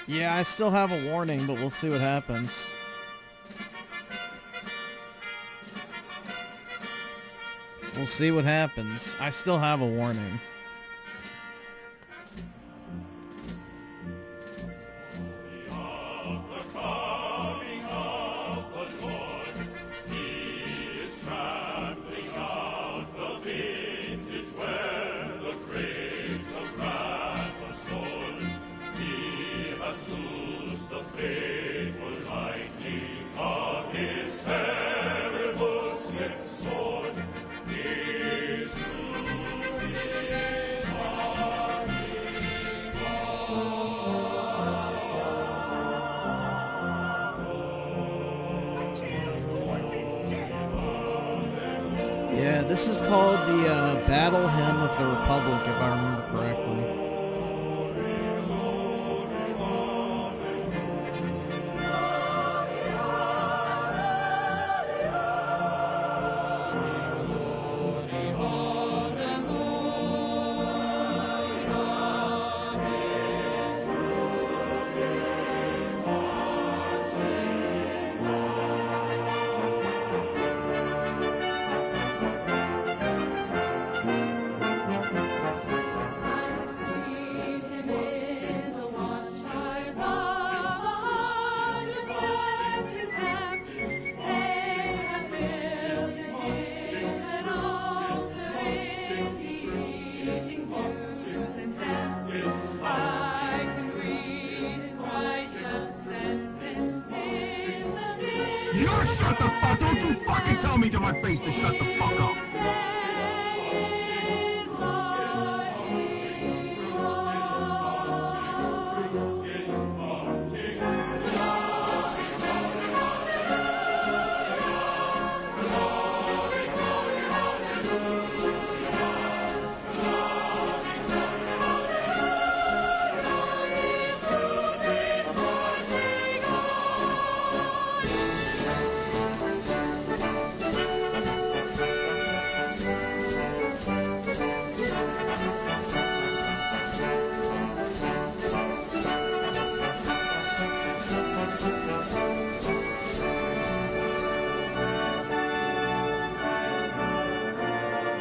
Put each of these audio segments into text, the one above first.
Yeah, I still have a warning, but we'll see what happens. We'll see what happens. I still have a warning. Yeah, this is called the Battle Hymn of the Republic, if I remember correctly. Shut the fuck! Don't you fucking tell me to my face to shut the fuck up!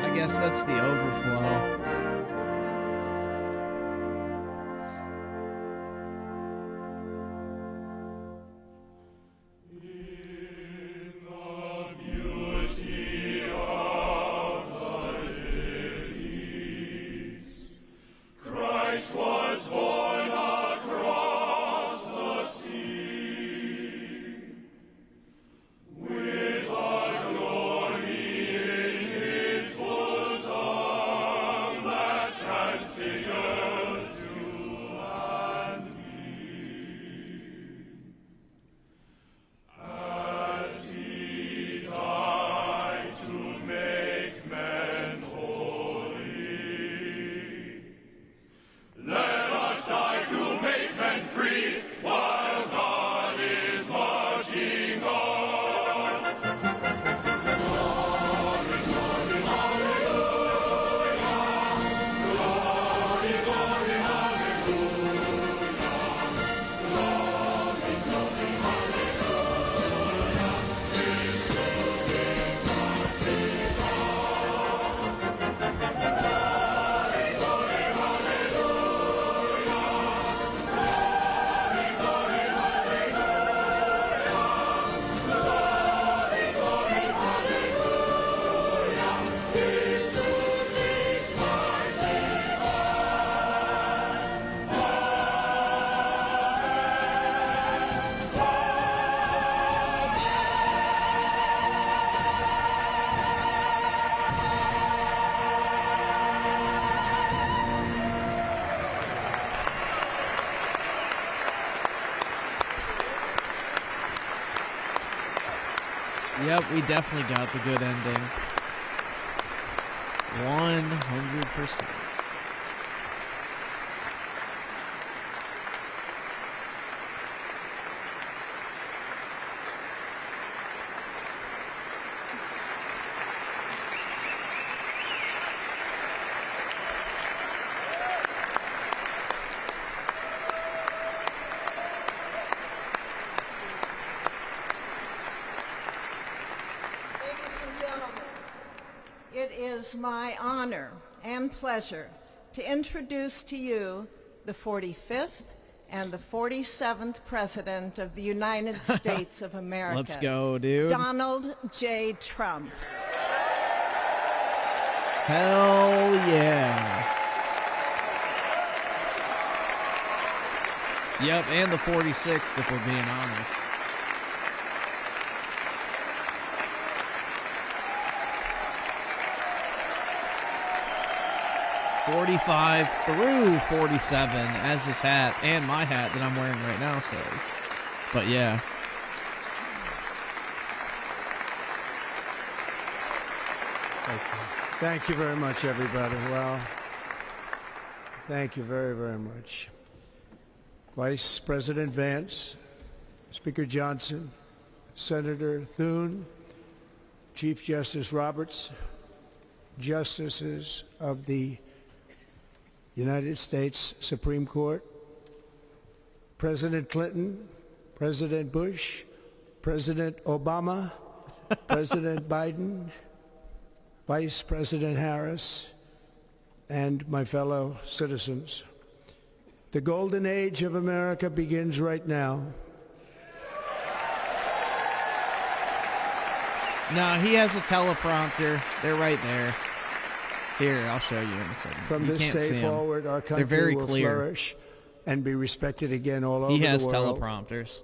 I guess that's the overflow. Yep, we definitely got the good ending. 100%. is my honor and pleasure to introduce to you the 45th and the 47th President of the United States of America. Let's go, dude. Donald J. Trump. Hell yeah. Yep, and the 46th, if we're being honest. '45 through 47, as his hat and my hat that I'm wearing right now says. But yeah. Thank you very much, everybody. Well, thank you very, very much. Vice President Vance, Speaker Johnson, Senator Thune, Chief Justice Roberts, Justices of the United States Supreme Court, President Clinton, President Bush, President Obama, President Biden, Vice President Harris, and my fellow citizens. The golden age of America begins right now. No, he has a teleprompter. They're right there. Here, I'll show you in a second. From you this can't see day 'em. forward, our They're country very will clear. flourish and be respected again all over He the has world. teleprompters.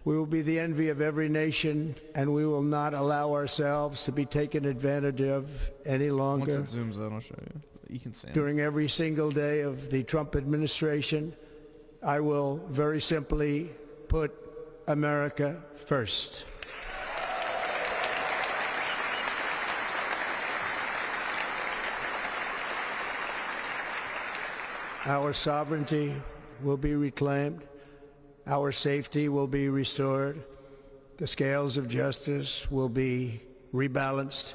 We will be the envy of every nation, and we will not allow ourselves to be taken advantage of any longer. Once it zooms out, I'll show you. You can see 'em. During every single day of the Trump administration, I will very simply put America first. Our sovereignty will be reclaimed. Our safety will be restored. The scales of justice will be rebalanced.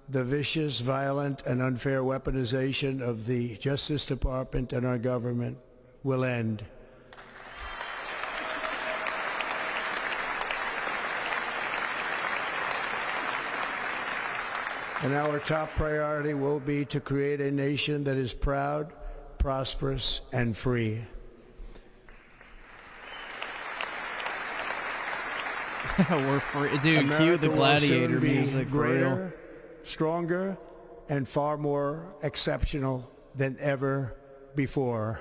The vicious, violent, and unfair weaponization of the Justice Department and our government will end. And our top priority will be to create a nation that is proud, prosperous, and free. We're free. Dude, America cue the will gladiator soon be music for real. greater, stronger, and far more exceptional than ever before.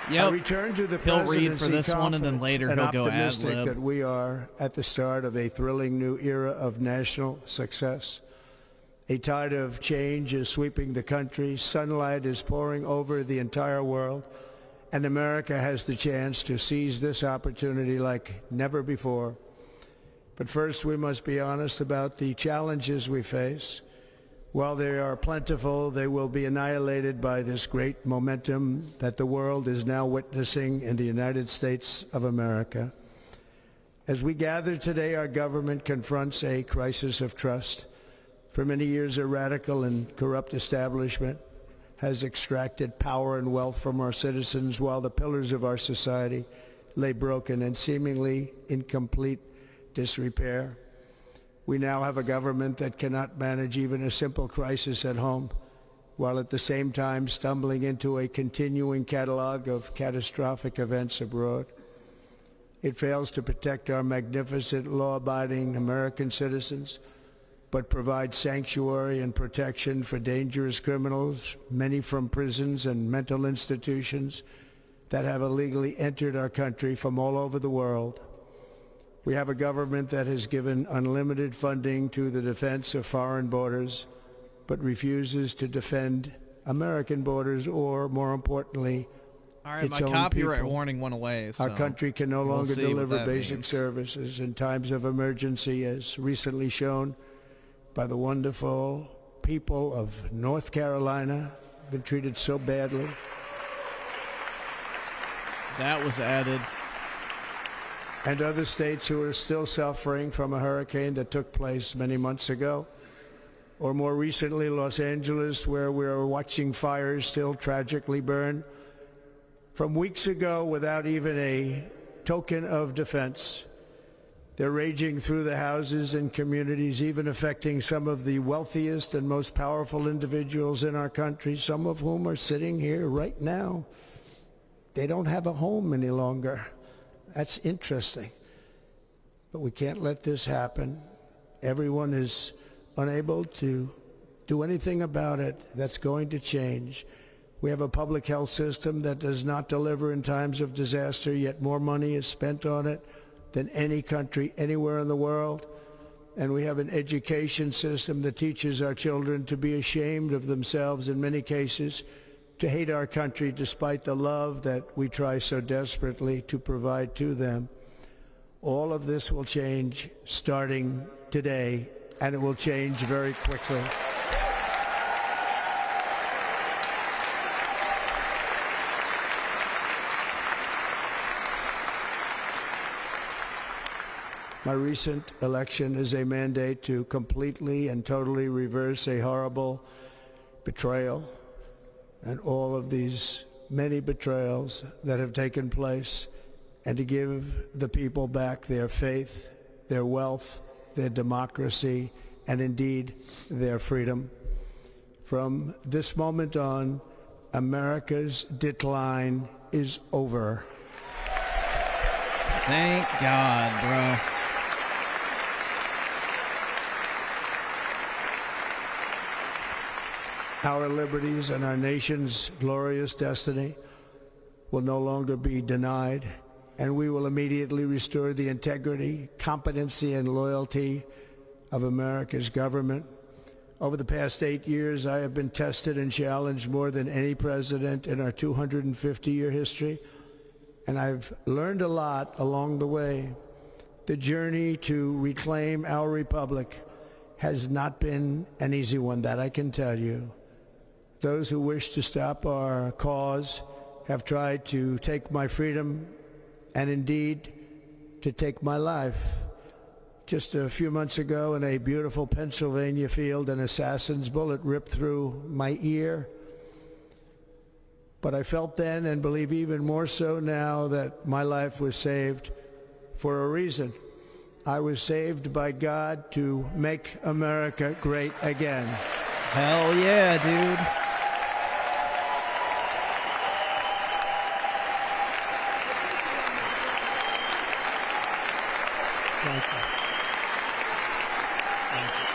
I Yep. return to the He'll read for presidency this one, and then confident later and he'll go optimistic ad-lib. that we are at the start of a thrilling new era of national success. A tide of change is sweeping the country. Sunlight is pouring over the entire world, and America has the chance to seize this opportunity like never before. But first, we must be honest about the challenges we face. While they are plentiful, they will be annihilated by this great momentum that the world is now witnessing in the United States of America. As we gather today, our government confronts a crisis of trust. For many years, a radical and corrupt establishment has extracted power and wealth from our citizens while the pillars of our society lay broken and seemingly in complete disrepair. We now have a government that cannot manage even a simple crisis at home, while at the same time stumbling into a continuing catalog of catastrophic events abroad. It fails to protect our magnificent, law-abiding American citizens, but provides sanctuary and protection for dangerous criminals, many from prisons and mental institutions that have illegally entered our country from all over the world. We have a government that has given unlimited funding to the defense of foreign borders, but refuses to defend American borders or, more importantly, All right, its my own copyright people. warning went away. So Our country can no we'll longer see what deliver that basic means. services in times of emergency, as recently shown by the wonderful people of North Carolina, been treated so badly. That was added. And other states who are still suffering from a hurricane that took place many months ago. Or more recently, Los Angeles, where we are watching fires still tragically burn. From weeks ago, without even a token of defense, They're raging through the houses and communities, even affecting some of the wealthiest and most powerful individuals in our country, some of whom are sitting here right now. They don't have a home any longer. That's interesting. But we can't let this happen. Everyone is unable to do anything about it. That's going to change. We have a public health system that does not deliver in times of disaster, yet more money is spent on it than any country anywhere in the world. And we have an education system that teaches our children to be ashamed of themselves in many cases, to hate our country despite the love that we try so desperately to provide to them. All of this will change starting today, and it will change very quickly. My recent election is a mandate to completely and totally reverse a horrible betrayal and all of these many betrayals that have taken place, and to give the people back their faith, their wealth, their democracy, and indeed their freedom. From this moment on, America's decline is over. Thank God, bro. Our liberties and our nation's glorious destiny will no longer be denied, and we will immediately restore the integrity, competency, and loyalty of America's government. Over the past 8 years, I have been tested and challenged more than any president in our 250-year history, and I've learned a lot along the way. The journey to reclaim our republic has not been an easy one, that I can tell you. Those who wish to stop our cause have tried to take my freedom and indeed to take my life. Just a few months ago in a beautiful Pennsylvania field, an assassin's bullet ripped through my ear. But I felt then, and believe even more so now, that my life was saved for a reason. I was saved by God to make America great again. Hell yeah, dude. Thank you. Thank you.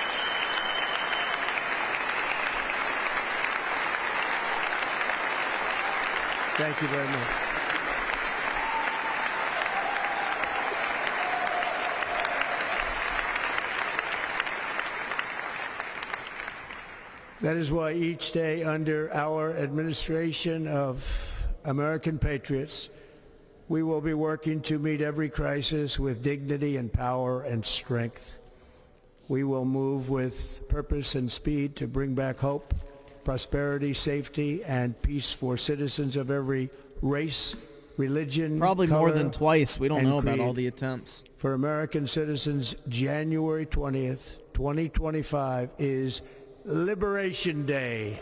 Thank you very much. That is why each day under our administration of American patriots, we will be working to meet every crisis with dignity and power and strength. We will move with purpose and speed to bring back hope, prosperity, safety, and peace for citizens of every race, religion, Probably color, more than twice. We don't and know about creed. all the attempts. For American citizens, January 20th, 2025 is Liberation Day.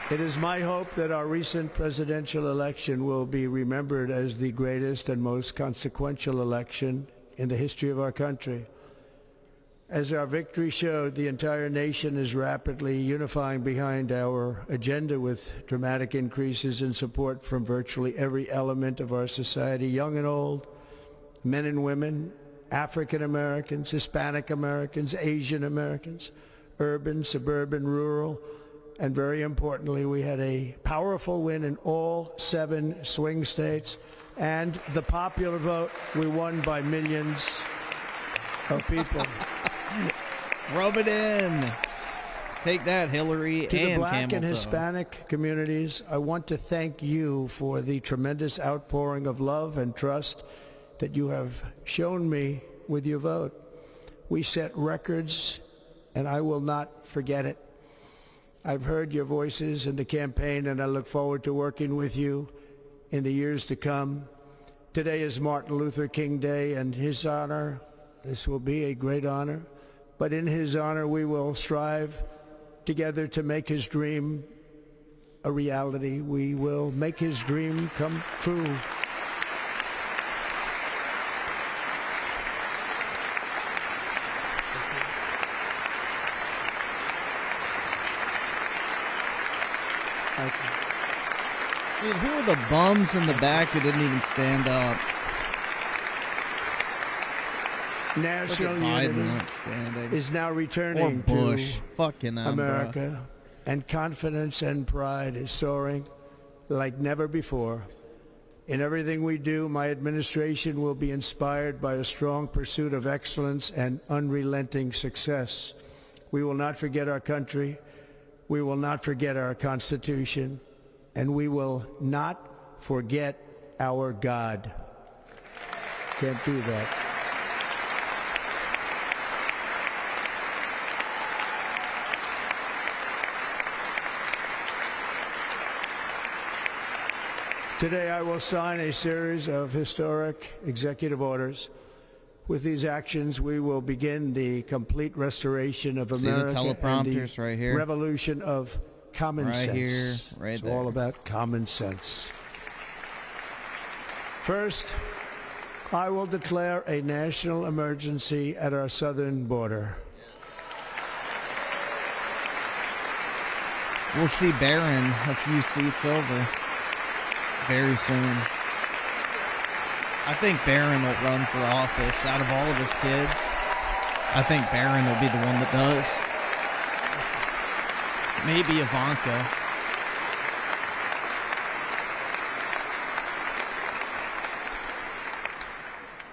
It is my hope that our recent presidential election will be remembered as the greatest and most consequential election in the history of our country. As our victory showed, the entire nation is rapidly unifying behind our agenda with dramatic increases in support from virtually every element of our society, young and old, men and women, African Americans, Hispanic Americans, Asian Americans, urban, suburban, rural, and very importantly, we had a powerful win in all 7 swing states, and the popular vote, we won by millions of people. Rub it in. Take that, Hillary To and the black Camel and Toe. Hispanic communities, I want to thank you for the tremendous outpouring of love and trust that you have shown me with your vote. We set records, and I will not forget it. I've heard your voices in the campaign, and I look forward to working with you in the years to come. Today is Martin Luther King Day, and his honor, this will be a great honor, but in his honor we will strive together to make his dream a reality. We will make his dream come true. Dude, who are the bums in the back who didn't even stand up? National Look at Biden unity not standing. is now Or returning Bush. to Fucking them, America, and confidence and pride is soaring like never before. In everything we do, my administration will be inspired by a strong pursuit of excellence and unrelenting success. We will not forget our country. We will not forget our Constitution. And we will not forget our God. Can't do that. Today I will sign a series of historic executive orders. With these actions, we will begin the complete restoration of See the America and teleprompters the right here? revolution of common Right sense. here, right it's there. all about common sense. First, I will declare a national emergency at our southern border. We'll see Barron a few seats over very soon. I think Barron will run for office. Out of all of his kids, I think Barron will be the one that does. Maybe Ivanka.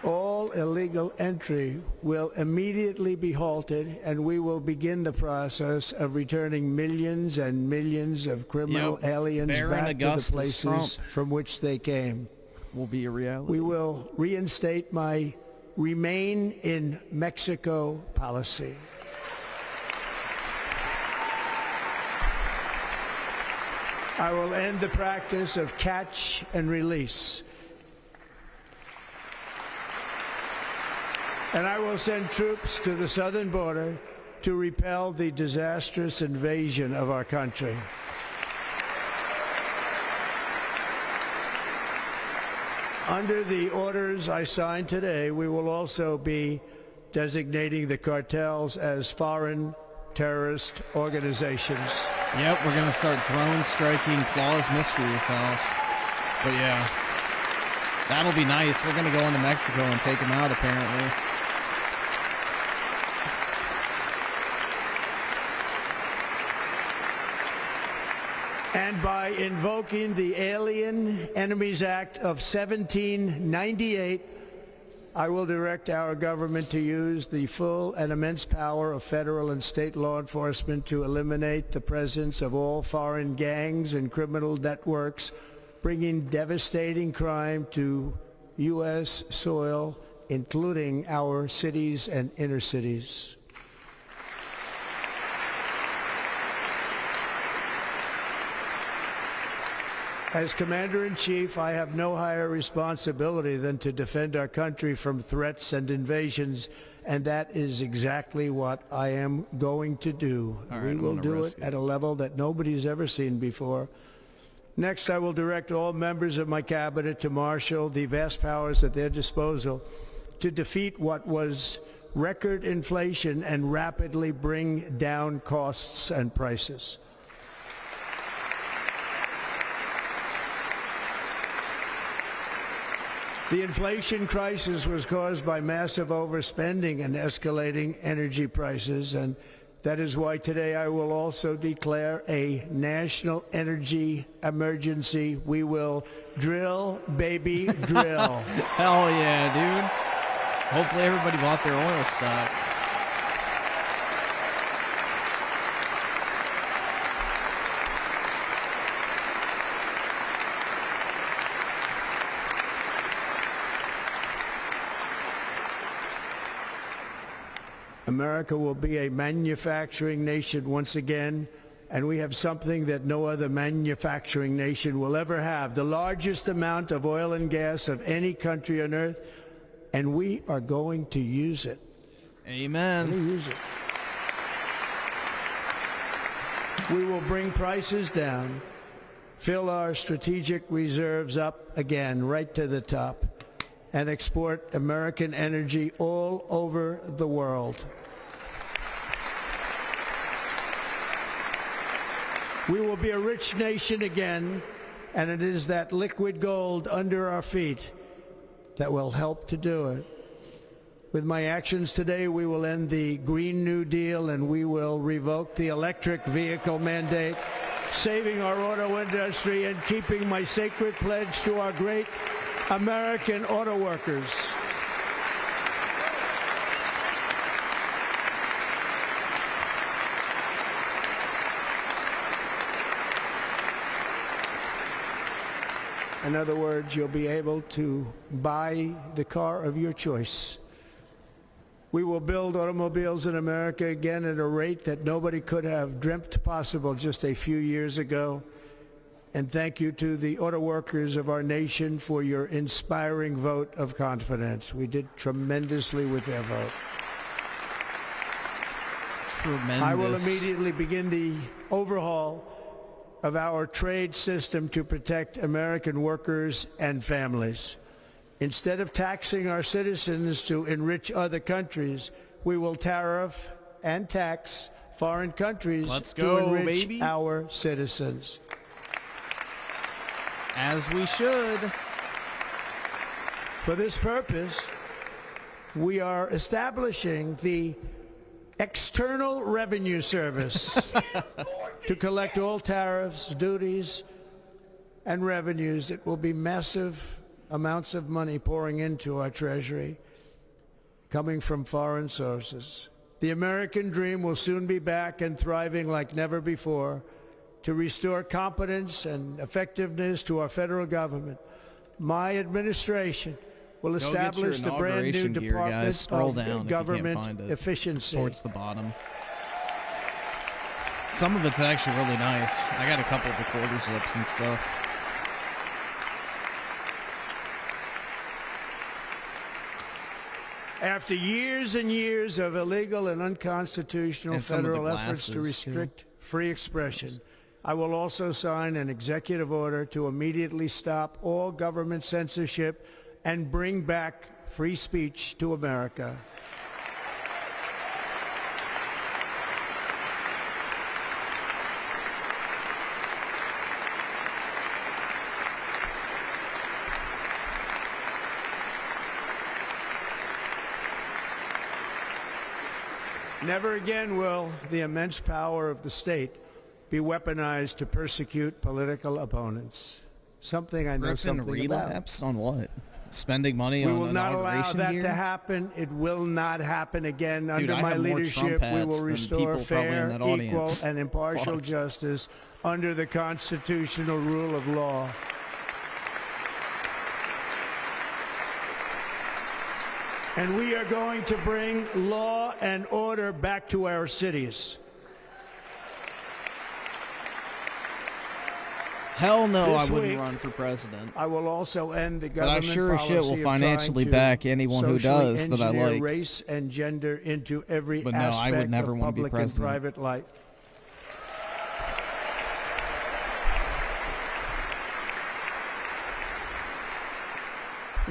All illegal entry will immediately be halted, and we will begin the process of returning millions and millions of criminal Yep. aliens Baron back Augustus to the places Trump. from which they came. Will be a reality. We will reinstate my Remain in Mexico policy. I will end the practice of catch and release. And I will send troops to the southern border to repel the disastrous invasion of our country. Under the orders I signed today, we will also be designating the cartels as foreign terrorist organizations. Yep, we're going to start drone striking Claus Mystery's house. But yeah, that'll be nice. We're going to go into Mexico and take him out, apparently. And by invoking the Alien Enemies Act of 1798, I will direct our government to use the full and immense power of federal and state law enforcement to eliminate the presence of all foreign gangs and criminal networks, bringing devastating crime to U.S. soil, including our cities and inner cities. As Commander-in-Chief, I have no higher responsibility than to defend our country from threats and invasions, and that is exactly what I am going to do. All right, We I'm will gonna do risk it at a level that nobody's ever seen before. Next, I will direct all members of my cabinet to marshal the vast powers at their disposal to defeat what was record inflation and rapidly bring down costs and prices. The inflation crisis was caused by massive overspending and escalating energy prices, and that is why today I will also declare a national energy emergency. We will drill, baby, drill. Hell yeah, dude. Hopefully everybody bought their oil stocks. America will be a manufacturing nation once again, and we have something that no other manufacturing nation will ever have, the largest amount of oil and gas of any country on earth, and we are going to use it. Amen. We'll use it. We will bring prices down, fill our strategic reserves up again right to the top, and export American energy all over the world. We will be a rich nation again, and it is that liquid gold under our feet that will help to do it. With my actions today, we will end the Green New Deal and we will revoke the electric vehicle mandate, saving our auto industry and keeping my sacred pledge to our great American auto workers. In other words, you'll be able to buy the car of your choice. We will build automobiles in America again at a rate that nobody could have dreamt possible just a few years ago. And thank you to the auto workers of our nation for your inspiring vote of confidence. We did tremendously with their vote. Tremendous. I will immediately begin the overhaul of our trade system to protect American workers and families. Instead of taxing our citizens to enrich other countries, we will tariff and tax foreign countries to enrich our citizens. As we should. For this purpose, we are establishing the External Revenue Service to collect all tariffs, duties, and revenues. It will be massive amounts of money pouring into our treasury, coming from foreign sources. The American dream will soon be back and thriving like never before to restore competence and effectiveness to our federal government. My administration will establish the brand new Department of Government Efficiency. Towards the bottom. Some of it's actually really nice. I got a couple of the quarter zips and stuff. After years and years of illegal and unconstitutional federal efforts to restrict free expression, I will also sign an executive order to immediately stop all government censorship and bring back free speech to America. Never again will the immense power of the state be weaponized to persecute political opponents. Something I know Griffin something relapsed about. On what? Spending money We on will not allow inauguration that gear? to happen. It will not happen again. Dude, Under I my have more leadership, Trump we hats will than restore people probably in fair, that equal, audience. and impartial Fuck. justice under the constitutional rule of law. And we are going to bring law and order back to our cities. Hell no, This I wouldn't week, run for president. I will also end the But I government sure as shit will policy of financially trying to back anyone who socially does that I engineer like. race and gender into every But no, I aspect would never of want to be public and president. private life.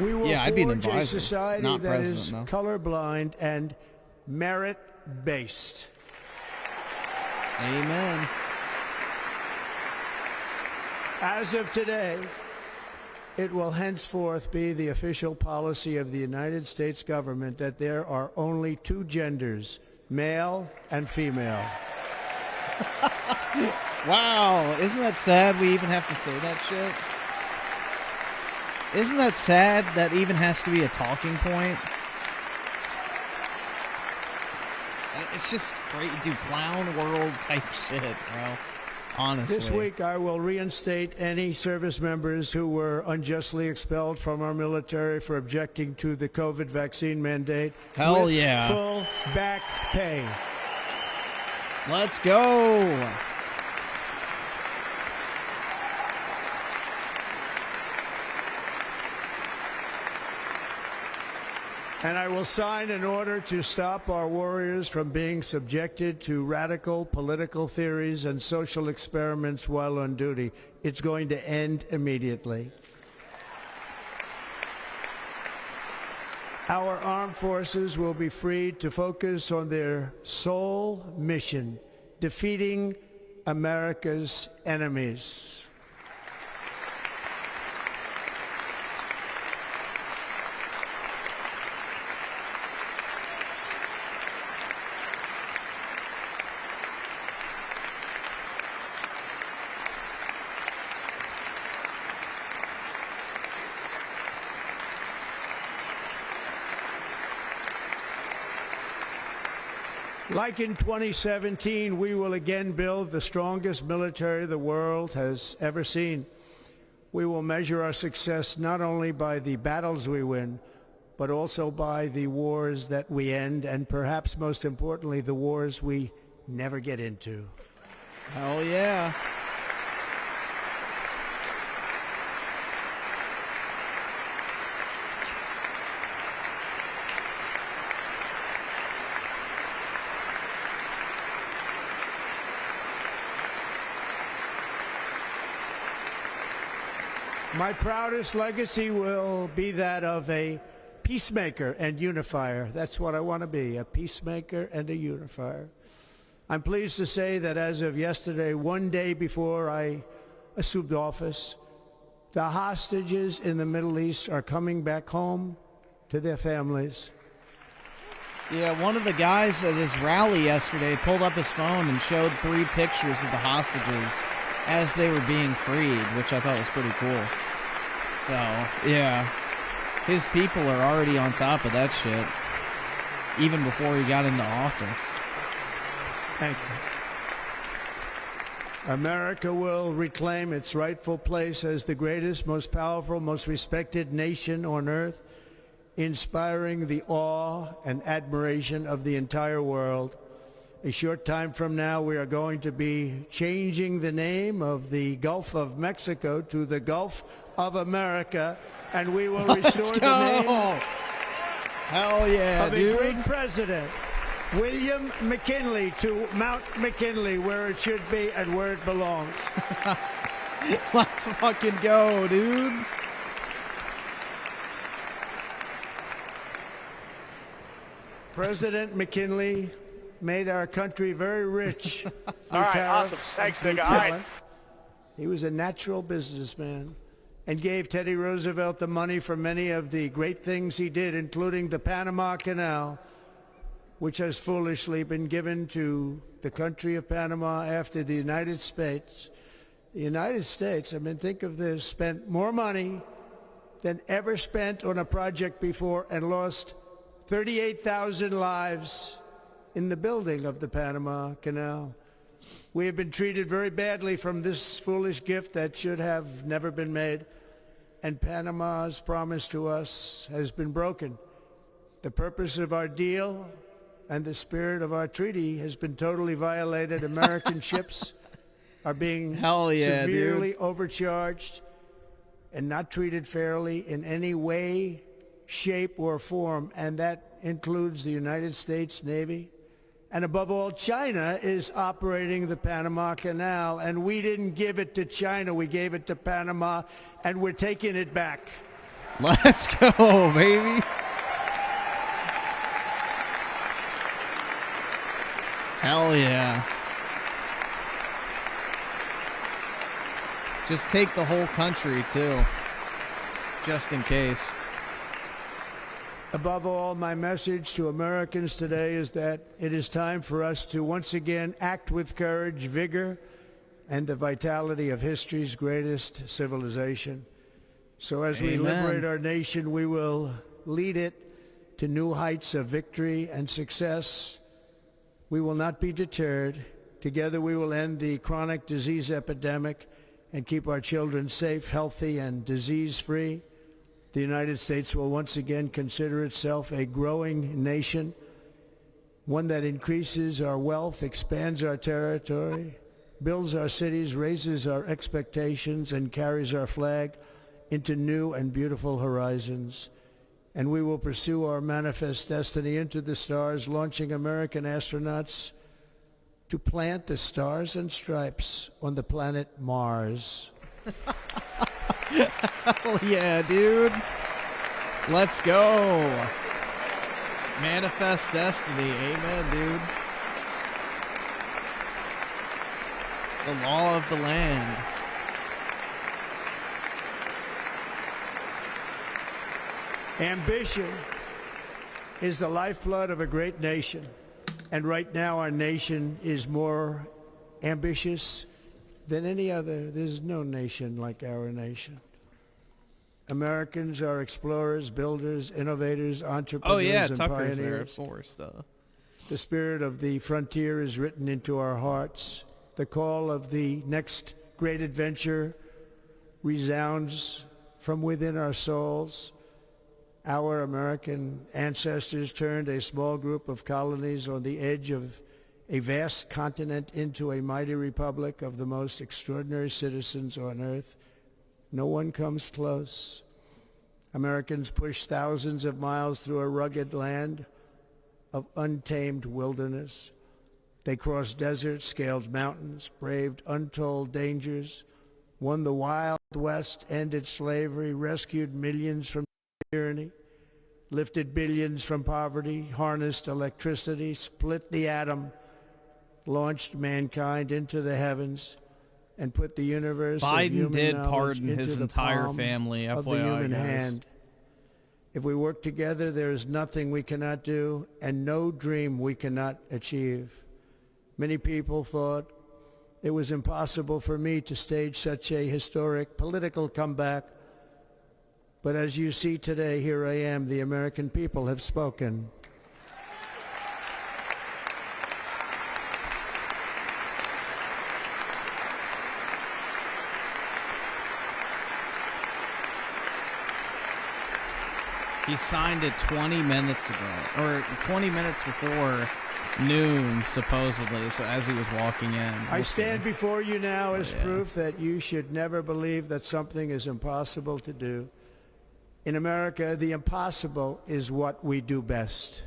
We will Yeah, I'd be an forge a advisor, society not that is president, though. colorblind and merit-based. Amen. As of today, it will henceforth be the official policy of the United States government that there are only two genders, male and female. Wow, isn't that sad we even have to say that shit? Isn't that sad that even has to be a talking point? It's just great, dude, clown world type shit, bro. Honestly. This week, I will reinstate any service members who were unjustly expelled from our military for objecting to the COVID vaccine mandate. Hell with yeah. full back pay. Let's go. And I will sign an order to stop our warriors from being subjected to radical political theories and social experiments while on duty. It's going to end immediately. Our armed forces will be freed to focus on their sole mission, defeating America's enemies. Like in 2017, we will again build the strongest military the world has ever seen. We will measure our success not only by the battles we win, but also by the wars that we end, and perhaps most importantly, the wars we never get into. Hell yeah. My proudest legacy will be that of a peacemaker and unifier. That's what I want to be, a peacemaker and a unifier. I'm pleased to say that as of yesterday, one day before I assumed office, the hostages in the Middle East are coming back home to their families. Yeah, one of the guys at his rally yesterday pulled up his phone and showed 3 pictures of the hostages as they were being freed, which I thought was pretty cool. So, yeah, his people are already on top of that shit, even before he got into office. Thank you. America will reclaim its rightful place as the greatest, most powerful, most respected nation on earth, inspiring the awe and admiration of the entire world. A short time from now, we are going to be changing the name of the Gulf of Mexico to the Gulf of America, and we will restore the name Hell yeah, of a great president, William McKinley, to Mount McKinley, where it should be and where it belongs. Let's fucking go, dude. President McKinley made our country very rich. All right, awesome. Thanks, nigga. All right. He was a natural businessman and gave Teddy Roosevelt the money for many of the great things he did, including the Panama Canal, which has foolishly been given to the country of Panama after the United States. The United States, I mean, think of this, spent more money than ever spent on a project before and lost 38,000 lives in the building of the Panama Canal. We have been treated very badly from this foolish gift that should have never been made, and Panama's promise to us has been broken. The purpose of our deal and the spirit of our treaty has been totally violated. American ships are being severely overcharged and not treated fairly in any way, shape, or form, and that includes the United States Navy. And above all, China is operating the Panama Canal, and we didn't give it to China, we gave it to Panama, and we're taking it back. Let's go, baby. Hell yeah. Just take the whole country, too, just in case. Above all, my message to Americans today is that it is time for us to once again act with courage, vigor, and the vitality of history's greatest civilization. So as we liberate our nation, we will lead it to new heights of victory and success. We will not be deterred. Together we will end the chronic disease epidemic and keep our children safe, healthy, and disease-free. The United States will once again consider itself a growing nation, one that increases our wealth, expands our territory, builds our cities, raises our expectations, and carries our flag into new and beautiful horizons. and we will pursue our manifest destiny into the stars, launching American astronauts to plant the stars and stripes on the planet Mars. Hell yeah, dude. Let's go. Manifest destiny. Amen, dude. The law of the land. Ambition is the lifeblood of a great nation. And right now our nation is more ambitious than any other. There's no nation like our nation. Americans are explorers, builders, innovators, entrepreneurs, Oh yeah, and Tucker's there, pioneers. of course. The spirit of the frontier is written into our hearts. The call of the next great adventure resounds from within our souls. Our American ancestors turned a small group of colonies on the edge of a vast continent into a mighty republic of the most extraordinary citizens on earth. No one comes close. Americans pushed thousands of miles through a rugged land of untamed wilderness. They crossed deserts, scaled mountains, braved untold dangers, won the Wild West, ended slavery, rescued millions from tyranny, lifted billions from poverty, harnessed electricity, split the atom, launched mankind into the heavens, and put the universe of Biden human did knowledge pardon into his the entire palm family, of the FYI, human guys. hand. If we work together, there is nothing we cannot do and no dream we cannot achieve. Many people thought it was impossible for me to stage such a historic political comeback. But as you see today, here I am. The American people have spoken. He signed it 20 minutes ago, or 20 minutes before noon, supposedly, so as he was walking in. I stand before you now as proof that you should never believe that something is impossible to do. In America, the impossible is what we do best.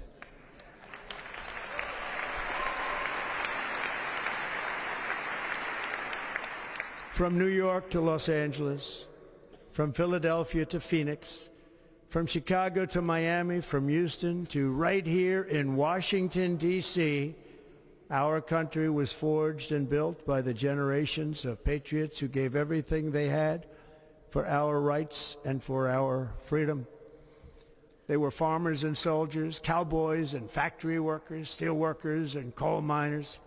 From New York to Los Angeles, from Philadelphia to Phoenix, from Chicago to Miami, from Houston to right here in Washington, D.C., our country was forged and built by the generations of patriots who gave everything they had for our rights and for our freedom. They were farmers and soldiers, cowboys and factory workers, steel workers and coal miners,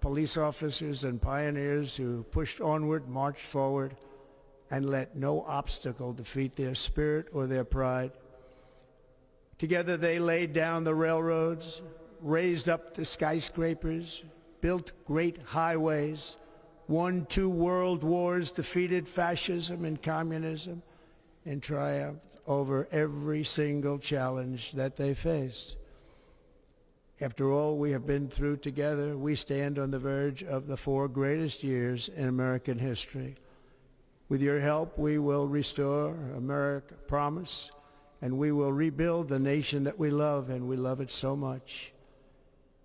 police officers and pioneers who pushed onward, marched forward, and let no obstacle defeat their spirit or their pride. Together they laid down the railroads, raised up the skyscrapers, built great highways, won 2 world wars, defeated fascism and communism, and triumphed over every single challenge that they faced. After all we have been through together, we stand on the verge of the 4 greatest years in American history. With your help, we will restore America, promise, and we will rebuild the nation that we love, and we love it so much.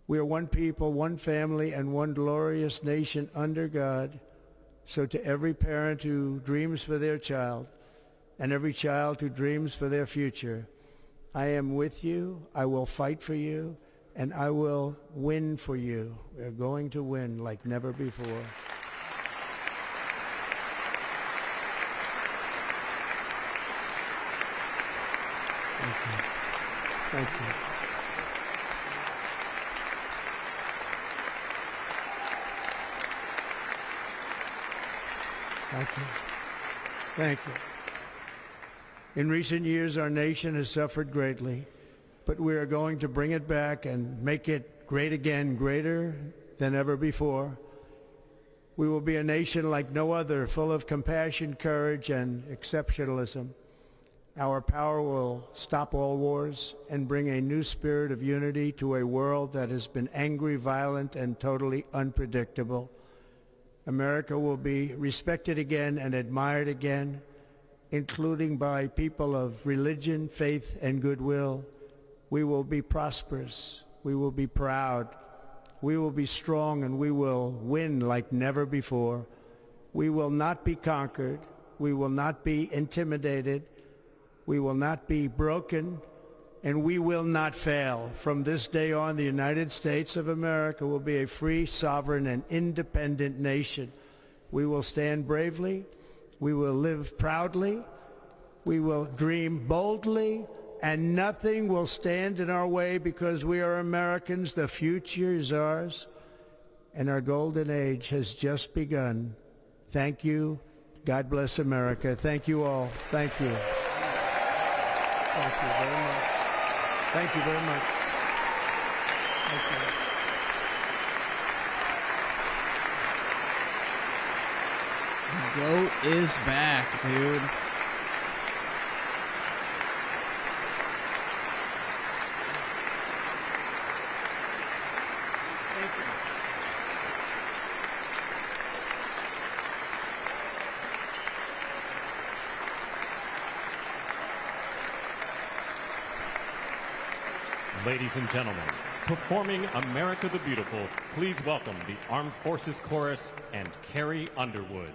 We are one people, one family, and one glorious nation under God. So to every parent who dreams for their child, and every child who dreams for their future, I am with you, I will fight for you, and I will win for you. We are going to win like never before. Thank you. Thank you. Thank you. Thank you. In recent years, our nation has suffered greatly, but we are going to bring it back and make it great again, greater than ever before. We will be a nation like no other, full of compassion, courage, and exceptionalism. Our power will stop all wars and bring a new spirit of unity to a world that has been angry, violent, and totally unpredictable. America will be respected again and admired again. including by people of religion, faith, and goodwill. We will be prosperous. We will be proud. We will be strong, and we will win like never before. We will not be conquered. We will not be intimidated. We will not be broken, and we will not fail. From this day on, the United States of America will be a free, sovereign, and independent nation. We will stand bravely. We will live proudly. We will dream boldly, and nothing will stand in our way because we are Americans. The future is ours, and our golden age has just begun. Thank you. God bless America. Thank you all. Thank you. Thank you very much. Thank you very much. Thank you. The GOAT is back, dude. Ladies and gentlemen, performing America the Beautiful, please welcome the Armed Forces Chorus and Carrie Underwood.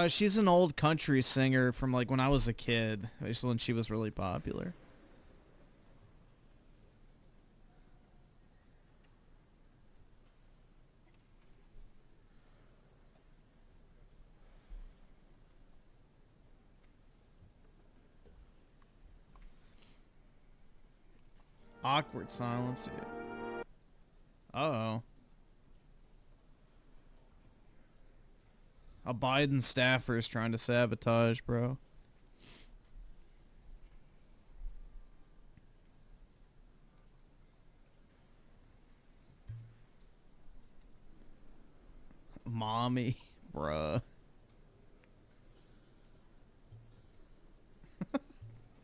She's an old country singer from like when I was a kid. Just when she was really popular. Awkward silence. Uh-oh. A Biden staffer is trying to sabotage, bro. Mommy, bruh.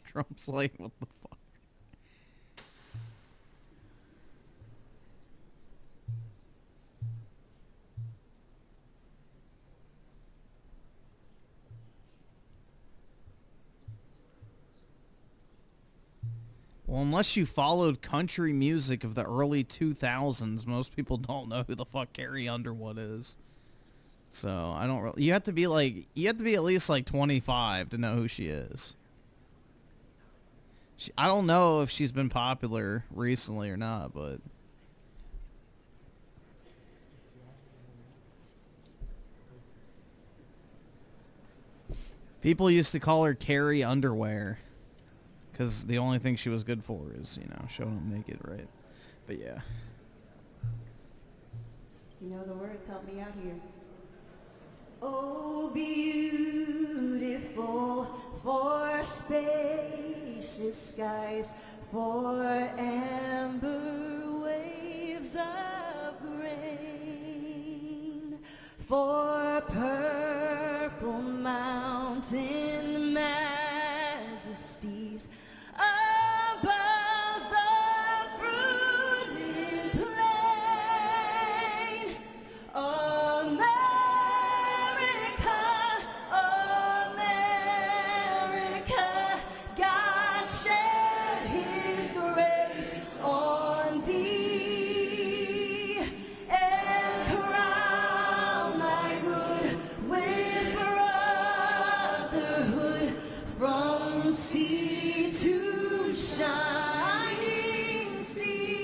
Trump's like, what the fuck? Well, unless you followed country music of the early 2000s, most people don't know who the fuck Carrie Underwood is. So, I don't really... You have to be at least like 25 to know who she is. I don't know if she's been popular recently or not, but... People used to call her Carrie Underwear. Because the only thing she was good for is, you know, showing up naked, right? But yeah. You know the words, help me out here. Oh, beautiful for spacious skies, for amber waves of grain, for purple mountain majesties above the fruited plain. America, America, God shed his grace on thee and crown thy good with brotherhood from sea to shining sea.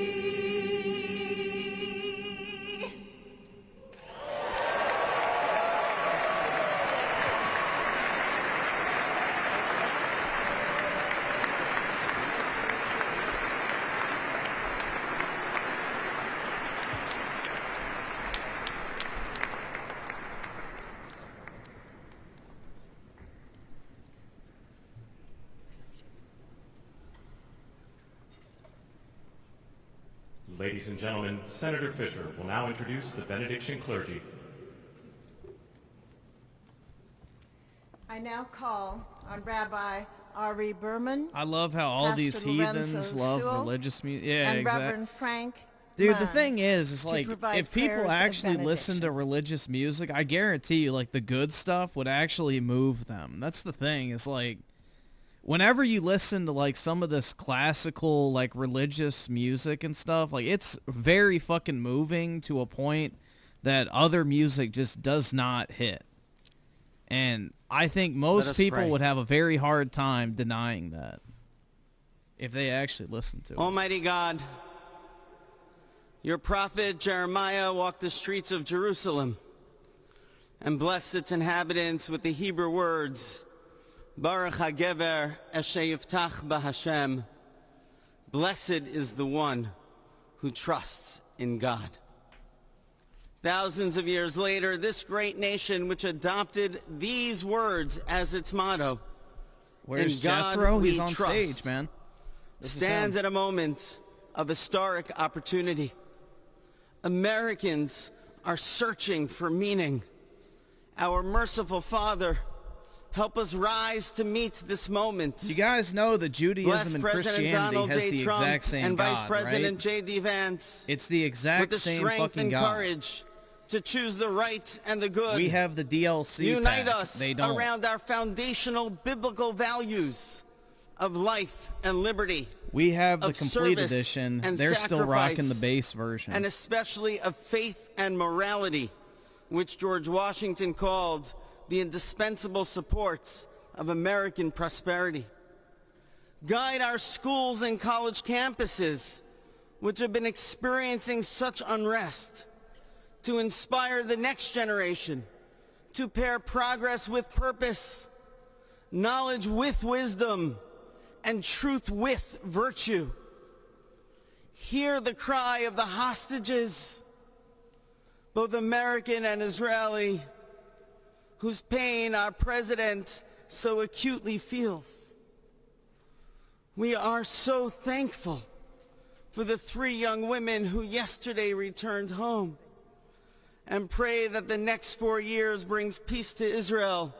Ladies and gentlemen, Senator Fisher will now introduce the Benediction Clergy. I now call on Rabbi Ari Berman. I love how all Pastor these Lorenzo heathens love Sewell, religious music. Yeah, and exactly. Reverend Frank Dude, the Munn thing is to like, provide if people prayers of actually listen to benediction. religious music, I guarantee you, like, the good stuff would actually move them. That's the thing, is like, whenever you listen to, like, some of this classical, like, religious music and stuff, like, it's very fucking moving to a point that other music just does not hit. And I think most people would have a very hard time denying that if they actually listen to it. Almighty God, your prophet Jeremiah walked the streets of Jerusalem and blessed its inhabitants with the Hebrew words, Baruch HaGever Asher Yiftach BaHashem. Blessed is the one who trusts in God. Thousands of years later, this great nation, which adopted these words as its motto, Where's in God Jethro? we He's on trust, stage, man. This is stands him. at a moment of historic opportunity. Americans are searching for meaning. Our merciful Father, help us rise to meet this moment. You guys know that Judaism Bless and President Christianity Donald has J. the Trump exact same and Vice God, President right? J.D. Vance It's the with exact the same strength fucking and God. courage to choose the right and the good. We have the DLC Unite pack. us They don't. around our foundational biblical values of life and liberty. We have the of complete service edition. and They're still rocking the sacrifice, base version. and especially of faith and morality, which George Washington called the indispensable supports of American prosperity. Guide our schools and college campuses, which have been experiencing such unrest, to inspire the next generation, to pair progress with purpose, knowledge with wisdom, and truth with virtue. Hear the cry of the hostages, both American and Israeli, whose pain our president so acutely feels. We are so thankful for the 3 young women who yesterday returned home, and pray that the next 4 years brings peace to Israel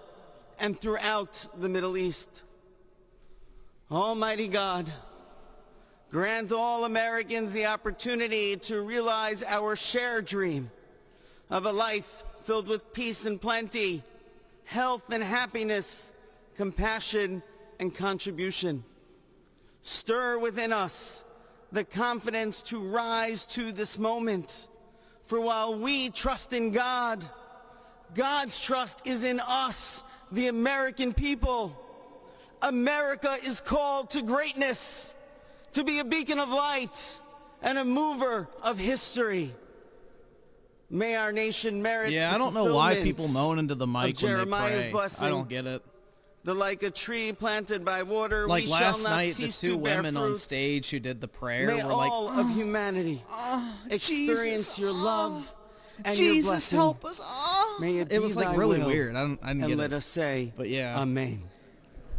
and throughout the Middle East. Almighty God, grant all Americans the opportunity to realize our shared dream of a life filled with peace and plenty, health and happiness, compassion and contribution. Stir within us the confidence to rise to this moment. For while we trust in God, God's trust is in us, the American people. America is called to greatness, to be a beacon of light and a mover of history. May our nation merit yeah, the I don't know why fulfillment people moan into the mic when Jeremiah's they pray. blessing. I don't get it. The like a tree planted by water, Like we last shall not night, the cease 2 to bear women on fruit. stage who did the prayer May were like, all of humanity experience Jesus, your love and Jesus, your blessing. help us. Oh. May It be was like thy really will, weird. I didn't and get let it. us say, But yeah. Amen.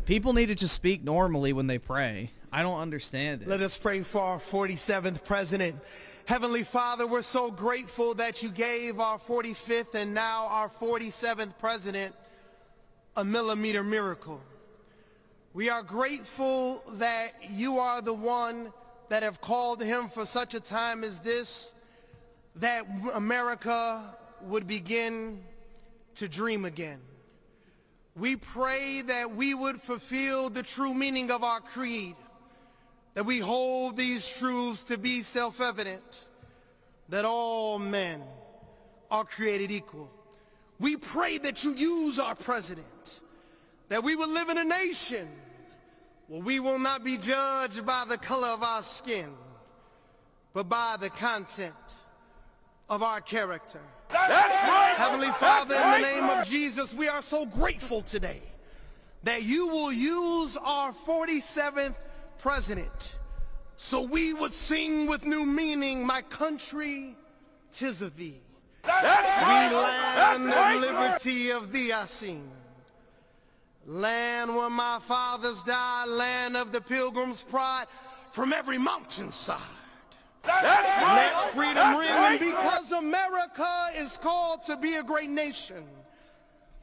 People need to just speak normally when they pray. I don't understand it. Let us pray for our 47th president. Heavenly Father, we're so grateful that you gave our 45th and now our 47th president a millimeter miracle. We are grateful that you are the one that have called him for such a time as this, that America would begin to dream again. We pray that we would fulfill the true meaning of our creed, that we hold these truths to be self-evident, that all men are created equal. We pray that you use our president, that we will live in a nation where we will not be judged by the color of our skin, but by the content of our character. That's right! Heavenly Father, in the name of Jesus, we are so grateful today that you will use our 47th president so we would sing with new meaning, my country, 'tis of thee. That's We right! land That's of right! liberty of thee I sing. Land where my fathers died, land of the pilgrim's pride, from every mountainside. That's Let right! freedom ring, and because America is called to be a great nation,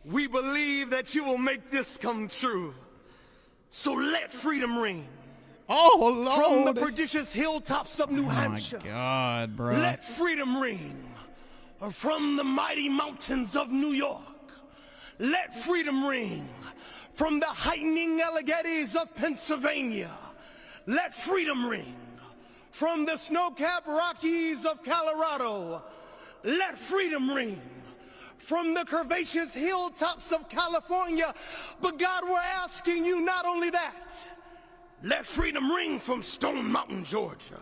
We believe that you will make this come true. So let freedom ring. Oh, From the Lord. prodigious hilltops of New Hampshire. Oh, my God, bro. Let freedom ring. From the mighty mountains of New York. Let freedom ring. From the heightening Alleghenies of Pennsylvania. Let freedom ring. From the snow-capped Rockies of Colorado. Let freedom ring. From the curvaceous hilltops of California. But God, we're asking you not only that. Let freedom ring from Stone Mountain, Georgia.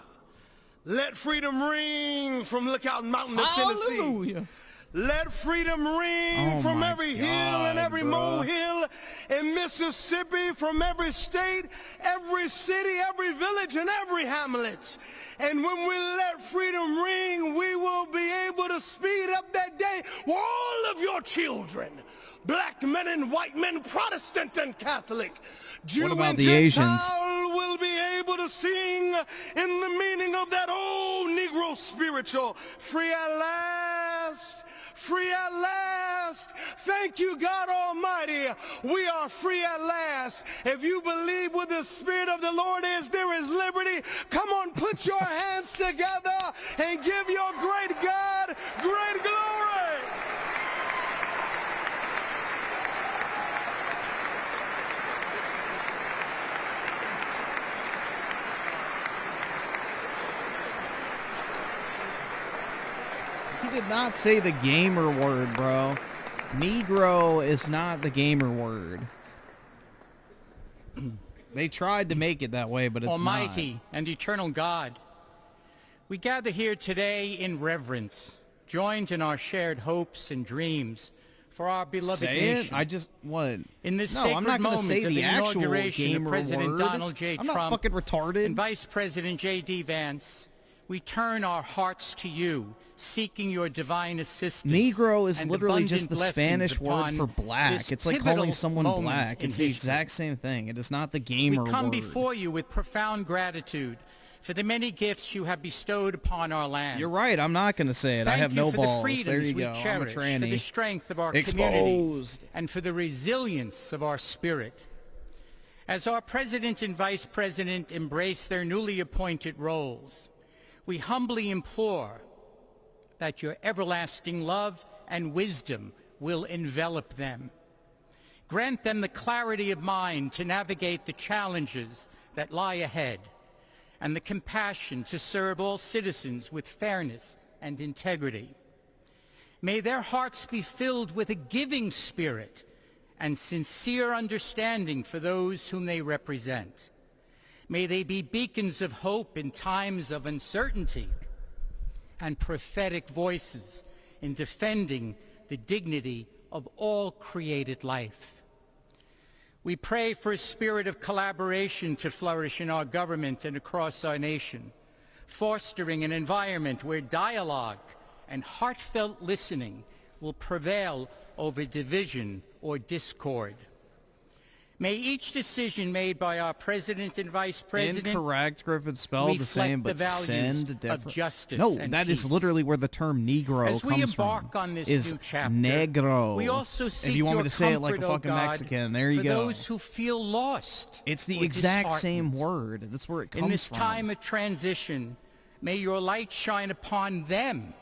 Let freedom ring from Lookout Mountain of Tennessee. Hallelujah. Let freedom ring from every hill and every molehill in Mississippi, from every state, every city, every village, and every hamlet. And when we let freedom ring, we will be able to speed up that day where all of your children, black men and white men, Protestant and Catholic, Jew What about and the Asians? Gentile, will be able to sing in the meaning of that old Negro spiritual, free at last, free at last. Thank you, God Almighty. We are free at last. If you believe where the Spirit of the Lord is, there is liberty. Come on, put your hands together and give your great God great glory. He did not say the gamer word, bro. Negro is not the gamer word. They tried to make it that way, but it's Almighty and eternal God, we gather here today in reverence, joined in our shared hopes and dreams for our beloved Say nation. it? I just, what? In this No, sacred I'm not gonna moment say of the the actual inauguration of gamer President word. Donald J. I'm Trump not fucking retarded. and Vice President J.D. Vance, we turn our hearts to you, seeking your divine assistance. Negro is and literally just abundant the blessings Spanish word upon for black. this It's like pivotal calling someone moment black. in It's the history. exact same thing. It is not the gamer We come word. before you with profound gratitude for the many gifts you have bestowed upon our land. You're right. I'm not going to say it. I Thank have you no for balls. the freedoms There you we go. I'm a cherish, for the tranny. strength of our Exposed. communities, and for the resilience of our spirit. As our President and Vice President embrace their newly appointed roles, we humbly implore that your everlasting love and wisdom will envelop them. Grant them the clarity of mind to navigate the challenges that lie ahead, and the compassion to serve all citizens with fairness and integrity. May their hearts be filled with a giving spirit and sincere understanding for those whom they represent. May they be beacons of hope in times of uncertainty and prophetic voices in defending the dignity of all created life. We pray for a spirit of collaboration to flourish in our government and across our nation, fostering an environment where dialogue and heartfelt listening will prevail over division or discord. May each decision made by our President and Vice President Incorrect, Griffin. Spelled the same, but reflect the values send different. of justice No, and that is peace. literally where the term Negro As we comes embark from. on this is new chapter, negro. we also seek if you want me your to say it like a comfort, O fucking God, Mexican, there you for go. those who feel lost. It's the or exact same disheartened. word. That's where it comes In this from. time of transition, may your light shine upon them,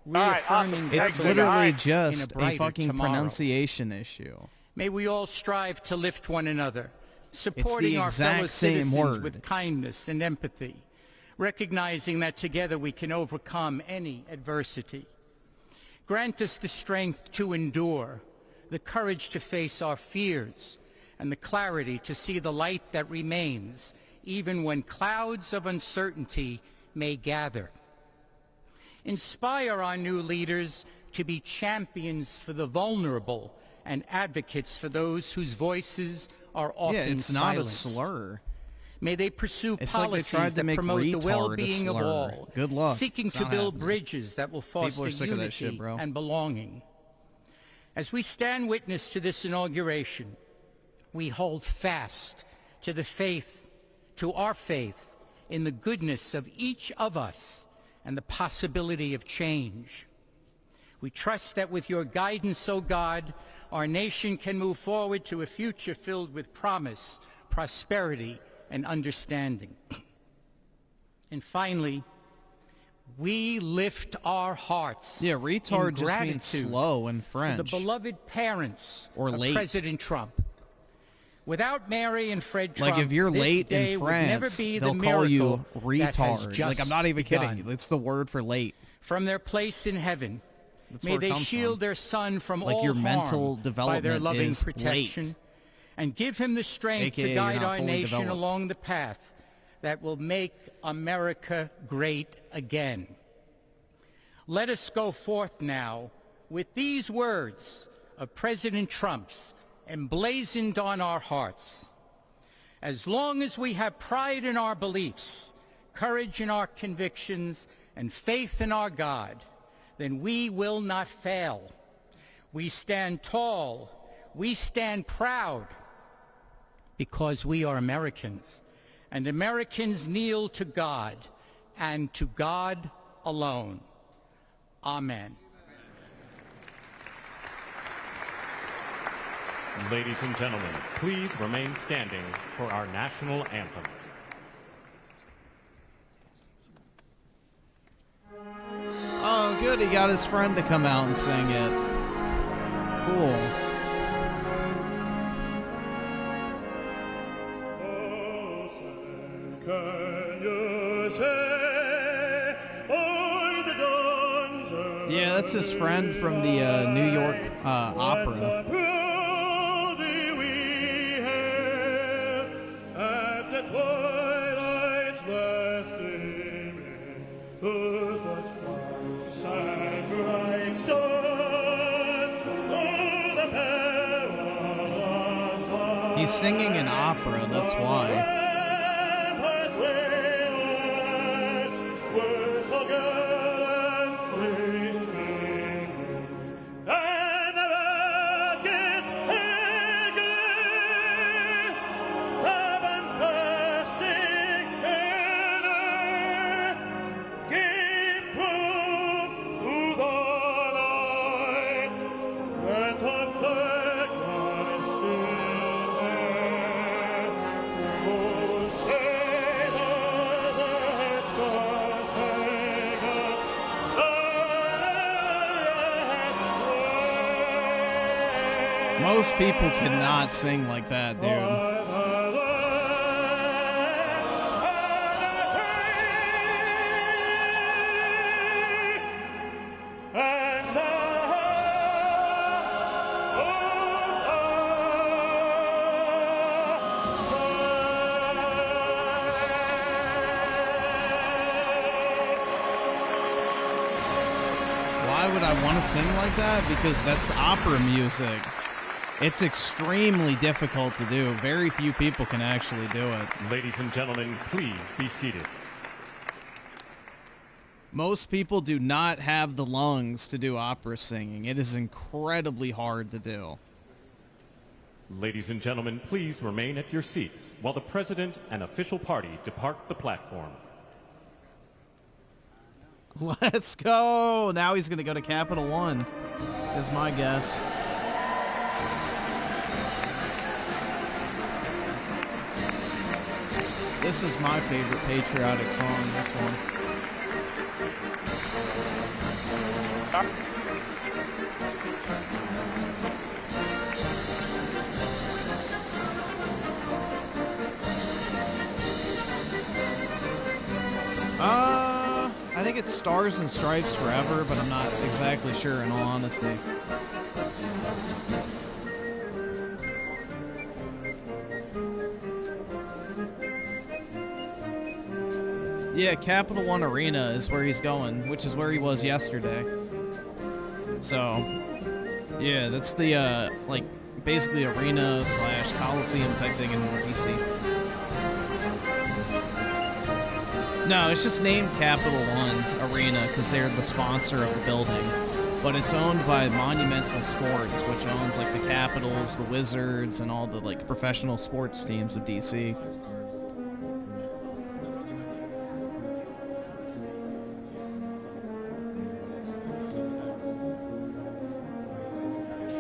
right, awesome. reaffirming their It's belief literally in just a brighter fucking tomorrow. pronunciation issue. May we all strive to lift one another, supporting our exact fellow same citizens word. with kindness and empathy, recognizing that together we can overcome any adversity. Grant us the strength to endure, the courage to face our fears, and the clarity to see the light that remains, even when clouds of uncertainty may gather. Inspire our new leaders to be champions for the vulnerable and advocates for those whose voices are often Yeah, it's not a silenced. slur. May they pursue It's like they policies tried to that make promote the retard a well-being of slur. all, Good luck. seeking It's to not build happening. bridges that will People foster are sick of that unity shit, bro. and belonging. As we stand witness to this inauguration, we hold fast to the faith, to our faith in the goodness of each of us and the possibility of change. We trust that with your guidance, O God, our nation can move forward to a future filled with promise, prosperity, and understanding. And finally, we lift our hearts. Yeah, retard in just means slow in French. To the beloved parents or of late. President Trump. Without Mary and Fred Trump, Like if you're this late day in would never France, be they'll the call you miracle that has retard. just Like I'm not even begun. kidding. It's the word for late. From their place in heaven, That's may where it they comes shield from. their son from Like all your harm mental by development their loving is protection, late. and give him the strength AKA to you're guide not our fully nation developed. along the path that will make America great again. Let us go forth now with these words of President Trump's emblazoned on our hearts. As long as we have pride in our beliefs, courage in our convictions, and faith in our God, then we will not fail. We stand tall, we stand proud, because we are Americans, and Americans kneel to God, and to God alone. Amen. Ladies and gentlemen, please remain standing for our national anthem. Oh, good. He got his friend to come out and sing it. Cool. Yeah, that's his friend from the New York opera. He's singing an opera, that's why. Most people cannot sing like that, dude. Why would I want to sing like that? Because that's opera music. It's extremely difficult to do. Very few people can actually do it. Ladies and gentlemen, please be seated. Most people do not have the lungs to do opera singing. It is incredibly hard to do. Ladies and gentlemen, please remain at your seats while the President and official party depart the platform. Let's go! Now he's going to go to Capital One, is my guess. This is my favorite patriotic song, this one. I think it's Stars and Stripes Forever, but I'm not exactly sure in all honesty. Yeah, Capital One Arena is where he's going, which is where he was yesterday. So, yeah, that's the, like, basically arena / Coliseum type thing in D.C. No, it's just named Capital One Arena because they're the sponsor of the building. But it's owned by Monumental Sports, which owns, like, the Capitals, the Wizards, and all the, like, professional sports teams of D.C.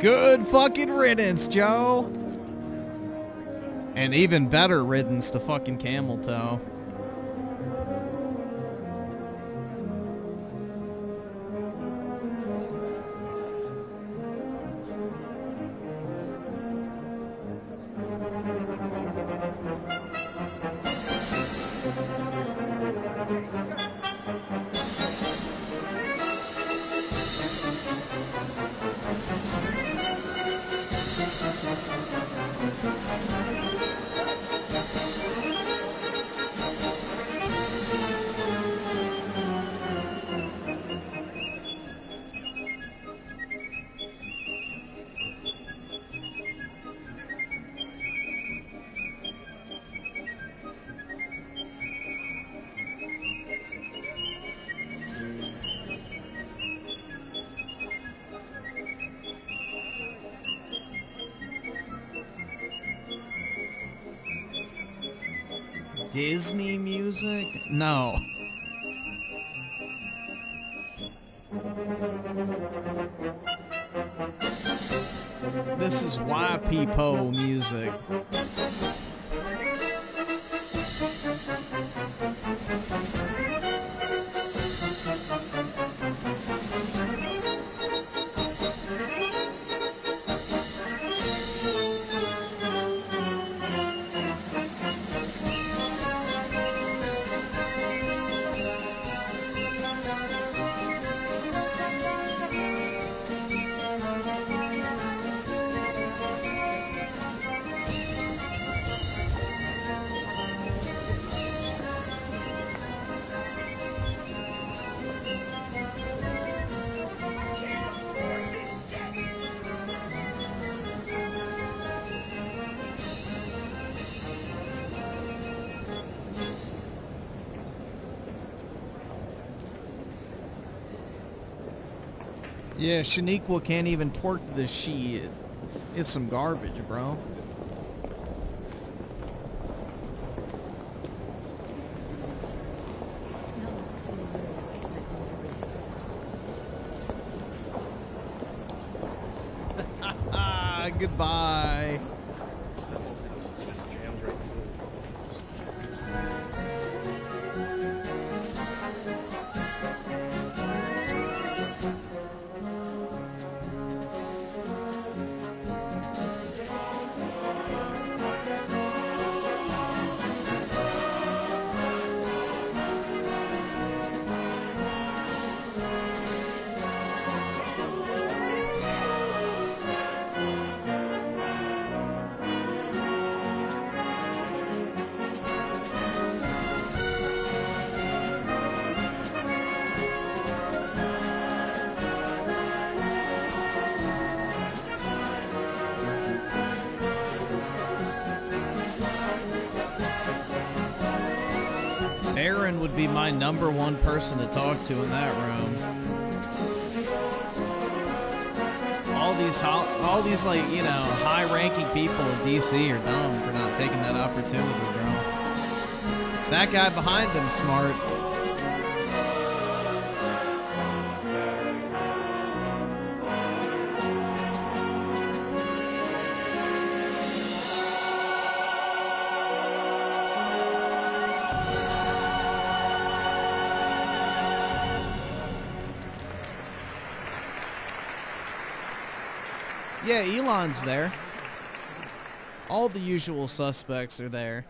Good fucking riddance, Joe. And even better riddance to fucking camel toe. Disney music? No. This is YPO music. Yeah, Shaniqua can't even twerk this shit. It's some garbage, bro. Goodbye. Aaron would be my #1 person to talk to in that room. All these like, you know, high-ranking people in DC are dumb for not taking that opportunity, bro. That guy behind him's smart. Yeah, Elon's there. All the usual suspects are there.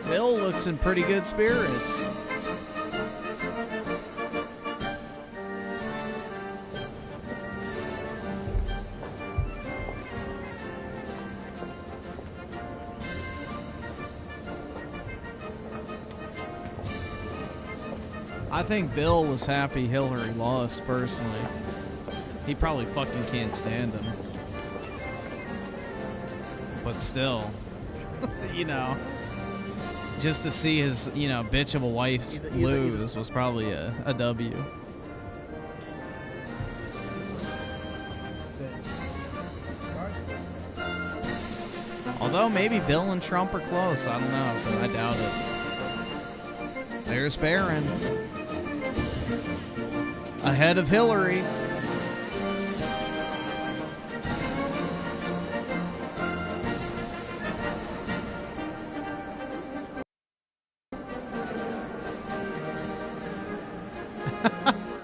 Bill looks in pretty good spirits. I think Bill was happy Hillary lost, personally. He probably fucking can't stand him. But still, you know. just to see his, you know, bitch of a wife lose was probably a W. Although maybe Bill and Trump are close, I don't know, but I doubt it. There's Barron. Ahead of Hillary.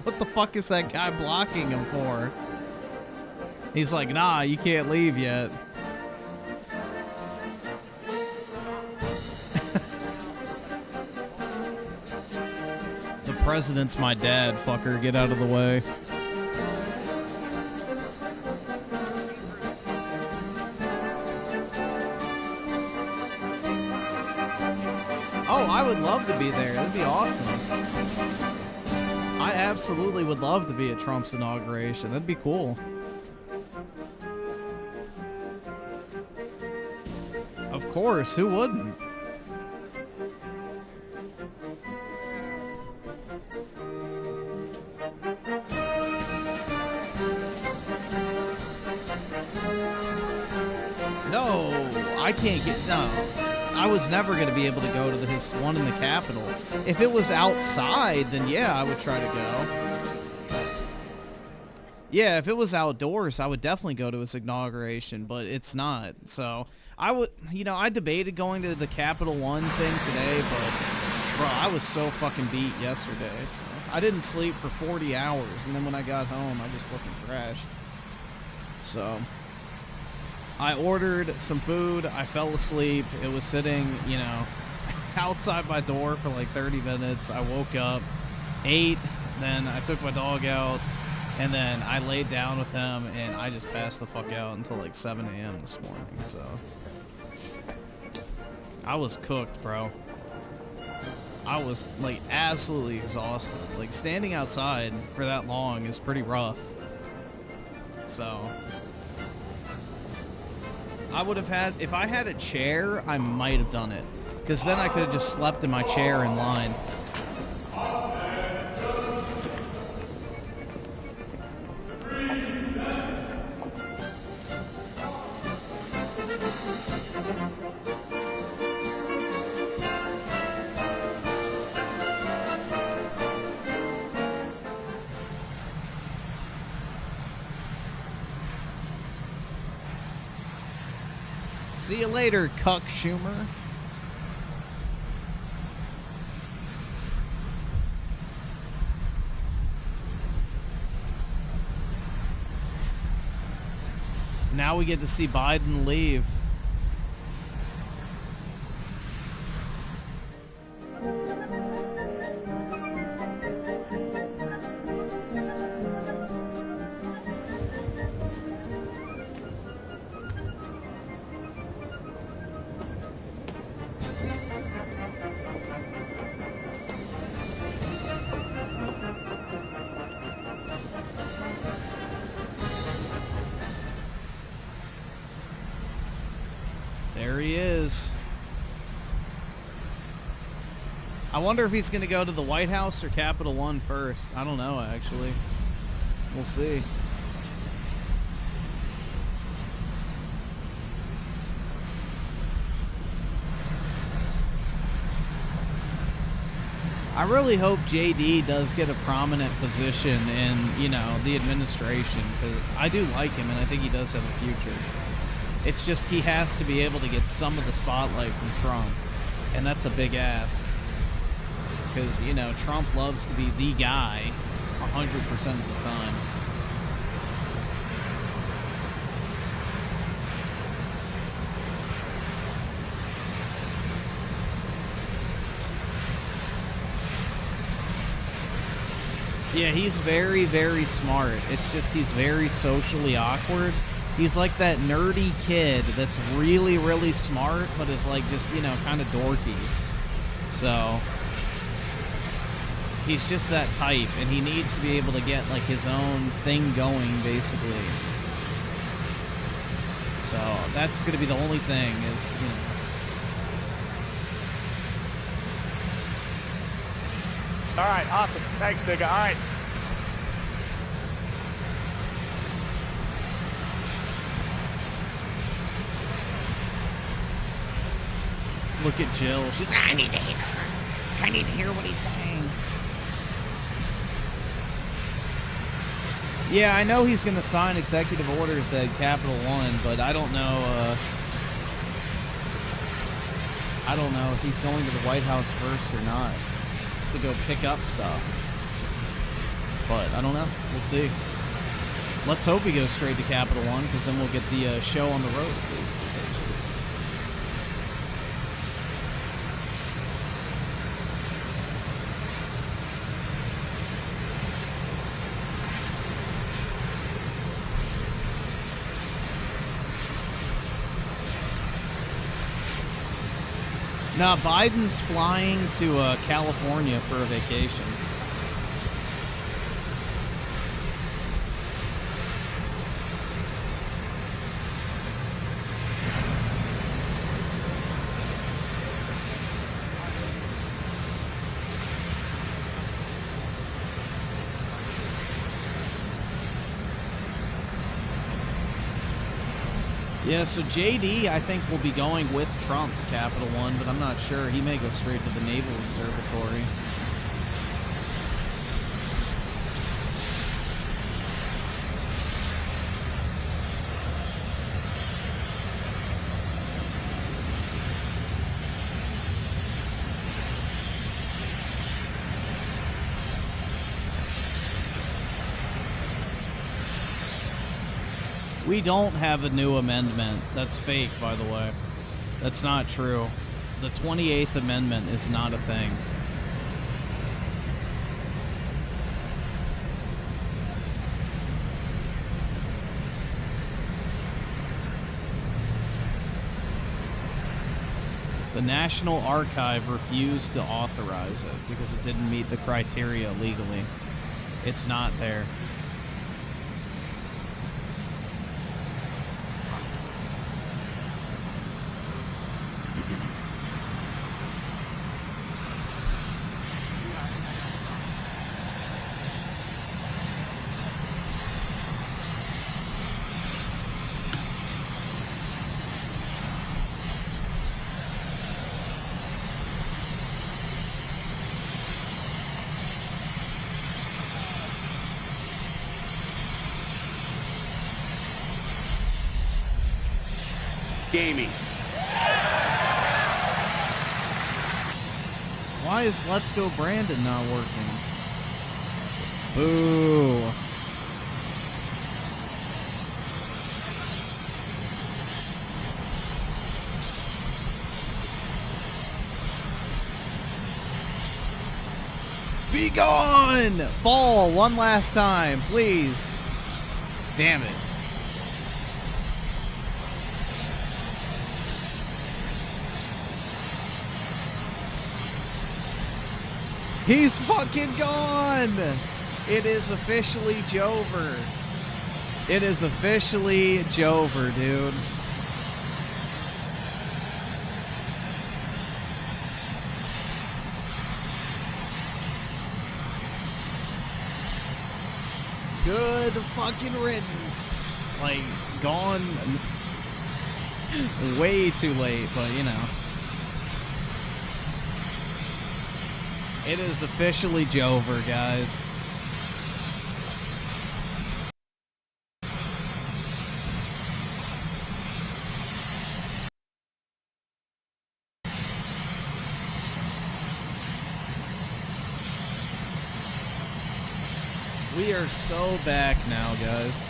What the fuck is that guy blocking him for? He's like, nah, you can't leave yet. The president's my dad, fucker. Get out of the way. Oh, I would love to be there. That'd be awesome. I absolutely would love to be at Trump's inauguration. That'd be cool. Of course, who wouldn't? No, I can't get, no. I was never going to be able to go to his one in the Capitol. If it was outside, then yeah, I would try to go. Yeah, if it was outdoors, I would definitely go to his inauguration, but it's not. So I would, you know, I debated going to the Capital One thing today, but bro, I was so fucking beat yesterday. So I didn't sleep for 40 hours, and then when I got home, I just fucking crashed. So I ordered some food. I fell asleep. It was sitting, you know, outside my door for like 30 minutes. I woke up, ate, then I took my dog out, and then I laid down with him, and I just passed the fuck out until like 7 a.m. this morning. So I was cooked, bro. I was like absolutely exhausted. Like standing outside for that long is pretty rough. So I would have had, if I had a chair, I might have done it. Because then I could have just slept in my chair in line. See you later, Cuck Schumer. Now we get to see Biden leave. There he is. I wonder if he's going to go to the White House or Capital One first. I don't know, actually. We'll see. I really hope JD does get a prominent position in, you know, the administration, because I do like him and I think he does have a future. It's just he has to be able to get some of the spotlight from Trump, and that's a big ask. Because, you know, Trump loves to be the guy 100% of the time. Yeah, he's very, very smart. It's just he's very socially awkward. He's like that nerdy kid that's really, really smart, but is like just, you know, kind of dorky. So he's just that type, and he needs to be able to get like his own thing going, basically. So that's going to be the only thing is, you know. All right, awesome. Thanks, nigga. All right. Look at Jill. She's like, I need to hear her. I need to hear what he's saying. Yeah, I know he's going to sign executive orders at Capital One, but I don't know. I don't know if he's going to the White House first or not to go pick up stuff. But I don't know. We'll see. Let's hope he goes straight to Capital One, because then we'll get the show on the road, basically. Now, Biden's flying to California for a vacation. Yeah, so JD, I think, will be going with Trump to Capital One, but I'm not sure. He may go straight to the Naval Observatory. We don't have a new amendment. That's fake, by the way. That's not true. The 28th Amendment is not a thing. The National Archive refused to authorize it because it didn't meet the criteria legally. It's not there. Gaming. Why is Let's Go Brandon not working? Boo. Be gone! Fall one last time, please. Damn it. He's fucking gone! It is officially Jover. It is officially Jover, dude. Good fucking riddance. Like, gone way too late, but you know. It is officially Jover, guys. We are so back now, guys.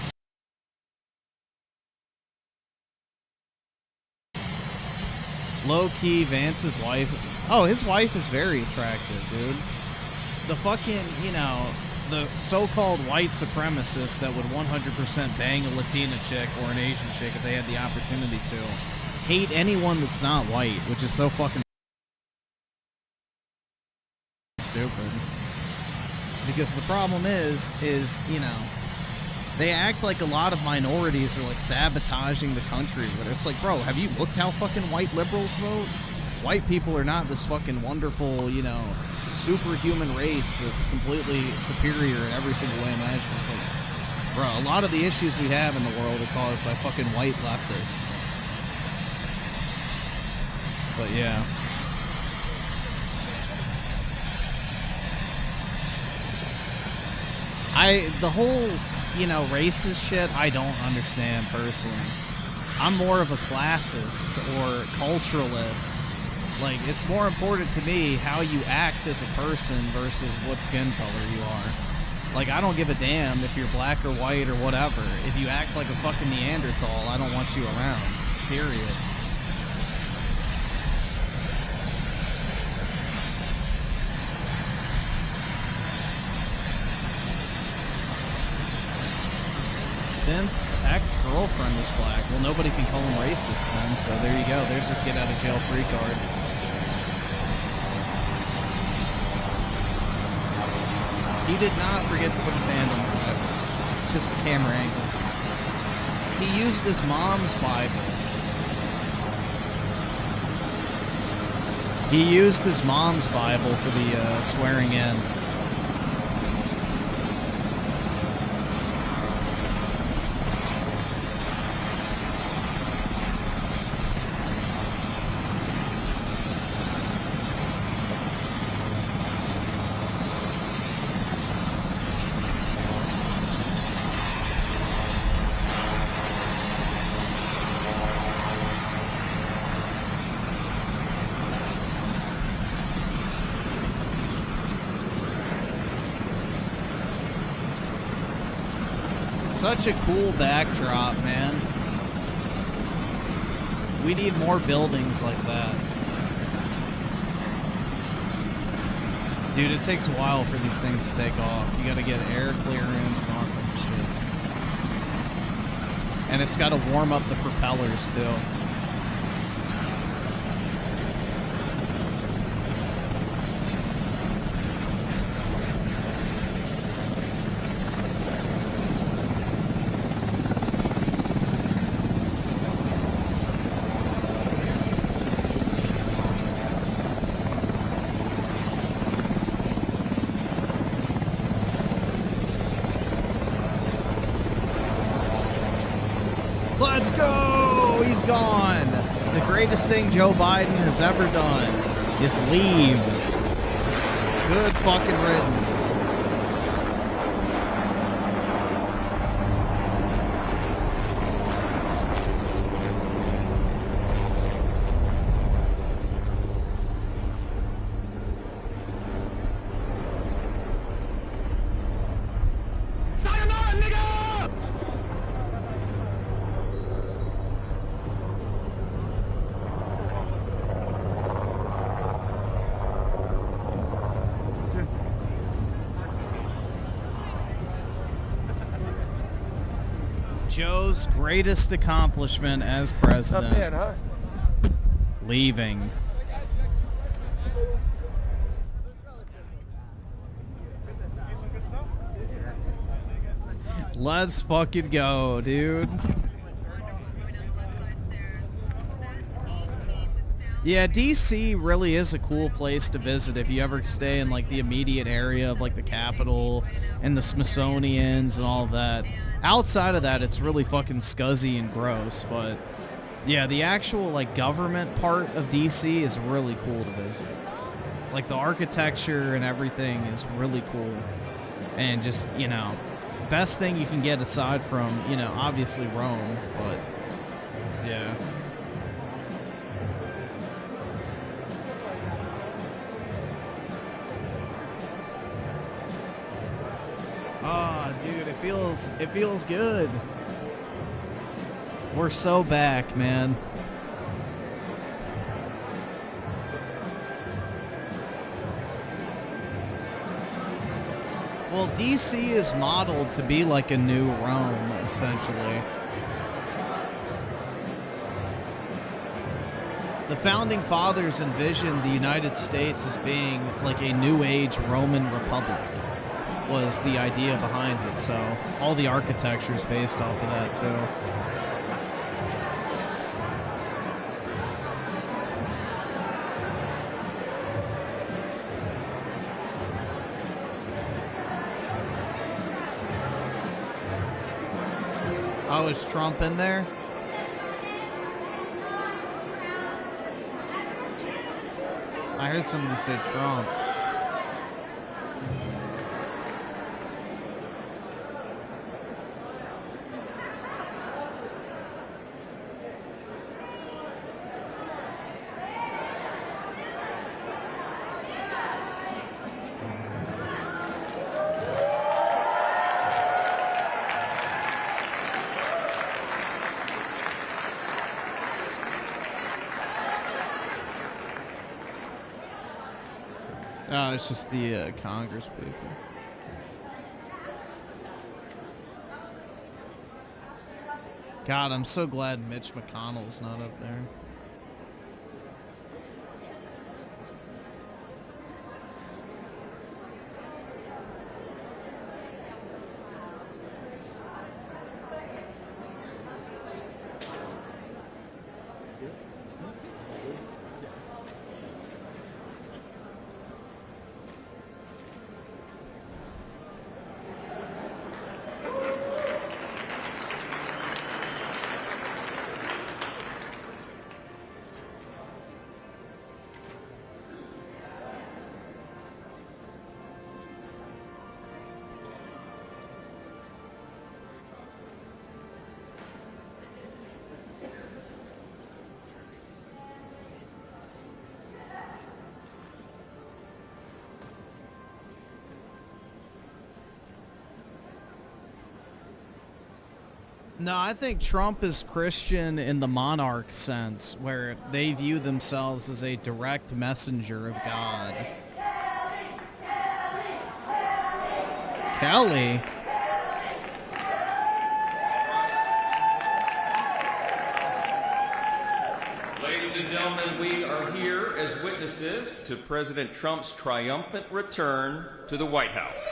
Low-key, Vance's wife. Oh, his wife is very attractive, dude. The fucking, you know, the so-called white supremacists that would 100% bang a Latina chick or an Asian chick if they had the opportunity to hate anyone that's not white, which is so fucking stupid. Because the problem is, you know, they act like a lot of minorities are like sabotaging the country, but it's like, bro, have you looked how fucking white liberals vote? White people are not this fucking wonderful, you know, superhuman race that's completely superior in every single way imaginable. Like, bro, a lot of the issues we have in the world are caused by fucking white leftists. But yeah. The whole, racist shit, I don't understand personally. I'm more of a classist or culturalist. Like, it's more important to me how you act as a person versus what skin color you are. Like, I don't give a damn if you're black or white or whatever. If you act like a fucking Neanderthal, I don't want you around. Period. Since ex-girlfriend is black, well, nobody can call him racist then, so there you go. There's his get-out-of-jail-free card. He did not forget to put his hand on the Bible. Just the camera angle. He used his mom's Bible. He used his mom's Bible for the swearing in. Such a cool backdrop, man. We need more buildings like that. Dude, it takes a while for these things to take off. You gotta get air clearance and all that shit. And it's gotta warm up the propellers, too. Let's go! He's gone! The greatest thing Joe Biden has ever done is leave. Good fucking riddance. Joe's greatest accomplishment as president. Not bad, huh? Leaving. Let's fucking go, dude. Yeah, DC really is a cool place to visit if you ever stay in like the immediate area of like the Capitol and the Smithsonian's and all of that. Outside of that, it's really fucking scuzzy and gross, but yeah, the actual like government part of DC is really cool to visit. Like the architecture and everything is really cool. And just, best thing you can get aside from, obviously Rome, but yeah. Oh, dude, it feels good. We're so back, man. Well, DC is modeled to be like a new Rome, essentially. The founding fathers envisioned the United States as being like a new age Roman Republic. Was the idea behind it, so all the architecture is based off of that too. Oh, is Trump in there? I heard somebody say Trump. No, it's just the Congress people. God, I'm so glad Mitch McConnell's not up there. No, I think Trump is Christian in the monarch sense, where they view themselves as a direct messenger of God. Kelly? Ladies and gentlemen, we are here as witnesses to President Trump's triumphant return to the White House.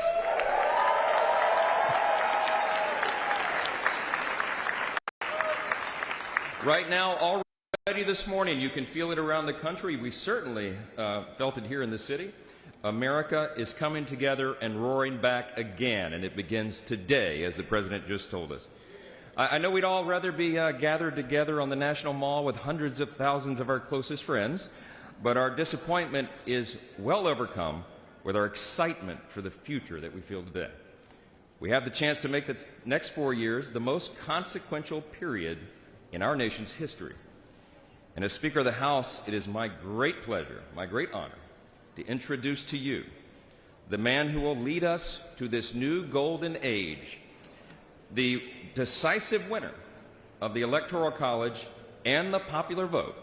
Right now, already this morning, you can feel it around the country. We certainly felt it here in the city. America is coming together and roaring back again, and it begins today, as the President just told us. I know we'd all rather be gathered together on the National Mall with hundreds of thousands of our closest friends, but our disappointment is well overcome with our excitement for the future that we feel today. We have the chance to make the next 4 years the most consequential period in our nation's history. And as Speaker of the House, it is my great pleasure, my great honor, to introduce to you the man who will lead us to this new golden age, the decisive winner of the Electoral College and the popular vote,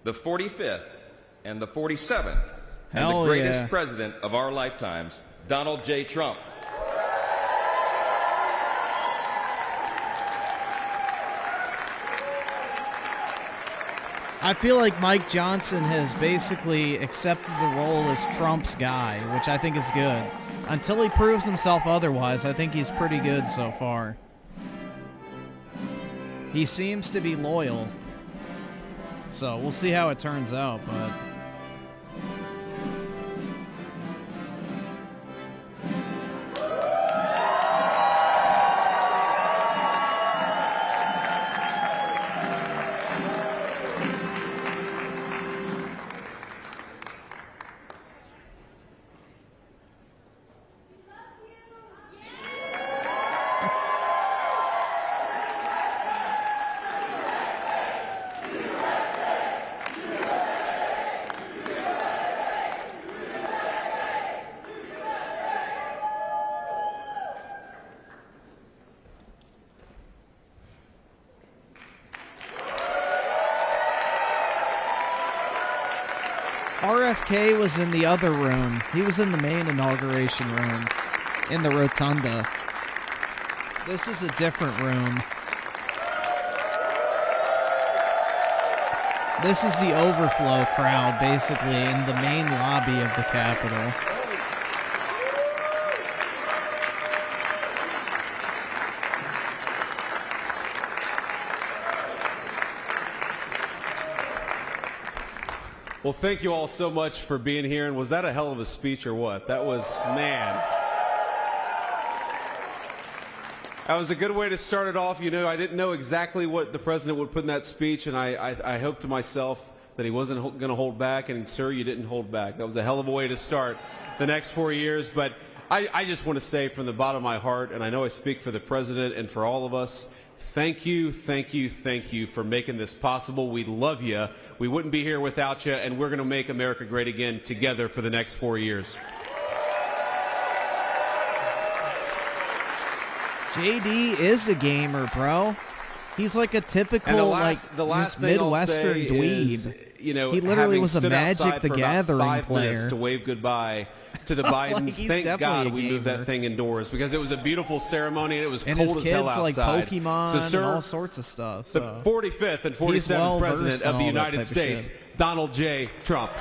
the 45th and the 47th, and the greatest president of our lifetimes, Donald J. Trump. I feel like Mike Johnson has basically accepted the role as Trump's guy, which I think is good. Until he proves himself otherwise, I think he's pretty good so far. He seems to be loyal. So we'll see how it turns out, but... RFK was in the other room. He was in the main inauguration room, in the rotunda. This is a different room. This is the overflow crowd, basically, in the main lobby of the Capitol. Well, thank you all so much for being here. And was that a hell of a speech or what? That was, man. That was a good way to start it off. You know, I didn't know exactly what the president would put in that speech, and I hoped to myself that he wasn't going to hold back, and sir, you didn't hold back. That was a hell of a way to start the next 4 years. But I just want to say from the bottom of my heart, and I know I speak for the president and for all of us, thank you, thank you, thank you for making this possible. We love you. We wouldn't be here without you, and we're going to make America great again together for the next 4 years. JD is a gamer, bro. He's like a typical just Midwestern dweeb. Is, you know, he literally was a Magic the Gathering player to wave goodbye to the Bidens. Thank God we moved that thing indoors because it was a beautiful ceremony and it was cold as hell outside. And his kids like Pokemon so, sir, and all sorts of stuff. So. The 45th and 47th President of the United States, Donald J. Trump.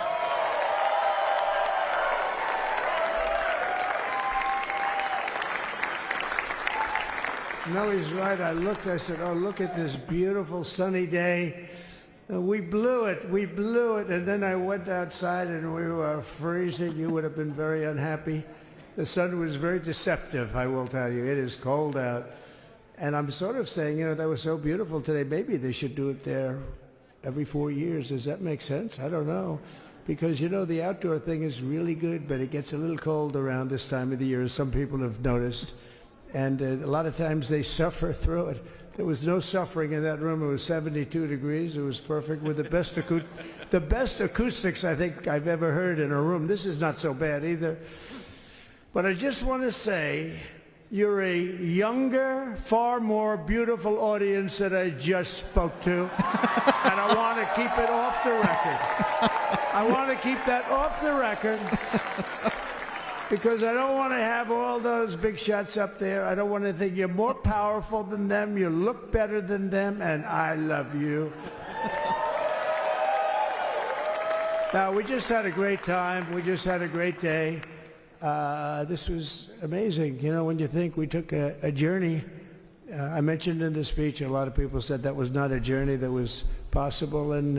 No, he's right. I said, oh, look at this beautiful sunny day. We blew it. And then I went outside and we were freezing. You would have been very unhappy. The sun was very deceptive, I will tell you. It is cold out. And I'm sort of saying, you know, that was so beautiful today. Maybe they should do it there every 4 years. Does that make sense? I don't know. Because, you know, the outdoor thing is really good, but it gets a little cold around this time of the year, as some people have noticed. And a lot of times they suffer through it. There was no suffering in that room. It was 72 degrees. It was perfect with the best acoustics I think I've ever heard in a room. This is not so bad either. But I just want to say, you're a younger, far more beautiful audience that I just spoke to. And I want to keep it off the record. I want to keep that off the record. Because I don't want to have all those big shots up there. I don't want to think you're more powerful than them, you look better than them, and I love you. Now, we just had a great time. We just had a great day. This was amazing. You know, when you think we took a journey, I mentioned in the speech, a lot of people said that was not a journey that was possible, and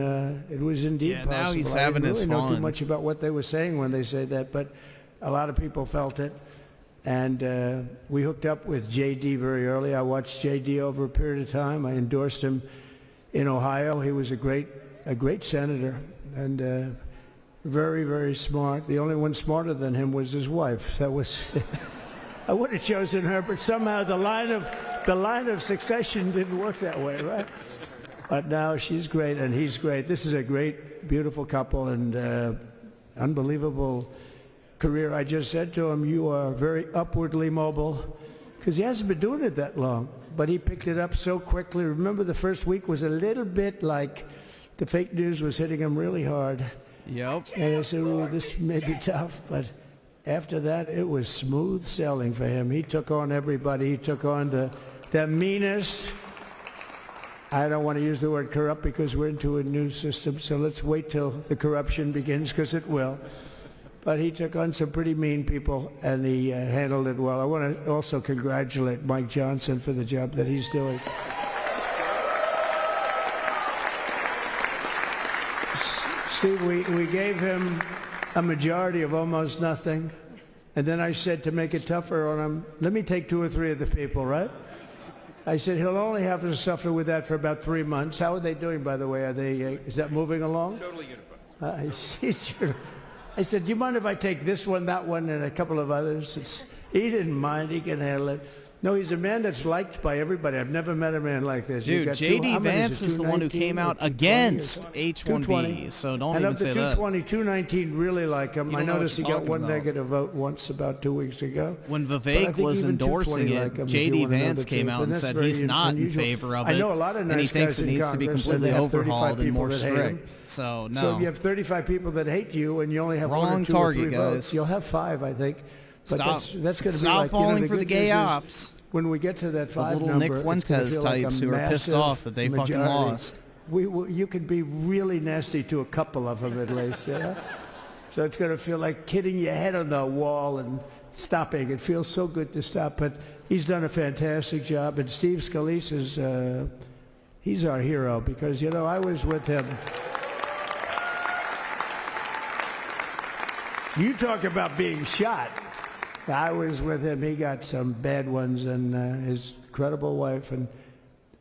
it was indeed possible. Now he's having his fun. I didn't really know too much about what they were saying when they said that, but a lot of people felt it, and we hooked up with J.D. very early. I watched J.D. over a period of time. I endorsed him in Ohio. He was a great senator, and very, very smart. The only one smarter than him was his wife. That was I would have chosen her, but somehow the line of succession didn't work that way, right? But now she's great, and he's great. This is a great, beautiful couple, and unbelievable career. I just said to him, you are very upwardly mobile, because he hasn't been doing it that long, but he picked it up so quickly. Remember, the first week was a little bit like the fake news was hitting him really hard. Yep. And I said, oh, this may be tough, but after that, it was smooth sailing for him. He took on everybody. He took on the meanest. I don't want to use the word corrupt because we're into a new system, so let's wait till the corruption begins, because it will. But he took on some pretty mean people, and he handled it well. I want to also congratulate Mike Johnson for the job that he's doing. Steve, we gave him a majority of almost nothing, and then I said to make it tougher on him, let me take 2 or 3 of the people, right? I said he'll only have to suffer with that for about 3 months. How are they doing, by the way? Are they? Is that moving along? Totally unified. I said, do you mind if I take this one, that one, and a couple of others? He didn't mind. He can handle it. No, he's a man that's liked by everybody. I've never met a man like this. Dude, J.D. Vance is the one who came out against H-1B, so don't even say that. And of the 220, 219 really like him. I noticed he got one negative vote once about 2 weeks ago. When Vivek was endorsing it, J.D. Vance came out and said he's not in favor of it, I know a lot of nice and he thinks guys it needs to be completely overhauled and more strict. So, no. So if you have 35 people that hate you and you only have Wrong 1 or 2 target, or 3 guys. votes, you'll have 5, I think. But that's going to be Stop like, falling the for the good gay news is, ops. when we get to that 5 little number, Nick Fuentes types who are pissed off that they fucking lost. You can be really nasty to a couple of them at least, you know? So it's going to feel like hitting your head on the wall and stopping. It feels so good to stop, but he's done a fantastic job. And Steve Scalise is, he's our hero because, you know, I was with him. You talk about being shot. I was with him. He got some bad ones, and his incredible wife, and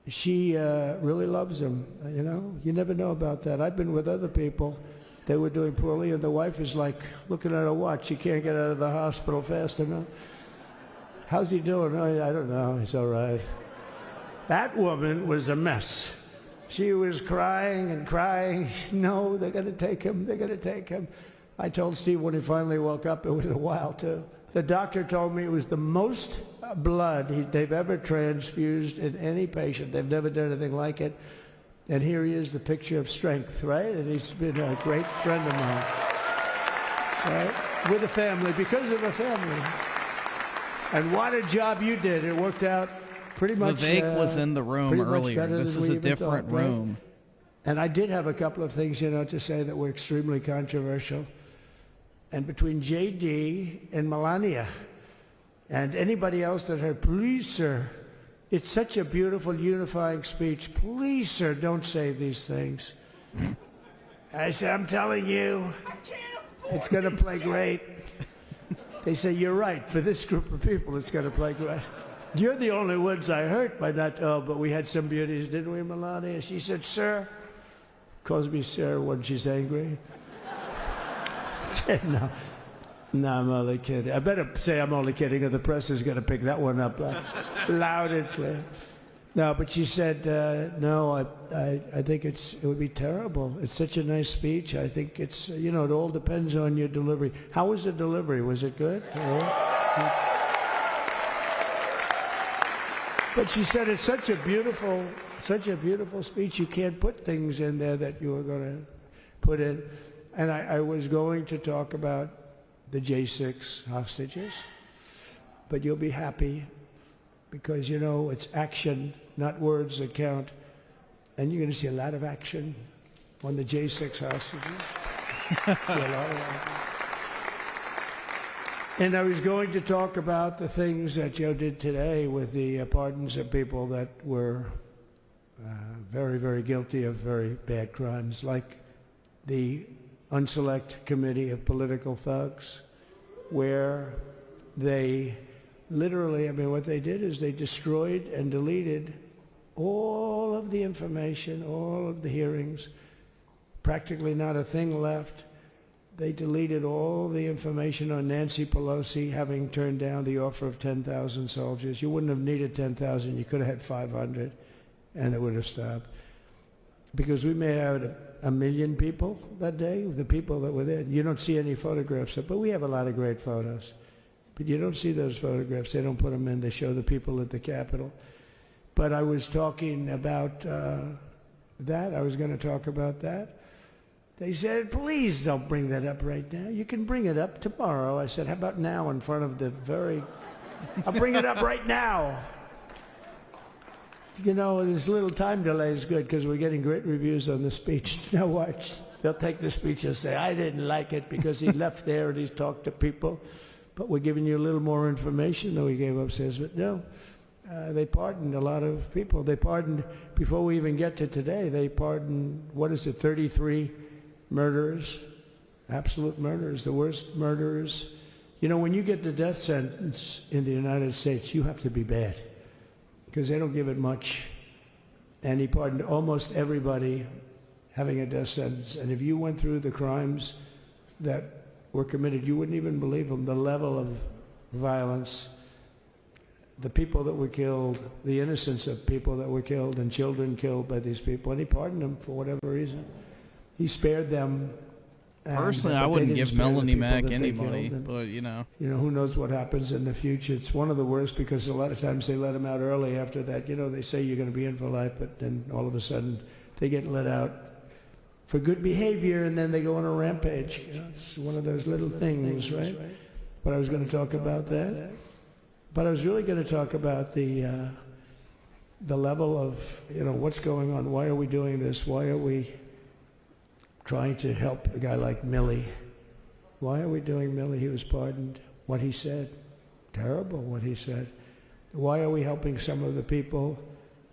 she really loves him. You know, you never know about that. I've been with other people. They were doing poorly, and the wife is like looking at her watch. She can't get out of the hospital fast enough. How's he doing? Oh, I don't know. He's all right. That woman was a mess. She was crying and crying. No, they're going to take him. They're going to take him. I told Steve when he finally woke up, it was a while too. The doctor told me it was the most blood they've ever transfused in any patient. They've never done anything like it. And here he is, the picture of strength, right? And he's been a great friend of mine, right? With a family, because of a family. And what a job you did. It worked out pretty much. Vivek was in the room earlier. This is a different room. Right? And I did have a couple of things, to say that were extremely controversial. And between J.D. and Melania and anybody else that heard, please, sir, it's such a beautiful unifying speech. Please, sir, don't say these things. I said, I'm telling you, it's going to play great. They say, you're right. For this group of people, it's going to play great. You're the only ones I hurt by not, but we had some beauties, didn't we, Melania? She said, sir, calls me sir when she's angry. No, I'm only kidding. I better say I'm only kidding, or the press is going to pick that one up loud and clear. No, but she said, no, I think it would be terrible. It's such a nice speech. I think it's, it all depends on your delivery. How was the delivery? Was it good? But she said it's such a beautiful speech. You can't put things in there that you were going to put in. And I was going to talk about the J6 hostages, but you'll be happy because, it's action, not words that count. And you're going to see a lot of action on the J6 hostages. And I was going to talk about the things that Joe did today with the pardons of people that were very, very guilty of very bad crimes, like the Unselect Committee of Political Thugs, where they literally, what they did is they destroyed and deleted all of the information, all of the hearings, practically not a thing left. They deleted all the information on Nancy Pelosi having turned down the offer of 10,000 soldiers. You wouldn't have needed 10,000. You could have had 500, and it would have stopped. Because we may have had 1 million people that day, the people that were there. You don't see any photographs, but we have a lot of great photos. But you don't see those photographs. They don't put them in. They show the people at the Capitol. But I was talking about that. I was going to talk about that. They said, please don't bring that up right now. You can bring it up tomorrow. I said, how about now in front of the I'll bring it up right now. This little time delay is good because we're getting great reviews on the speech. Now watch. They'll take the speech and say, I didn't like it because he left there and he's talked to people. But we're giving you a little more information than we gave upstairs. But no, they pardoned a lot of people. They pardoned, before we even get to today, they pardoned, 33 murderers, absolute murderers, the worst murderers. When you get the death sentence in the United States, you have to be bad because they don't give it much. And he pardoned almost everybody having a death sentence. And if you went through the crimes that were committed, you wouldn't even believe them. The level of violence, the people that were killed, the innocence of people that were killed and children killed by these people. And he pardoned them for whatever reason. He spared them. Personally, I wouldn't give Melanie Mack any money, but who knows what happens in the future. It's one of the worst because a lot of times they let them out early after that. They say you're going to be in for life, but then all of a sudden they get let out for good behavior, and then they go on a rampage. It's one of those little things, right? But I was going to talk about that. But I was really going to talk about the level of, what's going on. Why are we doing this? Why are we trying to help a guy like Millie? Why are we doing Millie? He was pardoned. What he said, terrible what he said. Why are we helping some of the people?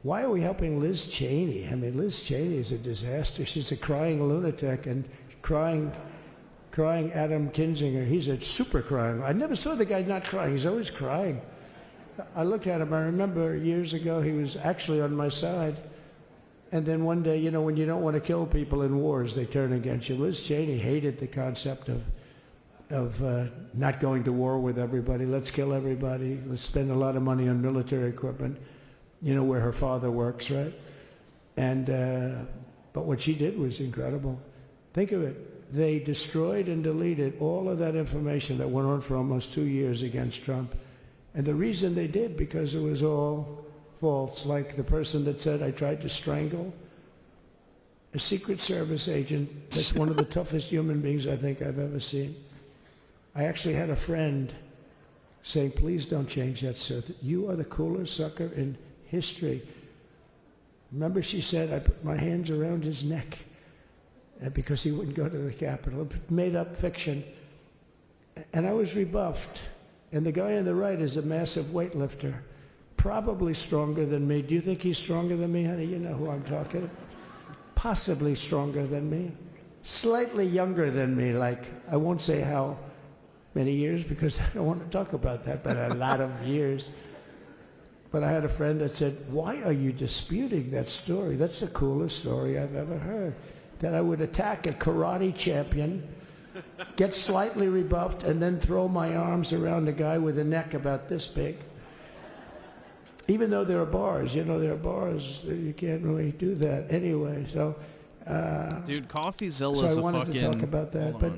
Why are we helping Liz Cheney? Liz Cheney is a disaster. She's a crying lunatic and crying crying Adam Kinzinger. He's a super crying. I never saw the guy not crying. He's always crying. I looked at him. I remember years ago he was actually on my side. And then one day, you know, when you don't want to kill people in wars, they turn against you. Liz Cheney hated the concept of not going to war with everybody. Let's kill everybody. Let's spend a lot of money on military equipment, you know, where her father works, right? And but what she did was incredible. Think of it. They destroyed and deleted all of that information that went on for almost 2 years against Trump. And the reason they did, because it was all false. Like the person that said, I tried to strangle a Secret Service agent. That's one of the toughest human beings I think I've ever seen. I actually had a friend saying, please don't change that, sir. You are the coolest sucker in history. Remember, she said, I put my hands around his neck because he wouldn't go to the Capitol. Made up fiction. And I was rebuffed. And the guy on the right is a massive weightlifter, probably stronger than me. Do you think he's stronger than me, honey? You know who I'm talking about. Possibly stronger than me. Slightly younger than me, like, I won't say how many years because I don't want to talk about that, but a lot of years. But I had a friend that said, why are you disputing that story? That's the coolest story I've ever heard. That I would attack a karate champion, get slightly rebuffed, and then throw my arms around a guy with a neck about this big. Even though there are bars, you know, there are bars, you can't really do that anyway. So, dude, CoffeeZilla so is I wanted to talk about that, but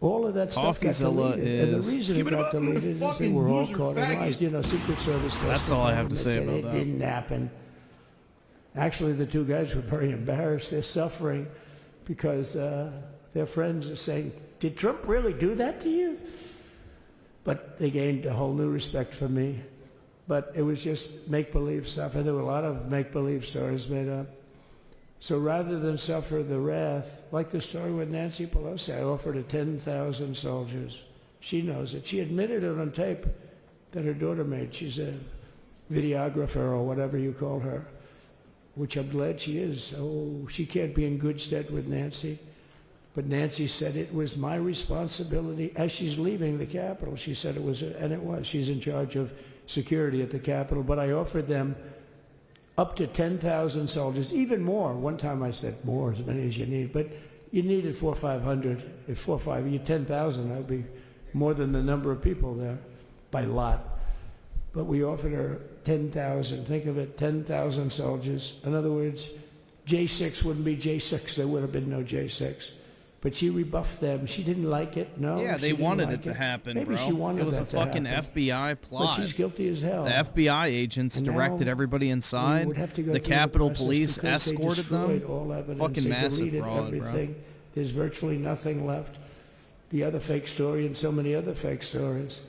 all of that stuff got deleted. And the reason it got deleted is they were all caught in lies. You know, Secret Service. That's all I have to say about that. It didn't happen. Actually, the two guys were very embarrassed. They're suffering because their friends are saying, did Trump really do that to you? But they gained a whole new respect for me. But it was just make-believe stuff, and there were a lot of make-believe stories made up. So rather than suffer the wrath, like the story with Nancy Pelosi, I offered her 10,000 soldiers. She knows it. She admitted it on tape that her daughter made. She's a videographer or whatever you call her, which I'm glad she is. Oh, she can't be in good stead with Nancy. But Nancy said it was my responsibility as she's leaving the Capitol. She said it was, and it was. She's in charge of security at the Capitol. But I offered them up to 10,000 soldiers, even more. One time I said more, as many as you need. But you needed 400 or 500. If 4 or 5, you 10,000, that would be more than the number of people there by lot. But we offered her 10,000. Think of it, 10,000 soldiers. In other words, J6 wouldn't be J6. There would have been no J6. But she rebuffed them. She didn't like it. No. Yeah, they wanted it to happen, Maybe bro. she wanted it was that a fucking to happen. FBI plot. But she's guilty as hell. The FBI agents And directed now everybody inside. we would have to go The through Capitol process Police because they escorted destroyed them. all evidence. Fucking They massive deleted fraud, everything. bro. There's virtually nothing left. The other fake story and so many other fake stories.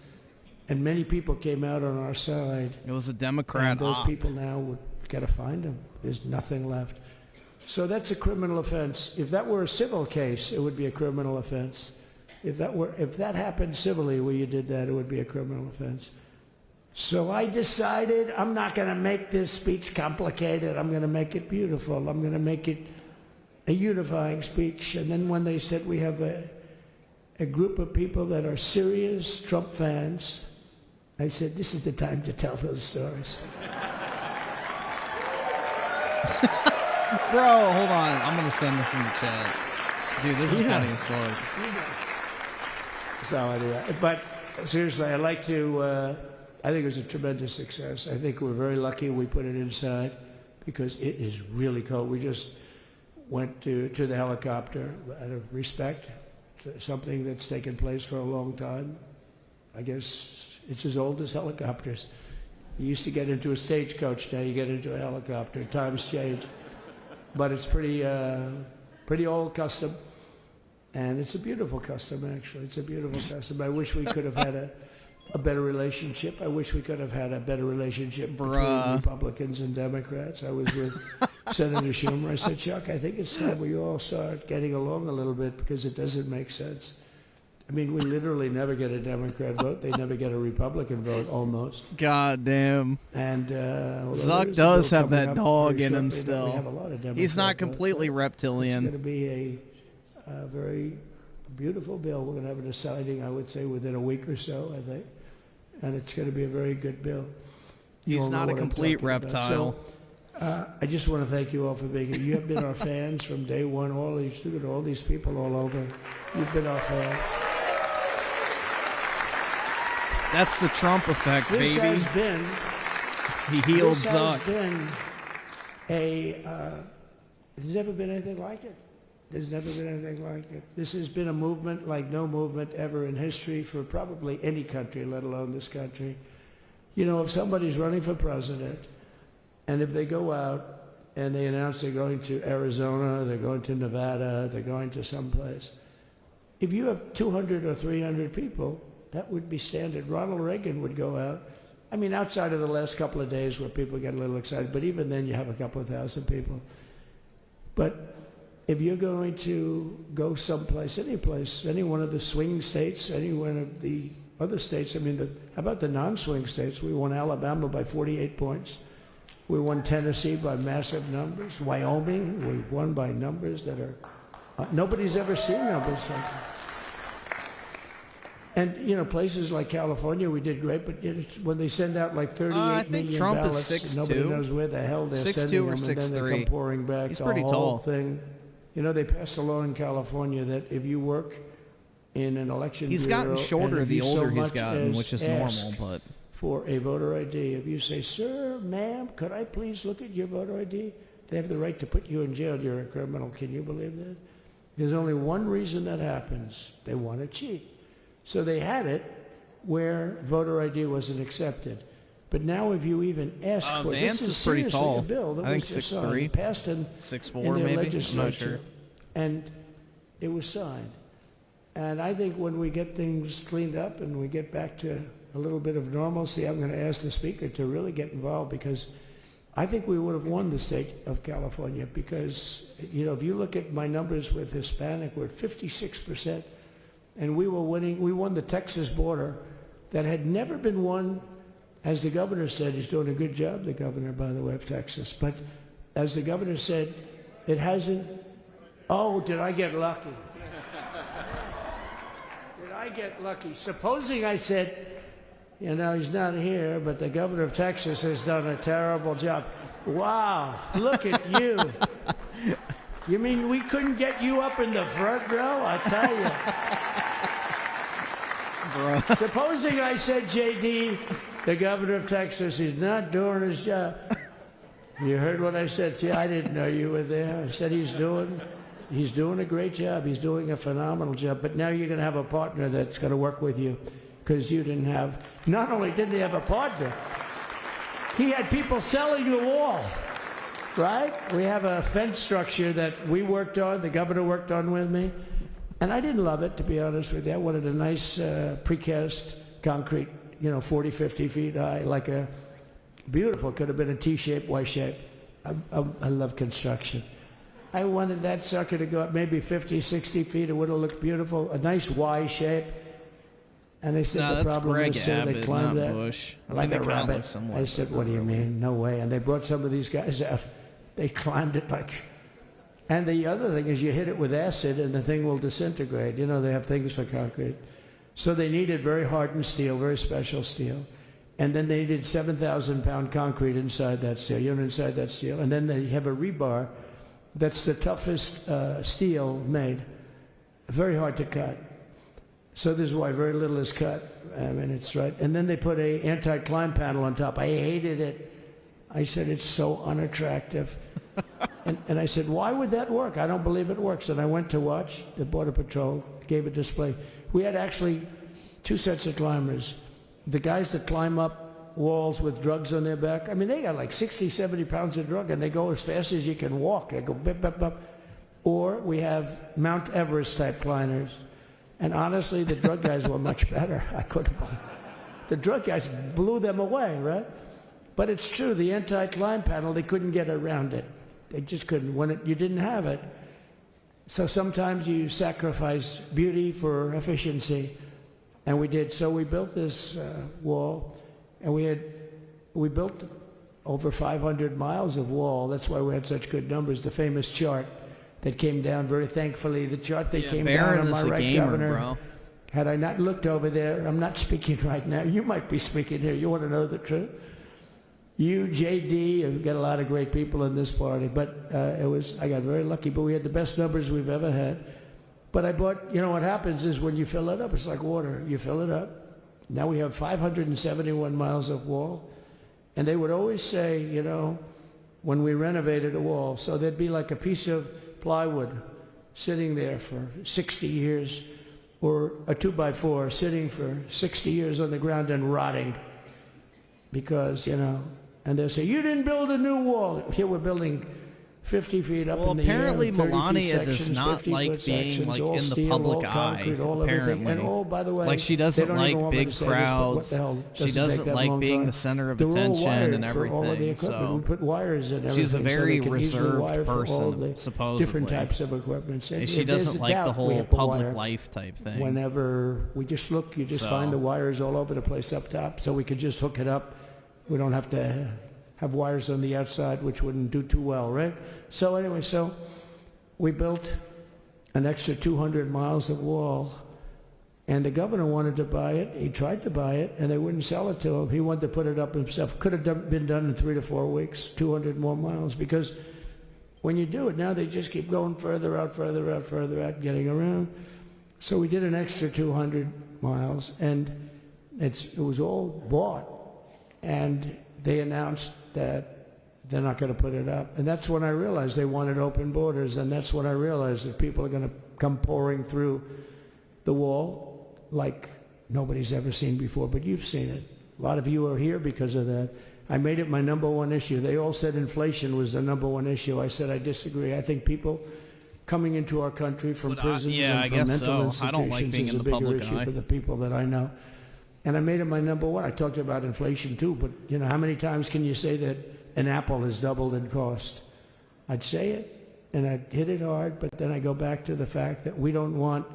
And many people came out on our side. It was a Democrat And those op. people now would got to find them. There's nothing left. So that's a criminal offense. If that were a civil case, it would be a criminal offense. If that happened civilly where you did that, it would be a criminal offense. So I decided I'm not going to make this speech complicated. I'm going to make it beautiful. I'm going to make it a unifying speech. And then when they said we have a group of people that are serious Trump fans, I said, this is the time to tell those stories. Bro, hold on. I'm going to send this in the chat. Dude, this is funny as fuck. So anyway, but seriously, I'd like to, I think it was a tremendous success. I think we're very lucky we put it inside because it is really cold. We just went to the helicopter out of respect, something that's taken place for a long time. I guess it's as old as helicopters. You used to get into a stagecoach, now you get into a helicopter. Times change. But it's pretty old custom. And it's a beautiful custom, actually. It's a beautiful custom. I wish we could have had a better relationship. I wish we could have had a better relationship between Republicans and Democrats. I was with Senator Schumer. I said, Chuck, I think it's time we all start getting along a little bit because it doesn't make sense. I mean, we literally never get a Democrat vote. They never get a Republican vote, almost. God damn. And Zuck does have that dog in him still. We have a lot of Democrat He's not votes, completely but reptilian. It's going to be a very beautiful bill. We're going to have a deciding, I would say, within a week or so, I think. And it's going to be a very good bill. He's not a complete reptile. So, I just want to thank you all for being here. You have been our fans from day one. All these people all over. You've been our fans. That's the Trump effect, This baby. has been, He healed this Zuck. has been there's never been anything like it. There's never been anything like it. This has been a movement like no movement ever in history for probably any country, let alone this country. You know, if somebody's running for president, and if they go out and they announce they're going to Arizona, they're going to Nevada, they're going to someplace, if you have 200 or 300 people, that would be standard. Ronald Reagan would go out. I mean, outside of the last couple of days where people get a little excited, but even then you have a couple of thousand people. But if you're going to go someplace, any place, any one of the swing states, any one of the other states, I mean, how about the non-swing states? We won Alabama by 48 points. We won Tennessee by massive numbers. Wyoming, we won by numbers that are, nobody's ever seen numbers like that. And, you know, places like California, we did great, but when they send out like 38 million Trump ballots, is 6'2". nobody knows where the hell they're 6'2" sending or them, and then they 6'3". come pouring back. He's the pretty whole tall. thing. You know, they passed a law in California that if you work in an election He's bureau, gotten shorter and if the you so older he's much gotten, as which is ask normal, but for a voter ID, if you say, "Sir, ma'am, could I please look at your voter ID?" They have the right to put you in jail. You're a criminal. Can you believe that? There's only one reason that happens. They want to cheat. So they had it where voter ID wasn't accepted. But now if you even ask for Vance this is pretty seriously tall. a bill that I think was just 6'3". signed, passed in 6'4" in their maybe? I'm not legislature, sure. and it was signed. And I think when we get things cleaned up and we get back to a little bit of normalcy, I'm going to ask the Speaker to really get involved, because I think we would have won the state of California, because, you know, if you look at my numbers with Hispanic, we're at 56%, and we won the Texas border that had never been won. As the governor said, he's doing a good job, the governor, by the way, of Texas, but as the governor said, it hasn't, oh, did I get lucky? Did I get lucky? Supposing I said, you know, he's not here, but the governor of Texas has done a terrible job. Wow, look at you. You mean we couldn't get you up in the front row? I tell you. Bro. Supposing I said, JD, the governor of Texas, is not doing his job. You heard what I said? See, I didn't know you were there. I said he's doing a great job. He's doing a phenomenal job. But now you're going to have a partner that's going to work with you, because you didn't have, not only didn't he have a partner, he had people selling the wall, right? We have a fence structure that we worked on, the governor worked on with me, and I didn't love it, to be honest with you. I wanted a nice precast concrete, you know, 40, 50 feet high, like a beautiful, could have been a T-shape, Y-shape. I love construction. I wanted that sucker to go up maybe 50, 60 feet. It would have looked beautiful, a nice Y shape. And they said the problem is they climbed that Bush. like a rabbit. I said, what do you mean? No way. And they brought some of these guys out. They climbed it like... And the other thing is you hit it with acid and the thing will disintegrate. You know, they have things for concrete. So they needed very hardened steel, very special steel. And then they needed 7,000-pound concrete inside that steel, inside that steel. And then they have a rebar that's the toughest steel made. Very hard to cut. So this is why very little is cut. I mean, it's right. And then they put a anti-climb panel on top. I hated it. I said, it's so unattractive. and I said, why would that work? I don't believe it works. And I went to watch the Border Patrol, gave a display. We had actually two sets of climbers. The guys that climb up walls with drugs on their back, I mean, they got like 60, 70 pounds of drug, and they go as fast as you can walk. They go bip, bip, bip. Or we have Mount Everest type climbers. And honestly, the drug guys were much better. I couldn't believe it. The drug guys blew them away, right? But it's true, the anti-climb panel, they couldn't get around it. They just couldn't. When you didn't have it. So sometimes you sacrifice beauty for efficiency. And we did. So we built this wall, and we built over 500 miles of wall. That's why we had such good numbers. The famous chart that came down very thankfully. The chart that came Barron down on my is a right, gamer, Governor. bro. Had I not looked over there, I'm not speaking right now. You might be speaking here. You want to know the truth? You, JD, we've got a lot of great people in this party, but I got very lucky, but we had the best numbers we've ever had. But I bought, you know what happens is when you fill it up, it's like water. You fill it up. Now we have 571 miles of wall. And they would always say, you know, when we renovated a wall, so there'd be like a piece of plywood sitting there for 60 years, or a 2x4 sitting for 60 years on the ground and rotting. Because, you know, and they'll say, you didn't build a new wall. Here we're building 50 feet up in the air. Apparently 30 feet Melania does sections, not 50 like foot being sections, like all in the steel, public all eye. concrete, all everything. Apparently, And oh, by the way, like she they doesn't don't like even want me big to say this, but what crowds. the hell, She take doesn't that like long being time. the center of They're all attention wired and for all of the everything. equipment. So we put wires in everything. she's a so very they can easily wire reserved for all person, the supposedly. different types of equipment. And If she there's doesn't a like the doubt, we whole have to public wire. life type thing. Whenever we just look, you just find the wires all over the place up top, so we could just hook it up. We don't have to have wires on the outside, which wouldn't do too well, right? So anyway, so we built an extra 200 miles of wall, and the governor wanted to buy it. He tried to buy it, and they wouldn't sell it to him. He wanted to put it up himself. Could have been done in 3 to 4 weeks, 200 more miles, because when you do it now, they just keep going further out, further out, further out, getting around. So we did an extra 200 miles, and it was all bought, and they announced that they're not going to put it up. And that's when I realized they wanted open borders, and that's when I realized that people are going to come pouring through the wall like nobody's ever seen before, but you've seen it. A lot of you are here because of that. I made it my number one issue. They all said inflation was the number one issue. I said I disagree. I think people coming into our country from prisons and from mental institutions I don't like being is in a the bigger public issue eye. for the people that I know. And I made it my number one. I talked about inflation too, but you know, how many times can you say that an apple has doubled in cost? I'd say it, and I'd hit it hard, but then I go back to the fact that we don't want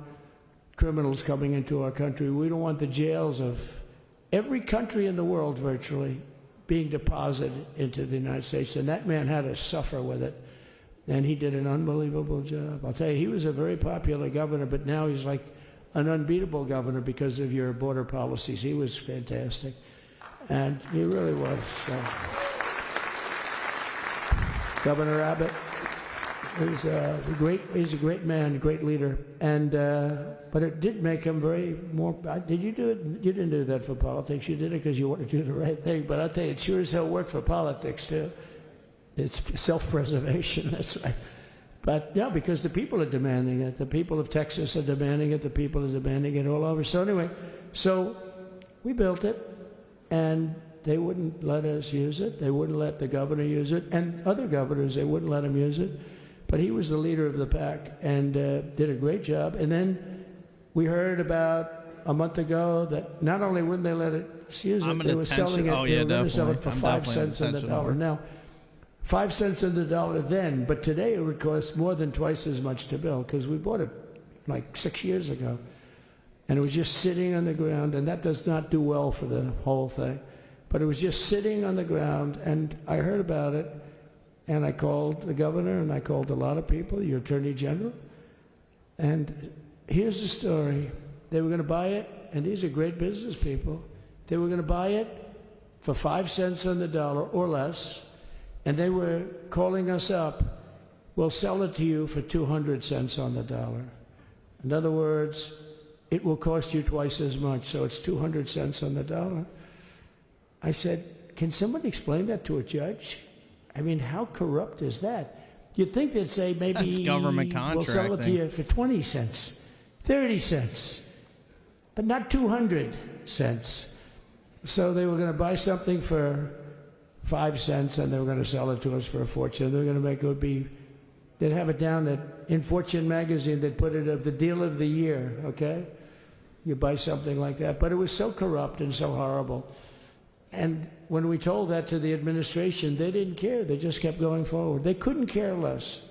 criminals coming into our country. We don't want the jails of every country in the world virtually being deposited into the United States, and that man had to suffer with it, and he did an unbelievable job. I'll tell you, he was a very popular governor, but now he's like an unbeatable governor because of your border policies. He was fantastic, and he really was. So. Governor Abbott is he's a great man, great leader, and but it did make him very more. Did you do it? You didn't do that for politics. You did it because you wanted to do the right thing. But I'll tell you, it sure as hell worked for politics too. It's self-preservation. That's right. But yeah, because the people are demanding it. The people of Texas are demanding it. The people are demanding it all over. So anyway, so we built it, and they wouldn't let us use it. They wouldn't let the governor use it. And other governors, they wouldn't let him use it. But he was the leader of the pack and did a great job. And then we heard about a month ago that not only wouldn't they let us use it, they were selling it. They were going to sell it for 5 cents on the dollar. Now, 5 cents on the dollar then, but today it would cost more than twice as much to build because we bought it like 6 years ago. And it was just sitting on the ground, and that does not do well for the whole thing. But it was just sitting on the ground, and I heard about it, and I called the governor, and I called a lot of people, your attorney general, and here's the story. They were going to buy it, and these are great business people. They were going to buy it for 5 cents on the dollar or less, and they were calling us up, we'll sell it to you for 200 cents on the dollar. In other words, it will cost you twice as much, so it's 200 cents on the dollar. I said, can somebody explain that to a judge? I mean, how corrupt is that? You'd think they'd say maybe that's government we'll sell it to you for 20 cents, 30 cents, but not 200 cents. So they were going to buy something for 5 cents and they were going to sell it to us for a fortune. They were going to make it would be, they'd have it down that in Fortune magazine, they'd put it of the deal of the year, okay? You buy something like that. But it was so corrupt and so horrible. And when we told that to the administration, they didn't care. They just kept going forward. They couldn't care less.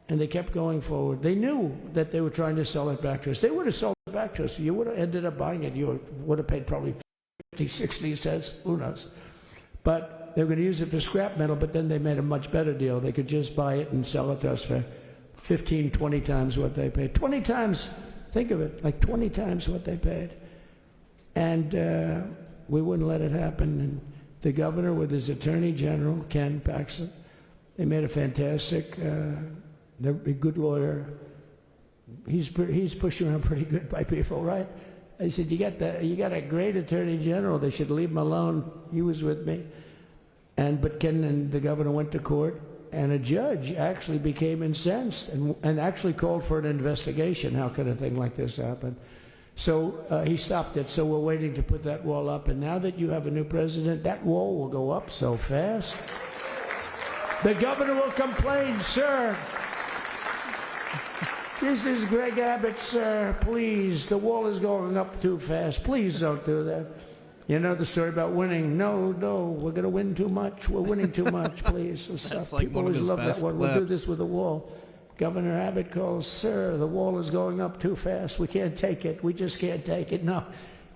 And they kept going forward. They knew that they were trying to sell it back to us. They would have sold it back to us. You would have ended up buying it. You would have paid probably 50, 60 cents. Who knows? But they were going to use it for scrap metal, but then they made a much better deal. They could just buy it and sell it to us for 15, 20 times what they paid. 20 times, think of it, like 20 times what they paid. And we wouldn't let it happen. And the governor with his attorney general, Ken Paxton, they made a fantastic, they're a good lawyer. He's pushed around pretty good by people, right? I said, you got a great attorney general. They should leave him alone. He was with me. But Ken and the governor went to court, and a judge actually became incensed and actually called for an investigation. How could a thing like this happen? So he stopped it. So we're waiting to put that wall up. And now that you have a new president, that wall will go up so fast. The governor will complain, sir. This is Greg Abbott, sir. Please, the wall is going up too fast. Please don't do that. You know the story about winning? No, we're going to win too much. We're winning too much, please. That's like People one of always his love best that one. We'll do clips. this with the wall. Governor Abbott calls, sir, the wall is going up too fast. We can't take it. We just can't take it. No,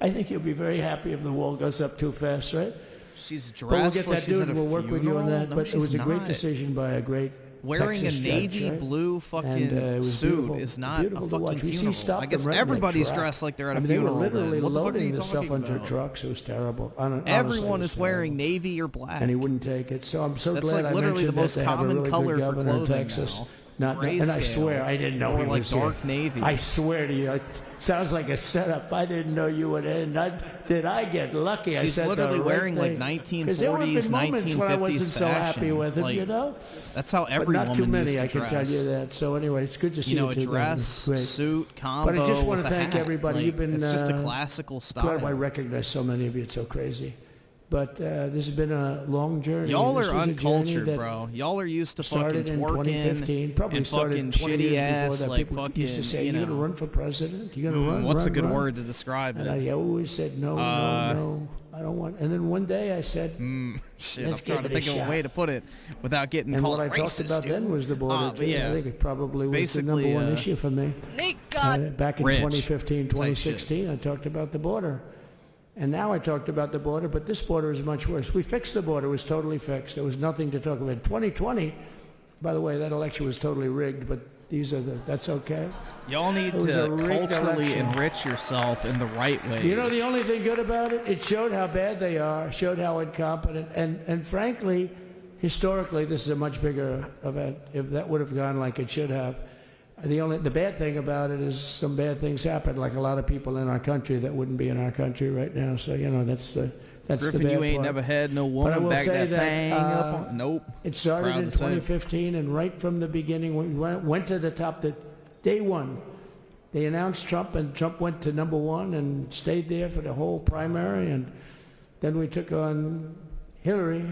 I think you'll be very happy if the wall goes up too fast, right? She's But we'll dressed get like that she's dude at and a we'll work with you on funeral? that. No, But it was she's a great not. decision by a great Wearing Texas a judge, navy right? blue fucking it was suit beautiful. is not a Beautiful to watch. fucking We see funeral. stopped I guess them right in the everybody's track. dressed like they're at a I mean, they funeral. were literally then. What the fuck are loading you the stuff talking onto about? trucks. It was terrible. Honestly, Everyone it was is wearing terrible. navy or black. And he wouldn't take it. So I'm so That's glad like I literally the mentioned most that they have a common really color good for governor in clothing Texas. now. And I Grayscale. swear I didn't know Or he like was dark here. navy. I swear to you, it sounds like a setup. I didn't know you would end. Did I get lucky? She's I said literally the right wearing like thing. 1940s, 'Cause there would've been moments when I 1950s wasn't so happy fashion. with him, Like, you know? That's how every but not woman too many, used to I can dress. tell you that. So anyway, it's good to see You know, you a two guys. dress, It's great. suit, combo. But I just want with to a thank hat. everybody. Like, You've been. It's just a classical Glad I style. recognize so many of you. It's so crazy. But this has been a long journey. Y'all This are was a journey uncultured, that bro. Y'all are used to fucking started in twerking 2015. Probably and started fucking 20 shitty years ass, before that. like People fucking, used to say, you "You're know. gonna run for president? You're gonna run? What's run, a good run?" word to describe And it? I always said, "No, no, I don't want." And then one day I said, Shit, Let's I'm trying to give it a think of a shot. way to put it without getting And called what I racist, talked about dude. then was the border. But too. yeah, I think it probably was the basically, number one issue for me. Back in rich 2015, type 2016, I talked about the border. And now I talked about the border, but this border is much worse. We fixed the border. It was totally fixed. There was nothing to talk about. 2020, by the way, that election was totally rigged, but that's okay. y'all need It was to a rigged culturally election. enrich yourself in the right ways. You know the only thing good about it? It showed how bad they are, showed how incompetent, and frankly, historically, this is a much bigger event. If that would have gone like it should have, the bad thing about it is some bad things happen, like a lot of people in our country that wouldn't be in our country right now. So that's the Griffin, bad you ain't part. never had no But I woman will back say that thing up on. Nope. It started Proud in to say. 2015, and right from the beginning, we went to the top. Day one, they announced Trump, and Trump went to number one and stayed there for the whole primary. And then we took on Hillary.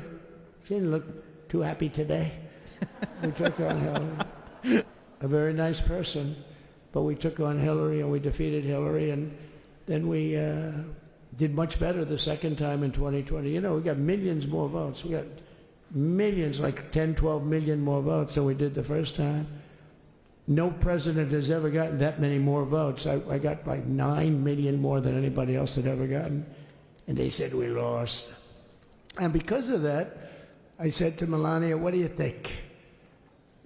She didn't look too happy today. We took on Hillary, a very nice person, but we took on Hillary and we defeated Hillary, and then we did much better the second time in 2020. You know, we got millions more votes. We got millions, like 10, 12 million more votes than we did the first time. No president has ever gotten that many more votes. I got like 9 million more than anybody else had ever gotten. And they said we lost. And because of that, I said to Melania, "What do you think?"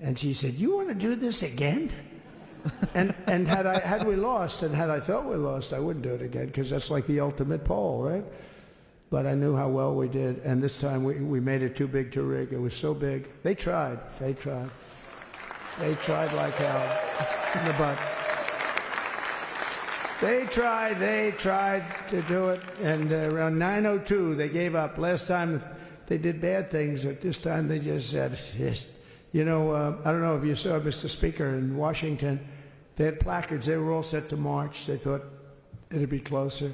And she said, "You want to do this again?" and had we lost, and had I thought we lost, I wouldn't do it again, because that's like the ultimate poll, right? But I knew how well we did, and this time we made it too big to rig. It was so big. They tried like hell in the butt. They tried to do it, and around 9:02 they gave up. Last time they did bad things, but this time they just said, yes. You know, I don't know if you saw, Mr. Speaker, in Washington, they had placards. They were all set to march. They thought it'd be closer.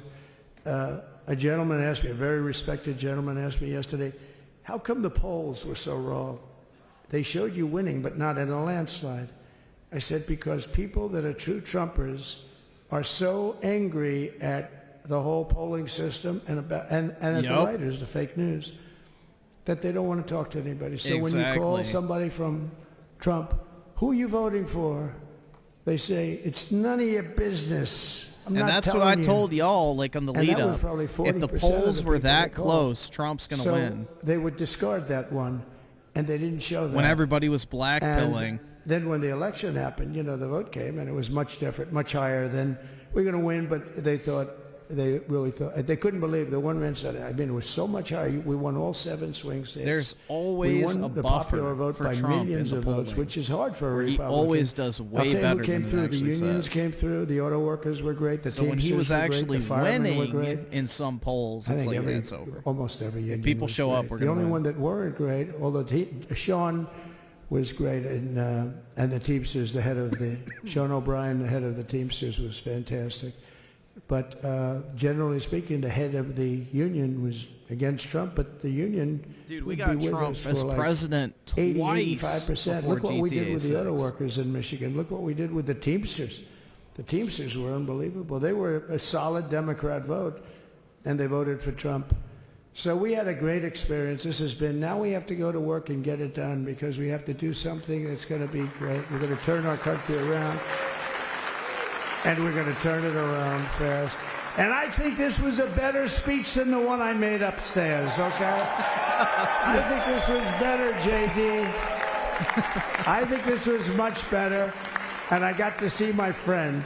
A gentleman asked me, a very respected gentleman asked me yesterday, how come the polls were so wrong? They showed you winning, but not in a landslide. I said, because people that are true Trumpers are so angry at the whole polling system and at the writers, the fake news, that they don't want to talk to anybody. So when you call somebody from Trump, who are you voting for? They say, it's none of your business. And that's what I told y'all, like on the lead up. If the polls were that close, Trump's going to win. They would discard that one, and they didn't show that. When everybody was blackpilling. then when the election happened, the vote came, and it was much different, much higher than we're going to win, but they really thought, they couldn't believe, the one man said, it was so much higher. We won all 7 swing states. There's always we won a the buffer popular vote for by Trump millions in of the votes, polling. which is hard for a Republican. He always does way I'll tell you better who came than through. it actually The unions says. came through. The auto workers were great. The So when he Teamsters was were great, actually the firemen were great. winning in some polls, I it's think like it's over. almost every union. If people was show up, great. we're the going to only win. one that weren't great, although Sean was great, and the Teamsters, Sean O'Brien, the head of the Teamsters, was fantastic. But generally speaking, the head of the union was against Trump, but the union Dude, we would got be with Trump us as for like president 80, twice 85%. before Look what we did GTA with the auto 6. workers in Michigan. Look what we did with the Teamsters. The Teamsters were unbelievable. They were a solid Democrat vote, and they voted for Trump. So we had a great experience. Now we have to go to work and get it done, because we have to do something that's going to be great. We're going to turn our country around, and we're going to turn it around fast. And I think this was a better speech than the one I made upstairs, okay? I think this was better, JD. I think this was much better, and I got to see my friend.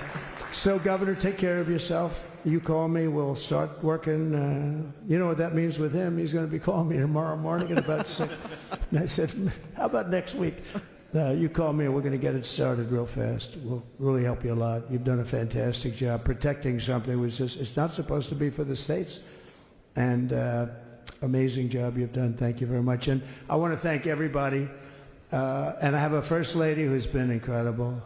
So, Governor, take care of yourself. You call me, we'll start working. You know what that means with him? He's going to be calling me tomorrow morning at about 6. And I said, how about next week? You call me and we're going to get it started real fast. We'll really help you a lot. You've done a fantastic job protecting something which it's not supposed to be for the states. And amazing job you've done. Thank you very much. And I want to thank everybody. And I have a First Lady who's been incredible.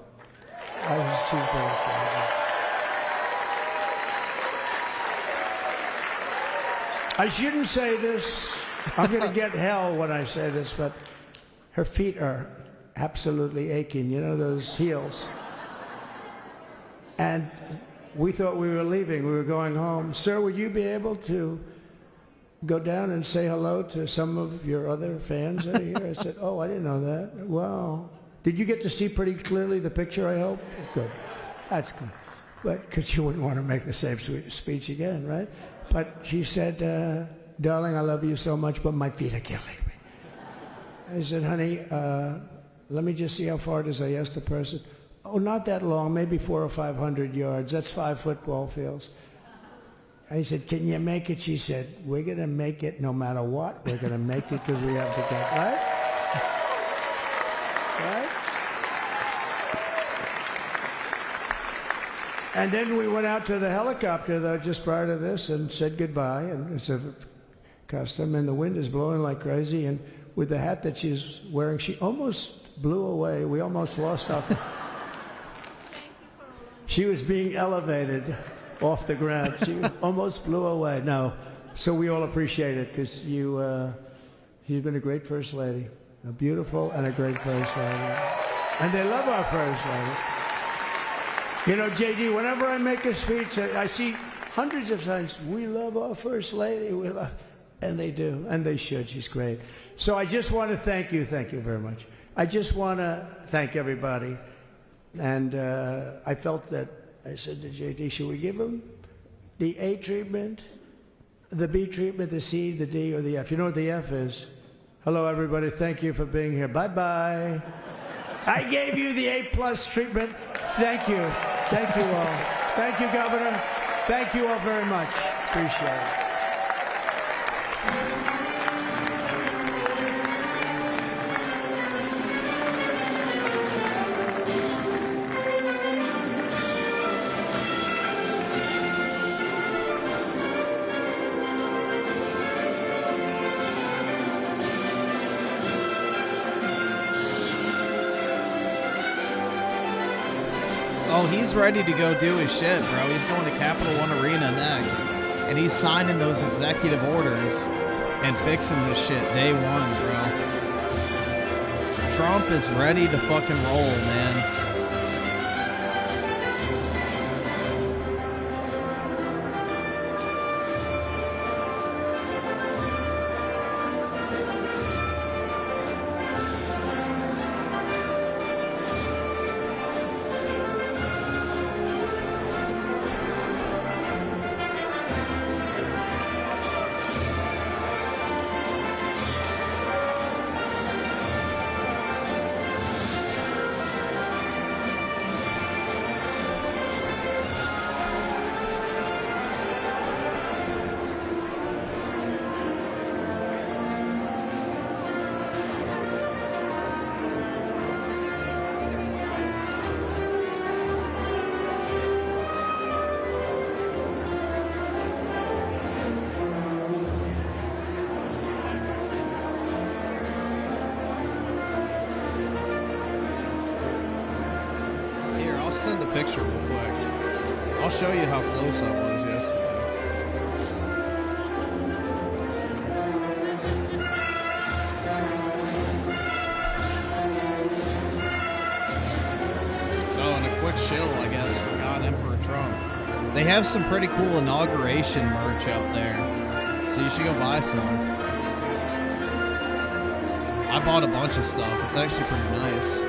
She's been incredible. I shouldn't say this. I'm going to get hell when I say this, but her feet are absolutely aching, those heels. And we thought we were leaving. We were going home. Sir, would you be able to go down and say hello to some of your other fans that are here? I said, oh, I didn't know that. Wow. Did you get to see pretty clearly the picture, I hope? Good. That's good. But because you wouldn't want to make the same speech again, right? But she said, darling, I love you so much, but my feet are killing me. I said, honey, let me just see how far it is. I asked the person. Oh, not that long, maybe 400 or 500 yards. That's 5 football fields. I said, can you make it? She said, we're going to make it no matter what. We're going to make it because we have to go. Right? Right? And then we went out to the helicopter, though, just prior to this, and said goodbye. And it's a custom, and the wind is blowing like crazy. And with the hat that she's wearing, she almost blew away. We almost lost our... She was being elevated off the ground. She almost blew away. No. So we all appreciate it, because you've been a great First Lady. A beautiful and a great First Lady. And they love our First Lady. JD, whenever I make a speech, I see hundreds of times, we love our First Lady. And they do, and they should. She's great. So I just want to thank you. Thank you very much. I just want to thank everybody. And I felt that, I said to JD, should we give him the A treatment, the B treatment, the C, the D, or the F? You know what the F is? Hello, everybody. Thank you for being here. Bye-bye. I gave you the A+ treatment. Thank you. Thank you all. Thank you, Governor. Thank you all very much. Appreciate it. Oh, he's ready to go do his shit, bro. He's going to Capital One Arena next. And he's signing those executive orders and fixing this shit day one, bro. Trump is ready to fucking roll, man. picture real quick. I'll show you how close I was yesterday. Oh, and a quick shill, I guess, for God Emperor Trump. They have some pretty cool inauguration merch up there, so you should go buy some. I bought a bunch of stuff. It's actually pretty nice.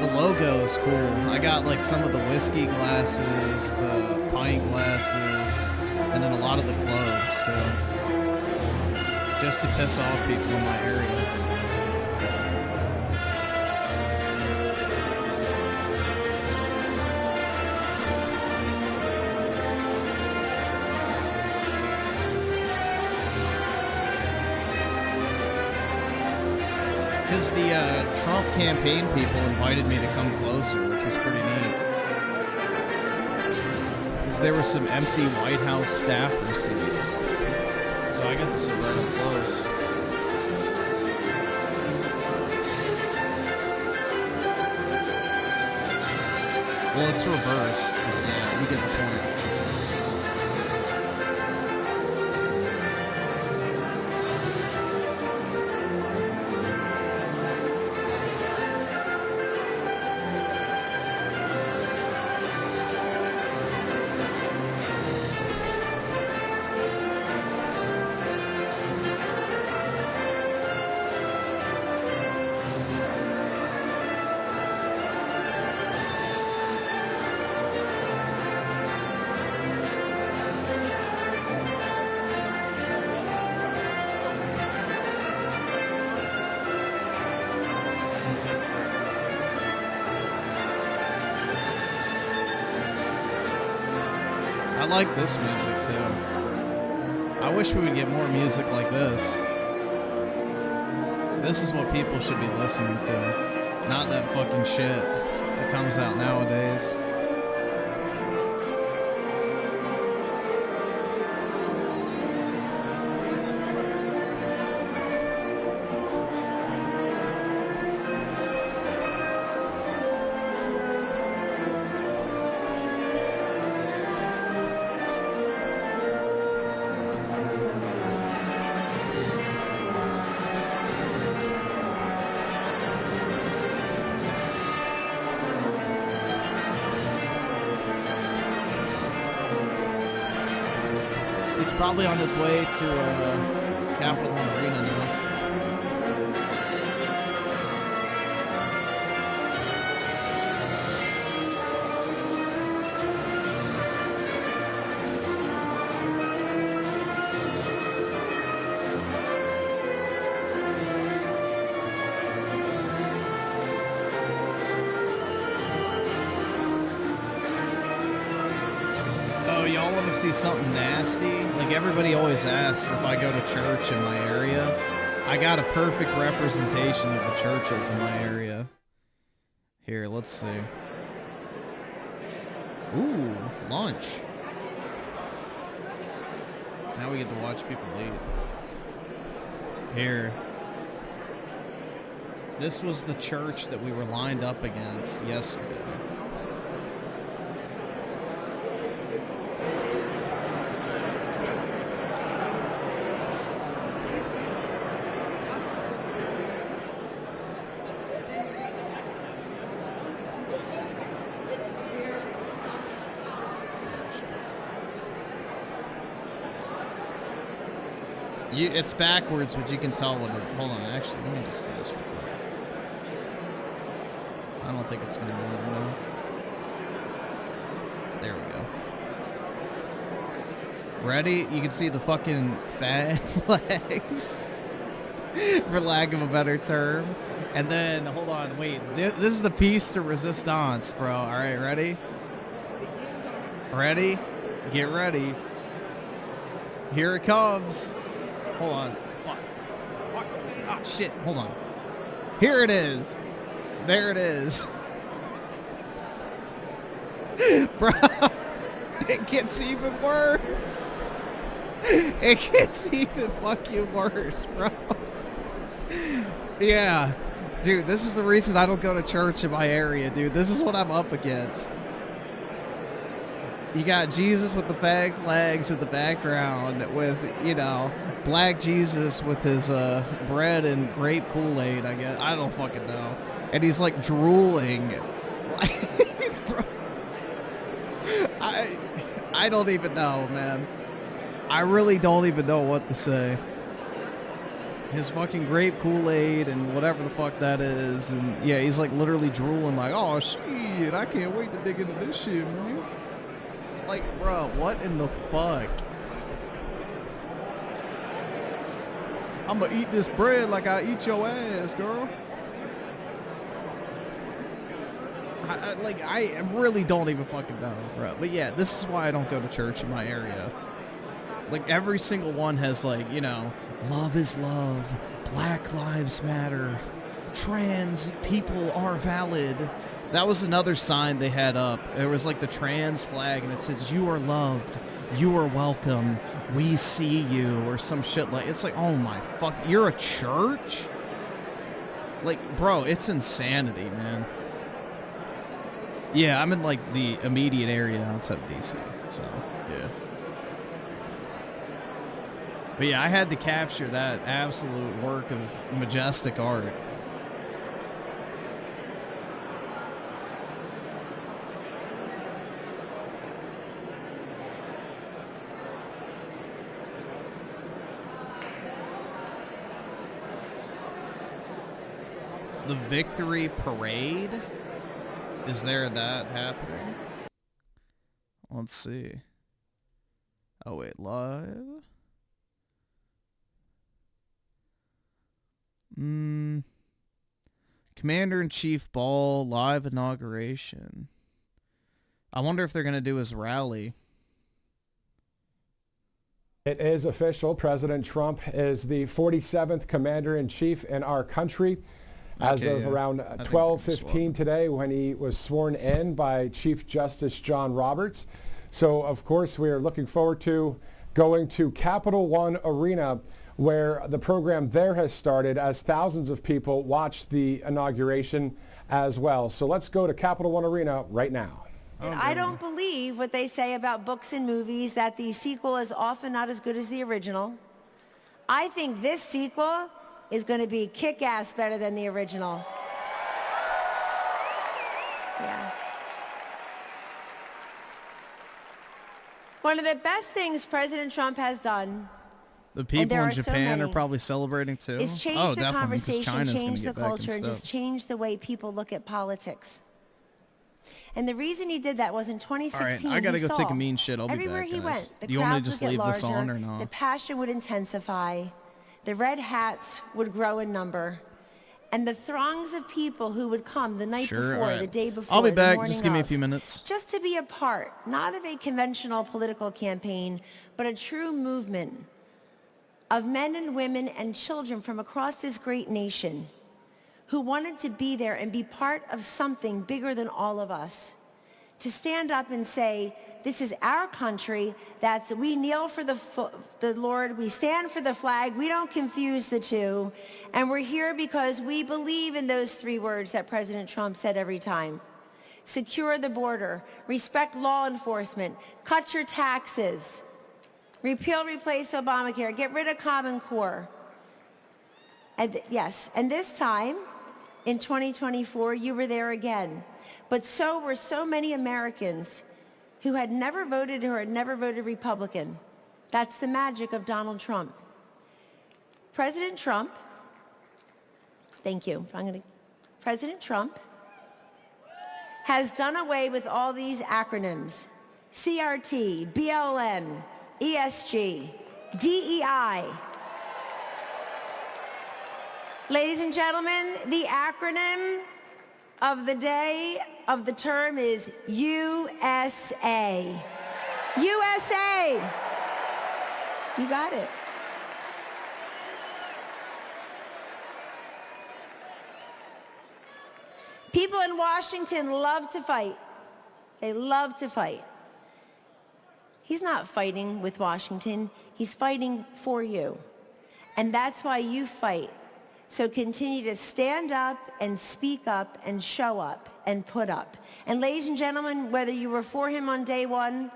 The logo is cool. I got like some of the whiskey glasses, the pint glasses, and then a lot of the clothes too. Just to piss off people in my area. Because the Trump campaign people invited me to come closer, which was pretty neat. Because there were some empty White House staffer seats. So I got to sit right up close. Well, it's reversed, but yeah, you get the point. I like this music too. I wish we would get more music like this. This is what people should be listening to, not that fucking shit that comes out nowadays. He's probably on his way to Capitol Arena now. Y'all want to see something nasty? Like everybody always asks if I go to church in my area. I got a perfect representation of the churches in my area. Here, let's see. Ooh, lunch. Now we get to watch people eat. Here. This was the church that we were lined up against yesterday. It's backwards, but you can tell what it... Hold on, actually, let me just do this real quick. I don't think it's going to move, no. There we go. Ready? You can see the fucking fat flags, for lack of a better term. And then, hold on, wait. This is the piece de resistance, bro. All right, ready? Ready? Get ready. Here it comes. Hold on. Fuck. Fuck. Oh, shit. Hold on. Here it is. There it is. Bro, it gets even worse. It gets even fucking worse, bro. Yeah. Dude, this is the reason I don't go to church in my area, dude. This is what I'm up against. You got Jesus with the flags in the background with, you know, black Jesus with his bread and grape Kool-Aid, I guess. I don't fucking know. And he's like drooling. Bro, I don't even know, man. I really don't even know what to say. His fucking grape Kool-Aid and whatever the fuck that is. And yeah, he's like literally drooling like, oh shit, I can't wait to dig into this shit, man. Like, bro, what in the fuck? I'm gonna eat this bread like I eat your ass, girl. I really don't even fucking know, bro. But yeah, this is why I don't go to church in my area. Like, every single one has, like, you know, love is love, Black Lives Matter, trans people are valid. That was another sign they had up. It was like the trans flag, and it says, you are loved, you are welcome, we see you, or some shit like, it's like, oh my fuck, you're a church? Like, bro, it's insanity, man. Yeah, I'm in like the immediate area outside of DC, so, yeah. But yeah, I had to capture that absolute work of majestic art. The Victory Parade? Is there that happening? Let's see. Oh wait, live? Commander-in-Chief Ball, live inauguration. I wonder if they're going to do his rally. It is official. President Trump is the 47th commander-in-chief in our country. As of around 12:15 today, when he was sworn in by Chief Justice John Roberts. So, of course, we are looking forward to going to Capital One Arena, where the program there has started, as thousands of people watched the inauguration as well. So let's go to Capital One Arena right now. And I don't believe what they say about books and movies, that the sequel is often not as good as the original. I think this sequel is going to be kick-ass better than the original. Yeah. One of the best things President Trump has done, the people in Japan are probably celebrating too. Is change the conversation, change the culture, and just change the way people look at politics. And the reason he did that was in 2016, all right, I gotta go take a mean shit. I'll be back, everywhere he went, the you want me to crowds just would get leave this larger, on or not? the passion would intensify, the red hats would grow in number, and the throngs of people who would come the night before, the day before, I'll be the back. morning Just give me a of, few minutes. just to be a part, not of a conventional political campaign, but a true movement of men and women and children from across this great nation who wanted to be there and be part of something bigger than all of us. To stand up and say, this is our country, we kneel for the Lord, we stand for the flag, we don't confuse the two, and we're here because we believe in those three words that President Trump said every time. Secure the border, respect law enforcement, cut your taxes, repeal, replace Obamacare, get rid of Common Core. And yes, and this time, in 2024, you were there again. But so were so many Americans who had never voted or had never voted Republican. That's the magic of Donald Trump. President Trump, thank you. President Trump has done away with all these acronyms: CRT, BLM, ESG, DEI. Ladies and gentlemen, the acronym of the day of the term is USA. USA! You got it. People in Washington love to fight. They love to fight. He's not fighting with Washington. He's fighting for you. And that's why you fight. So continue to stand up and speak up and show up and put up. And ladies and gentlemen, whether you were for him on day one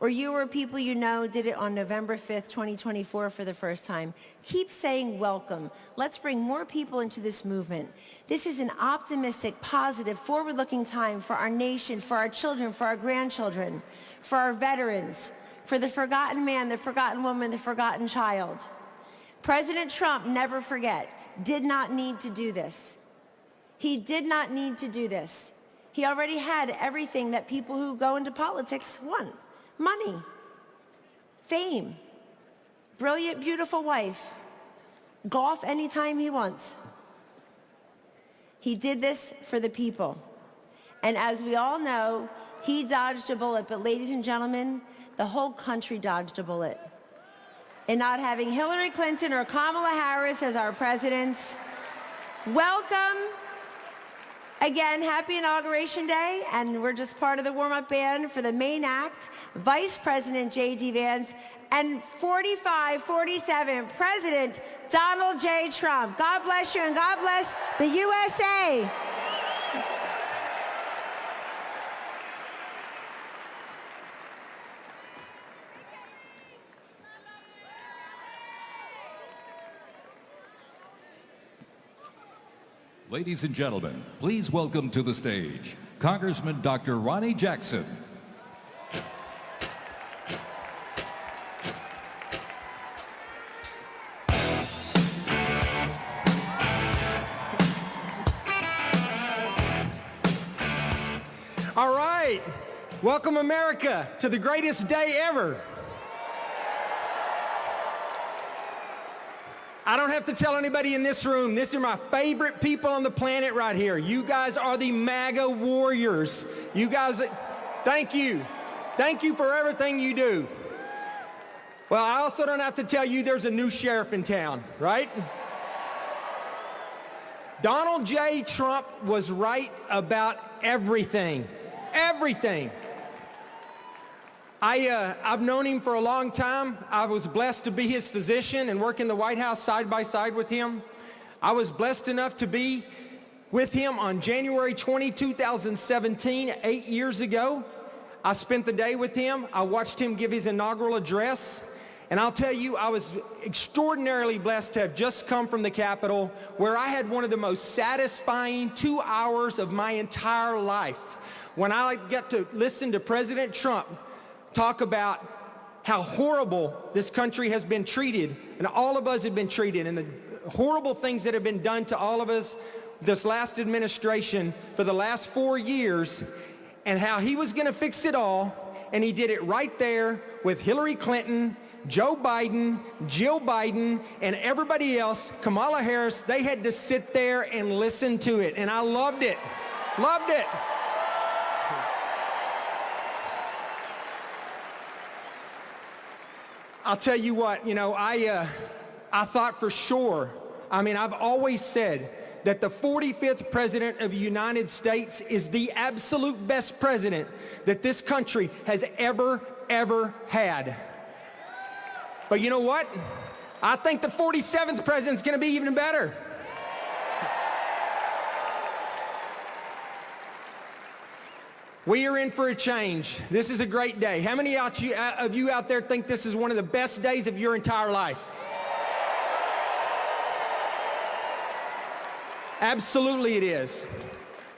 or you or people you know did it on November 5th, 2024 for the first time. Keep saying welcome. Let's bring more people into this movement. This is an optimistic, positive, forward-looking time for our nation, for our children, for our grandchildren, for our veterans, for the forgotten man, the forgotten woman, the forgotten child. President Trump, never forget, did not need to do this. He did not need to do this. He already had everything that people who go into politics want. Money, fame, brilliant, beautiful wife, golf anytime he wants. He did this for the people. And as we all know, he dodged a bullet. But ladies and gentlemen, the whole country dodged a bullet in not having Hillary Clinton or Kamala Harris as our presidents. Welcome. Again, happy Inauguration Day, and we're just part of the warm-up band for the main act, Vice President J.D. Vance, and 45-47, President Donald J. Trump. God bless you, and God bless the USA. Ladies and gentlemen, please welcome to the stage Congressman Dr. Ronnie Jackson. All right, welcome America to the greatest day ever. I don't have to tell anybody in this room, these are my favorite people on the planet right here. You guys are the MAGA warriors. You guys, thank you. Thank you for everything you do. Well, I also don't have to tell you there's a new sheriff in town, right? Donald J. Trump was right about everything. Everything. I've known him for a long time. I was blessed to be his physician and work in the White House side by side with him. I was blessed enough to be with him on January 20, 2017, 8 years ago. I spent the day with him. I watched him give his inaugural address. And I'll tell you, I was extraordinarily blessed to have just come from the Capitol, where I had one of the most satisfying 2 hours of my entire life, when I get to listen to President Trump talk about how horrible this country has been treated, and all of us have been treated, and the horrible things that have been done to all of us this last administration for the last 4 years, and how he was going to fix it all. And he did it right there with Hillary Clinton, Joe Biden, Jill Biden, and everybody else, Kamala Harris. They had to sit there and listen to it, and I loved it. Loved it. I'll tell you what, you know, I thought for sure, I mean, I've always said that the 45th president of the United States is the absolute best president that this country has ever had. But you know what? I think the 47th president's going to be even better. We are in for a change. This is a great day. How many of you out there think this is one of the best days of your entire life? Absolutely it is.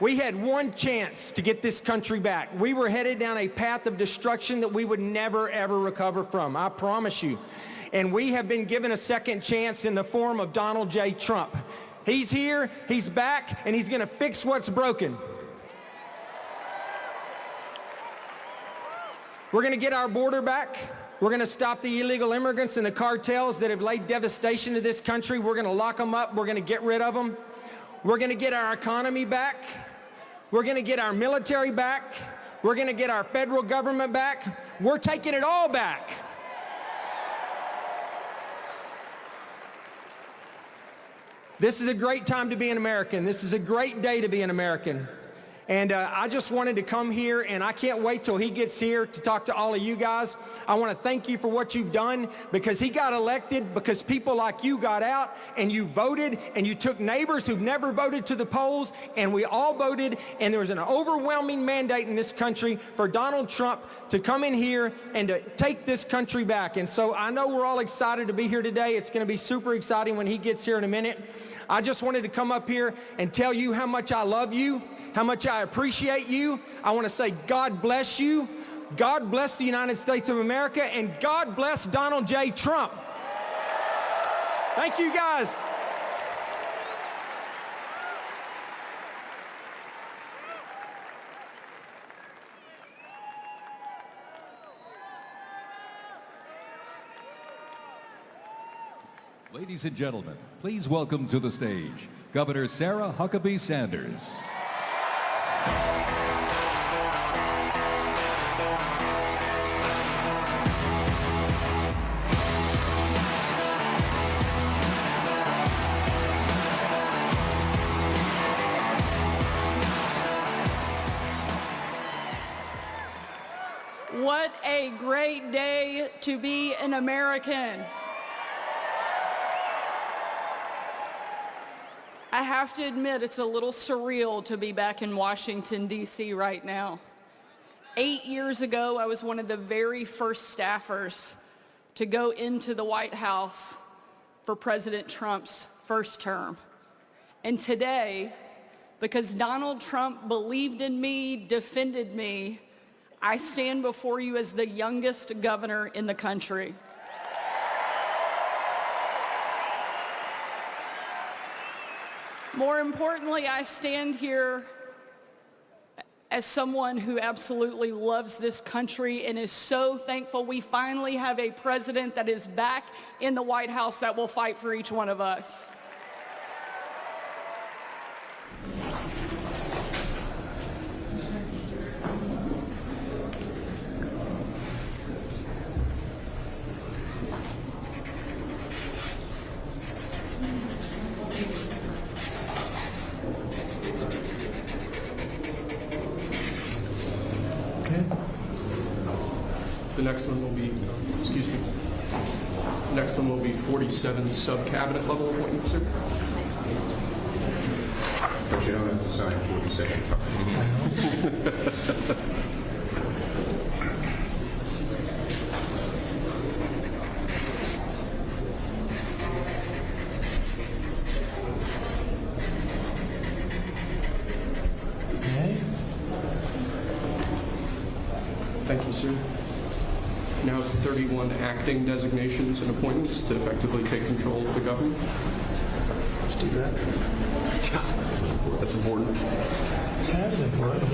We had one chance to get this country back. We were headed down a path of destruction that we would never, ever recover from. I promise you. And we have been given a second chance in the form of Donald J. Trump. He's here, he's back, and he's going to fix what's broken. We're going to get our border back. We're going to stop the illegal immigrants and the cartels that have laid devastation to this country. We're going to lock them up. We're going to get rid of them. We're going to get our economy back. We're going to get our military back. We're going to get our federal government back. We're taking it all back. This is a great time to be an American. This is a great day to be an American. And I just wanted to come here, and I can't wait till he gets here to talk to all of you guys. I want to thank you for what you've done, because he got elected because people like you got out and you voted, and you took neighbors who've never voted to the polls, and we all voted, and there was an overwhelming mandate in this country for Donald Trump to come in here and to take this country back. And so I know we're all excited to be here today. It's going to be super exciting when he gets here in a minute. I just wanted to come up here and tell you how much I love you, how much I appreciate you. I want to say God bless you, God bless the United States of America, and God bless Donald J. Trump. Thank you, guys. Ladies and gentlemen, please welcome to the stage Governor Sarah Huckabee Sanders. What a great day to be an American. I have to admit, it's a little surreal to be back in Washington, D.C. right now. 8 years ago, I was one of the very first staffers to go into the White House for President Trump's first term. And today, because Donald Trump believed in me, defended me, I stand before you as the youngest governor in the country. More importantly, I stand here as someone who absolutely loves this country and is so thankful we finally have a president that is back in the White House that will fight for each one of us. The next one will be, excuse me, the next one will be 47 sub-cabinet level appointments, sir. But you don't have to sign 47. Thank you, sir. Now 31 acting designations and appointments to effectively take control of the government. Let's do that. That's important. That's important.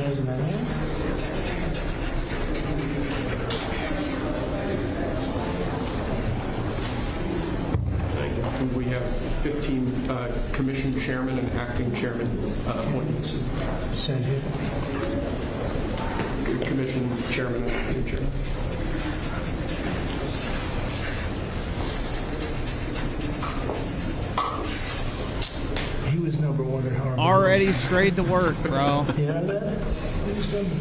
We have 15 commission chairman and acting chairman appointments. Send here. Commission chairman and acting chairman. He was number one at Harvard. Already straight to work, bro. You know that?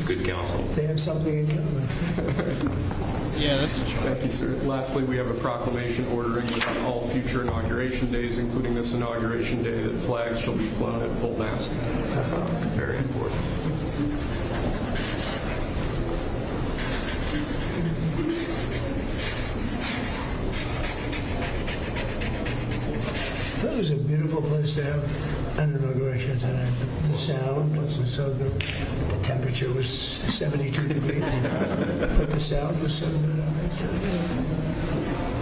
Good counsel. They have something in common. Yeah, that's true. Thank you, sir. Lastly, we have a proclamation ordering that on all future inauguration days, including this inauguration day, that flags shall be flown at full mast. Very important. That was a beautiful place to have an inauguration tonight. The sound was so good. The temperature was 72 degrees, but the sound was so good.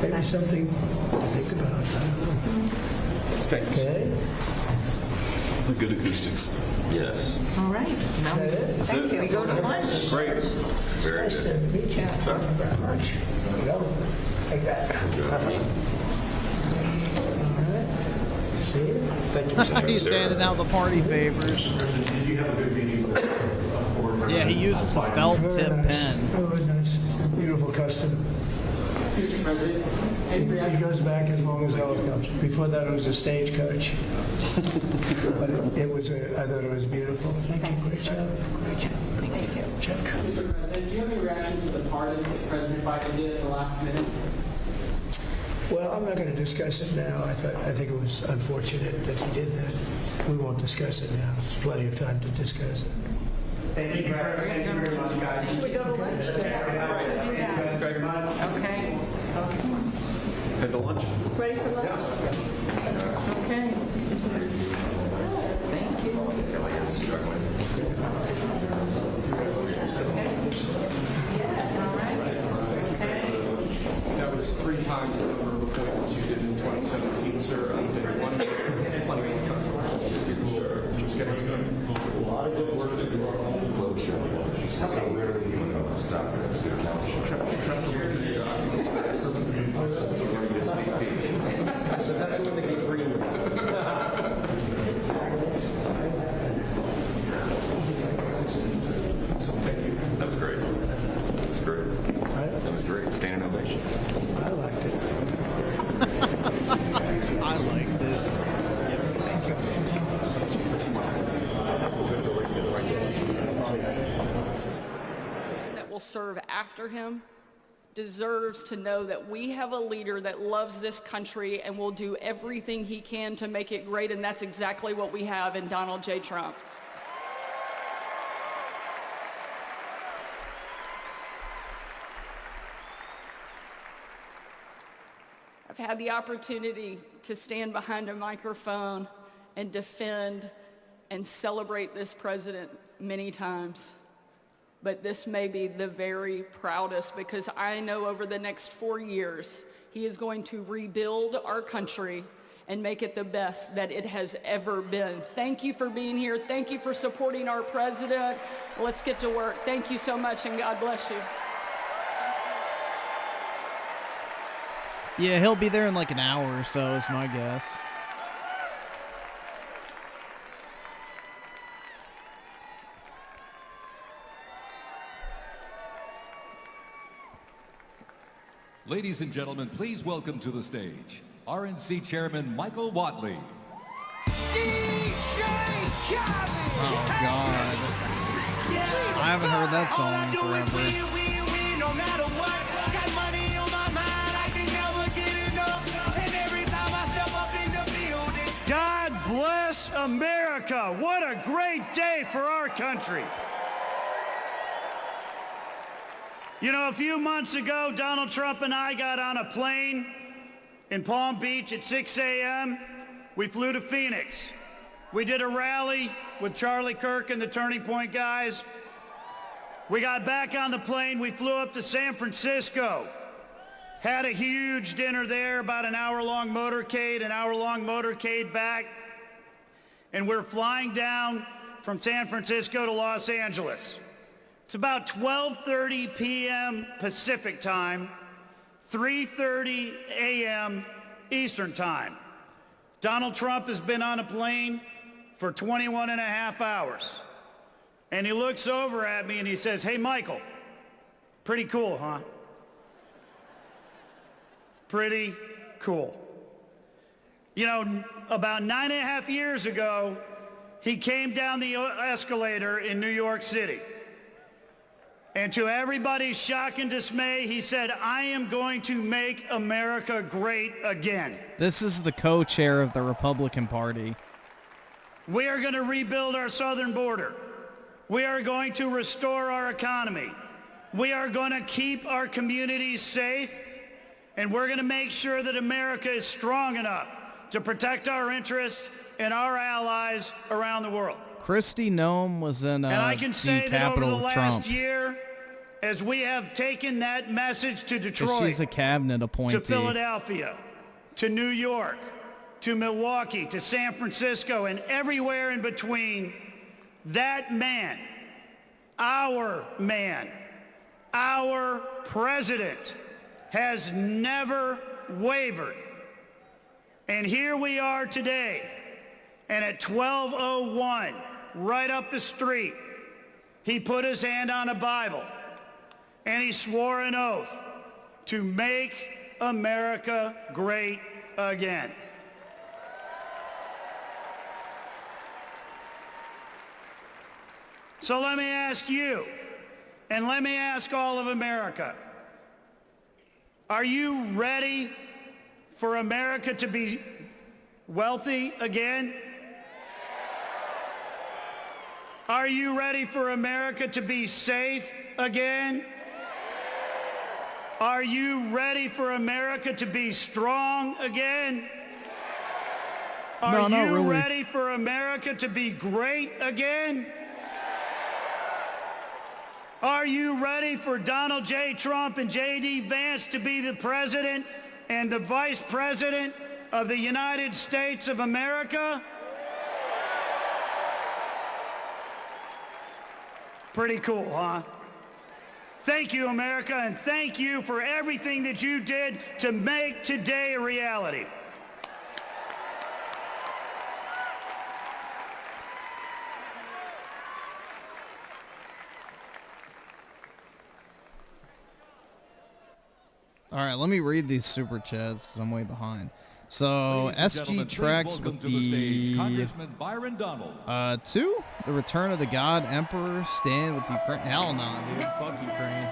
Maybe something to think about. Thank you. Okay. Good acoustics. Yes. All right. Now, That's thank it. you. We go to lunch. Great. Very Nice to good. meet you. Thank you very much. There you go. Take that. Thank you, Mr. He's handing out the party favors. Did you have a good meeting with Yeah, he uses a felt tip pen. Very nice. Beautiful custom. Mr. President, It goes back as long as helicopters. Before that, it was a stagecoach. But it was, I thought it was beautiful. Thank you. Great job. Great job. Thank you. Check. Mr. President, do you have any reaction to the pardons that President Biden did at the last minute? Well, I'm not going to discuss it now. I think it was unfortunate that he did that. We won't discuss it now. There's plenty of time to discuss it. Thank you, President. Thank you very much, guys. Should we go to lunch? Thank you very much. Okay. Head to lunch. Ready for lunch? Okay. Thank you. That was 3 times the number of appointments you did in 2017, sir. Just getting started. A lot of good work to do our own closure. So rarely even stop it as good counsel. So that's when they get green. So thank you. That was great. That was great. That was great. Standing ovation. I liked it. I liked it. That will serve after him deserves to know that we have a leader that loves this country and will do everything he can to make it great, and that's exactly what we have in Donald J. Trump. I've had the opportunity to stand behind a microphone and defend and celebrate this president many times. But this may be the very proudest, because I know over the next 4 years, he is going to rebuild our country and make it the best that it has ever been. Thank you for being here. Thank you for supporting our president. Let's get to work. Thank you so much, and God bless you. Yeah, he'll be there in like an hour or so is my guess. Ladies and gentlemen, please welcome to the stage RNC Chairman Michael Whatley. Oh, God. I haven't heard that song forever. God bless America. What a great day for our country. You know, a few months ago, Donald Trump and I got on a plane in Palm Beach at 6 a.m. We flew to Phoenix. We did a rally with Charlie Kirk and the Turning Point guys. We got back on the plane. We flew up to San Francisco. Had a huge dinner there, about an hour-long motorcade back. And we're flying down from San Francisco to Los Angeles. It's about 12:30 p.m. Pacific time, 3:30 a.m. Eastern time. Donald Trump has been on a plane for 21 and a half hours. And he looks over at me and he says, "Hey, Michael, pretty cool, huh? Pretty cool." You know, about 9.5 years ago, he came down the escalator in New York City. And to everybody's shock and dismay, he said, "I am going to make America great again." This is the co-chair of the Republican Party. We are going to rebuild our southern border. We are going to restore our economy. We are going to keep our communities safe. And we're going to make sure that America is strong enough to protect our interests and our allies around the world. Kristi Noem was in and I can say that over the capital of Trump. last year, as we have taken that message to 'Cause Detroit, she's a cabinet appointee. to Philadelphia, to New York, to Milwaukee, to San Francisco, and everywhere in between, that man, our president, has never wavered. And here we are today, and at 12:01, right up the street, he put his hand on a Bible, and he swore an oath to make America great again. So let me ask you, and let me ask all of America, are you ready for America to be wealthy again? Are you ready for America to be safe again? Are you ready for America to be strong again? Are you ready for America to be great again? Are you ready for Donald J. Trump and J.D. Vance to be the president and the vice president of the United States of America? Pretty cool, huh? Thank you, America, and thank you for everything that you did to make today a reality. All right, let me read these super chats because I'm way behind. So SG tracks with the Congressman Byron Donald. 2, the return of the God Emperor stand with Ukraine. Hell no, dude. Fuck Ukraine.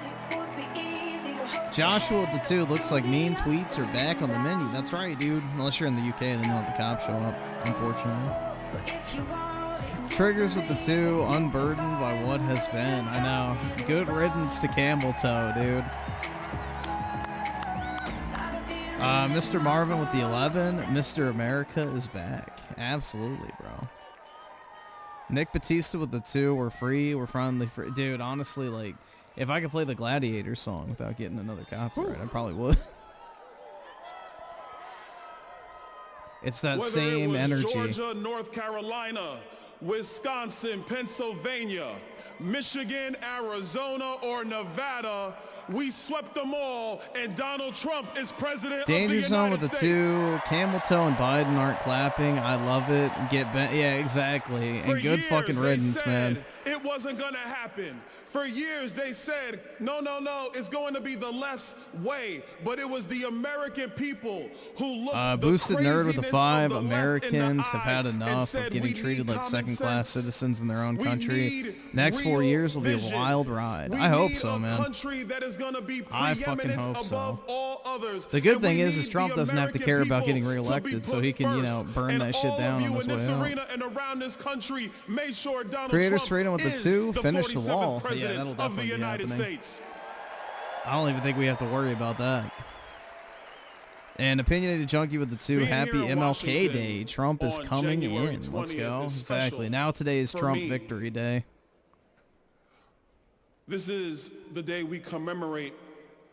Joshua with the 2 looks like mean tweets are back on the menu. That's right, dude. Unless you're in the UK, then you'll have the cops show up, unfortunately. Triggers with the 2, unburdened by what has been. I know. Good riddance to camel toe, dude. Mr. Marvin with the 11. Mr. America is back. Absolutely, bro. Nick Batista with the 2. We're free. We're finally free. Dude, honestly, like, if I could play the Gladiator song without getting another copyright, I probably would. It's that Whether same it was energy. Georgia, North Carolina, Wisconsin, Pennsylvania, Michigan, Arizona, or Nevada, we swept them all, and Donald Trump is president Danger of the Zone United with the States. 2. Camel Toe and Biden aren't clapping. I love it. Yeah, exactly. For And good years, fucking they riddance, said man. It wasn't going to happen. For years, they said, no, it's going to be the left's way. But it was the American people who looked Boosted Nerd with the 5. the Americans have had enough of getting treated like second-class citizens in their own country. Next 4 years will be a wild ride. I hope so, man. Country that is going to be I fucking hope above so. all others. The good And thing we is need Trump the doesn't have to American care about getting people to be reelected, so put he can, first. burn And that shit all down of you on in his this way out. arena and around this country, make sure Donald Creators Trump Freedom with the is 2. the Finish the 47th wall. Yeah, president that'll of the definitely be United happening. States. I don't even think we have to worry about that. And Opinionated Junkie with the 2. Being Happy here in MLK Washington Day. Trump is on coming January in. 20th Let's go. is special Exactly. Now today is for Trump me. Victory Day. This is the day we commemorate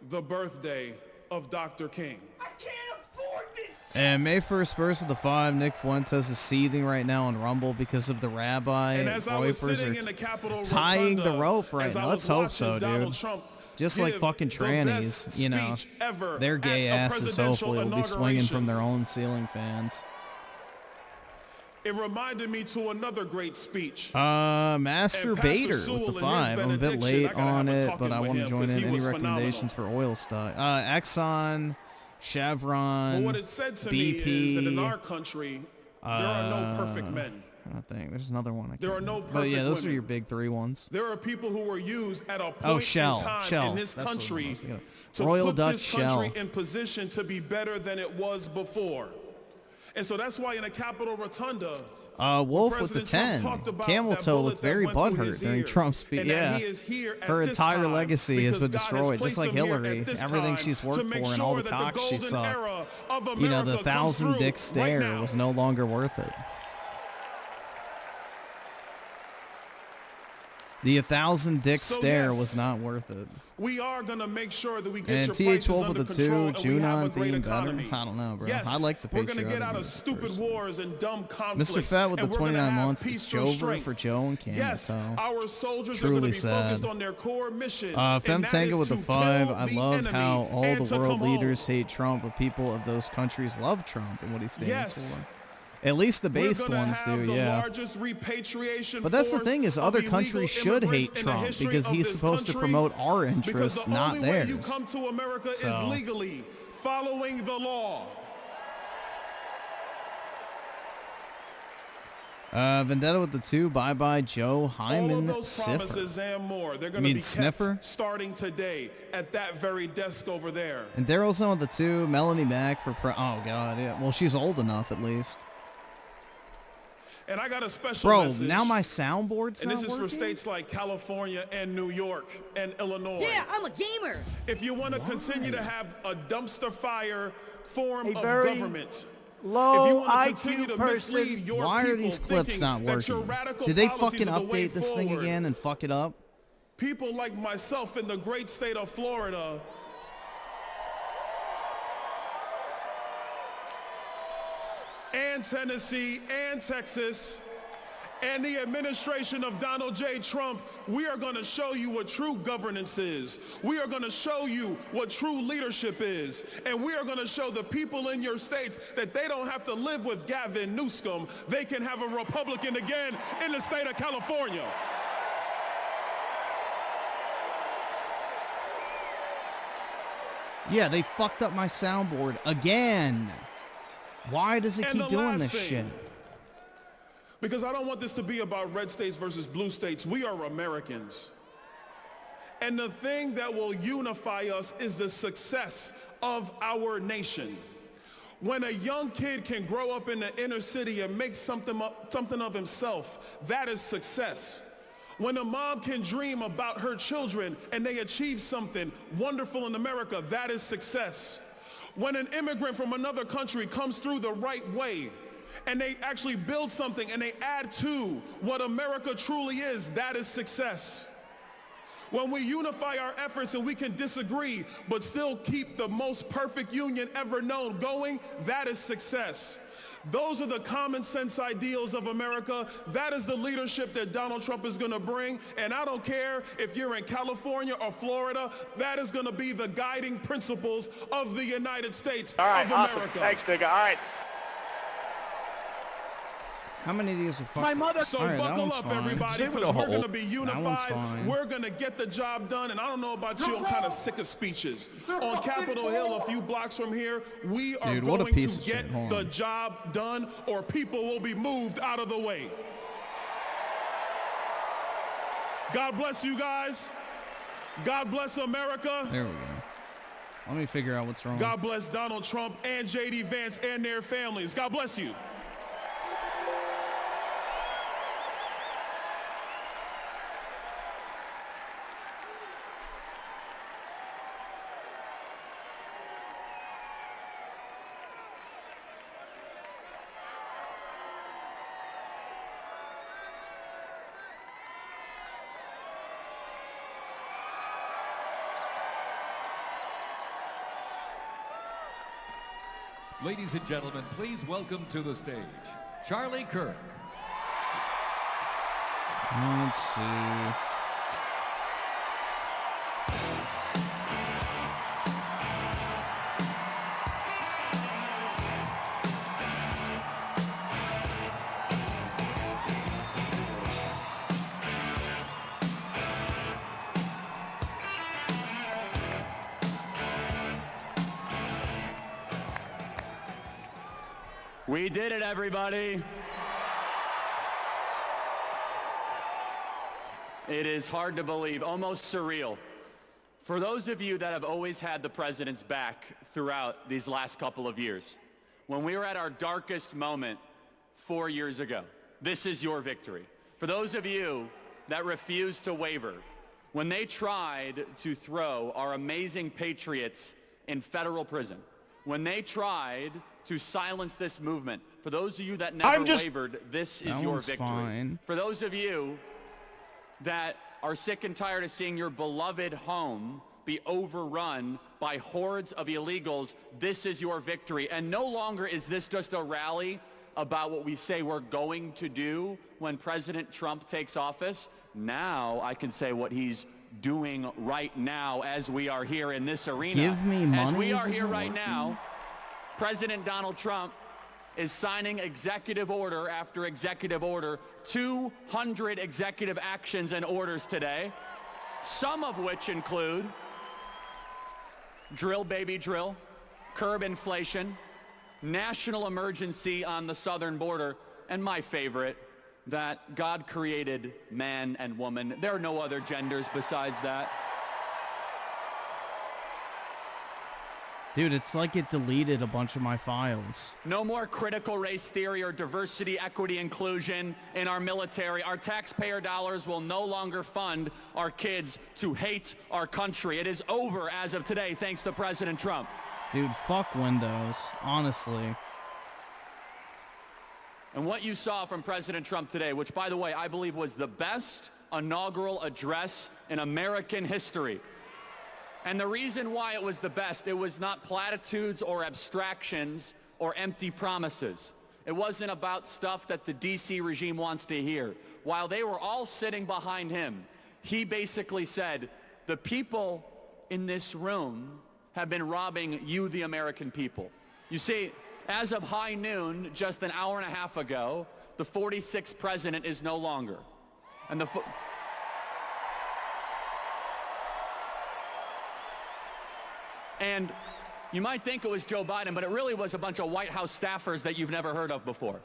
the birthday of Dr. King. And May 1st Spurs with the 5. Nick Fuentes is seething right now on Rumble because of the rabbi. And as I was Wipers sitting are in the Capitol tying the Rotunda, rope right as I now. Let's was hope so, watching Donald dude. Trump Just like give fucking the trannies, best you know. speech ever Their gay at a asses presidential hopefully will be swinging from inauguration. their own ceiling fans. It reminded me to another great speech. Master And Pastor Bader Sewell with the in his 5. I'm a bit benediction, late I gotta on have a it, talking but I with want to him join 'cause in. he Any was recommendations for oil stock? Exxon, Chevron, But what it said to BP. me is that in our country, there are no perfect men. I think there's another one. There are no But yeah, perfect those are women. your big 3 ones. There are people who were used at a point Oh, Shell. in time Shell. in this That's what I country was thinking of. to Royal put Dutch this country Shell. in position to be better than it was before. And so that's why in the Capitol Rotunda, Wolf with the President 10. Trump talked about Camel that Toe bullet looked that very went through butthurt his during ear, Trump's speech. and that Yeah. he is here at Her this entire time legacy has because been God has destroyed, placed just like him here Hillary. at this Everything time she's worked to make for and all sure the that the cocks she golden sucked. era of You know, the America comes 1,000 through dick right stare now. was no longer worth it. The 1,000 dick So stare yes, was not worth it. We are going to make sure that we get And your TH prices Wolf under with the control 2, and we have a Junon great theme better. economy. I don't know, bro. Yes, I like the we're going to patriotic get out of music stupid personally. wars and dumb conflicts. Mr. Fat with the and we're gonna 29 have months. It's peaceful Jover strength. for Joe and Camel Yes, Toe. our soldiers Truly are going to be sad. focused on their core mission. Fem and that Tango is with the to 5. kill I the love enemy how all and the to world come home. leaders hate Trump, but people of those countries love Trump and what he stands Yes. for. At least the based We're gonna ones have do, the yeah. largest repatriation But that's the force thing is of other illegal countries should hate immigrants in the Trump history because of he's this supposed to country, promote our because interests, the not only way theirs. you come to America So- is legally, following the law. Vendetta with the 2. Bye-bye, Joe Hyman. All of those Siffer. promises and more, they're going You to mean be Sniffer? kept starting today at that very desk over there. And Daryl's on with the 2. Melanie Mack for oh, God. Yeah. Well, she's old enough, at least. And I got a special Bro, message. now my soundboard's And not this is working? for states like California and New York and Illinois. Yeah, I'm a gamer. If you want to continue to have a dumpster fire form of very government, low if you want to IQ continue to person. mislead your Why are people these clips thinking not that your working? radical Did they policies fucking are the way update this thing forward, again and fuck it up? people like myself in the great state of Florida and Tennessee and Texas and the administration of Donald J. Trump, we are going to show you what true governance is. We are going to show you what true leadership is. And we are going to show the people in your states that they don't have to live with Gavin Newsom. They can have a Republican again in the state of California. Yeah, they fucked up my soundboard again. Why does it And keep the doing last this thing, shit? because I don't want this to be about red states versus blue states. We are Americans. And the thing that will unify us is the success of our nation. When a young kid can grow up in the inner city and make something of himself, that is success. When a mom can dream about her children and they achieve something wonderful in America, that is success. When an immigrant from another country comes through the right way and they actually build something and they add to what America truly is, that is success. When we unify our efforts and we can disagree but still keep the most perfect union ever known going, that is success. Those are the common sense ideals of America. That is the leadership that Donald Trump is going to bring. And I don't care if you're in California or Florida, that is going to be the guiding principles of the United States All right, of awesome. America. Thanks, nigga. All right. How many of these are fucking... My mother. So All right, that buckle one's up, fine. everybody, because we're going to be That one's unified. fine. We're going to get the job done. And I don't know about you, I'm kind of sick of speeches. On Capitol Hill, a few blocks from here, we are Dude, what a going piece to of get shit. Hold the on. job done, or people will be moved out of the way. God bless you guys. God bless America. There we go. Let me figure out what's wrong. God bless Donald Trump and J.D. Vance and their families. God bless you. Ladies and gentlemen, please welcome to the stage, Charlie Kirk. Let's see. We did it, everybody. It is hard to believe, almost surreal. For those of you that have always had the president's back throughout these last couple of years, when we were at our darkest moment 4 years ago, this is your victory. For those of you that refused to waver, when they tried to throw our amazing patriots in federal prison, when they tried to silence this movement, for those of you that never wavered, this is your victory. Fine. For those of you that are sick and tired of seeing your beloved home be overrun by hordes of illegals, this is your victory. And no longer is this just a rally about what we say we're going to do when President Trump takes office. Now I can say what he's doing right now as we are here in this arena. Give me money. As we are This here isn't right working. now, President Donald Trump is signing executive order after executive order, 200 executive actions and orders today, some of which include drill baby drill, curb inflation, national emergency on the southern border, and my favorite, that God created man and woman. There are no other genders besides that. Dude, it's like it deleted a bunch of my files. No more critical race theory or diversity, equity, inclusion in our military. Our taxpayer dollars will no longer fund our kids to hate our country. It is over as of today, thanks to President Trump. Dude, fuck Windows, honestly. And what you saw from President Trump today, which, by the way, I believe was the best inaugural address in American history. And the reason why it was the best, it was not platitudes or abstractions or empty promises. It wasn't about stuff that the D.C. regime wants to hear. While they were all sitting behind him, he basically said, the people in this room have been robbing you, the American people. You see, as of high noon, just an hour and a half ago, the 46th president is no longer. And And you might think it was Joe Biden, but it really was a bunch of White House staffers that you've never heard of before.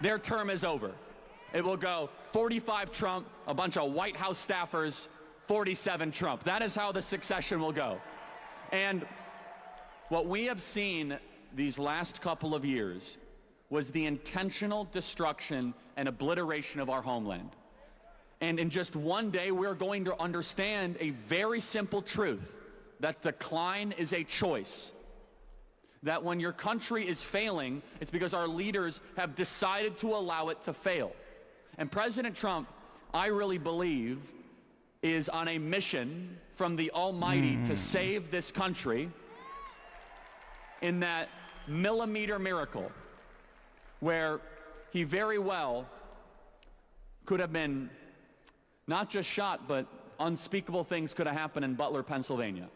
Their term is over. It will go 45 Trump, a bunch of White House staffers, 47 Trump. That is how the succession will go. And what we have seen these last couple of years was the intentional destruction and obliteration of our homeland. And in just one day, we're going to understand a very simple truth, that decline is a choice. That when your country is failing, it's because our leaders have decided to allow it to fail. And President Trump, I really believe, is on a mission from the Almighty to save this country in that millimeter miracle where he very well could have been not just shot, but unspeakable things could have happened in Butler, Pennsylvania.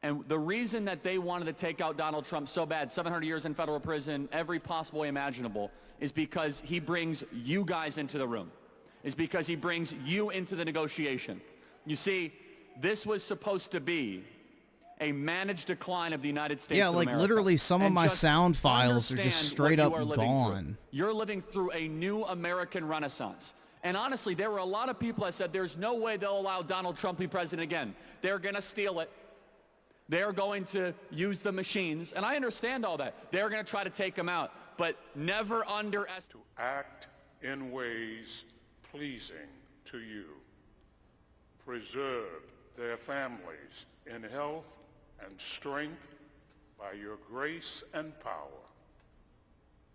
And the reason that they wanted to take out Donald Trump so bad, 700 years in federal prison, every possible way imaginable, is because he brings you guys into the room. Is because he brings you into the negotiation. You see, this was supposed to be a managed decline of the United States of America. Yeah, like literally some of my sound files are just straight up gone. You're living through a new American renaissance. And honestly, there were a lot of people that said there's no way they'll allow Donald Trump to be president again. They're going to steal it. They're going to use the machines. And I understand all that. They're going to try to take him out. But never underestimate. To act in ways pleasing to you. Preserve their families in health and strength by your grace and power.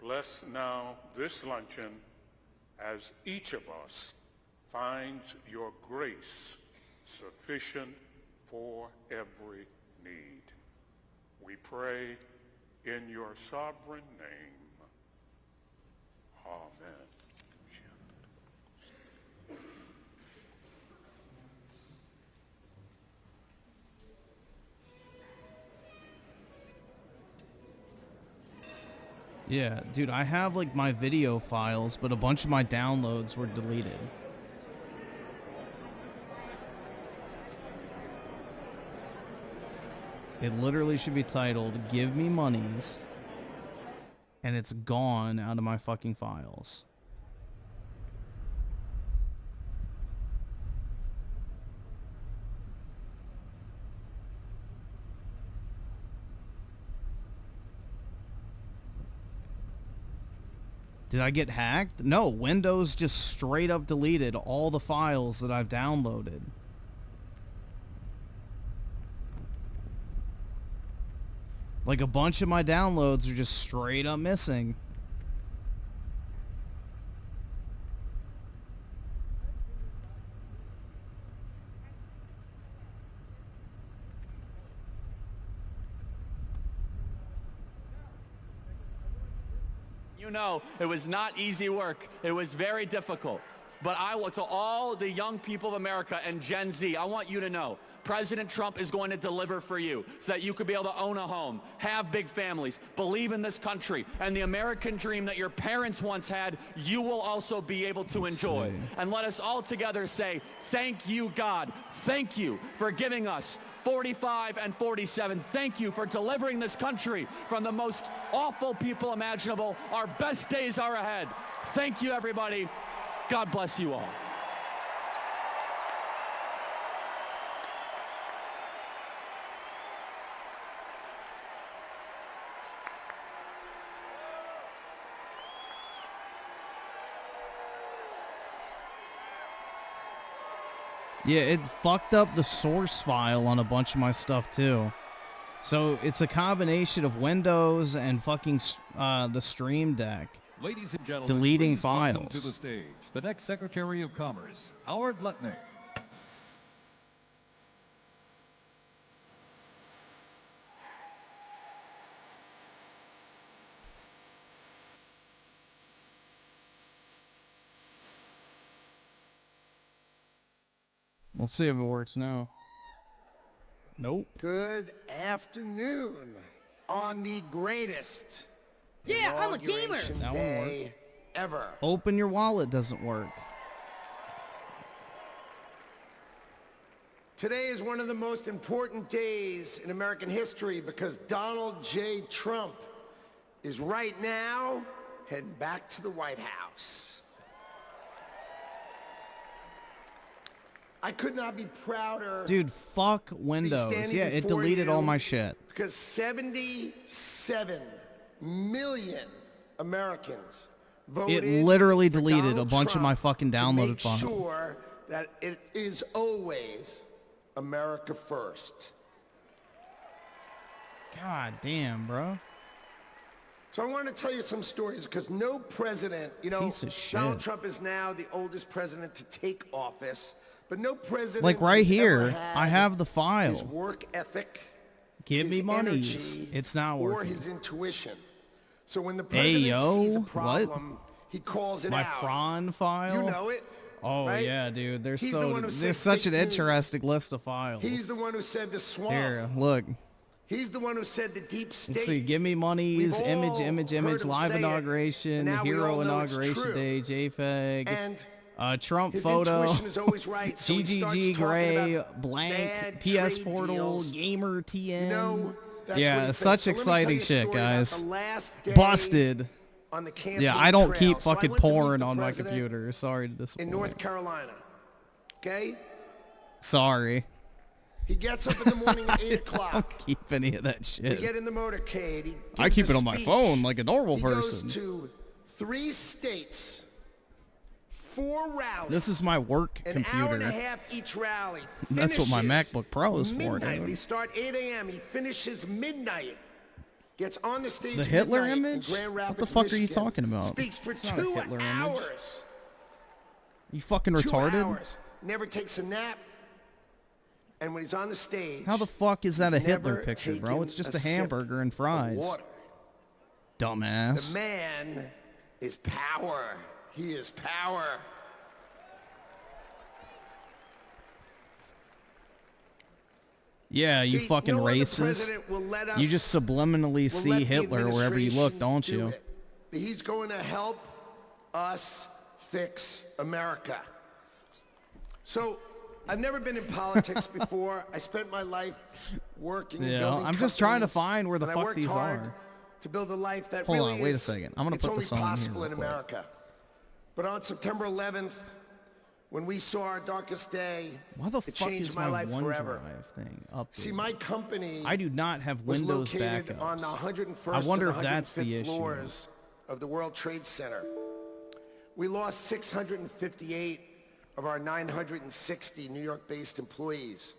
Bless now this luncheon as each of us finds your grace sufficient for every need. We pray in your sovereign name. Amen. Yeah, dude, I have like my video files, but a bunch of my downloads were deleted. It literally should be titled, "Give Me Monies," and it's gone out of my fucking files. Did I get hacked? No, Windows just straight up deleted all the files that I've downloaded. Like a bunch of my downloads are just straight up missing. You know, it was not easy work. It was very difficult. But I want to all the young people of America and Gen Z, I want you to know, President Trump is going to deliver for you so that you could be able to own a home, have big families, believe in this country, and the American dream that your parents once had, you will also be able to enjoy. And let us all together say, thank you, God. Thank you for giving us 45 and 47. Thank you for delivering this country from the most awful people imaginable. Our best days are ahead. Thank you, everybody. God bless you all. Yeah, it fucked up the source file on a bunch of my stuff too. So it's a combination of Windows and fucking the Stream Deck. Ladies and gentlemen, deleting please welcome files. to the stage the next Secretary of Commerce, Howard Lutnick. We'll see if it works now. Nope. Good afternoon on the greatest Yeah, I'm a gamer. inauguration That won't day ever. Open your wallet doesn't work. Today is one of the most important days in American history because Donald J. Trump is right now heading back to the White House. I could not be prouder. Dude, fuck Windows. Yeah, it deleted all my shit. Because 77 million Americans voted. It literally for deleted Donald a bunch Trump of my fucking downloaded to make files. sure that it is always America first. God damn, bro. So I want to tell you some stories because no president, Piece of shit. Donald Trump is now the oldest president to take office, but no president Like right has ever here, had I have the file. his work ethic, Give me his monies. energy, It's not or working. his intuition. So when the Hey, president sees a yo, problem, what? he calls it My out. prawn file? You know it. Oh, right? yeah, dude. There's He's the one who said such an fake news. interesting list of files. He's the one who said the swamp. Here, look. He's the one who said the deep state. Let's see. Give me monies. We've Image, all image, heard image. him Live say it, inauguration. and now we Hero all know it's inauguration true. day. JPEG. And Trump his photo. intuition is always right, so he starts GGG talking Gray. about Blank. bad PS trade Portal. deals. Gamer TN. You know, that's what yeah, he such thinks. So let me exciting tell you a shit, story about guys. the last day Busted. on the campaign Yeah, I don't trail. keep So I fucking went to meet porn the on my president computer. Sorry to disappoint. in North Carolina. Okay? Sorry. He gets up in the morning at 8 I o'clock. don't keep any of that We shit. get in the motorcade. He I gives keep a it on my speech. phone like a normal He person. goes to 3 states, 4 rallies. This is my work An hour and a computer. half each rally. That's what my Finishes MacBook Pro is for, midnight. dude. We start 8 a.m. He finishes midnight. Gets on the stage. The Hitler midnight in image? Grand What Rapids, the fuck are you Michigan. talking about? Speaks for It's not a 2 Hitler image. hours. You fucking 2 retarded? hours. Never takes a nap. And when he's on the stage, How the fuck is that a he's Hitler never picture, bro? taken It's just a a sip hamburger and of fries. water. Dumbass. The man is power. He is power. Yeah, you See, fucking no other racist. president will let us- You just subliminally will see let the Hitler wherever you look, administration don't do you? it. He's going to help us fix America. So, I've never been in politics before. I spent my life working and Yeah, building I'm just trying to companies, find where the and I fuck worked these hard are. to build a life that Hold really on, wait a is- second. I'm gonna it's put only this on here possible real in quick. America. But on September 11th, when we saw our darkest day, Why the it fuck changed is my my life forever. OneDrive thing up? See, my company I do not have was Windows located backups. on the 101st I wonder and if that's the 105th issue. floors of the World Trade Center. We lost 658 of our 960 New York-based employees.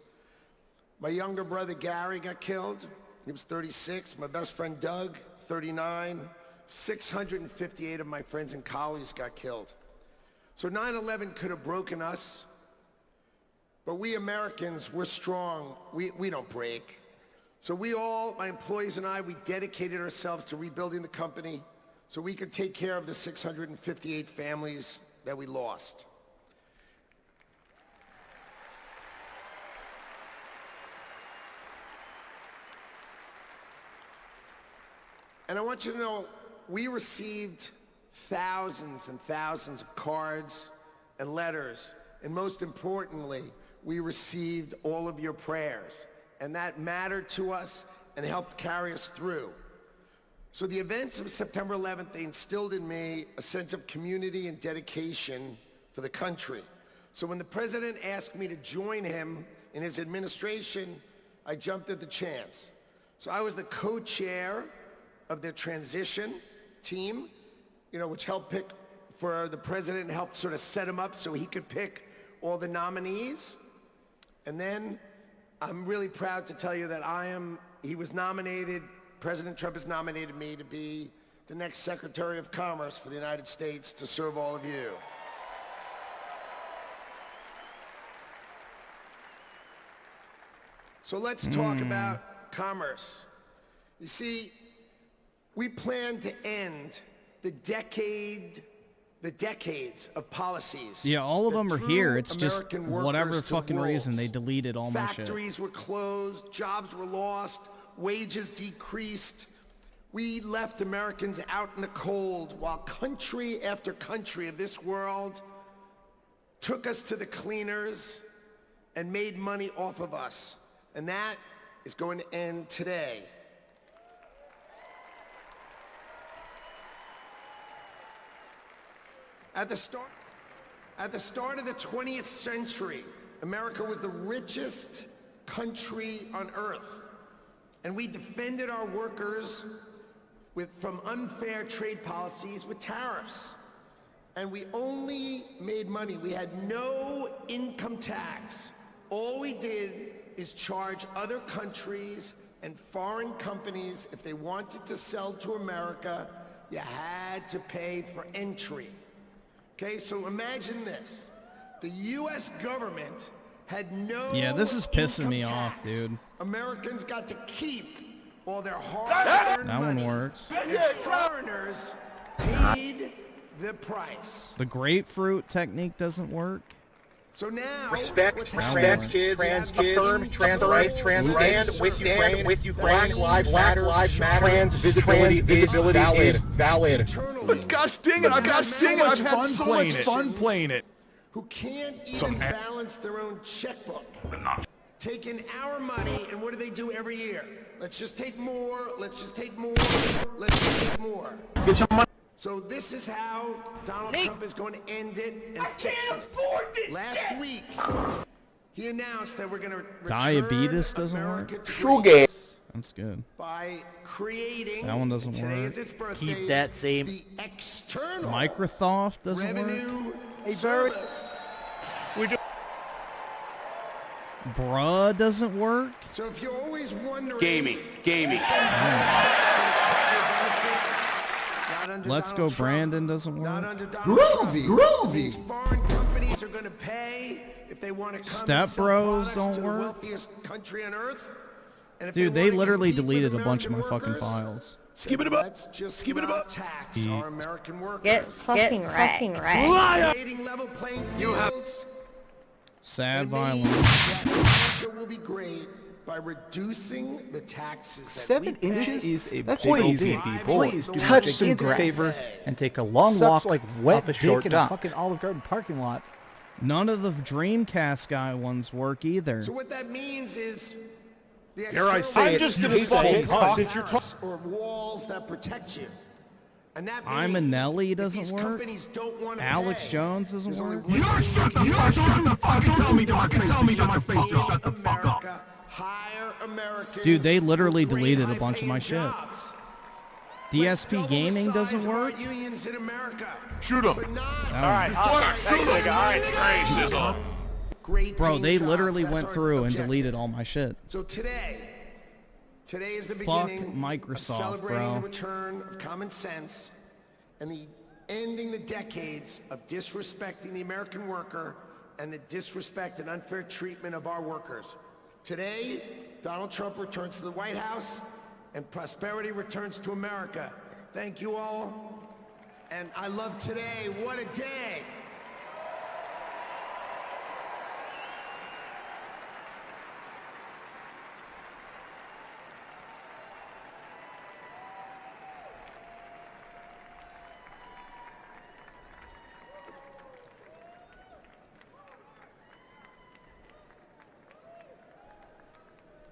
My younger brother Gary got killed. He was 36. My best friend Doug, 39. 658 of my friends and colleagues got killed. So 9/11 could have broken us, but we Americans, we're strong. We don't break. So we all, my employees and I, we dedicated ourselves to rebuilding the company so we could take care of the 658 families that we lost. And I want you to know, we received thousands and thousands of cards and letters, and most importantly, we received all of your prayers, and that mattered to us and helped carry us through. So the events of September 11th, they instilled in me a sense of community and dedication for the country. So when the president asked me to join him in his administration, I jumped at the chance. So I was the co-chair of the transition team, which helped pick for the president and helped sort of set him up so he could pick all the nominees. And then I'm really proud to tell you that President Trump has nominated me to be the next Secretary of Commerce for the United States to serve all of you. So let's talk about commerce. You see, we plan to end the decades of policies. Yeah, all of them are here. It's just whatever fucking reason they deleted all my shit. Factories were closed, jobs were lost, wages decreased. We left Americans out in the cold while country after country of this world took us to the cleaners and made money off of us. And that is going to end today. At the start of the 20th century, America was the richest country on earth. And we defended our workers from unfair trade policies with tariffs. And we only made money. We had no income tax. All we did is charge other countries and foreign companies, if they wanted to sell to America, you had to pay for entry. Okay, so imagine this. The U.S. government had no this is pissing me income off, tax. dude. Americans got to keep all their hard-earned That money. one works. And foreigners paid the price. The grapefruit technique doesn't work. So now, respect kids, affirm trans rights, stand with Ukraine, Black Lives Matter, trans visibility is valid. Gosh dang it, I've had so much fun playing it. Who can't even balance their own checkbook. Taking our money, and what do they do every year? Let's just take more, let's just take more, let's just take more. Get your money. So this is how Donald Trump is going to end it and fix it. Last week, he announced that we're going to Diabetes doesn't work? That's good. By creating, that one doesn't today work. is its birthday, Keep that same. The external Microsoft doesn't revenue work. service. We do. Bruh doesn't work. So if you're always wondering, Gaming. Let's Go Brandon doesn't work. Groovy. Foreign companies are going to pay if they want to come Step and sell Bros products don't to work. the wealthiest country on earth. And if Dude, they they wanna literally compete deleted with a bunch of my American fucking workers, files. Skip it up. Let's just not tax our American workers. Get fucking right. Creating level playing fields. Sad That violence. America will be great by reducing the taxes that 7 we pay. inches is a That's big please, baby boy. Please Touch some grass. favor and take a long Sucks walk like wet off a dick short in dump. a fucking Olive Garden parking lot. None of the Dreamcast guy ones work either. So what that means is the Dare I say external- it, just gonna say it, since you're talking. or walls that protect you. And that I'm a means Nelly if doesn't these work. companies don't want to Alex pay, Jones doesn't there's only work. one You shut thing the fuck up. Tell me to my face. Tell me to my face. Just shut the fuck up. America, hire Americans. Dude, they literally who create deleted a bunch of my shit. high-paying jobs. DSP Double Gaming the doesn't size of our work. unions in America. Shoot him. But not All right, thanks, nigga. All right, great, sizzle. great Bro, paying they jobs. literally That's went our through and objective. deleted all my shit. So today is the Fuck beginning of Microsoft, celebrating bro. the return of common sense and the ending the decades of disrespecting the American worker and the disrespect and unfair treatment of our workers. Today, Donald Trump returns to the White House and prosperity returns to America. Thank you all. And I love today. What a day.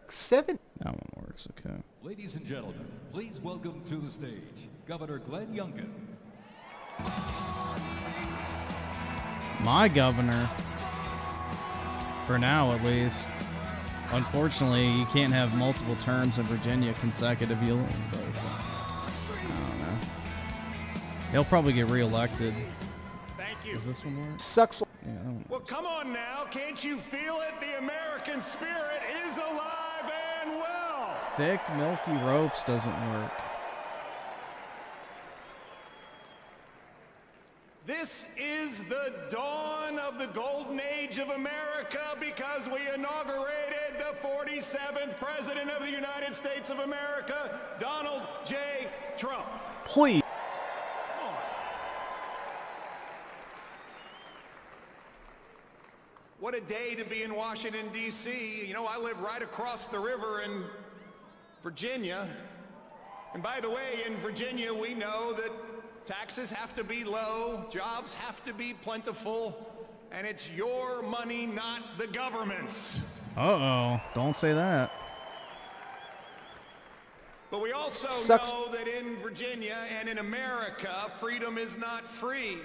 Seven. That one works, okay. Ladies and gentlemen, please welcome to the stage Governor Glenn Youngkin. my governor. For now, at least. Unfortunately, you can't have multiple terms in Virginia consecutive. So, I don't know. He'll probably get reelected. Thank you. Does this one work? Sucks. Yeah, I don't know. Well, come on now. Can't you feel it? The American spirit is alive and well. Thick, milky ropes doesn't work. This is the dawn of the golden age of America because we inaugurated the 47th President of the United States of America, Donald J. Trump. Please. What a day to be in Washington, D.C. You know, I live right across the river in Virginia. And by the way, in Virginia, we know that taxes have to be low, jobs have to be plentiful, and it's your money, not the government's. Uh-oh. Don't say that. But we also Sucks. know that in Virginia and in America, freedom is not free.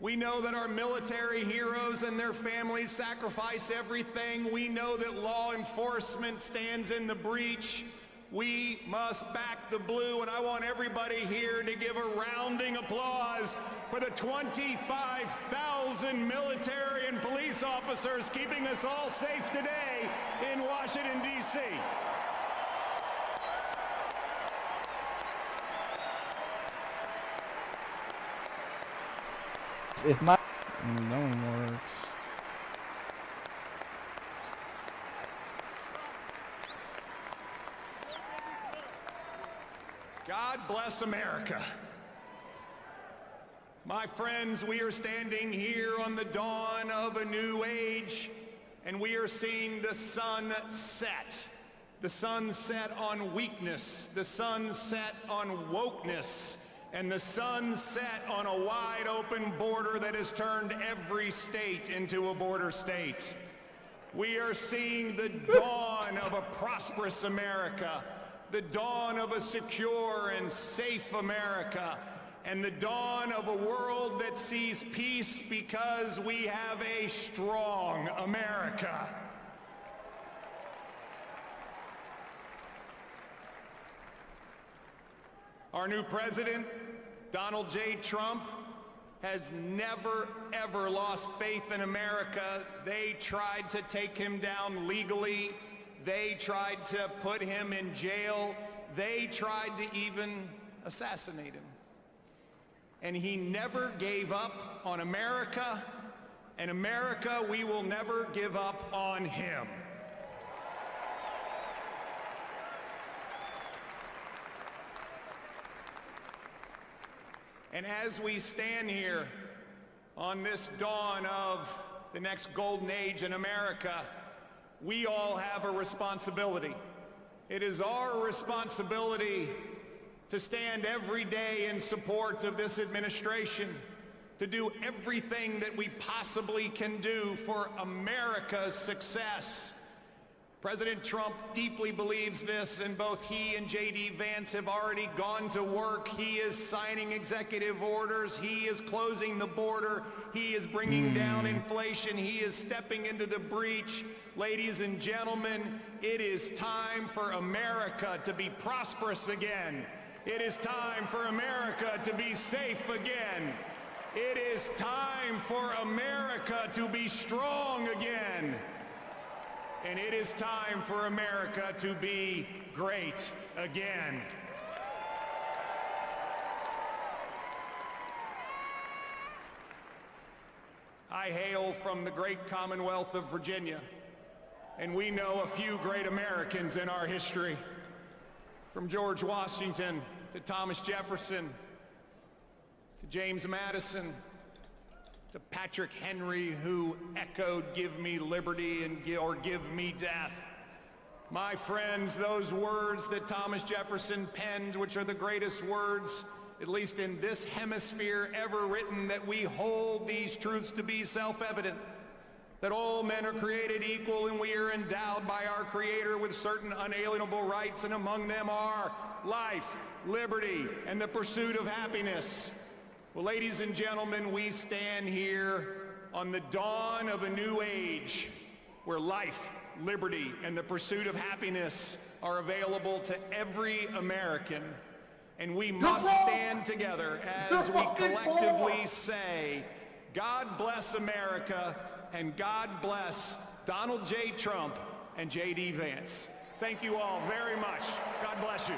We know that our military heroes and their families sacrifice everything. We know that law enforcement stands in the breach. We must back the blue, and I want everybody here to give a rounding applause for the 25,000 military and police officers keeping us all safe today in Washington, D.C. If my No one works. God bless America. My friends, we are standing here on the dawn of a new age, and we are seeing the sun set. The sun set on weakness, the sun set on wokeness, and the sun set on a wide open border that has turned every state into a border state. We are seeing the dawn of a prosperous America, the dawn of a secure and safe America, and the dawn of a world that sees peace because we have a strong America. Our new president, Donald J. Trump, has never, ever lost faith in America. They tried to take him down legally. They tried to put him in jail. They tried to even assassinate him. And he never gave up on America, and America, we will never give up on him. And as we stand here on this dawn of the next golden age in America, we all have a responsibility. It is our responsibility to stand every day in support of this administration, to do everything that we possibly can do for America's success. President Trump deeply believes this, and both he and J.D. Vance have already gone to work. He is signing executive orders. He is closing the border. He is bringing down inflation. He is stepping into the breach. Ladies and gentlemen, it is time for America to be prosperous again. It is time for America to be safe again. It is time for America to be strong again. And it is time for America to be great again. I hail from the great Commonwealth of Virginia, and we know a few great Americans in our history. From George Washington to Thomas Jefferson to James Madison to Patrick Henry, who echoed, "Give me liberty or give me death." My friends, those words that Thomas Jefferson penned, which are the greatest words, at least in this hemisphere, ever written, that we hold these truths to be self-evident, that all men are created equal and we are endowed by our Creator with certain unalienable rights, and among them are life, liberty, and the pursuit of happiness. Well, ladies and gentlemen, we stand here on the dawn of a new age where life, liberty, and the pursuit of happiness are available to every American. And we must stand together as we collectively say, God bless America and God bless Donald J. Trump and J.D. Vance. Thank you all very much. God bless you.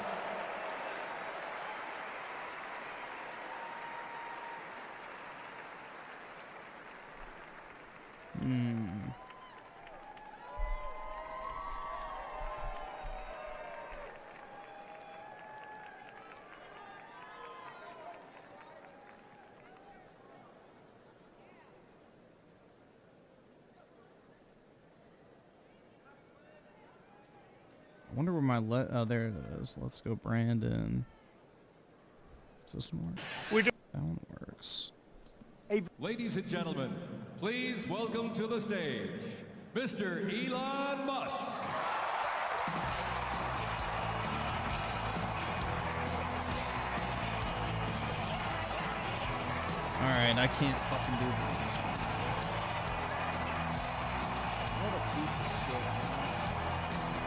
I wonder where my oh, there it is. Let's go, Brandon. Does this one work? That one works. Ladies and gentlemen, please welcome to the stage, Mr. Elon Musk. Alright, I can't fucking do this. What a piece of shit.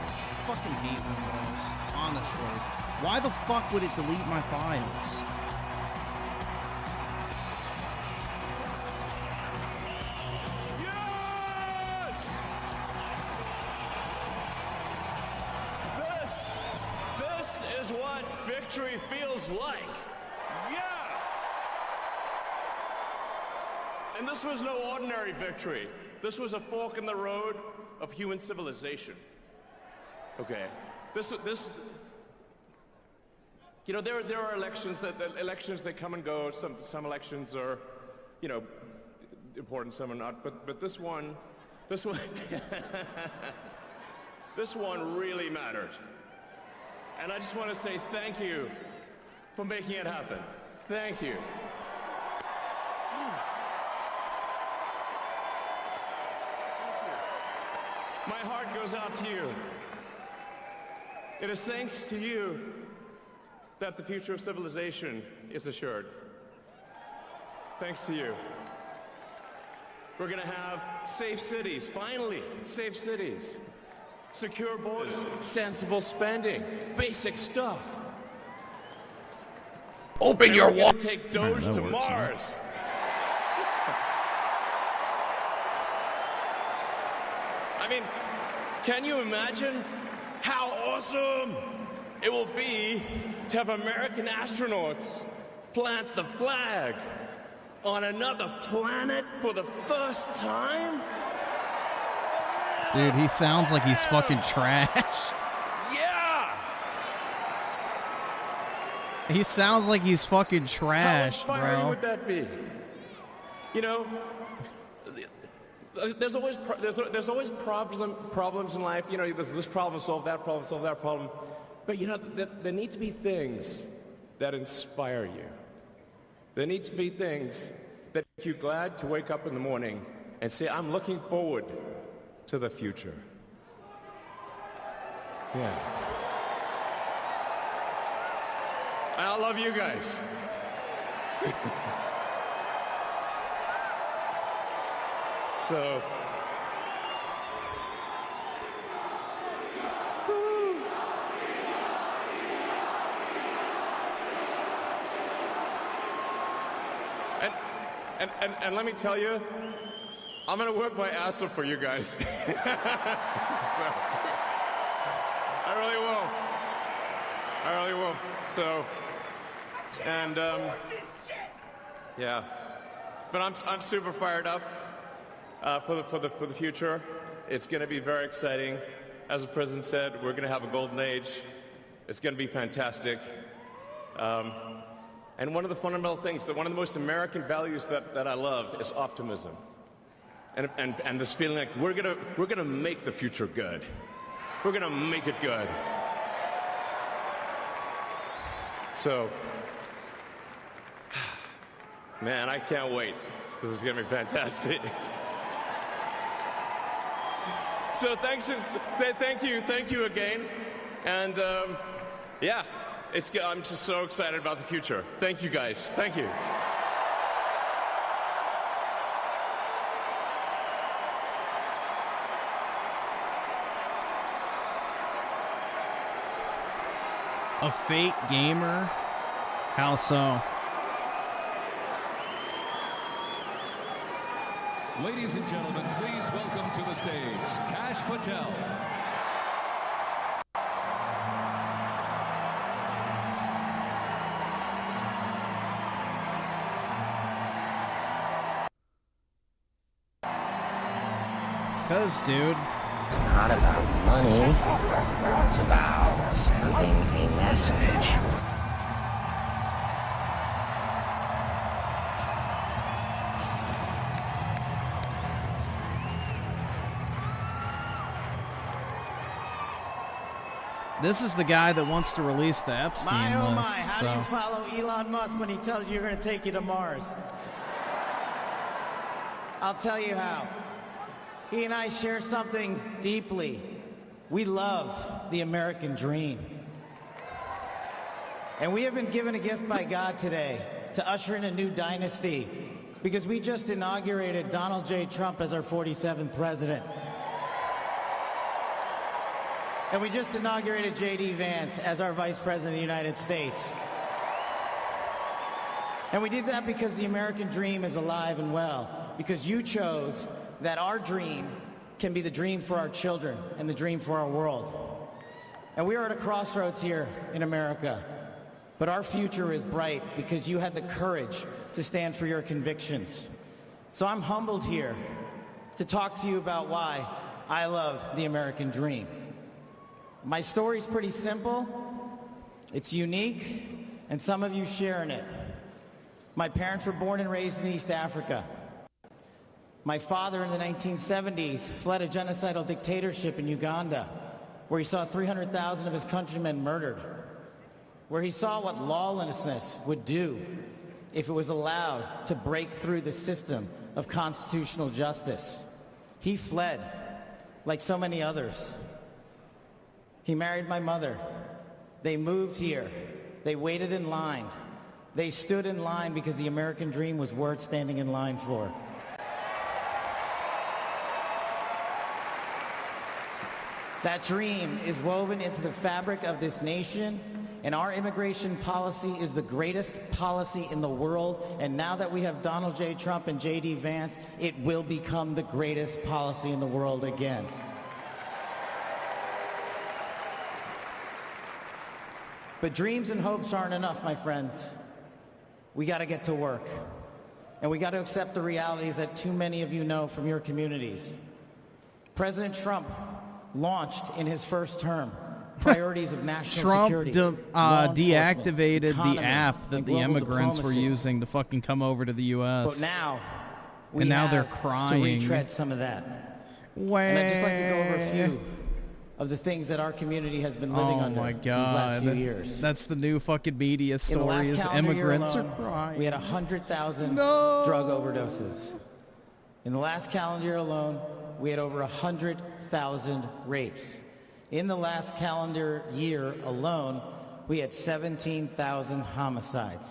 I fucking hate Windows, honestly. Why the fuck would it delete my files? This is what victory feels like. Yeah! And this was no ordinary victory. This was a fork in the road of human civilization. Okay. You know, there are elections that come and go. Some elections are, you know, important, some are not. But this one, this one really mattered. And I just want to say thank you for making it happen. Thank you. My heart goes out to you. It is thanks to you that the future of civilization is assured. Thanks to you. We're going to have safe cities, finally, safe cities. Secure borders, sensible spending, basic stuff. Open your wallet. Take Doge to Mars. I mean, can you imagine how awesome it will be to have American astronauts plant the flag on another planet for the first time? Dude, he sounds like he's fucking trashed. Yeah! He sounds like he's fucking trashed, How inspiring bro. would that be? You know, there's always problems in life. You know, there's this problem, solve that problem. But you know, there need to be things that inspire you. There need to be things that make you glad to wake up in the morning and say, I'm looking forward to the future. Yeah. I love you guys. So, and let me tell you, I'm gonna work my ass off for you guys. So, I really will. So, and yeah, but I'm super fired up for the future. It's gonna be very exciting. As the president said, we're gonna have a golden age. It's gonna be fantastic. And one of the fundamental things, one of the most American values that I love is optimism. And this feeling like we're gonna make the future good. We're gonna make it good. So, man, I can't wait. This is gonna be fantastic. So thank you again. And yeah, I'm just so excited about the future. Thank you guys. Thank you. A fake gamer? How so? Ladies and gentlemen, please welcome to the stage, Cash Patel. Cause, dude, it's not about money. It's about sending a message. this is the guy that wants to release the Epstein list. How so. do you follow Elon Musk when he tells you you're going to take you to Mars? I'll tell you how. He and I share something deeply. We love the American dream. And we have been given a gift by God today to usher in a new dynasty because we just inaugurated Donald J. Trump as our 47th president. And we just inaugurated J.D. Vance as our Vice President of the United States. And we did that because the American dream is alive and well, because you chose that our dream can be the dream for our children and the dream for our world. And we are at a crossroads here in America, but our future is bright because you had the courage to stand for your convictions. So I'm humbled here to talk to you about why I love the American dream. My story's pretty simple, it's unique, and some of you share in it. My parents were born and raised in East Africa. My father in the 1970s fled a genocidal dictatorship in Uganda, where he saw 300,000 of his countrymen murdered, where he saw what lawlessness would do if it was allowed to break through the system of constitutional justice. He fled, like so many others. He married my mother. They moved here. They waited in line. They stood in line because the American dream was worth standing in line for. That dream is woven into the fabric of this nation, and our immigration policy is the greatest policy in the world, and now that we have Donald J. Trump and J.D. Vance, it will become the greatest policy in the world again. But dreams and hopes aren't enough, my friends. We got to get to work. And we got to accept the realities that too many of you know from your communities. President Trump launched in his first term priorities of national security. Trump deactivated the app that the immigrants were using to fucking come over to the U.S. But now, they're crying. To retread some of that. Way. And I'd just like to go over a few of the things that our community has been living under these last few years. That's the new fucking media story is immigrants are crying. We had 100,000 drug overdoses. In the last calendar year alone, we had over 100,000 rapes. In the last calendar year alone, we had 17,000 homicides.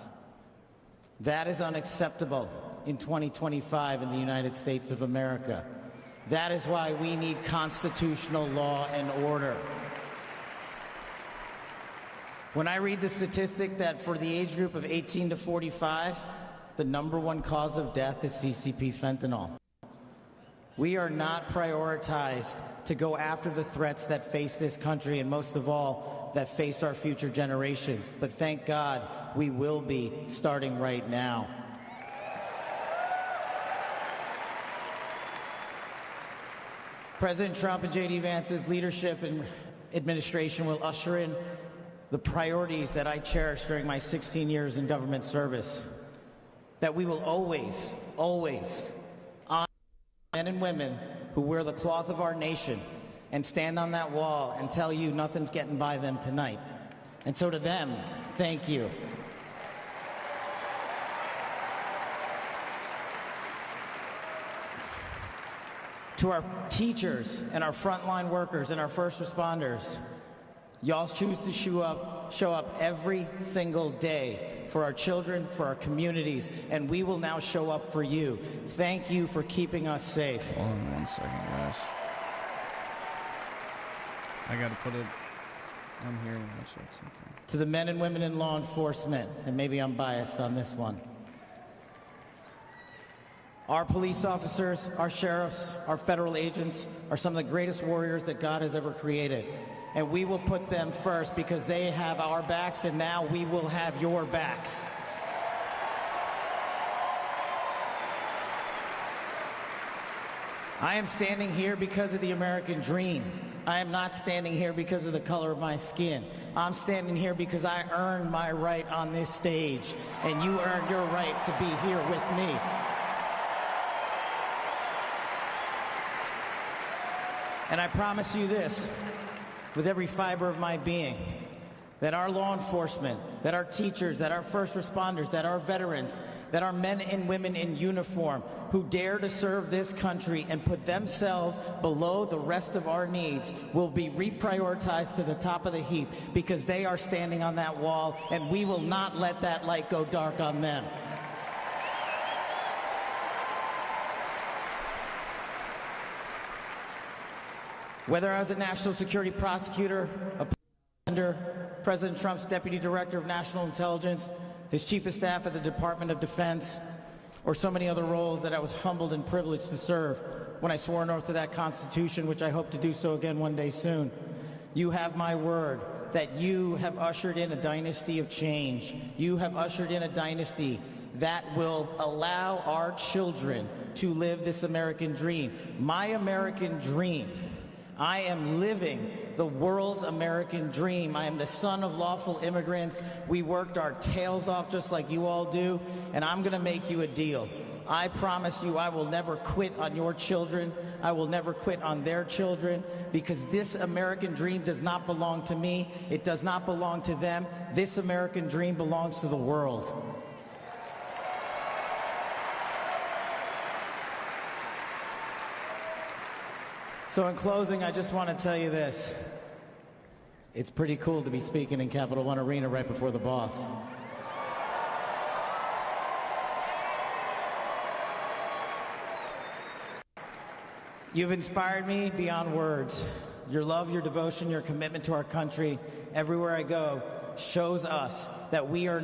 That is unacceptable in 2025 in the United States of America. That is why we need constitutional law and order. When I read the statistic that for the age group of 18 to 45, the #1 cause of death is CCP fentanyl. We are not prioritized to go after the threats that face this country and most of all, that face our future generations. But thank God, we will be starting right now. President Trump and J.D. Vance's leadership and administration will usher in the priorities that I cherished during my 16 years in government service. That we will always, always honor men and women who wear the cloth of our nation and stand on that wall and tell you nothing's getting by them tonight. And so to them, thank you. To our teachers and our frontline workers and our first responders, y'all choose to show up every single day for our children, for our communities, and we will now show up for you. Thank you for keeping us safe. Hold on 1 second, guys. I gotta put it on here and I'll check something. to the men and women in law enforcement, and maybe I'm biased on this one. Our police officers, our sheriffs, our federal agents are some of the greatest warriors that God has ever created. And we will put them first because they have our backs, and now we will have your backs. I am standing here because of the American dream. I am not standing here because of the color of my skin. I'm standing here because I earned my right on this stage, and you earned your right to be here with me. And I promise you this, with every fiber of my being, that our law enforcement, that our teachers, that our first responders, that our veterans, that our men and women in uniform who dare to serve this country and put themselves below the rest of our needs will be reprioritized to the top of the heap because they are standing on that wall, and we will not let that light go dark on them. Whether I was a national security prosecutor, a President Trump's deputy director of national intelligence, his chief of staff at the Department of Defense, or so many other roles that I was humbled and privileged to serve when I swore an oath to that Constitution, which I hope to do so again one day soon. You have my word that you have ushered in a dynasty of change. You have ushered in a dynasty that will allow our children to live this American dream. My American dream. I am living the world's American dream. I am the son of lawful immigrants. We worked our tails off just like you all do, and I'm going to make you a deal. I promise you I will never quit on your children. I will never quit on their children, because this American dream does not belong to me. It does not belong to them. This American dream belongs to the world. So in closing, I just want to tell you this. It's pretty cool to be speaking in Capital One Arena right before the boss. You've inspired me beyond words. Your love, your devotion, your commitment to our country, everywhere I go, shows us that we are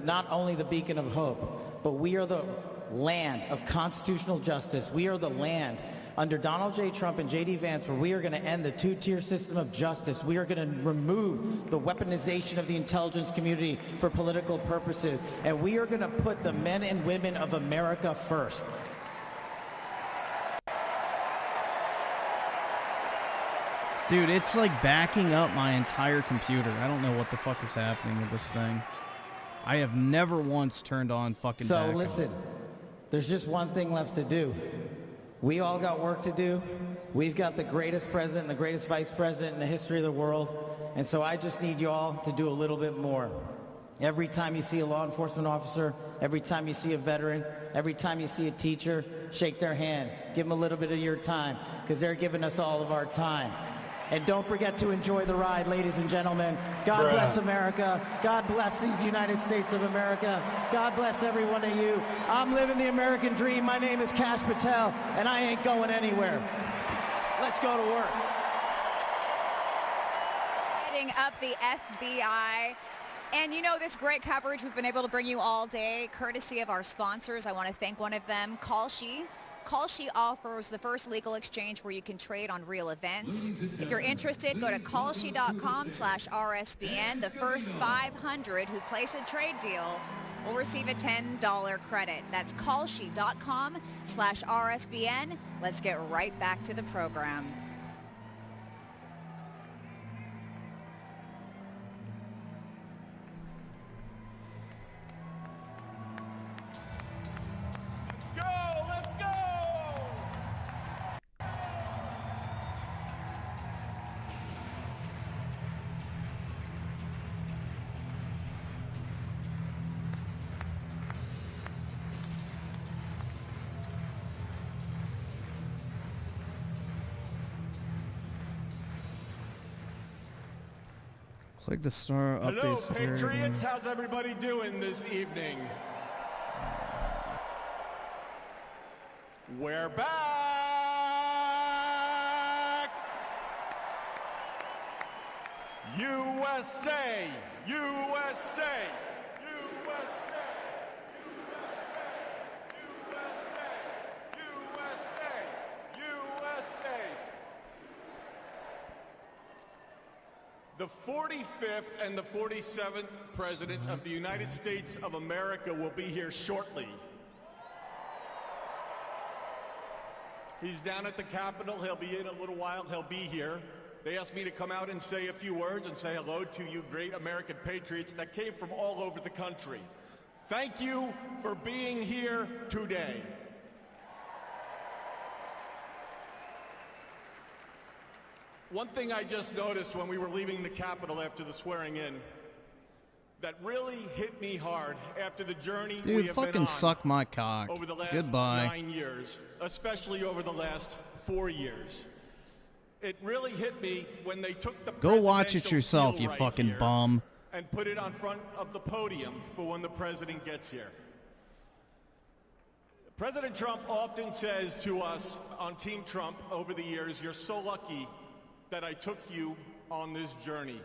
not only the beacon of hope, but we are the land of constitutional justice. We are the land under Donald J. Trump and J.D. Vance, where we are going to end the two-tier system of justice. We are going to remove the weaponization of the intelligence community for political purposes. And we are going to put the men and women of America first. Dude, it's like backing up my entire computer. I don't know what the fuck is happening with this thing. I have never once turned on fucking backup. So listen, there's just one thing left to do. We all got work to do. We've got the greatest president and the greatest vice president in the history of the world. And so I just need you all to do a little bit more. Every time you see a law enforcement officer, every time you see a veteran, every time you see a teacher, shake their hand. Give them a little bit of your time, because they're giving us all of our time. And don't forget to enjoy the ride, ladies and gentlemen. God bless America. God bless these United States of America. God bless every one of you. I'm living the American dream. My name is Kash Patel, and I ain't going anywhere. Let's go to work. Heading up the FBI. And you know, this great coverage we've been able to bring you all day, courtesy of our sponsors. I want to thank one of them, Clergy. Clergy offers the first legal exchange where you can trade on real events. If you're interested, go to clergy.com/RSBN. The first 500 who place a trade deal will receive a $10 credit. That's clergy.com/RSBN. Let's get right back to the program. Click the star updates. Hello, Patriots. How's everybody doing this evening? We're back! USA! USA! The 45th and the 47th President of the United States of America will be here shortly. He's down at the Capitol. He'll be in a little while. He'll be here. They asked me to come out and say a few words and say hello to you great American patriots that came from all over the country. Thank you for being here today. One thing I just noticed when we were leaving the Capitol after the swearing in that really hit me hard after the journey we Dude, have fucking been on suck my cock. over the last Goodbye. 9 years, especially over the last 4 years. It really hit me when they took the Go watch it presidential yourself, seal you right fucking here bum. and put it on front of the podium for when the president gets here. President Trump often says to us on Team Trump over the years, "You're so lucky that I took you on this journey."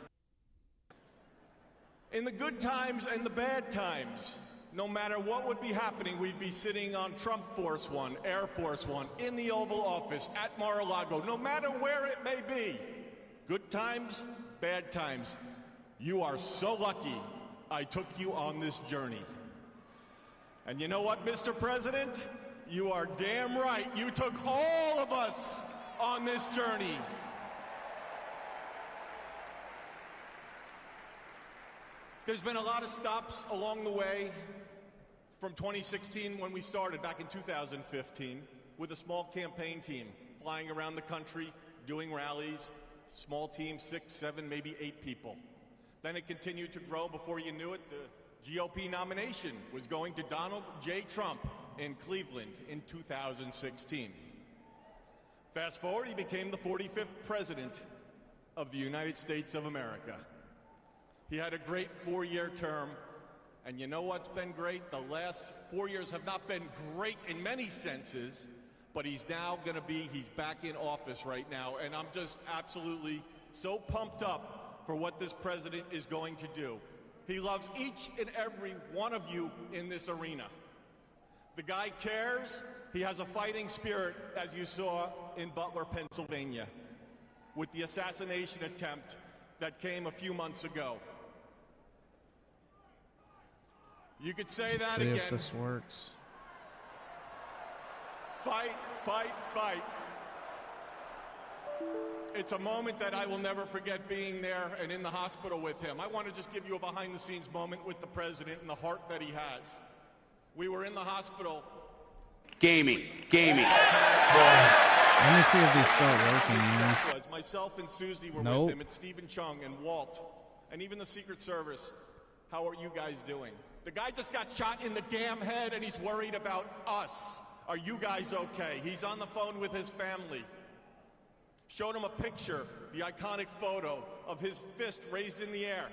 In the good times and the bad times, no matter what would be happening, we'd be sitting on Trump Force One, Air Force One, in the Oval Office, at Mar-a-Lago, no matter where it may be. Good times, bad times. You are so lucky I took you on this journey. And you know what, Mr. President? You are damn right. You took all of us on this journey. There's been a lot of stops along the way from 2016 when we started back in 2015 with a small campaign team flying around the country, doing rallies, small team, 6, 7, maybe 8 people. Then it continued to grow. Before you knew it, the GOP nomination was going to Donald J. Trump in Cleveland in 2016. Fast forward, he became the 45th President of the United States of America. He had a great 4-year term, and you know what's been great? The last 4 years have not been great in many senses, but he's now going to be, he's back in office right now, and I'm just absolutely so pumped up for what this president is going to do. He loves each and every one of you in this arena. The guy cares. He has a fighting spirit, as you saw in Butler, Pennsylvania, with the assassination attempt that came a few months ago. You could say that See again. if this works. Fight, fight, fight. It's a moment that I will never forget, being there and in the hospital with him. I want to just give you a behind-the-scenes moment with the president and the heart that he has. We were in the hospital. Gaming. Let me see if these start working here. Myself and Susie were Nope. with him, and Stephen Chung and Walt, and even the Secret Service. How are you guys doing? The guy just got shot in the damn head, and he's worried about us. Are you guys okay? He's on the phone with his family. Showed him a picture, the iconic photo of his fist raised in the air.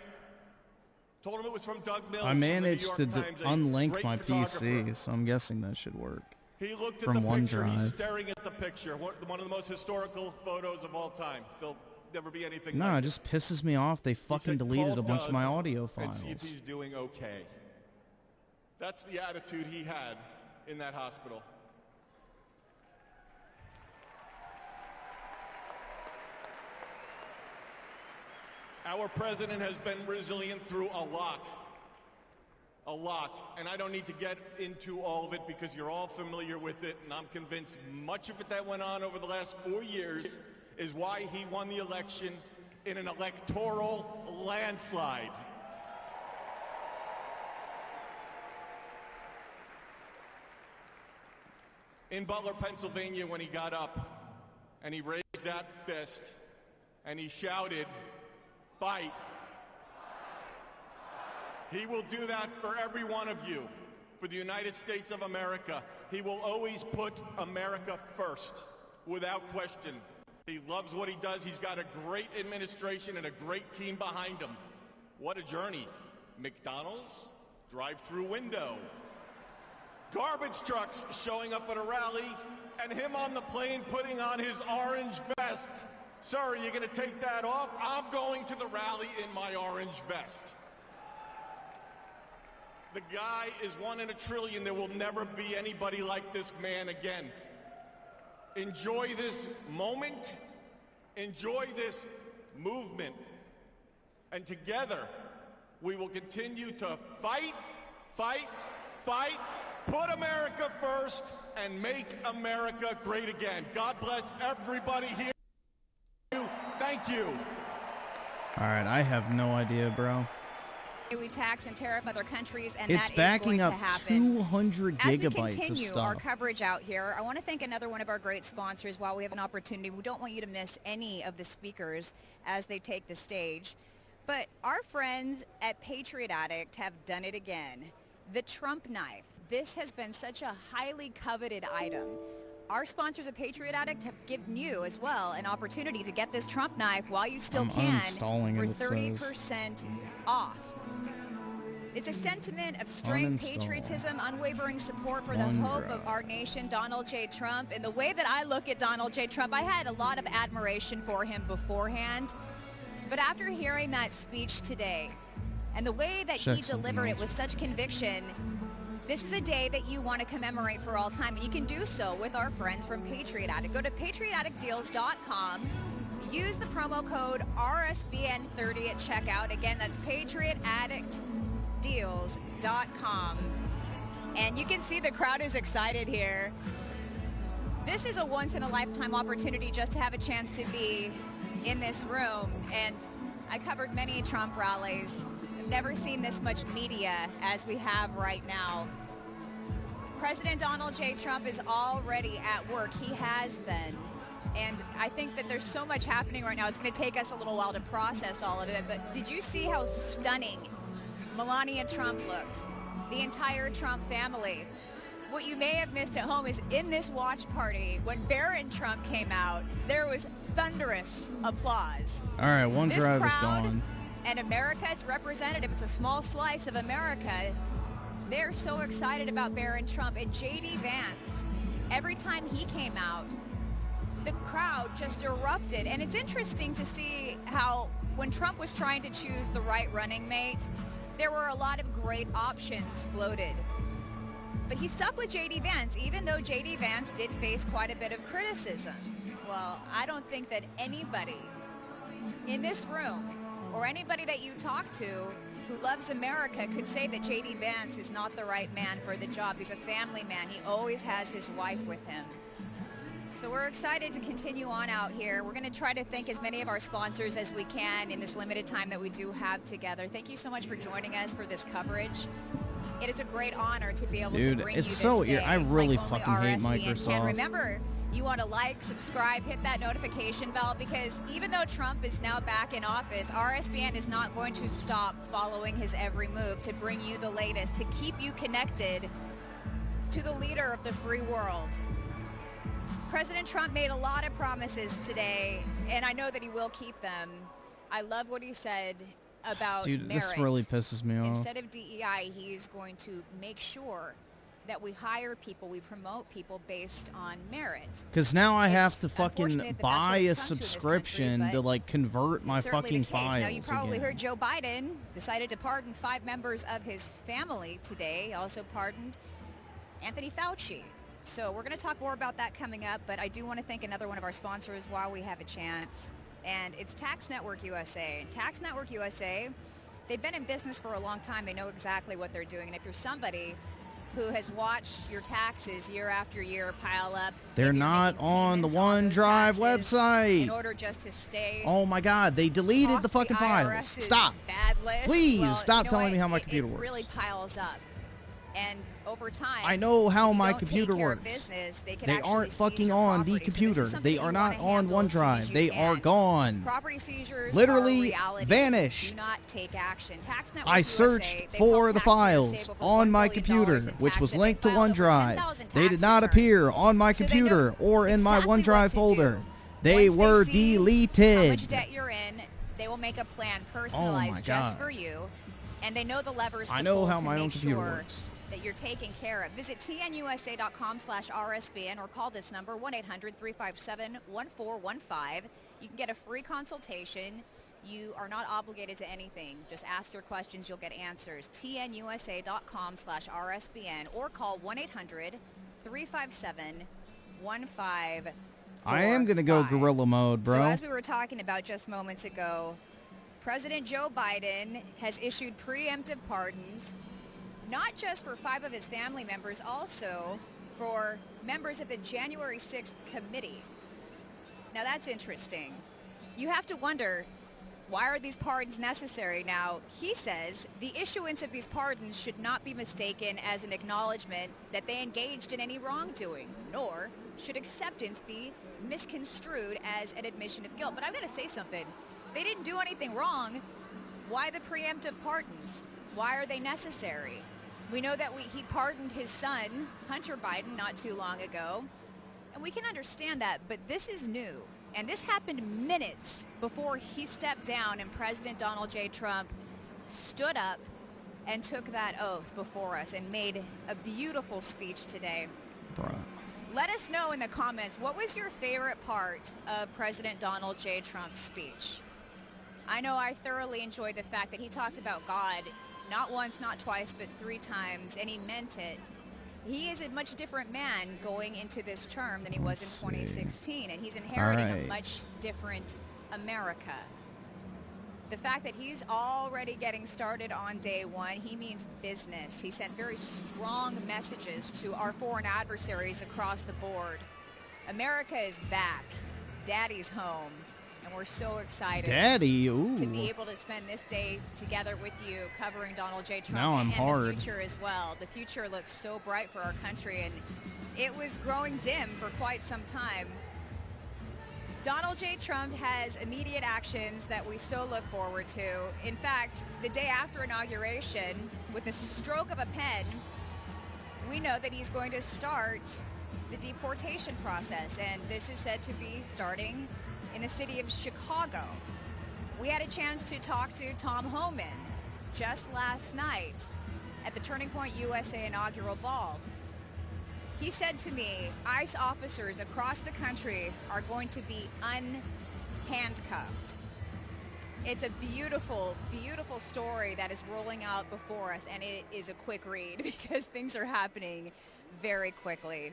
Told him it was from Doug Mills. I managed to from the New York Times, a unlink great my photographer. PC, so I'm guessing that should work. He looked From at the picture. He's OneDrive. staring at the picture. One of the most historical photos of all time. There'll never be anything No, like it just pisses me off. They fucking deleted "Call a bunch of Doug my audio and see if files. he's doing okay." That's the attitude he had in that hospital. Our president has been resilient through a lot. And I don't need to get into all of it because you're all familiar with it, and I'm convinced much of it that went on over the last 4 years is why he won the election in an electoral landslide. In Butler, Pennsylvania, when he got up and he raised that fist and he shouted, "Fight." He will do that for every one of you, for the United States of America. He will always put America first, without question. He loves what he does. He's got a great administration and a great team behind him. What a journey. McDonald's, drive-through window, garbage trucks showing up at a rally, and him on the plane putting on his orange vest Sir, are you going to take that off? I'm going to the rally in my orange vest. The guy is 1 in a trillion. There will never be anybody like this man again. Enjoy this moment. Enjoy this movement. And together, we will continue to fight, fight, fight, put America first, and make America great again. God bless everybody here. Thank you. All right, I have no idea, bro. We tax and tariff other countries, and It's that backing is going up to happen. 200 As we gigabytes of continue stuff. our coverage out here, I want to thank another one of our great sponsors while we have an opportunity. We don't want you to miss any of the speakers as they take the stage. But our friends at Patriot Addict have done it again. The Trump knife. This has been such a highly coveted item. Our sponsors at Patriot Addict have given you as well an opportunity to get this Trump knife while you still can for 30% off. It's a sentiment of strength, patriotism, unwavering support for the hope of our nation, Donald J. Trump. And the way that I look at Donald J. Trump, I had a lot of admiration for him beforehand. But after hearing that speech today and the way that he delivered it with such conviction, this is a day that you want to commemorate for all time. And you can do so with our friends from Patriot Addict. Go to patriotaddictdeals.com. Use the promo code RSBN30 at checkout. Again, that's patriotaddictdeals.com. And you can see the crowd is excited here. This is a once-in-a-lifetime opportunity just to have a chance to be in this room. And I covered many Trump rallies. I've never seen this much media as we have right now. President Donald J. Trump is already at work. He has been. And I think that there's so much happening right now. It's going to take us a little while to process all of it. But did you see how stunning Melania Trump looked? The entire Trump family. What you may have missed at home is in this watch party, when Barron Trump came out, there was thunderous applause. All right, OneDrive is crowd gone. And America, its representative, it's a small slice of America. They're so excited about Barron Trump. And J.D. Vance, every time he came out, the crowd just erupted. And it's interesting to see how when Trump was trying to choose the right running mate, there were a lot of great options floated. But he stuck with J.D. Vance, even though J.D. Vance did face quite a bit of criticism. Well, I don't think that anybody in this room or anybody that you talk to who loves America could say that J.D. Vance is not the right man for the job. He's a family man. He always has his wife with him. So we're excited to continue on out here. We're going to try to thank as many of our sponsors as we can in this limited time that we do have together. Thank you so much for joining us for this coverage. It is a great honor to be able to bring you this day. I really like fucking hate Microsoft. And remember, you want to like, subscribe, hit that notification bell, because even though Trump is now back in office, RSBN is not going to stop following his every move to bring you the latest, to keep you connected to the leader of the free world. President Trump made a lot of promises today, and I know that he will keep them. I love what he said about Dude, merit. this really pisses me off. Instead of DEI, he's going to make sure that we hire people, we promote people based on merit. Because now I have to fucking buy a subscription to like convert my fucking files. Now you probably again. heard Joe Biden decided to pardon 5 members of his family today. He also pardoned Anthony Fauci. So we're going to talk more about that coming up, but I do want to thank another one of our sponsors while we have a chance, and it's Tax Network USA. Tax Network USA, they've been in business for a long time. They know exactly what they're doing, and if you're somebody who has watched your taxes year after year pile up, They're not on the OneDrive website. in order just to stay Oh my God, they deleted the fucking files. IRS's Stop. bad list. Please Well, stop you know telling what? me how my computer works. It really piles up. And over time, I know how if you my don't computer take care of works. business, they can They actually aren't seize fucking your on the property. So this computer. is something They are you not wanna on handle as soon as OneDrive. you They can. are gone. Property seizures Literally are a reality. vanish. Do not take action. Tax Network I USA, searched they've for helped the taxpayers files save over on $1 my billion computer, in which tax was debt. linked to They filed over OneDrive. 10,000 They tax did not returns. appear on my So they computer know or in my exactly OneDrive what to folder. do. They Once were see deleted. how much debt you're in, they will make a plan personalized just God. for you, and they know the levers to I know pull how to my own make computer sure works. that you're taken care of. Visit tnusa.com/RSBN or call this number 1-800-357-1415. You can get a free consultation. You are not obligated to anything. Just ask your questions. You'll get answers. tnusa.com/RSBN or call 1-800-357-1545. I am going to go guerrilla mode, bro. So as we were talking about just moments ago, President Joe Biden has issued preemptive pardons, not just for 5 of his family members, also for members of the January 6th committee. Now that's interesting. You have to wonder, why are these pardons necessary? Now, he says the issuance of these pardons should not be mistaken as an acknowledgement that they engaged in any wrongdoing, nor should acceptance be misconstrued as an admission of guilt. But I've got to say something. They didn't do anything wrong. Why the preemptive pardons? Why are they necessary? We know that he pardoned his son, Hunter Biden, not too long ago. And we can understand that, but this is new. And this happened minutes before he stepped down and President Donald J. Trump stood up and took that oath before us and made a beautiful speech today. Bruh. Let us know in the comments, what was your favorite part of President Donald J. Trump's speech? I know I thoroughly enjoyed the fact that he talked about God not once, not twice, but 3 times, and he meant it. He is a much different man going into this term than he was in 2016, and he's inheriting a much different America. The fact that he's already getting started on day one, he means business. He sent very strong messages to our foreign adversaries across the board. America is back. Daddy's home. And we're so excited to be able to spend this day together with you covering Donald J. Trump and the future as well. The future looks so bright for our country, and it was growing dim for quite some time. Donald J. Trump has immediate actions that we so look forward to. In fact, the day after inauguration, with the stroke of a pen, we know that he's going to start the deportation process, and this is said to be starting in the city of Chicago. We had a chance to talk to Tom Homan just last night at the Turning Point USA inaugural ball. He said to me, ICE officers across the country are going to be unhandcuffed. It's a beautiful, beautiful story that is rolling out before us, and it is a quick read because things are happening very quickly.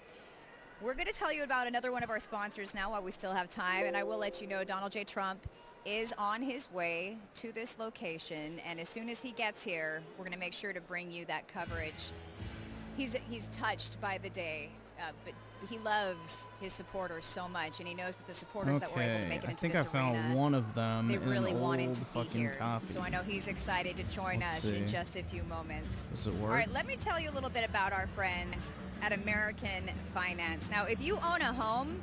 We're going to tell you about another one of our sponsors now while we still have time, and I will let you know Donald J. Trump is on his way to this location, and as soon as he gets here, we're going to make sure to bring you that coverage. He's touched by the day, but he loves his supporters so much, and he knows that the supporters that were able to make it into this arena, I think I found one of them. They really wanted to be here. Copy. So I know he's excited to join us in just a few moments. Does it work? All right, let me tell you a little bit about our friends at American Finance. Now, if you own a home,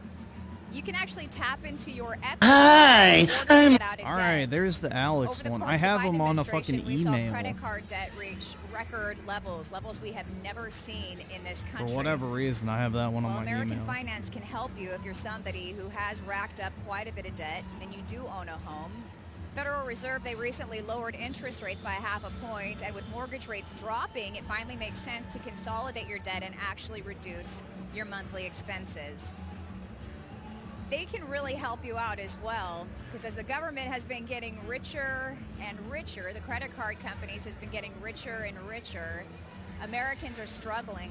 you can actually tap into your Hi, all right, there's the Alex one. I have them on a fucking we saw email. credit card debt reach record levels we have never seen in this country. For whatever reason, I have that one on my American email. Finance can help you if you're somebody who has racked up quite a bit of debt and you do own a home. Federal Reserve, they recently lowered interest rates by 0.5 point, and with mortgage rates dropping, it finally makes sense to consolidate your debt and actually reduce your monthly expenses. They can really help you out as well, because as the government has been getting richer and richer, the credit card companies has been getting richer and richer, Americans are struggling.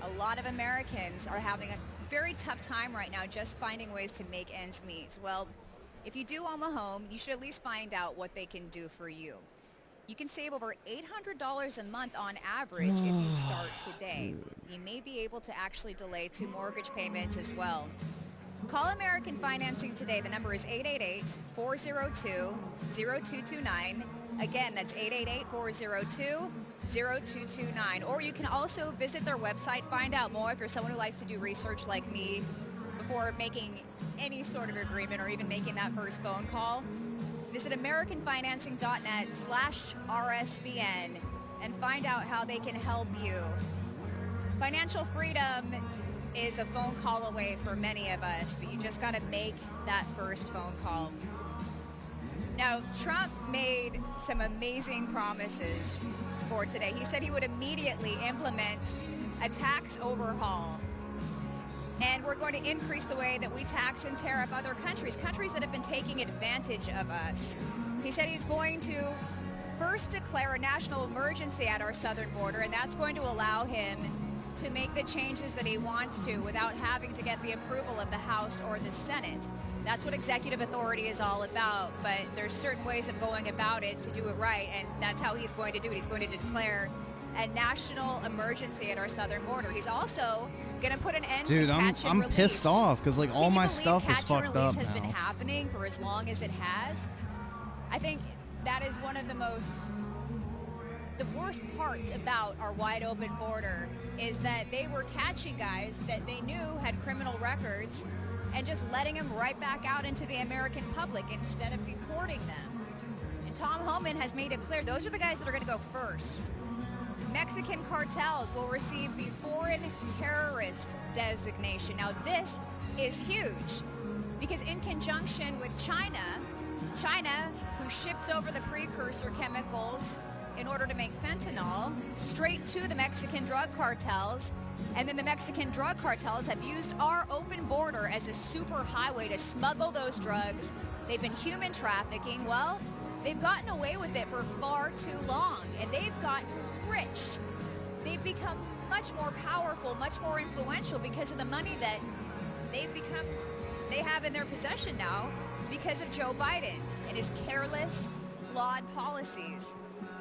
A lot of Americans are having a very tough time right now just finding ways to make ends meet. Well, if you do own a home, you should at least find out what they can do for you. You can save over $800 a month on average if you start today. You may be able to actually delay 2 mortgage payments as well. Call American Financing today. The number is 888-402-0229. Again, that's 888-402-0229. Or you can also visit their website, find out more if you're someone who likes to do research like me before making any sort of agreement or even making that first phone call. Visit americanfinancing.net/RSBN and find out how they can help you. Financial freedom is a phone call away for many of us, but you just got to make that first phone call. Now, Trump made some amazing promises for today. He said he would immediately implement a tax overhaul. And we're going to increase the way that we tax and tariff other countries that have been taking advantage of us. He said he's going to first declare a national emergency at our southern border, and that's going to allow him to make the changes that he wants to without having to get the approval of the House or the Senate. That's what executive authority is all about, but there's certain ways of going about it to do it right, and that's how he's going to do it. He's going to declare a national emergency at our southern border. He's also going to put an end to catch and release. I'm pissed off because like all my stuff is fucked up now. Catch and release has been happening for as long as it has. I think that is one of the worst parts about our wide open border is that they were catching guys that they knew had criminal records and just letting them right back out into the American public instead of deporting them. And Tom Homan has made it clear those are the guys that are going to go first. Mexican cartels will receive the foreign terrorist designation. Now this is huge because in conjunction with China, who ships over the precursor chemicals in order to make fentanyl straight to the Mexican drug cartels, and then the Mexican drug cartels have used our open border as a super highway to smuggle those drugs. They've been human trafficking. Well, they've gotten away with it for far too long, and they've gotten rich. They've become much more powerful, much more influential because of the money that they have in their possession now because of Joe Biden and his careless, flawed policies.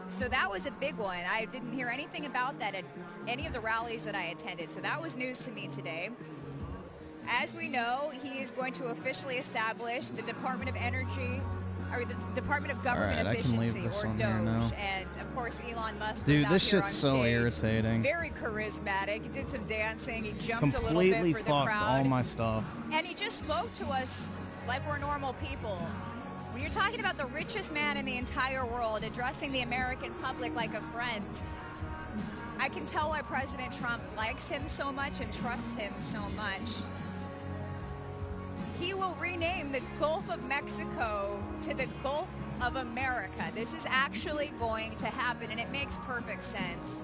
So that was a big one. I didn't hear anything about that at any of the rallies that I attended. So that was news to me today. As we know, he is going to officially establish the Department of Energy, or the Department of Government Efficiency, or DOGE. And of course, Elon Musk was out this here shit's on so stage, irritating. very charismatic. He did some dancing. He jumped a little Completely bit for the fucked crowd. all my stuff. And he just spoke to us like we're normal people. When you're talking about the richest man in the entire world addressing the American public like a friend, I can tell why President Trump likes him so much and trusts him so much. He will rename the Gulf of Mexico to the Gulf of America. This is actually going to happen, and it makes perfect sense.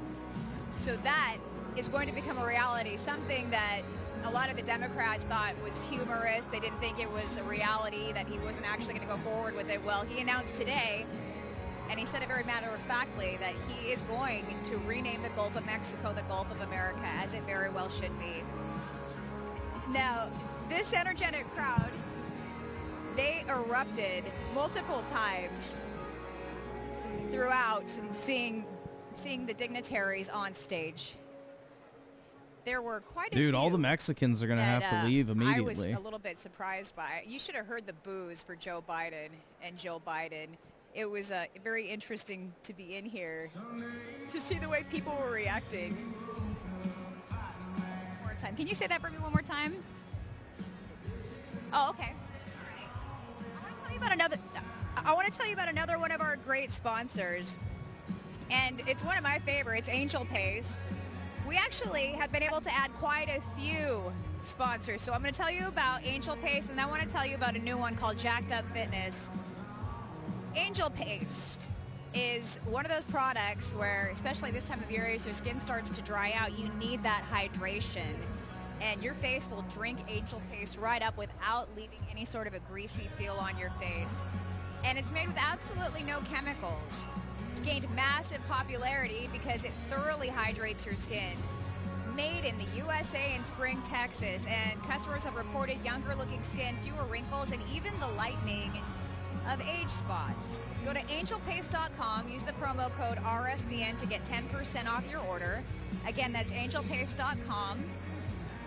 So that is going to become a reality, something that a lot of the Democrats thought was humorous. They didn't think it was a reality, that he wasn't actually going to go forward with it. Well, he announced today, and he said it very matter-of-factly, that he is going to rename the Gulf of Mexico the Gulf of America, as it very well should be. Now, this energetic crowd, they erupted multiple times throughout seeing the dignitaries on stage. There were quite a few. Dude, all the Mexicans are going to have to leave immediately. I was a little bit surprised by it. You should have heard the boos for Joe Biden and Jill Biden. It was very interesting to be in here to see the way people were reacting. One more time. Can you say that for me one more time? Oh, okay. All right. I want to tell you about another one of our great sponsors. And it's one of my favorites, Angel Paste. We actually have been able to add quite a few sponsors. So I'm going to tell you about Angel Paste, and I want to tell you about a new one called Jacked Up Fitness. Angel Paste is one of those products where, especially this time of year, as your skin starts to dry out, you need that hydration. And your face will drink Angel Paste right up without leaving any sort of a greasy feel on your face. And it's made with absolutely no chemicals. It's gained massive popularity because it thoroughly hydrates your skin. It's made in the USA in Spring, Texas, and customers have reported younger looking skin, fewer wrinkles, and even the lightening of age spots. Go to angelpaste.com, use the promo code RSBN to get 10% off your order. Again, that's angelpaste.com.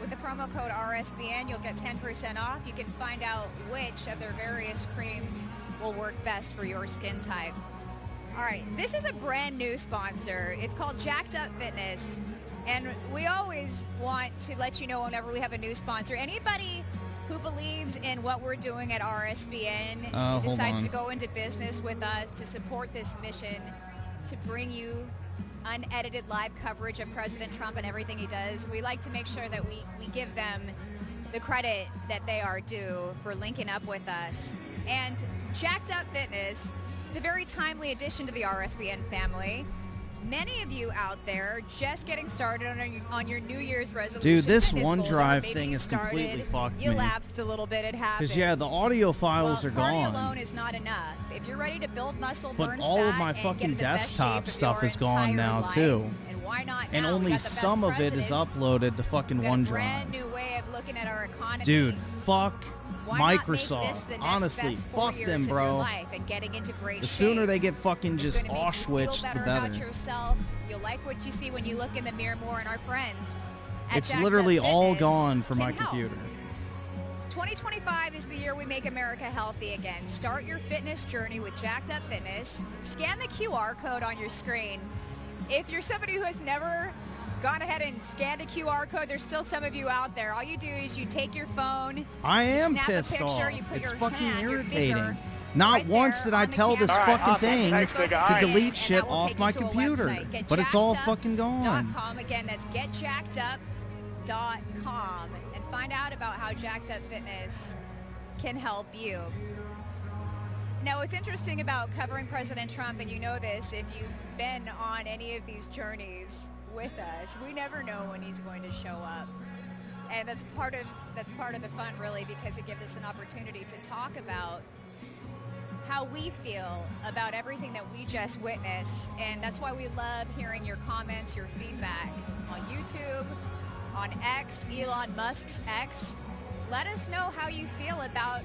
With the promo code RSBN, you'll get 10% off. You can find out which of their various creams will work best for your skin type. All right, this is a brand new sponsor. It's called Jacked Up Fitness, and we always want to let you know whenever we have a new sponsor. Anybody who believes in what we're doing at RSBN and decides to go into business with us to support this mission to bring you unedited live coverage of President Trump and everything he does, we like to make sure that we give them the credit that they are due for linking up with us. And Jacked Up Fitness, it's a very timely addition to the RSBN family. Many of you out there just getting started on your New Year's resolution. Dude, this fitness goals, OneDrive or maybe thing you is completely started, fucked you me. lapsed a little bit, it happens. Because, yeah, the audio files are Party gone. alone is not enough. If you're ready to build muscle, But burn all of fat, my and get fucking in the best shape desktop of stuff your is gone entire now, life, too. And why not And now? We only got the best some of it is president. uploaded to fucking We got a OneDrive. brand new way of looking at our economy. Dude, fuck Why not make Microsoft. this the next Honestly, best 4 fuck years them, of your bro. life and getting into great The shape? sooner they get fucking It's just gonna make you feel Auschwitz, the better about better. yourself. You'll like what you see when you look in the mirror more, and our friends at It's Jacked Up literally all Fitness gone from my can help. computer. 2025 is the year we make America healthy again. Start your fitness journey with Jacked Up Fitness. Scan the QR code on your screen. If you're somebody who has never gone ahead and scanned a QR code, there's still some of you out there. All you do is you take your phone, I you am snap pissed a picture, off. you put It's your fucking hand, your irritating. finger Not right once there did I on the tell this camera. fucking Awesome. thing Thanks, big to guy. delete And shit that will off take my you to a computer, website. Get but it's all jackedup.com. fucking gone. Again, that's getjackedup.com, and find out about how Jacked Up Fitness can help you. Now, what's interesting about covering President Trump, and you know this if you've been on any of these journeys with us, we never know when he's going to show up. And that's part of the fun, really, because it gives us an opportunity to talk about how we feel about everything that we just witnessed. And that's why we love hearing your comments, your feedback on YouTube, on X, Elon Musk's X. Let us know how you feel about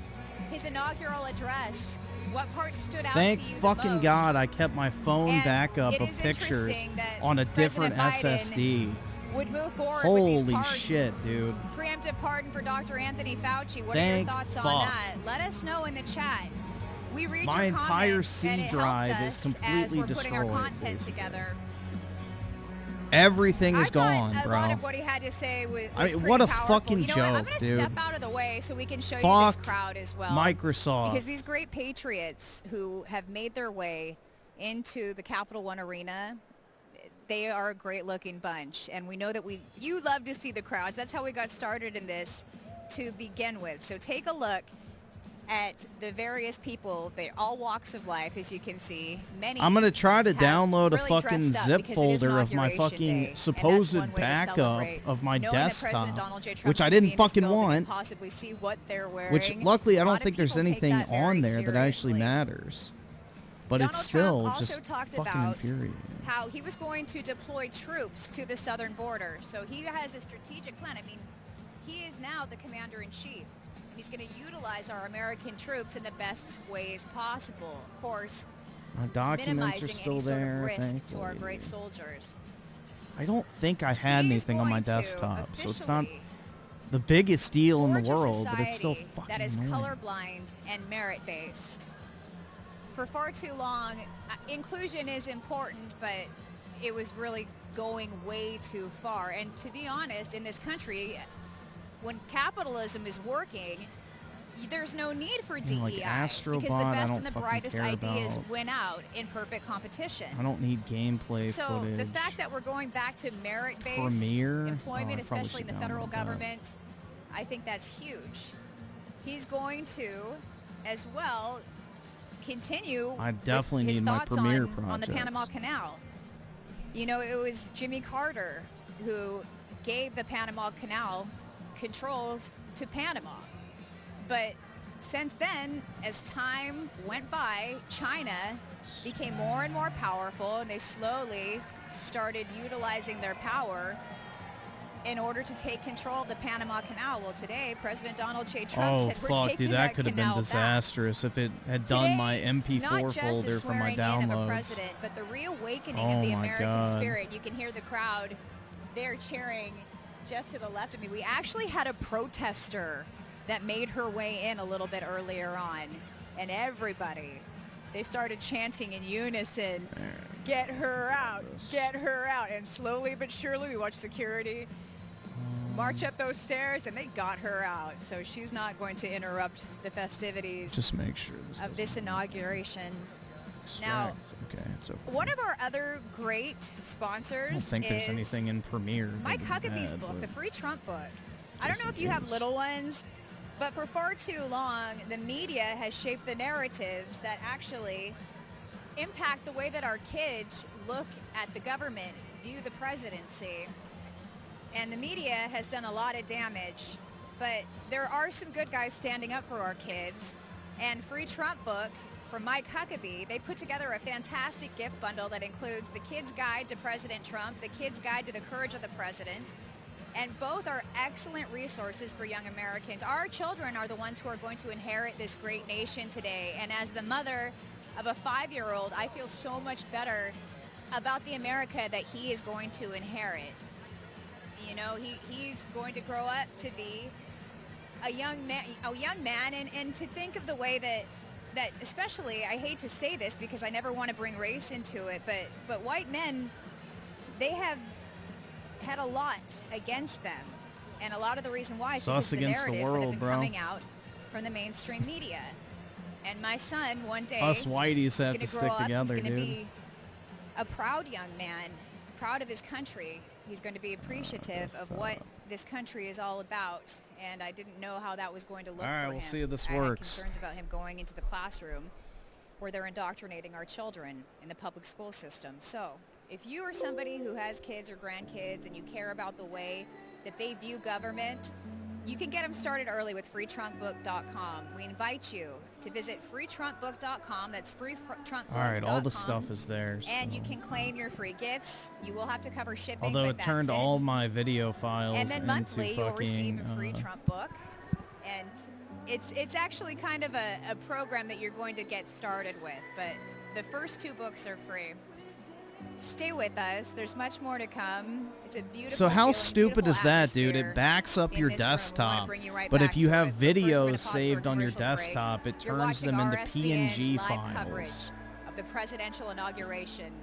his inaugural address. What parts stood out Thank to you fucking the most? God I kept my phone And backup it of is pictures interesting that on a different President Biden SSD. would move forward with these Holy pardons. shit, dude. Preemptive pardon for Dr. Anthony Fauci. What are Thank your thoughts on fuck. that? Let us know in the chat. We read My your entire comments, C and it drive helps is us completely as we're putting our destroyed, content basically. together. Everything is I thought gone, a bro. lot of what he had to say was I mean, pretty what a powerful. fucking you know what? I'm joke, gonna dude. step out of the way so we can show you Fuck this crowd as well. Microsoft. Because these great patriots who have made their way into the Capital One Arena, they are a great looking bunch. And we know that you love to see the crowds. That's how we got started in this to begin with. So take a look at the various people. They're all walks of life, as you can see. Many I'm going to try to have download a really fucking dressed up zip because it is folder of my Inauguration fucking Day, and that's supposed one way to backup celebrate. of my Knowing that President desktop, Donald J. Trump's which I gonna be didn't in this fucking building and want. possibly see what they're wearing. Which, luckily, I A lot don't of think there's people take anything that very on there that actually seriously. matters. But Donald it's still Trump also just talked fucking about infuriating. how he was going to deploy troops to the southern border. So he has a strategic plan. I mean, he is now the commander-in-chief, and he's going to utilize our American troops in the best ways possible. Of course, My documents are minimizing still any sort there, of risk thankfully. to our great soldiers. I don't think I had He's anything on my going to desktop, so it's not officially the biggest deal in the forge a world, but it's still society fucking that is annoying. colorblind and merit-based. For far too long, inclusion is important, but it was really going way too far. And to be honest, in this country, when capitalism is working, there's no need for DEI Like Astrobot, because the I best don't and the fucking brightest care ideas about. win out in perfect competition. I don't need gameplay So footage. the fact that we're going back to merit-based Premiere? employment, Oh, I probably especially in the should federal download that. government, I think that's huge. He's going to, as well, continue I definitely with his need my thoughts Premiere on the projects. Panama Canal. You know, it was Jimmy Carter who gave the Panama Canal controls to Panama. But since then, as time went by, China became more and more powerful, and they slowly started utilizing their power in order to take control of the Panama Canal. Well, today, President Donald J. Trump Oh said we're fuck, taking dude, that could have been canal back. disastrous if it had done my Today, MP4 not just folder the for my swearing in of a downloads. president, but the reawakening Oh of the my American God. spirit. You can hear the crowd. They're cheering just to the left of me. We actually had a protester that made her way in a little bit earlier on, and everybody, they started chanting in unison, "Get her out, get her out." And slowly but surely, we watched security march up those stairs, and they got her out. So she's not going to interrupt the festivities Just make sure this of this inauguration. Now, distract. Okay, it's okay. one of our other great sponsors I don't think there's is anything in Premiere. Mike that is Huckabee's bad, book, but The Free Trump Book. I don't just know in if you have case. little ones, but for far too long, the media has shaped the narratives that actually impact the way that our kids look at the government, view the presidency. And the media has done a lot of damage, but there are some good guys standing up for our kids. And Free Trump book from Mike Huckabee, they put together a fantastic gift bundle that includes the Kid's Guide to President Trump, the Kid's Guide to the Courage of the President, and both are excellent resources for young Americans. Our children are the ones who are going to inherit this great nation today, and as the mother of a 5-year-old, I feel so much better about the America that he is going to inherit. You know, he's going to grow up to be a young man, and to think of the way that especially, I hate to say this because I never want to bring race into it, but white men, they have had a lot against them, and a lot of the reason why is because the narratives that have been coming out from the mainstream media. And my son, one day, us whiteys have to stick together, dude. He's going to be a a proud young man, proud of his country. He's going to be appreciative of what this country is all about, and I didn't know how that was going to look for him. All right, we'll see if this I works. had concerns about him going into the classroom where they're indoctrinating our children in the public school system. So if you are somebody who has kids or grandkids and you care about the way that they view government, you can get them started early with freetrumpbook.com. We invite you to visit freetrumpbook.com. That's freetrumpbook.com. All right, all the stuff is there. And you can claim your free gifts. You will have to cover shipping, Although but it turned that's all my video files and then into monthly you'll receive fucking, a free Trump book. And it's actually kind of a program that you're going to get started with. But the first 2 books are free. Stay with us. There's much more to come. It's a beautiful So how feeling, stupid is beautiful that, dude? It atmosphere backs up in your this room. We wanna desktop. bring you right But back if you to have it. But first, we're gonna videos pause for a saved on your commercial break. desktop, it You're turns them watching into RSBN's PNG live files. coverage of the presidential inauguration.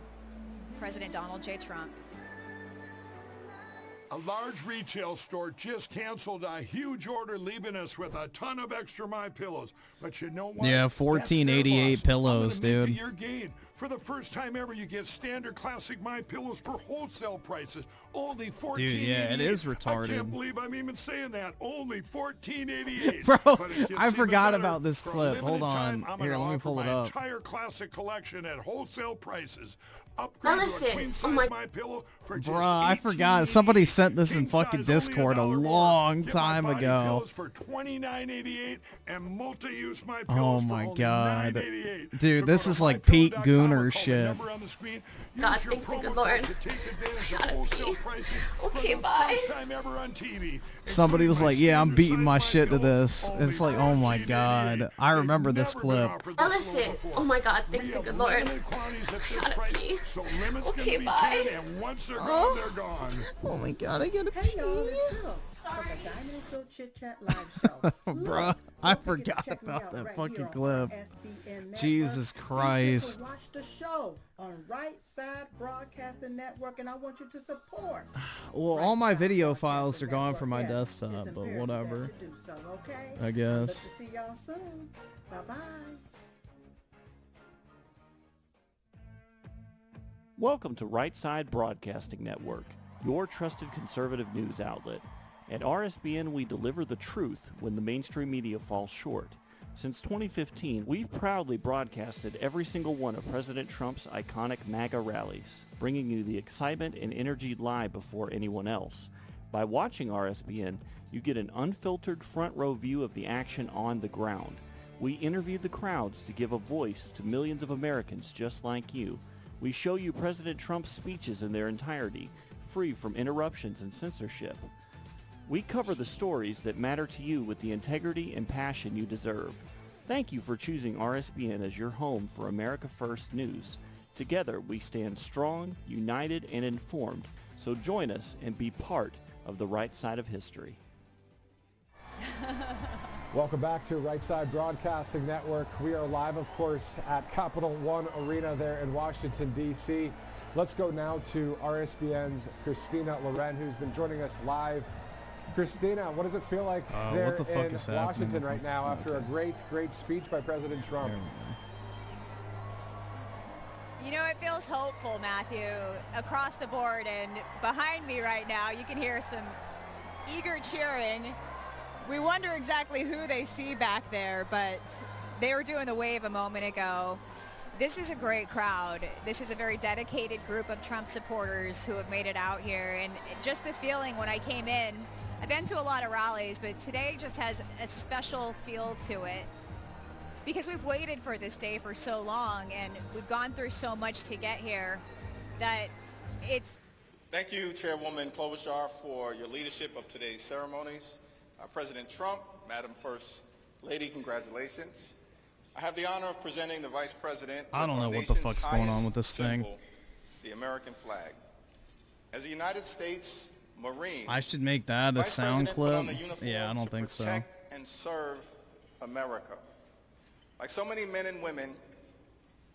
President Donald J. Trump. A large retail store just canceled a huge order, leaving us with a ton of extra My Pillows. But you know what? Yeah, That's their 1488 loss. pillows, I'm gonna make dude. it your gain. For the first time ever, you get standard classic My Pillows for wholesale prices. Only $14.88. Dude, yeah, it is I retarded. can't believe I'm even saying that. Only $14.88. Bro, But it gets I even forgot better. about this For a clip. Hold limited time, on. I'm Here, gonna let me offer pull it my up. entire classic collection at wholesale prices. Upgrade to a Listen, queen size My Pillow for just Bruh, I forgot. Somebody sent this in King fucking size, only Discord a $1 more. long Get my time body ago. pillows for $29.88 and multi-use My Oh Pillows for my only god. $9.88. Dude, So this go to is like Pete mypillow.com or Gooner call the shit. number on the screen. God, Use your thank the promo good code Lord. to take advantage of wholesale pricing Okay, for the bye. first time ever on TV. Somebody was like, yeah, I'm beating my shit to pillow, this. It's like, oh my god. I remember this clip. Now listen. Oh my God, thank the good Lord. Limited quantities at this Gotta price, pee. so limit's Okay, gonna be bye. 10, and once they're gone, they're gone. Oh my god, I gotta Hey y'all, it's Phil from the Diamond and Phil Chit Chat live show. Bruh, I forgot about that fucking clip. Jesus Christ. To watch the show on Right Side Broadcasting Network, and I want you to support. Well, all my video files are gone from my desktop, but whatever. To do so, okay? I guess. Hope to see y'all soon. Bye bye. Welcome to Right Side Broadcasting Network, your trusted conservative news outlet. At RSBN, we deliver the truth when the mainstream media falls short. Since 2015, we've proudly broadcasted every single one of President Trump's iconic MAGA rallies, bringing you the excitement and energy live before anyone else. By watching RSBN, you get an unfiltered front row view of the action on the ground. We interview the crowds to give a voice to millions of Americans just like you. We show you President Trump's speeches in their entirety, free from interruptions and censorship. We cover the stories that matter to you with the integrity and passion you deserve. Thank you for choosing RSBN as your home for America First News. Together, we stand strong, united, and informed. So join us and be part of the right side of history. Welcome back to Right Side Broadcasting Network. We are live, of course, at Capital One Arena there in Washington, D.C. Let's go now to RSBN's Christina Loren, who's been joining us live. Christina, what does it feel like there what the fuck in is Washington happening? right now after a great speech by President Trump? You know, it feels hopeful, Matthew, across the board. And behind me right now, you can hear some eager cheering. We wonder exactly who they see back there, but they were doing the wave a moment ago. This is a great crowd. This is a very dedicated group of Trump supporters who have made it out here. And just the feeling when I came in, I've been to a lot of rallies, but today just has a special feel to it because we've waited for this day for so long and we've gone through so much to get here that it's... Thank you, Chairwoman Klobuchar, for your leadership of today's ceremonies. President Trump, Madam First Lady, congratulations. I have the honor of presenting the Vice President. I don't know what the fuck's going on with this thing. The American flag. As a United States Marine, I should make that a sound clip. Yeah, I don't think so. Protect and serve America. Like so many men and women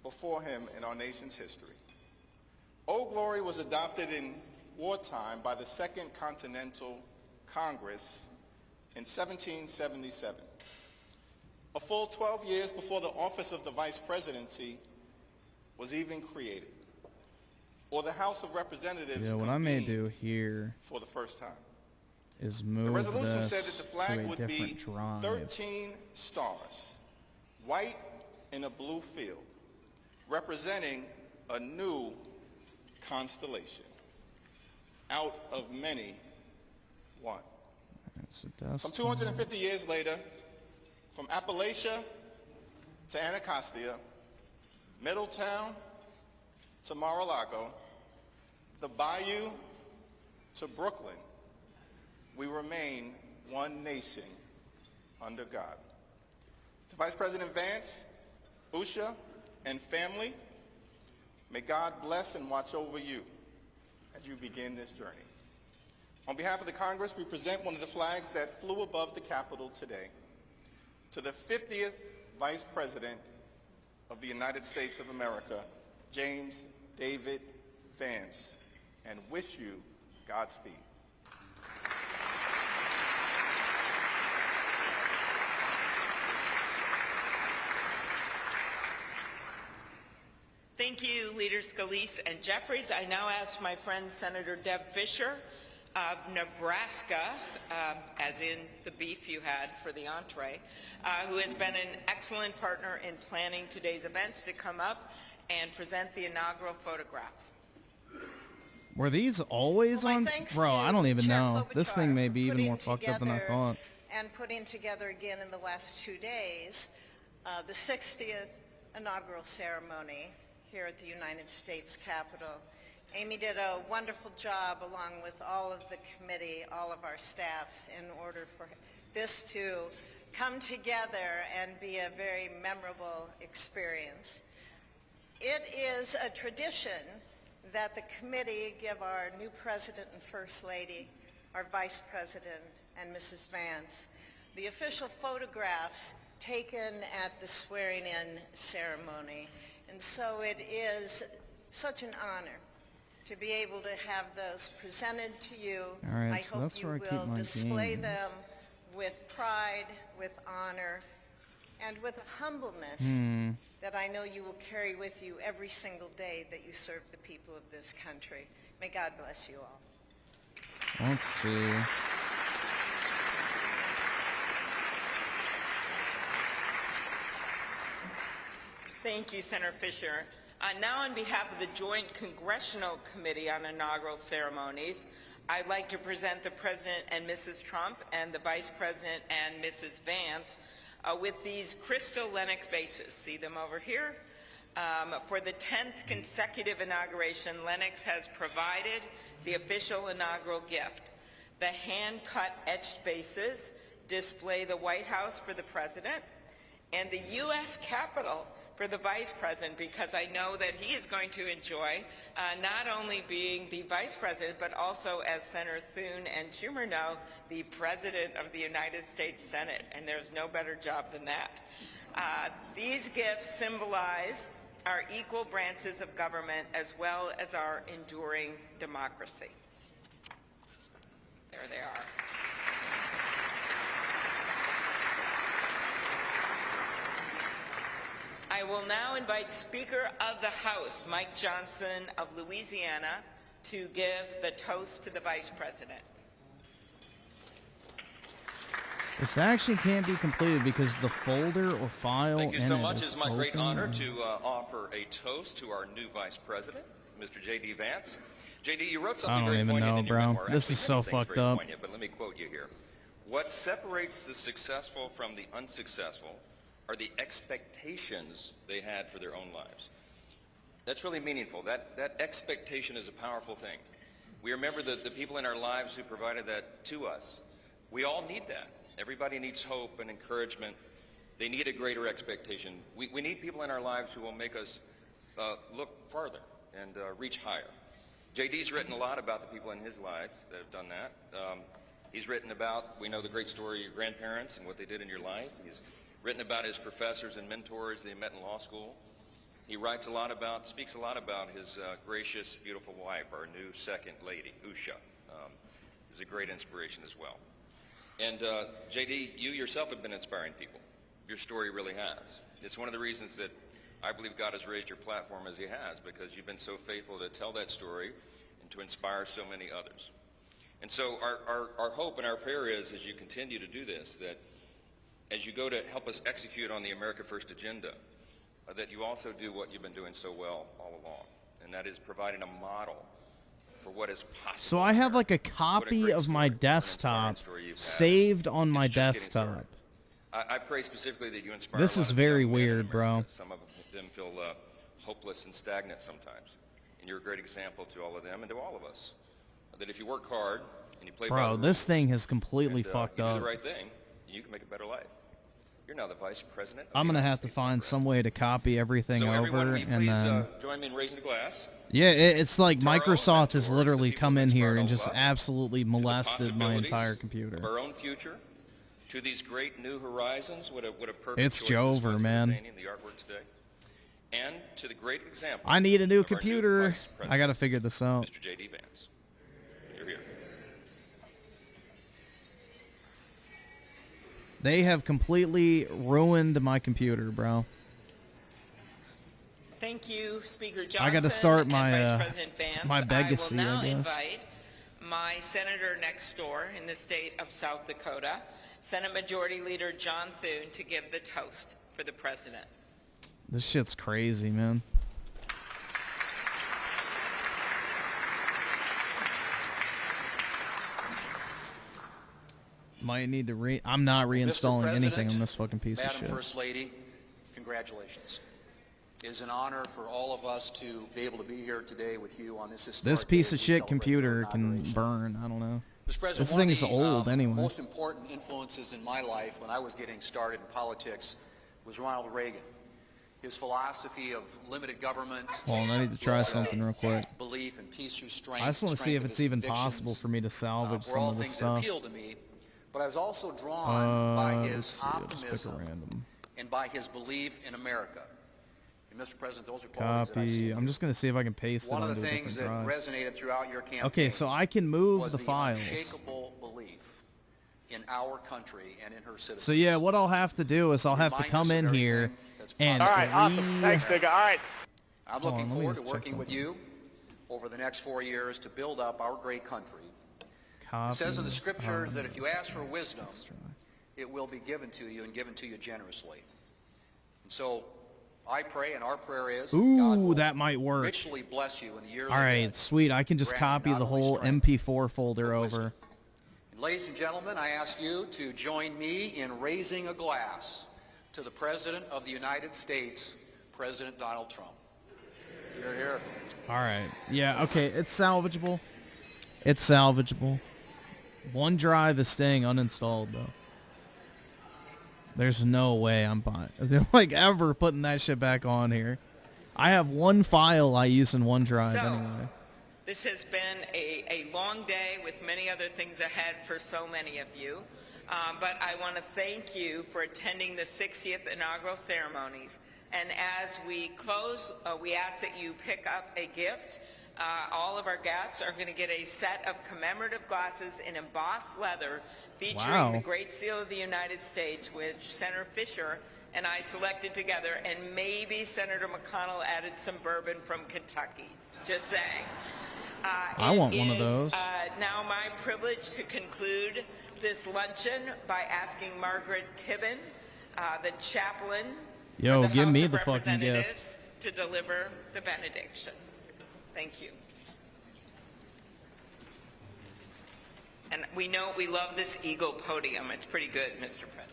before him in our nation's history. Old Glory was adopted in wartime by the Second Continental Congress in 1777. A full 12 years before the office of the Vice Presidency was even created, or the House of Representatives what I may do here for the first time. Is move the resolution said this that the flag to a would different be drive. 13 stars, white in a blue field, representing a new constellation, out of many, one. Some 250 years later, from Appalachia to Anacostia, Middletown to Mar-a-Lago, the Bayou to Brooklyn, we remain one nation under God. To Vice President Vance, Usha, and family, may God bless and watch over you as you begin this journey. On behalf of the Congress, we present one of the flags that flew above the Capitol today to the 50th Vice President of the United States of America, James David Vance, and wish you Godspeed. Thank you, Leaders Scalise and Jeffries. I now ask my friend Senator Deb Fischer of Nebraska, as in the beef you had for the entree, who has been an excellent partner in planning today's events, to come up and present the inaugural photographs. Were these always on? Bro, I don't even know. This thing may be even more fucked up than I thought. And putting together again in the last 2 days the 60th inaugural ceremony here at the United States Capitol. Amy did a wonderful job along with all of the committee, all of our staffs, in order for this to come together and be a very memorable experience. It is a tradition that the committee give our new President and First Lady, our Vice President, and Mrs. Vance the official photographs taken at the swearing-in ceremony. And so it is such an honor to be able to have those presented to you. All right, I so hope that's you where I will keep my display games. them with pride, with honor, and with a humbleness that I know you will carry with you every single day that you serve the people of this country. May God bless you all. Let's see. Thank you, Senator Fischer. Now, on behalf of the Joint Congressional Committee on Inaugural Ceremonies, I'd like to present the President and Mrs. Trump and the Vice President and Mrs. Vance with these crystal Lennox vases. See them over here? For the 10th consecutive inauguration, Lennox has provided the official inaugural gift. The hand-cut etched vases display the White House for the President and the U.S. Capitol for the Vice President, because I know that he is going to enjoy not only being the Vice President, but also, as Senator Thune and Schumer know, the President of the United States Senate, and there's no better job than that. These gifts symbolize our equal branches of government as well as our enduring democracy. There they are. I will now invite Speaker of the House, Mike Johnson of Louisiana, to give the toast to the Vice President. This action can't be completed because the folder or file Thank you in so it much. is It's my great open. honor to offer a toast to our new Vice President, Mr. J.D. Vance. J.D., you wrote something I don't very even poignant know, in your bro. memoir. This Actually, is so many things fucked very up. poignant, but let me quote you here. What separates the successful from the unsuccessful are the expectations they had for their own lives. That's really meaningful. That expectation is a powerful thing. We remember the people in our lives who provided that to us. We all need that. Everybody needs hope and encouragement. They need a greater expectation. We need people in our lives who will make us look farther and reach higher. JD's written a lot about the people in his life that have done that. He's written about, we know the great story of your grandparents and what they did in your life. He's written about his professors and mentors they met in law school. He writes a lot about, speaks a lot about his gracious, beautiful wife, our new second lady, Usha. Is a great inspiration as well. And JD, you yourself have been inspiring people. Your story really has. It's one of the reasons that I believe God has raised your platform as he has, because you've been so faithful to tell that story and to inspire so many others. And so our hope and our prayer is, as you continue to do this, that as you go to help us execute on the America First agenda, that you also do what you've been doing so well all along, and that is providing a model for what is possible. So I have like a copy of my desktop saved on my desktop. I pray specifically that you inspire. This a lot is of very young men in weird, bro. America. Some of them feel hopeless and stagnant sometimes, and you're a great example to all of them and to all of us. That if you work hard and you play by the Bro, rules, this thing has completely and, fucked you up. do the right thing, you can make a better life. You're now the Vice President. I'm gonna have to find some way to copy everything So everyone, over, will you and please then join me in raising the glass. yeah, it's like Microsoft has literally come in here and just absolutely molested my entire computer. Of our own future, to these great new horizons. What a perfect It's choice this was Jover, for man. painting the artwork today. And to the great example. I need a new of our computer. Vice President, I gotta figure this out. Mr. J.D. Vance. You're here. They have completely ruined my computer, bro. Thank you, Speaker Johnson. I gotta start and my Vice President Vance. my legacy, I will now I guess. invite my senator next door in the state of South Dakota, Senate Majority Leader John Thune, to give the toast for the president. This shit's crazy, man. Might need to I'm not reinstalling anything on this fucking piece of Madam shit. First Lady, congratulations. It is an honor for all of us to be able to be here today with you on this historic This piece day of as we shit celebrate computer your can inauguration. burn. I don't know. Mr. President, This one thing of is the old anyway. most important influences in my life when I was getting started in politics was Ronald Reagan. His philosophy of limited government. Hold on, I need to try his, something real quick. Belief in peace through strength. I just want to see strength if of it's his even convictions, possible for me to salvage were some all of this things that stuff. appealed to me, but I was also drawn by Let's his see, I'll just pick a optimism random. and by his belief in America. And Mr. President, those are qualities that I see. Copy. I'm just going to see if I can paste it One of onto the a things different that drive. resonated throughout your campaign Okay, so I can move was the files. unshakable belief in our country and in her citizens. So yeah, what I'll have to do is I'll have to Remind come us of in here everything that's and possible. All right, awesome. Thanks, nigga. All right. I'm Hold looking on, let me forward to just check working with something. you over the next 4 years to build up our great country. Copy. It says in the scriptures that if you ask for wisdom, Let's try. it will be given to you and given to you generously. And so I pray, and our prayer is that God Ooh, will that might work. richly bless you in the years All right, ahead. sweet. I can just Grant copy not the only whole strength, MP4 folder over. And ladies and gentlemen, I ask you to join me in raising a glass to the President of the United States, President Donald Trump. You're here. All right. Yeah, okay. It's salvageable. It's salvageable. OneDrive is staying uninstalled, though. There's no way I'm like ever putting that shit back on here. I have one file I use in OneDrive So, anyway. This has been a long day with many other things ahead for so many of you. But I want to thank you for attending the 60th inaugural ceremonies. And as we close, we ask that you pick up a gift. All of our guests are going to get a set of commemorative glasses in embossed leather featuring Wow. the Great Seal of the United States, which Senator Fisher and I selected together, and maybe Senator McConnell added some bourbon from Kentucky. Just saying. I want It one of is, those. now my privilege to conclude this luncheon by asking Margaret Kibben, the chaplain Yo, of the give House me of the fucking Representatives, to deliver the benediction. Thank you. And we know we love this eagle podium. It's pretty good, Mr. President.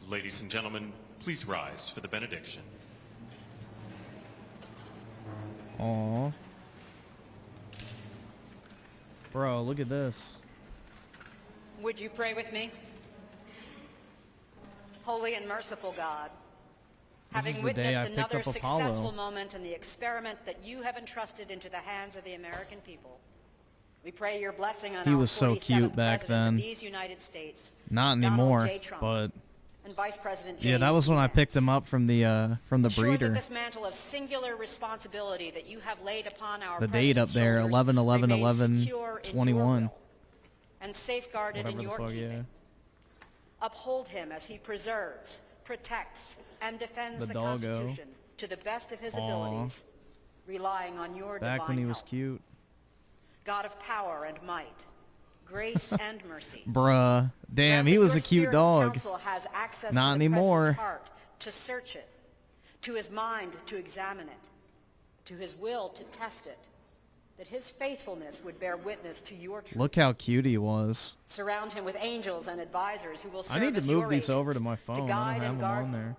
Ladies and gentlemen, please rise for the benediction. Aw. Bro, look at this. Would you pray with me? Holy and merciful God, This is having the day I witnessed picked another up Apollo. successful moment in the experiment that you have entrusted into the hands of the American people, we pray your blessing on He our was so 47th cute back President then. of these United States, Not Donald anymore, J. Trump, but and Vice President yeah, that James was when I picked him up from the Assured breeder. that this mantle of singular responsibility that you have laid upon our The date up president's there, shoulders 11/11/11/21. and safeguarded Whatever in the your fuck, keeping. yeah. Uphold him as he preserves, protects, and defends The the doggo. Constitution to the best of his Aw. abilities, relying on your Back divine when he was help. cute. God of power and might, grace and mercy. Bruh. Damn, he was a cute Spirit's dog. counsel has access Not to the anymore. President's heart to search it, to his mind to examine it, to his will to test it, that his faithfulness would bear witness to your truth. Look how cute he was. Surround him with angels and advisors who will serve I need to as move your these over agents to my phone. I guide don't have and them guard on him. there.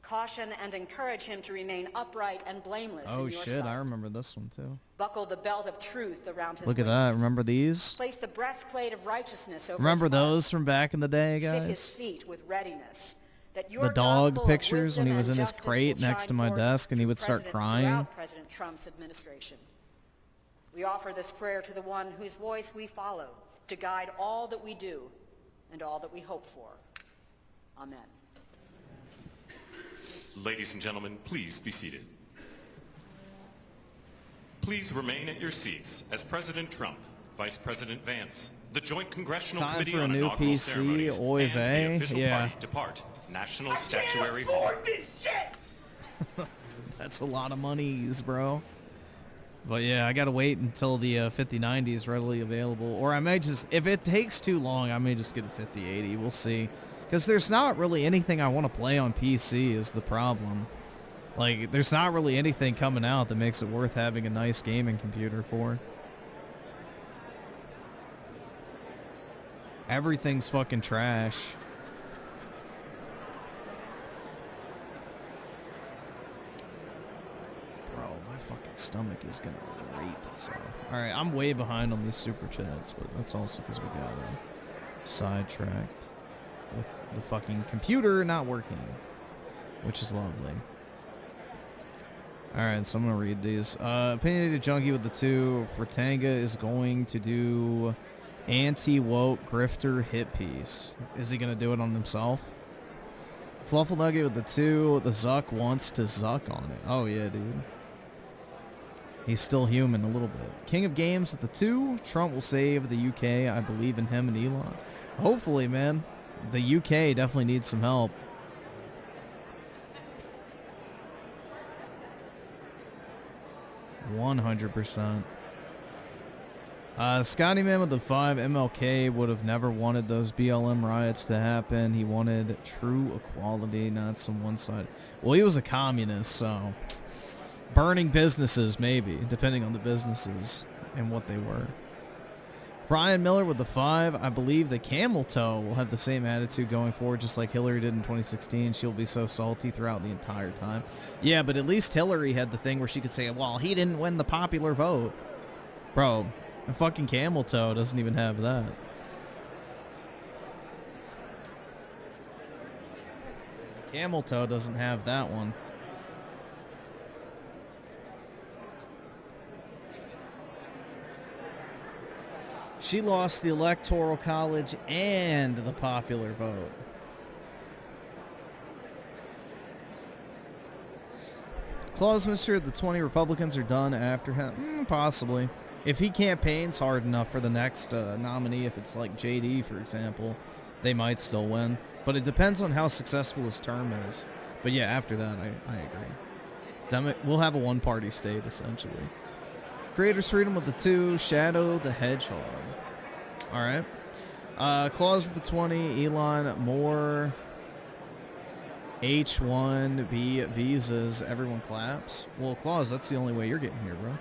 Caution and encourage him to remain upright and blameless Oh in your shit, sight. I remember this one too. Buckle the belt of truth around his Look at waist. that. Remember these? Place the breastplate of righteousness over Remember his heart. those from back in the day, Fit his guys? feet with readiness, that your The dog gospel of pictures when he wisdom was and in his justice crate will next shine to my forth desk and he through would start President- crying. throughout President Trump's administration. We offer this prayer to the one whose voice we follow to guide all that we do and all that we hope for. Amen. Ladies and gentlemen, please be seated. Please remain at your seats as President Trump, Vice President Vance, the Joint Congressional Time Committee for a on new Inaugural PC, Ceremonies, oy and the vey. official Yeah. party depart National Statuary Hall. That's a lot of monies, bro. But yeah, I gotta wait until the 5090 is readily available. Or I may just, if it takes too long, I may just get a 5080. We'll see. Because there's not really anything I want to play on PC is the problem. Like, there's not really anything coming out that makes it worth having a nice gaming computer for. Everything's fucking trash. Bro, my fucking stomach is gonna rape itself. Alright, I'm way behind on these super chats, but that's also because we got sidetracked with the fucking computer not working, which is lovely. Alright, so I'm gonna read these. Opinionated Junkie with the 2. Fratanga is going to do anti-woke grifter hit piece. Is he gonna do it on himself? Fluffle Nugget with the 2. The Zuck wants to Zuck on it. Oh yeah, dude. He's still human a little bit. King of Games with the 2. Trump will save the UK. I believe in him and Elon. Hopefully, man. The UK definitely needs some help. %100%. Scotty Man with the 5. MLK would have never wanted those BLM riots to happen. He wanted true equality, not some one side. Well, he was a communist, so burning businesses, maybe, depending on the businesses and what they were. Brian Miller with the 5. I believe the camel toe will have the same attitude going forward, just like Hillary did in 2016. She'll be so salty throughout the entire time. Yeah, but at least Hillary had the thing where she could say, well, he didn't win the popular vote. Bro, a fucking camel toe doesn't even have that. Camel toe doesn't have that one. She lost the Electoral College and the popular vote. Claus Mr. The 20 Republicans are done after him. Possibly. If he campaigns hard enough for the next nominee, if it's like JD, for example, they might still win. But it depends on how successful his term is. But yeah, after that, I agree. We'll have a one-party state, essentially. Creators Freedom with the 2. Shadow the Hedgehog. Alright. Clause with the 20, Elon, more H-1B visas. Everyone claps. Well, Clause, that's the only way you're getting here, bro.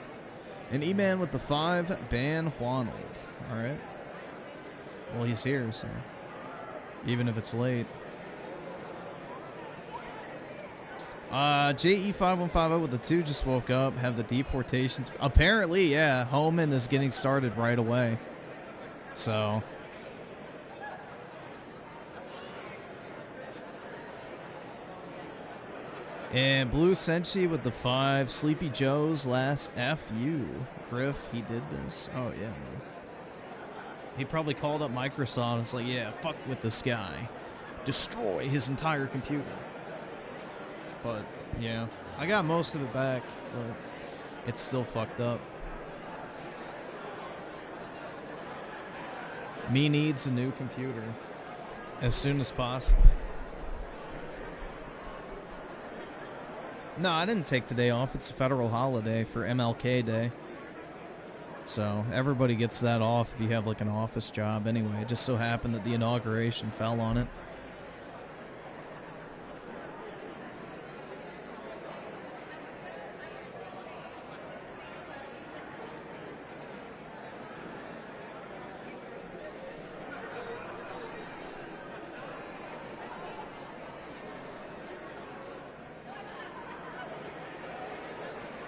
And E-Man with the 5, ban Juanold. All right. Well, he's here, so even if it's late. JE5150 with the 2 just woke up. Have the deportations. Apparently, yeah, Homan is getting started right away. So. And Blue Senshi with the 5. Sleepy Joe's last FU. Griff, he did this. Oh, yeah, man. He probably called up Microsoft and was like, yeah, fuck with this guy. Destroy his entire computer. But, yeah. I got most of it back, but it's still fucked up. Me needs a new computer as soon as possible. No, I didn't take today off. It's a federal holiday for MLK Day. So everybody gets that off if you have like an office job anyway. It just so happened that the inauguration fell on it.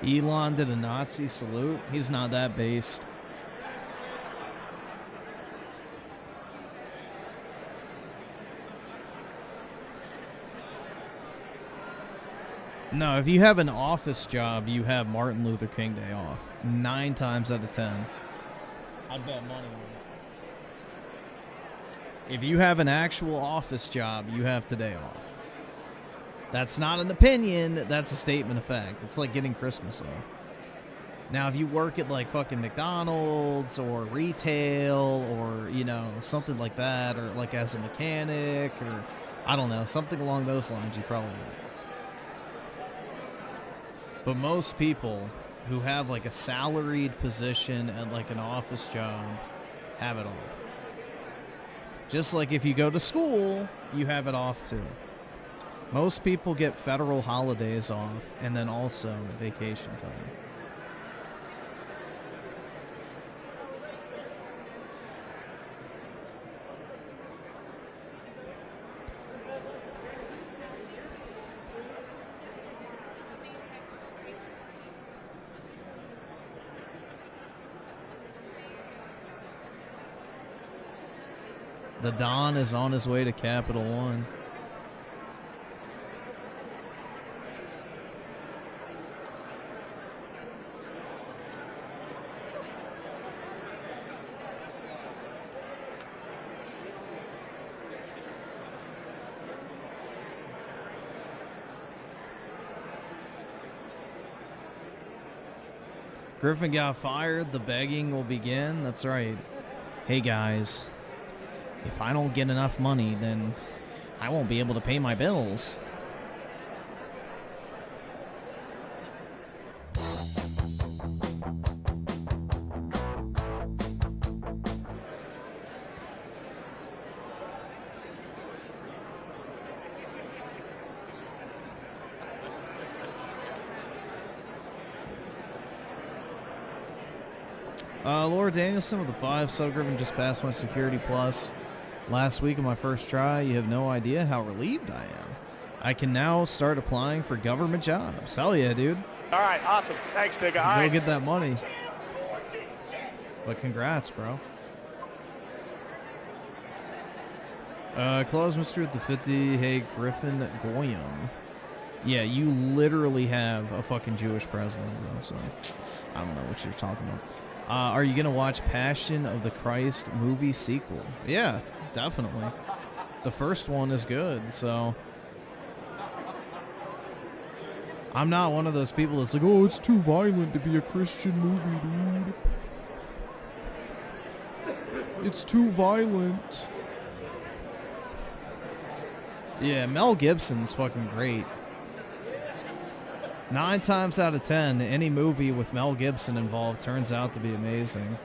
Elon did a Nazi salute. He's not that based. No, if you have an office job, you have Martin Luther King Day off. 9 times out of 10. I'd bet money on it. If you have an actual office job, you have today off. That's not an opinion, that's a statement of fact. It's like getting Christmas off. Now, if you work at like fucking McDonald's or retail or, you know, something like that, or like as a mechanic or, I don't know, something along those lines, you probably won't. But most people who have like a salaried position at like an office job have it off. Just like if you go to school, you have it off too. Most people get federal holidays off and then also vacation time. The Don is on his way to Capital One. Griffin got fired. The begging will begin. That's right. Hey, guys. If I don't get enough money, then I won't be able to pay my bills. Laura Danielson with the 5. Subgriffin just passed my Security Plus last week on my first try. You have no idea how relieved I am. I can now start applying for government jobs. Hell yeah, dude. All right, awesome. Thanks, nigga. Go get that money. But congrats, bro. Claus Mr. with the 50. Hey, Griffin Goyam. Yeah, you literally have a fucking Jewish president, bro, so I don't know what you're talking about. Are you going to watch Passion of the Christ movie sequel? Yeah, definitely. The first one is good, so. I'm not one of those people that's like, oh, it's too violent to be a Christian movie, dude. It's too violent. Yeah, Mel Gibson's fucking great. 9 times out of 10, any movie with Mel Gibson involved turns out to be amazing.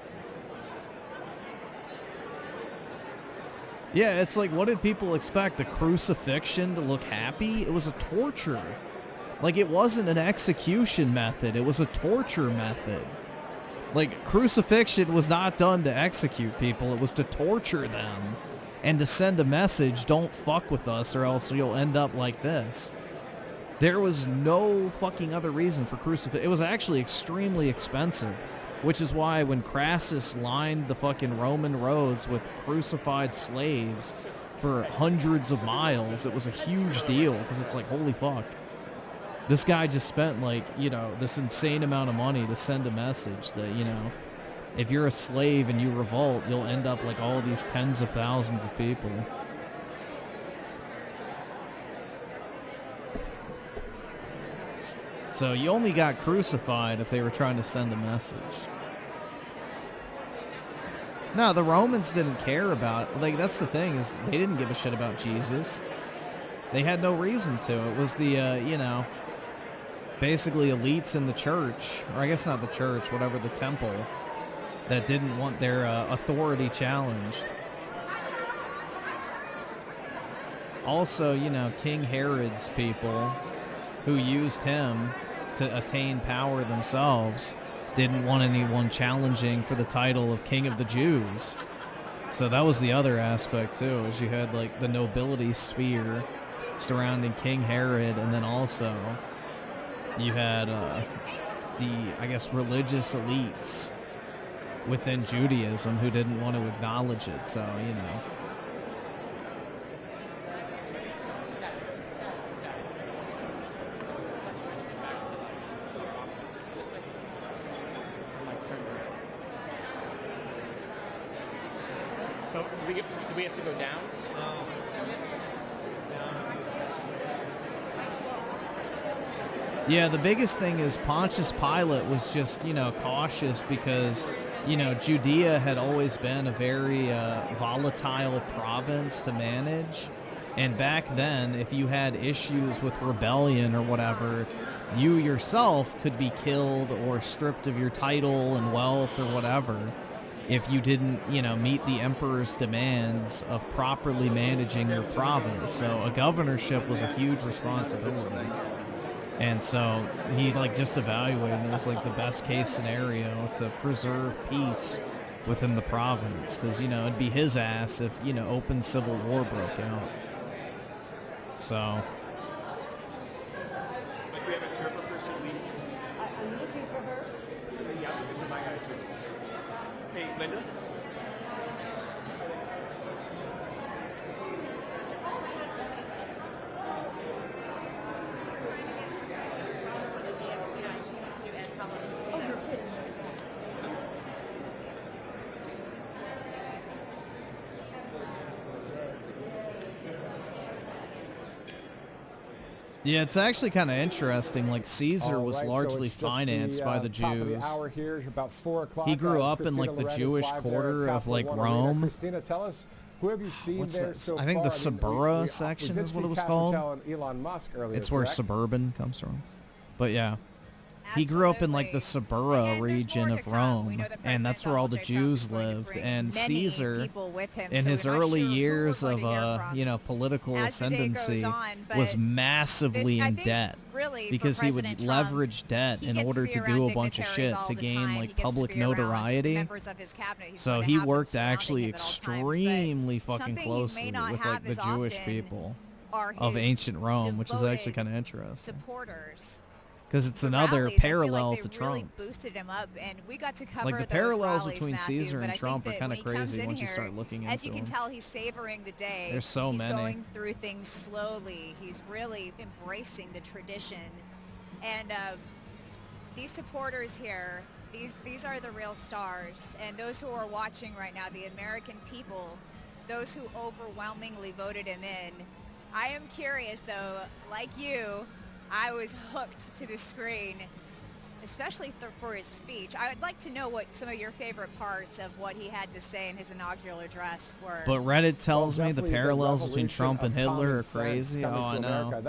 Yeah, it's like, what did people expect? A crucifixion to look happy? It was a torture. Like, it wasn't an execution method. It was a torture method. Like, crucifixion was not done to execute people. It was to torture them and to send a message, don't fuck with us or else you'll end up like this. There was no fucking other reason for crucifixion. It was actually extremely expensive, which is why when Crassus lined the fucking Roman roads with crucified slaves for hundreds of miles, it was a huge deal because it's like, holy fuck. This guy just spent, like, you know, this insane amount of money to send a message that, you know, if you're a slave and you revolt, you'll end up like all these tens of thousands of people. So you only got crucified if they were trying to send a message. No, the Romans didn't care about, like, that's the thing, is they didn't give a shit about Jesus. They had no reason to. It was the, you know, basically elites in the church, or I guess not the church, whatever, the temple, that didn't want their authority challenged. Also, you know, King Herod's people, who used him to attain power themselves, didn't want anyone challenging for the title of King of the Jews. So that was the other aspect too, is you had like the nobility sphere surrounding King Herod, and then also you had the, I guess, religious elites within Judaism who didn't want to acknowledge it. So, you know. So do we have to go down? Yeah, the biggest thing is Pontius Pilate was just, you know, cautious because, you know, Judea had always been a very volatile province to manage. And back then, if you had issues with rebellion or whatever, you yourself could be killed or stripped of your title and wealth or whatever if you didn't, you know, meet the emperor's demands of properly managing your province. So a governorship was a huge responsibility. And so he, like, just evaluated it as, like, the best case scenario to preserve peace within the province. Because, you know, it'd be his ass if, you know, open civil war broke out. So. But do we have a Sherpa person? I'm looking for her. Yeah, my guy too. Hey, Linda? Yeah, it's actually kind of interesting. Like, Caesar was largely so financed by the top of Jews. the hour here, about 4 o'clock. He grew up in, Christina like, the Lorenz Jewish live quarter there at of, like, Capital One Arena. Rome. Christina, tell us, who have you seen What's there that? so I think far? the Suburra section we is did what it see was Castor called. Patel and Elon Musk earlier, It's where correct? suburban comes from. But yeah. He grew up in, like, the Suburra region of Rome, and that's where all the Jews lived. And Caesar, in his early years of, you know, political ascendancy, was massively in debt because he would leverage debt in order to do a bunch of shit to gain, like, public notoriety. So he worked actually extremely fucking closely with, like, the Jewish people of ancient Rome, which is actually kind of interesting. Because it's another parallel to Trump. Really boosted him up, and we got to cover like, the those parallels rallies, between Matthew, Caesar and Trump are kind of crazy once you start looking into them. As you can tell, he's savoring the day. There's so he's many. He's going through things slowly. He's really embracing the tradition. And these supporters here, these are the real stars. And those who are watching right now, the American people, those who overwhelmingly voted him in. I am curious, though, like you, I was hooked to the screen, especially for his speech. I would like to know what some of your favorite parts of what he had to say in his inaugural address were. But Reddit tells me the parallels between Trump and Hitler are crazy. Oh, I know.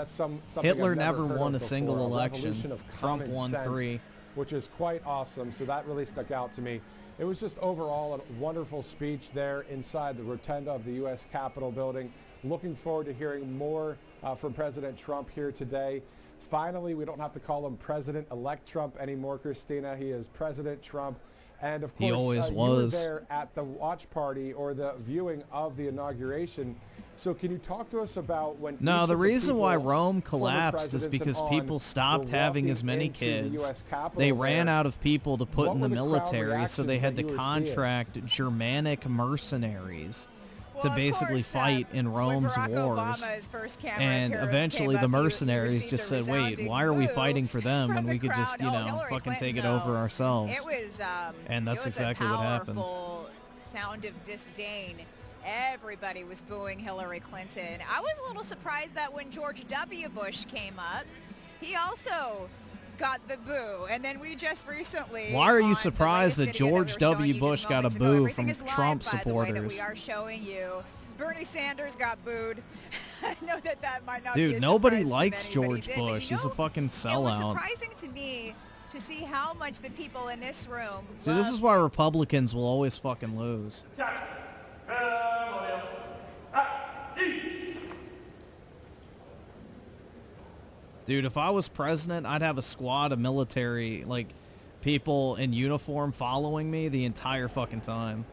Hitler never won a single election. Trump won 3. Which is quite awesome. So that really stuck out to me. It was just overall a wonderful speech there inside the rotunda of the U.S. Capitol building. Looking forward to hearing more from President Trump here today. Finally, we don't have to call him President-elect Trump anymore, Christina. He is President Trump. And of course, He always you was. were there at the watch party or the viewing of the inauguration. So can you talk to us about when No, each the of reason people, why Rome former collapsed is presidents and because on, people were stopped having walking as many into the kids. US Capitol They ran there? out of people to put What in were the the crowd military, so they reactions had that to you were seeing? contract Germanic mercenaries Well, to of basically course, fight in Rome's Barack wars. Obama's first camera And appearance eventually came the up, he mercenaries received just a said, wait, resounding why are we boo fighting for them when from we the could just, crowd. fucking Hillary take it Clinton, over though, ourselves? It was, And that's it was exactly a what happened. powerful sound of disdain. Everybody was booing Hillary Clinton. I was a little surprised that when George W. Bush came up, he also got the boo. And then we just recently, Why are you on the surprised that latest video George we were showing W. you Bush just got a moments ago, boo everything from is live, Trump by the way, that supporters? we are showing you. Bernie Sanders got booed. I know that might not be Dude, a nobody surprise to likes many, but he George did. But Bush. you He's a know, fucking it was sellout. surprising to me to see how much the people in this room See, this is why Republicans will always fucking lose. Dude, if I was president, I'd have a squad of military, like, people in uniform following me the entire fucking time.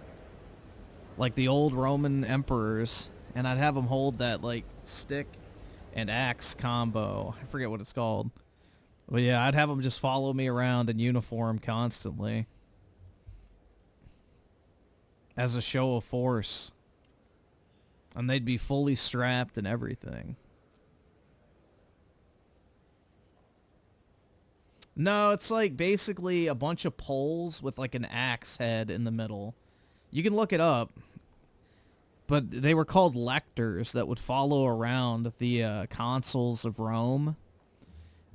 Like the old Roman emperors. And I'd have them hold that, like, stick and axe combo. I forget what it's called. But yeah, I'd have them just follow me around in uniform constantly. As a show of force. And they'd be fully strapped and everything. No, it's like basically a bunch of poles with like an axe head in the middle. You can look it up. But they were called lectors that would follow around the consuls of Rome.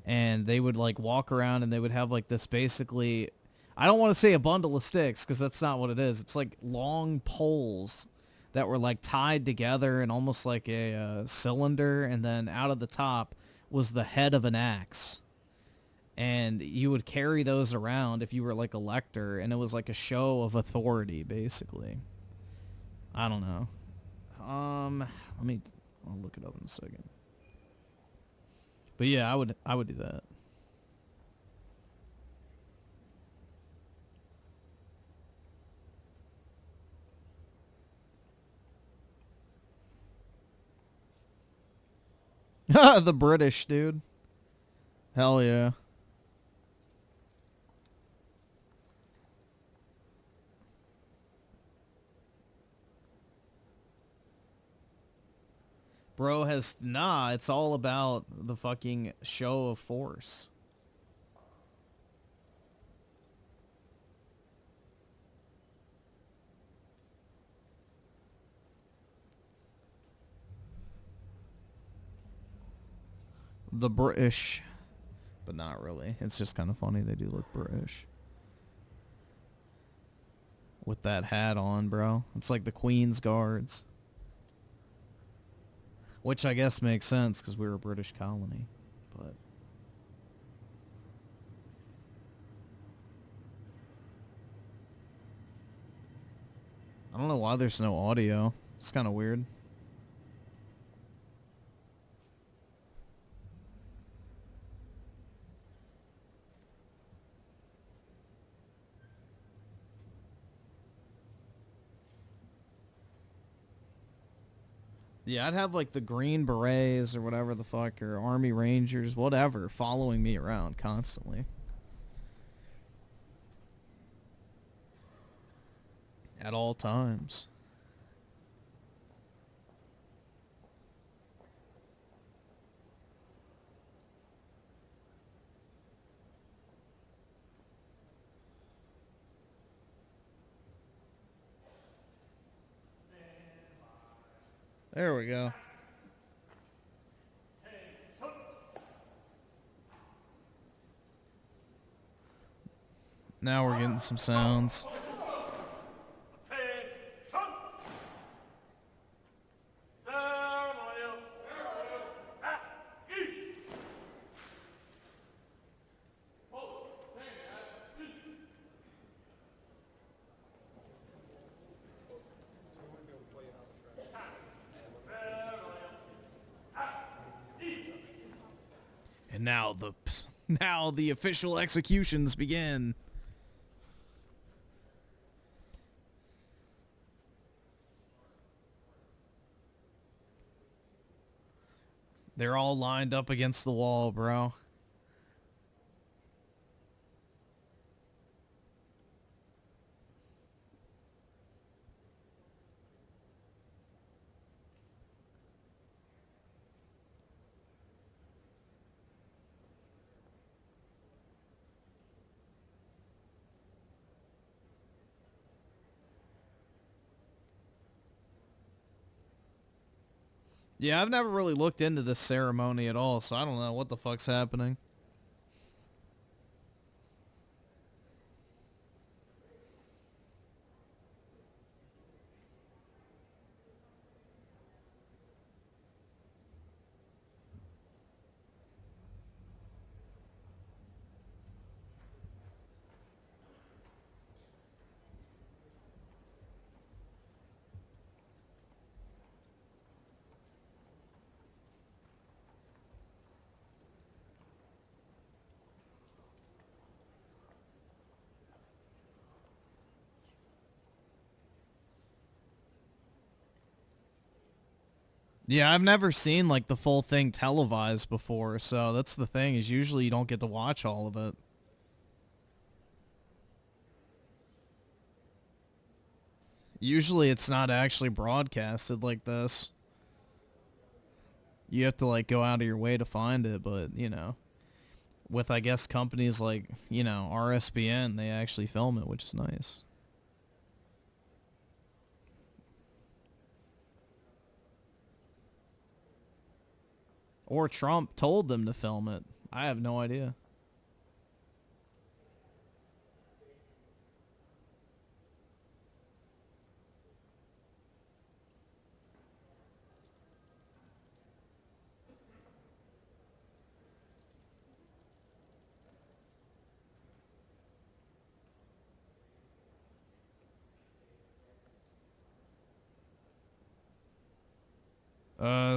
And they would like walk around and they would have like this basically... I don't want to say a bundle of sticks because that's not what it is. It's like long poles that were like tied together in almost like a cylinder. And then out of the top was the head of an axe. And you would carry those around if you were like a lector, and it was like a show of authority, basically. I don't know. I'll look it up in a second. But yeah, I would do that. The British, dude. Hell yeah. Bro has... Nah, it's all about the fucking show of force. The British. But not really. It's just kind of funny they do look British. With that hat on, bro. It's like the Queen's Guards. Which I guess makes sense because we're a British colony. But I don't know why there's no audio. It's kind of weird. Yeah, I'd have like the Green Berets or whatever the fuck, or Army Rangers, whatever, following me around constantly. At all times. There we go. Now we're getting some sounds. And now the official executions begin. They're all lined up against the wall, bro. Yeah, I've never really looked into this ceremony at all, so I don't know what the fuck's happening. Yeah, I've never seen like the full thing televised before, so that's the thing, is usually you don't get to watch all of it. Usually it's not actually broadcasted like this. You have to like go out of your way to find it, but you know, with I guess companies like, you know, RSBN, they actually film it, which is nice. Or Trump told them to film it. I have no idea.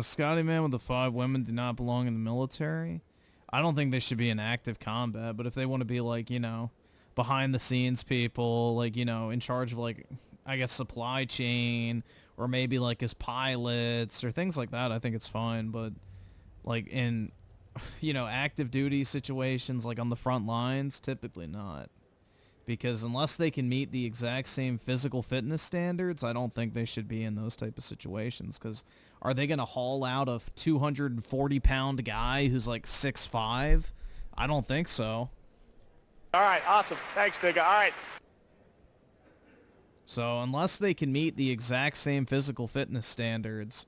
Scotty Man with the 5 women do not belong in the military. I don't think they should be in active combat, but if they want to be like, you know, behind the scenes people, like, you know, in charge of like, I guess supply chain, or maybe like as pilots or things like that, I think it's fine. But like in, you know, active duty situations, like on the front lines, typically not. Because unless they can meet the exact same physical fitness standards, I don't think they should be in those type of situations. Because are they going to haul out a 240-pound guy who's like 6'5"? I don't think so. All right, awesome. Thanks, nigga. All right. So unless they can meet the exact same physical fitness standards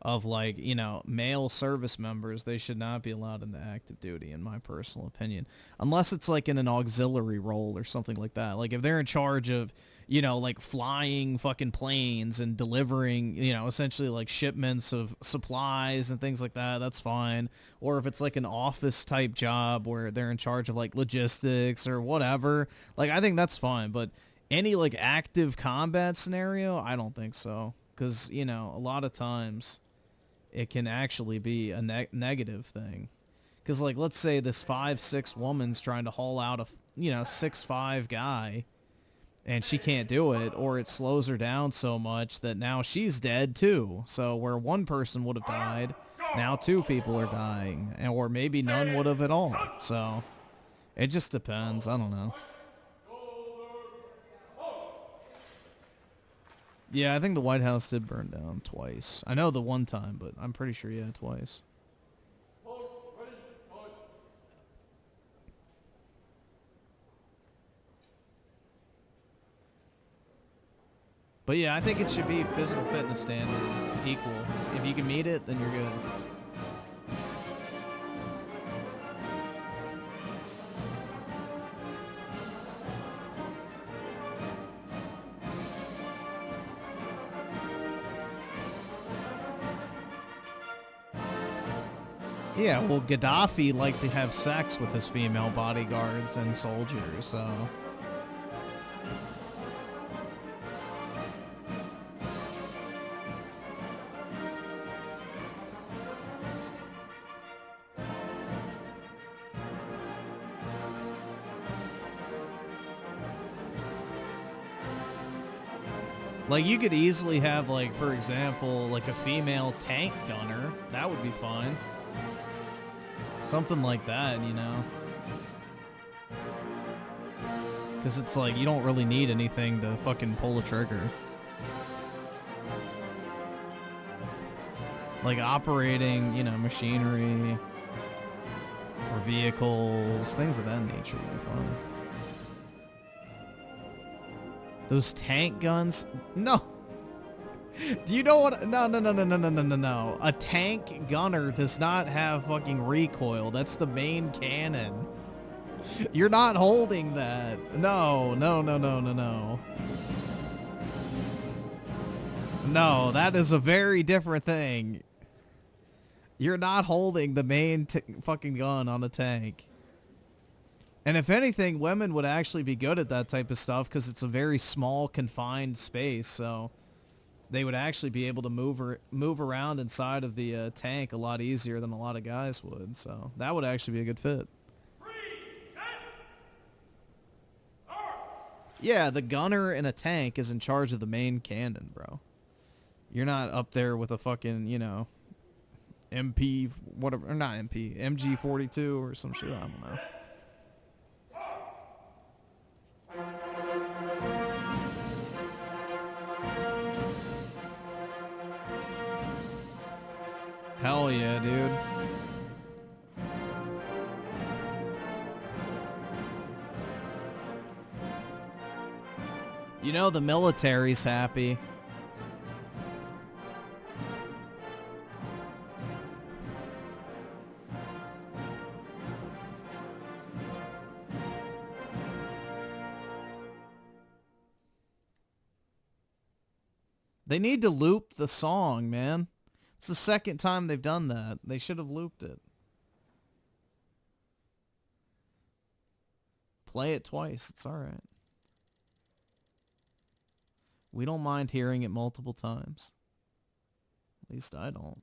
of like, you know, male service members, they should not be allowed into active duty, in my personal opinion. Unless it's like in an auxiliary role or something like that. Like if they're in charge of, you know, like flying fucking planes and delivering, you know, essentially like shipments of supplies and things like that, that's fine. Or if it's like an office type job where they're in charge of like logistics or whatever, like I think that's fine. But any like active combat scenario, I don't think so. Because, you know, a lot of times it can actually be a negative thing. Because, like, let's say this 5'6" woman's trying to haul out a, you know, 6'5" guy, and she can't do it, or it slows her down so much that now she's dead, too. So where one person would have died, now 2 people are dying, or maybe none would have at all. So it just depends. I don't know. Yeah, I think the White House did burn down twice. I know the one time, but I'm pretty sure, yeah, twice. But yeah, I think it should be physical fitness standard equal. If you can meet it, then you're good. Yeah, well, Gaddafi liked to have sex with his female bodyguards and soldiers, so... Like, you could easily have, like, for example, like a female tank gunner. That would be fine. Something like that, you know? Because it's like, you don't really need anything to fucking pull a trigger. Like operating, you know, machinery or vehicles, things of that nature would be fun. Those tank guns? No. Do you know what? No. A tank gunner does not have fucking recoil. That's the main cannon. You're not holding that. No. No, that is a very different thing. You're not holding the main fucking gun on a tank. And if anything, women would actually be good at that type of stuff because it's a very small, confined space, so they would actually be able to move around inside of the tank a lot easier than a lot of guys would, so that would actually be a good fit. Yeah, the gunner in a tank is in charge of the main cannon, bro. You're not up there with a fucking, you know, MP, whatever, or not MP, MG42 or some shit, I don't know. Hell yeah, dude. You know the military's happy. They need to loop the song, man. It's the second time they've done that. They should have looped it. Play it twice. It's alright. We don't mind hearing it multiple times. At least I don't.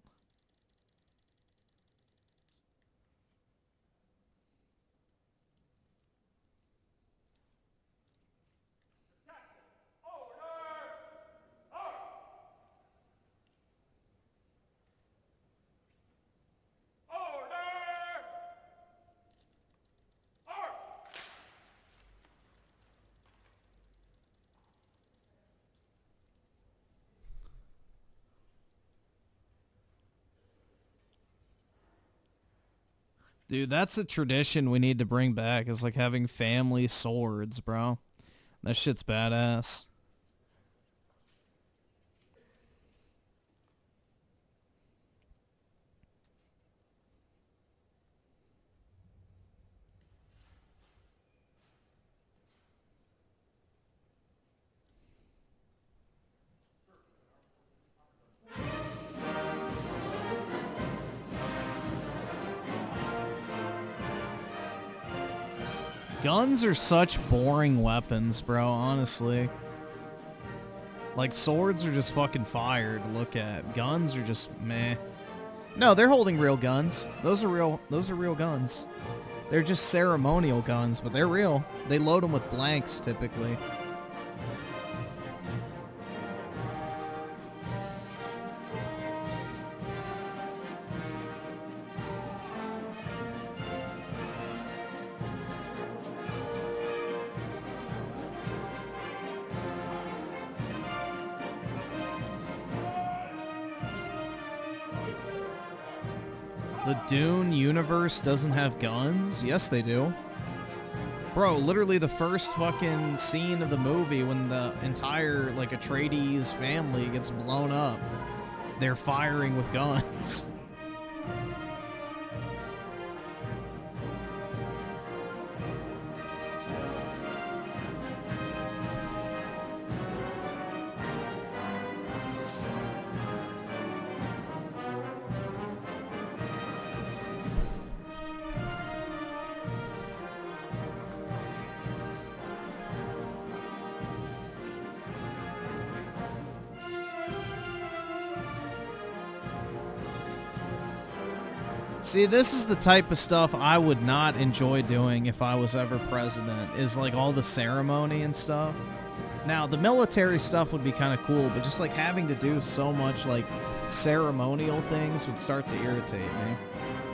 Dude, that's a tradition we need to bring back, is like having family swords, bro. That shit's badass. Guns are such boring weapons, bro, honestly. Like, swords are just fucking fire to look at. Guns are just meh. No, they're holding real guns. Those are real guns. They're just ceremonial guns, but they're real. They load them with blanks, typically. The Dune universe doesn't have guns? Yes, they do. Bro, literally the first fucking scene of the movie when the entire, like, Atreides family gets blown up, they're firing with guns. See, this is the type of stuff I would not enjoy doing if I was ever president, is like all the ceremony and stuff. Now, the military stuff would be kind of cool, but just like having to do so much like ceremonial things would start to irritate me.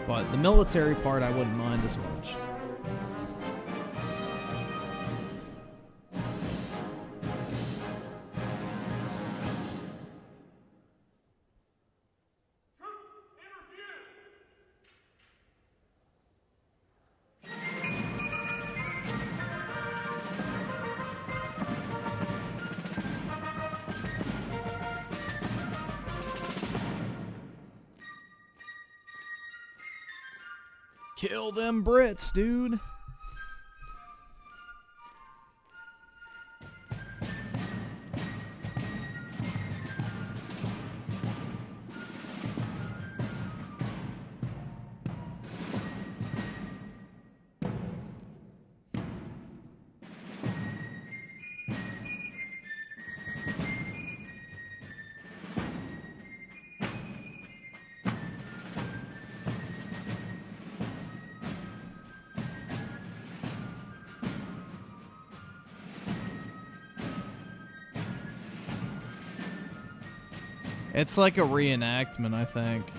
But the military part I wouldn't mind as much. Kill them Brits, dude. It's like a reenactment, I think.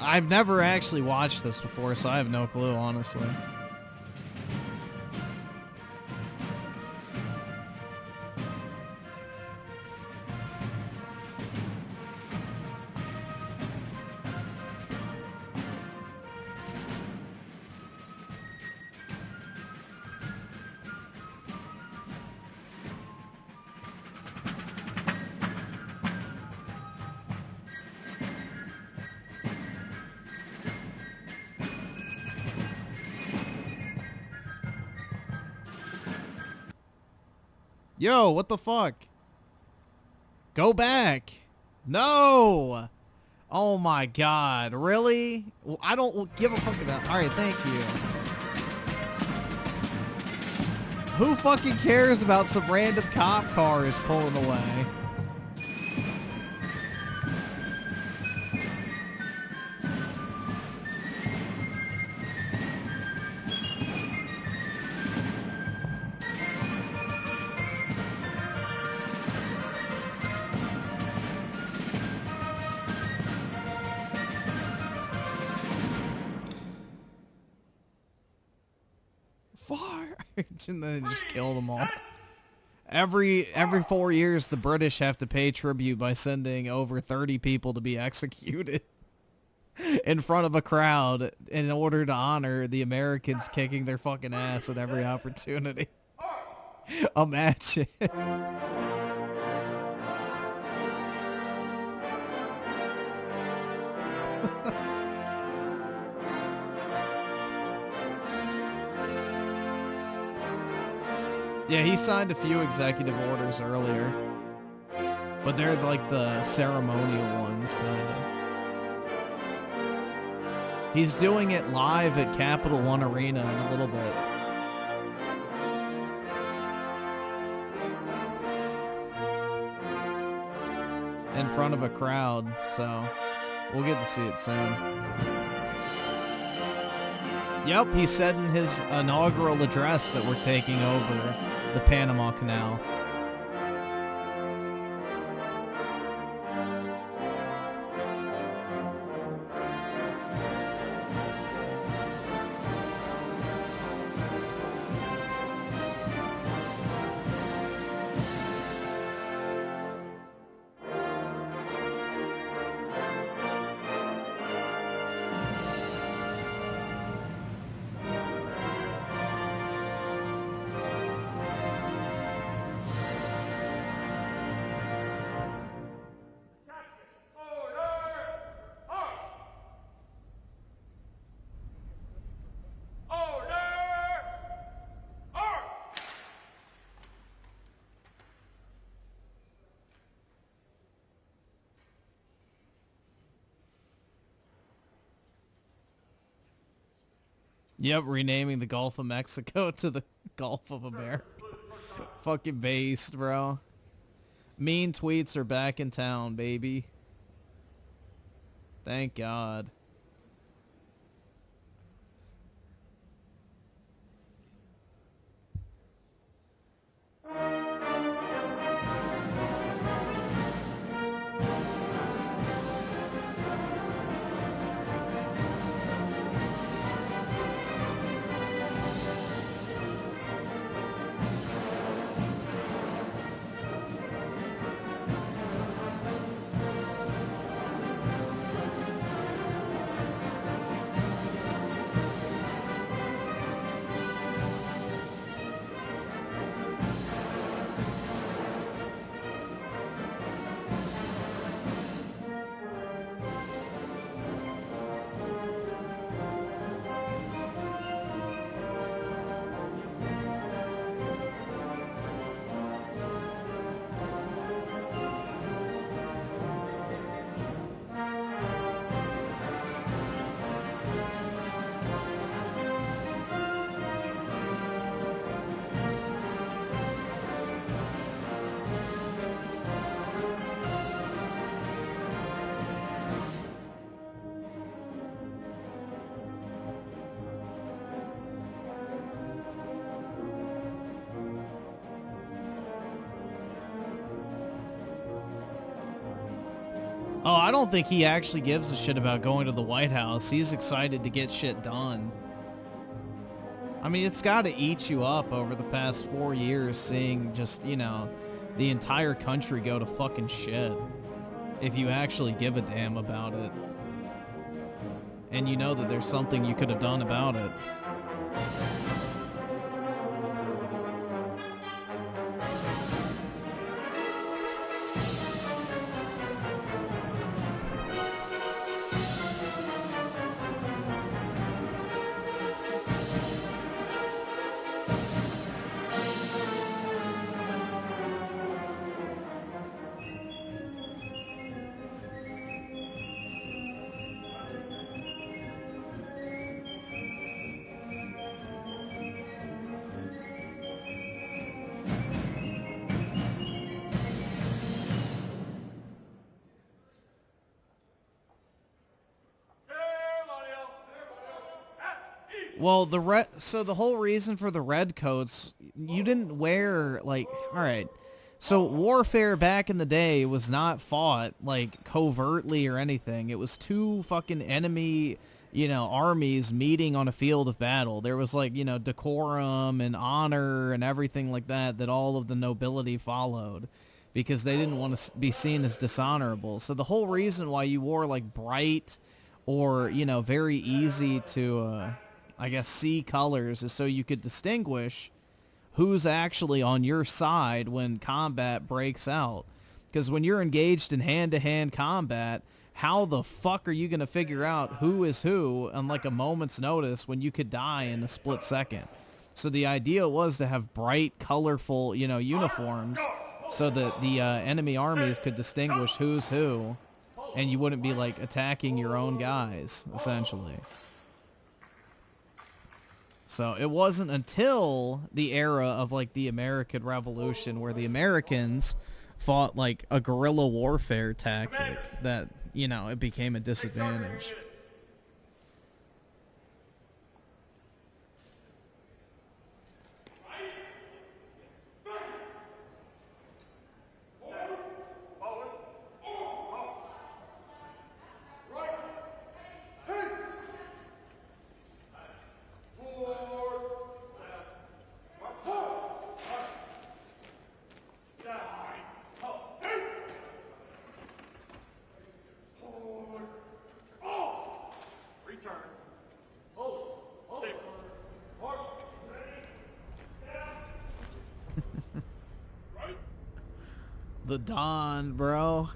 I've never actually watched this before, so I have no clue, honestly. Yo, what the fuck? Go back. No. Oh my god. Really? Well, I don't give a fuck about. Alright, thank you. Who fucking cares about some random cop cars pulling away? And then just kill them all. Every 4 years, the British have to pay tribute by sending over 30 people to be executed in front of a crowd in order to honor the Americans kicking their fucking ass at every opportunity. Imagine. Yeah, he signed a few executive orders earlier, but they're like the ceremonial ones, kind of. He's doing it live at Capital One Arena in a little bit. In front of a crowd, so we'll get to see it soon. Yep, he said in his inaugural address that we're taking over the Panama Canal. Yep, renaming the Gulf of Mexico to the Gulf of America. Fucking based, bro. Mean tweets are back in town, baby. Thank God. Oh, I don't think he actually gives a shit about going to the White House. He's excited to get shit done. I mean, it's got to eat you up over the past 4 years seeing just, you know, the entire country go to fucking shit. If you actually give a damn about it. And you know that there's something you could have done about it. Well, so the whole reason for the red coats, you didn't wear, like, all right. So warfare back in the day was not fought, like, covertly or anything. It was two fucking enemy, you know, armies meeting on a field of battle. There was, like, you know, decorum and honor and everything like that all of the nobility followed because they didn't want to be seen as dishonorable. So the whole reason why you wore, like, bright or, you know, very easy to... I guess see colors is so you could distinguish who's actually on your side when combat breaks out. Because when you're engaged in hand-to-hand combat, how the fuck are you going to figure out who is who on like a moment's notice when you could die in a split second? So the idea was to have bright, colorful, you know, uniforms so that the enemy armies could distinguish who's who and you wouldn't be like attacking your own guys, essentially. So it wasn't until the era of like the American Revolution where the Americans fought like a guerrilla warfare tactic that, you know, it became a disadvantage. The Dawn, bro.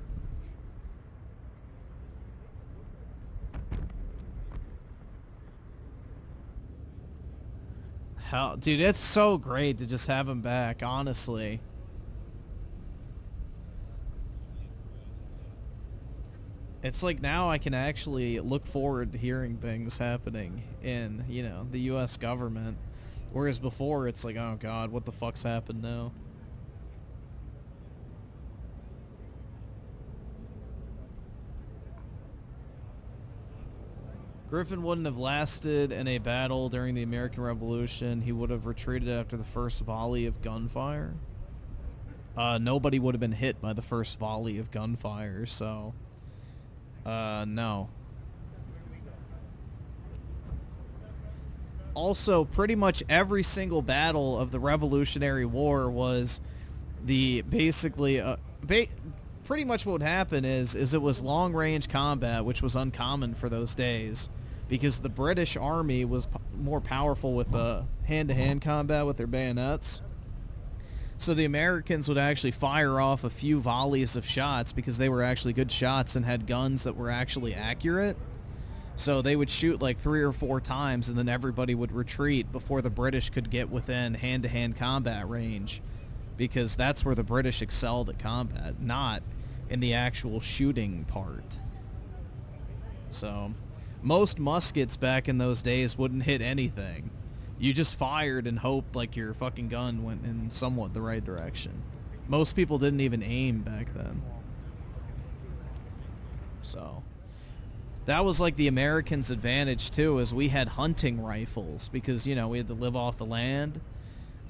Hell, dude, it's so great to just have him back, honestly. It's like now I can actually look forward to hearing things happening in, you know, the U.S. government. Whereas before, it's like, oh God, what the fuck's happened now? Griffin wouldn't have lasted in a battle during the American Revolution. He would have retreated after the first volley of gunfire. Nobody would have been hit by the first volley of gunfire, so... no. Also, pretty much every single battle of the Revolutionary War was the basically... pretty much what would happen is it was long-range combat, which was uncommon for those days, because the British Army was more powerful with hand-to-hand combat with their bayonets. So the Americans would actually fire off a few volleys of shots because they were actually good shots and had guns that were actually accurate. So they would shoot like 3 or 4 times and then everybody would retreat before the British could get within hand-to-hand combat range, because that's where the British excelled at combat, not in the actual shooting part. So most muskets back in those days wouldn't hit anything. You just fired and hoped like your fucking gun went in somewhat the right direction. Most people didn't even aim back then. So that was like the Americans' advantage too, is we had hunting rifles because, you know, we had to live off the land.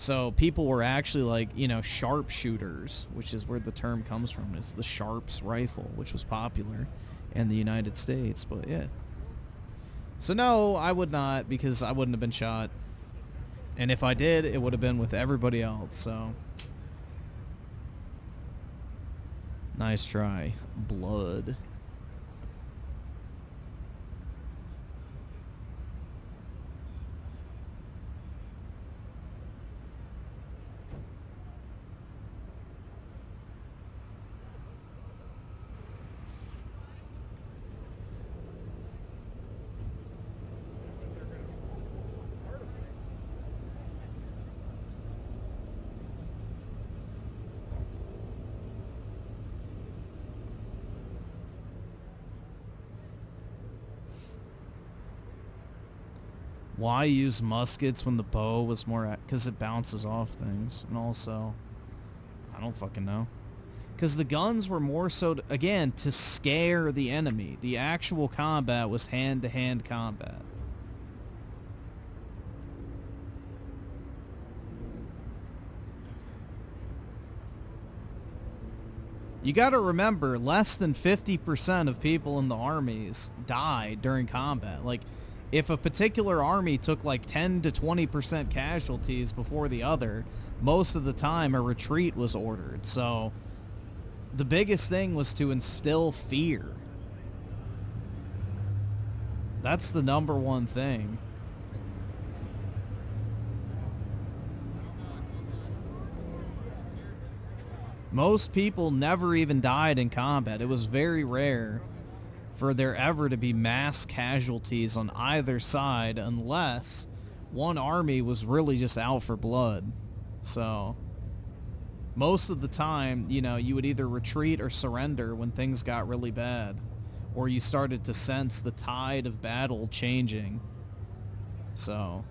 So people were actually like, sharpshooters, which is where the term comes from. It's the Sharps rifle, which was popular in the United States. But yeah. So no, I would not, because I wouldn't have been shot. And if I did, it would have been with everybody else. So nice try. Blood. Why use muskets when the bow was more... Because it bounces off things. And also, I don't fucking know. Because the guns were more so, again, to scare the enemy. The actual combat was hand-to-hand combat. You gotta remember, less than 50% of people in the armies died during combat. Like, if a particular army took like 10 to 20% casualties before the other, most of the time a retreat was ordered. So the biggest thing was to instill fear. That's the number one thing. Most people never even died in combat. It was very rare for there ever to be mass casualties on either side unless one army was really just out for blood. So most of the time, you would either retreat or surrender when things got really bad, or you started to sense the tide of battle changing. So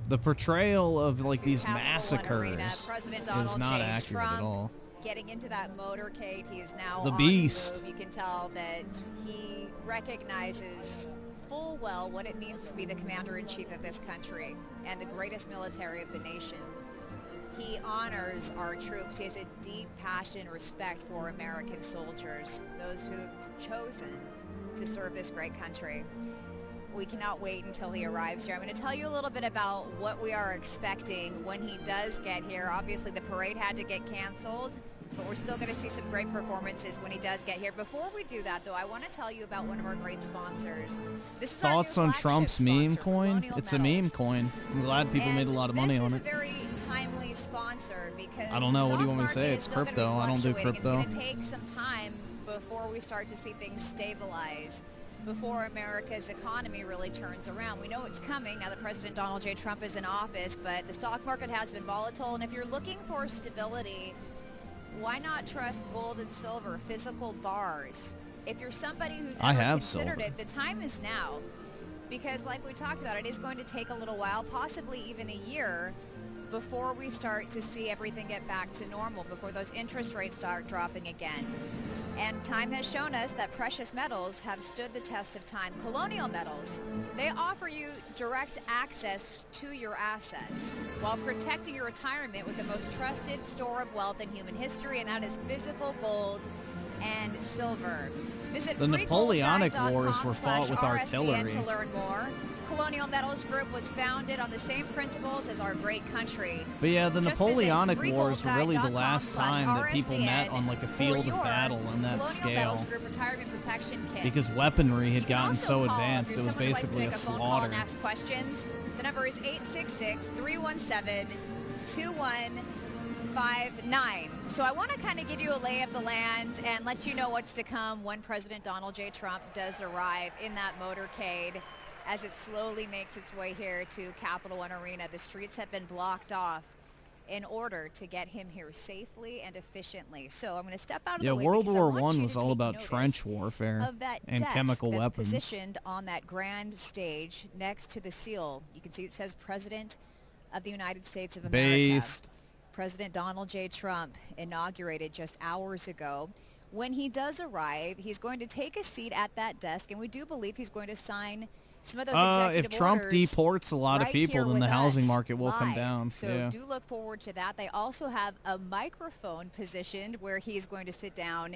the portrayal of like these massacres is not accurate at all. Getting into that motorcade, he is now the on beast. the move. You can tell that he recognizes full well what it means to be the commander-in-chief of this country and the greatest military of the nation. He honors our troops. He has a deep passion and respect for American soldiers, those who've chosen to serve this great country. We cannot wait until he arrives here. I'm going to tell you a little bit about what we are expecting when he does get here. Obviously, the parade had to get canceled, but we're still going to see some great performances when he does get here. Before we do that, though, I want to tell you about one of our great sponsors. This is Thoughts on Trump's meme coin? It's a meme coin. I'm glad people made a lot of money on it. This is a very timely sponsor because I don't know. What do you want me to say? It's crypto. I don't do crypto. It's going to take some time before we start to see things stabilize, before America's economy really turns around. We know it's coming now that President Donald J. Trump is in office, but the stock market has been volatile, and if you're looking for stability, why not trust gold and silver, physical bars? If you're somebody who's ever considered it, the time is now, because like we talked about, it is going to take a little while, possibly even a year, before we start to see everything get back to normal, before those interest rates start dropping again. And time has shown us that precious metals have stood the test of time. Colonial metals, they offer you direct access to your assets while protecting your retirement with the most trusted store of wealth in human history, and that is physical gold and silver. Visit the Napoleonic Wars were fought with artillery. To learn more. Colonial Metals Group was founded on the same principles as our great country. But yeah, the Napoleonic Wars were really the last time that people met on like a field of battle on that scale. Because weaponry had gotten so advanced, it was basically a slaughter. Ask questions. The number is 866-317-2159. So I want to kind of give you a lay of the land and let you know what's to come when President Donald J. Trump does arrive in that motorcade. As it slowly makes its way here to Capital One Arena, the streets have been blocked off in order to get him here safely and efficiently. So I'm going to step out of the way. World War I was all about trench warfare and chemical weapons. Positioned on that grand stage next to the seal, you can see it says President of the United States of America. Based. President Donald J. Trump inaugurated just hours ago. When he does arrive, he's going to take a seat at that desk, and we do believe he's going to sign some of those executive if Trump orders deports a lot of right people, here then with the housing us market will come live. down. So Yeah. do look forward to that. They also have a microphone positioned where he is going to sit down.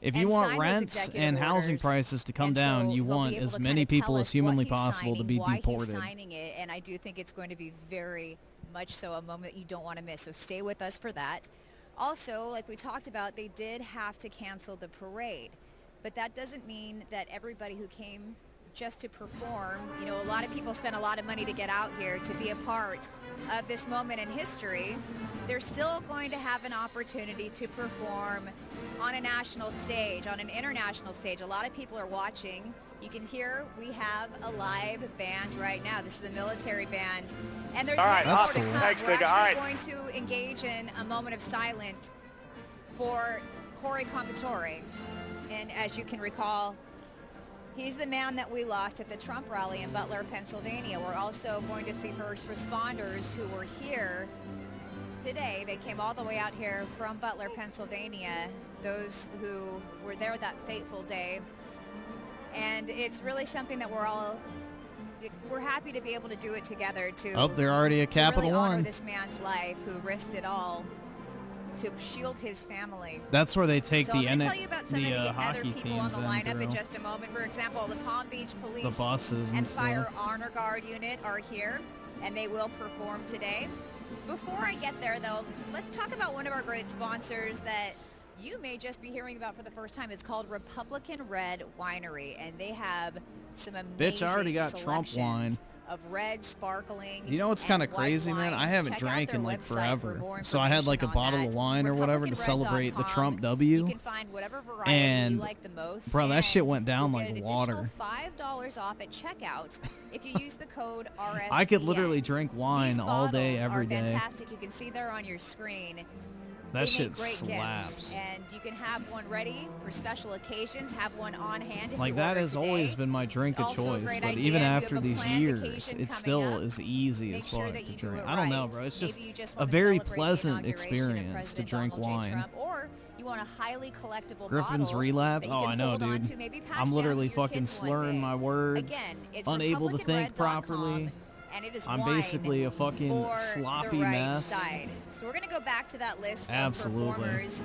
If and you want sign those rents executive and housing orders. prices to come And down, so you he'll want be able as to many kinda people tell as us humanly what he's possible to signing, be why deported. He's signing it, and I do think it's going to be very much so a moment that you don't want to miss. So stay with us for that. Also, like we talked about, they did have to cancel the parade, but that doesn't mean that everybody who came just to perform, you know, a lot of people spent a lot of money to get out here to be a part of this moment in history. They're still going to have an opportunity to perform on a national stage, on an international stage. A lot of people are watching. You can hear we have a live band right now. This is a military band. And there's All right, many more awesome. to come. Thanks, We're Nika. All actually right. going to engage in a moment of silence for Corey Compatore. And as you can recall, he's the man that we lost at the Trump rally in Butler, Pennsylvania. We're also going to see first responders who were here today. They came all the way out here from Butler, Pennsylvania, those who were there that fateful day. And it's really something that we're happy to be able to do it together to Oh, they're already at to really Capital honor One. this man's life who risked it all to shield his family. That's where they take so the I'm going to tell you about some of the other hockey people on teams the in lineup in through. just a moment. For example, the Palm Beach Police The buses and Fire stuff. Honor Guard unit are here, and they will perform today. Before I get there, though, let's talk about one of our great sponsors that you may just be hearing about for the first time. It's called Republican Red Winery, and they have some amazing Bitch, I already got Trump selections wine. of red, sparkling, You know what's and kind of white crazy, man? I wines. haven't Check out drank their in like website for forever. more So I had like a information on bottle that. of wine or whatever to celebrate the Trump W. You can find whatever variety And you like the most. bro, that shit and went down you'll like get an water. additional $5 off at checkout if you use the code RSBN. I could literally drink wine These all day, bottles every are day. fantastic. You can see there on your screen. That They shit make great slaps. gifts, and you can have one ready for special occasions. Have one on hand. If Like you that order has today. always been my drink of It's also a choice, great but idea even if you after have a these planned years, occasion it's coming still up, as easy make as sure fuck that to you do drink. it I don't know, right. bro. It's Maybe just you just a wanna very celebrate the pleasant inauguration of experience to President drink Donald J. wine. Trump, or you want a highly collectible Griffin's bottle relapse. that you Oh, can I know, hold on dude. to, maybe pass I'm down literally to your fucking kids one slurring day. my words, Again, it's unable to think republicanred.com, properly. and it is I'm wine basically a fucking for sloppy the right mess. side. So we're gonna go back to that list Absolutely. of performers.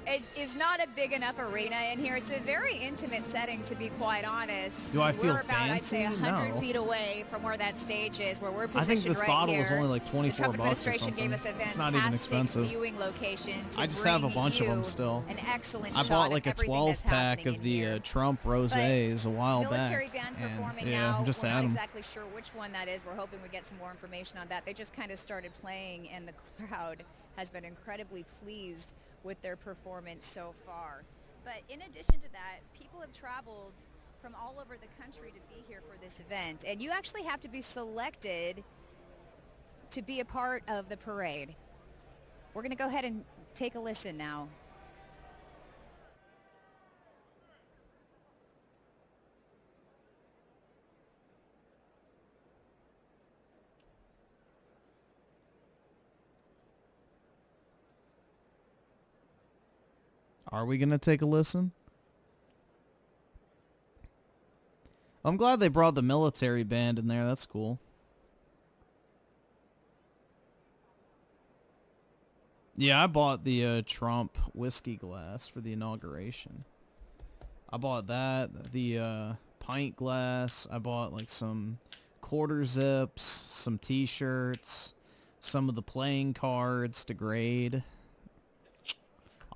It is not a big enough arena in here. It's a very intimate setting, to be quite honest. Do I feel We're about, I'd say, fancy? 100 No. feet away from where that stage is, where we're I positioned think this right bottle here. was only like The 24 Trump bucks or administration gave us a something. It's not even fantastic expensive. viewing location to I just have a bring bunch of them you still. An excellent I shot bought of like a everything 12 that's pack happening of in the here. Trump rosés a while Military back. band And performing yeah, now. I'm just We're at not 'em. exactly sure which one that is. We're hoping we get some more information on that. They just kind of started playing, and the crowd has been incredibly pleased with their performance so far. But in addition to that, people have traveled from all over the country to be here for this event, and you actually have to be selected to be a part of the parade. We're going to go ahead and take a listen now. Are we going to take a listen? I'm glad they brought the military band in there. That's cool. Yeah, I bought the Trump whiskey glass for the inauguration. I bought that, the pint glass. I bought like some quarter zips, some t-shirts, some of the playing cards to grade.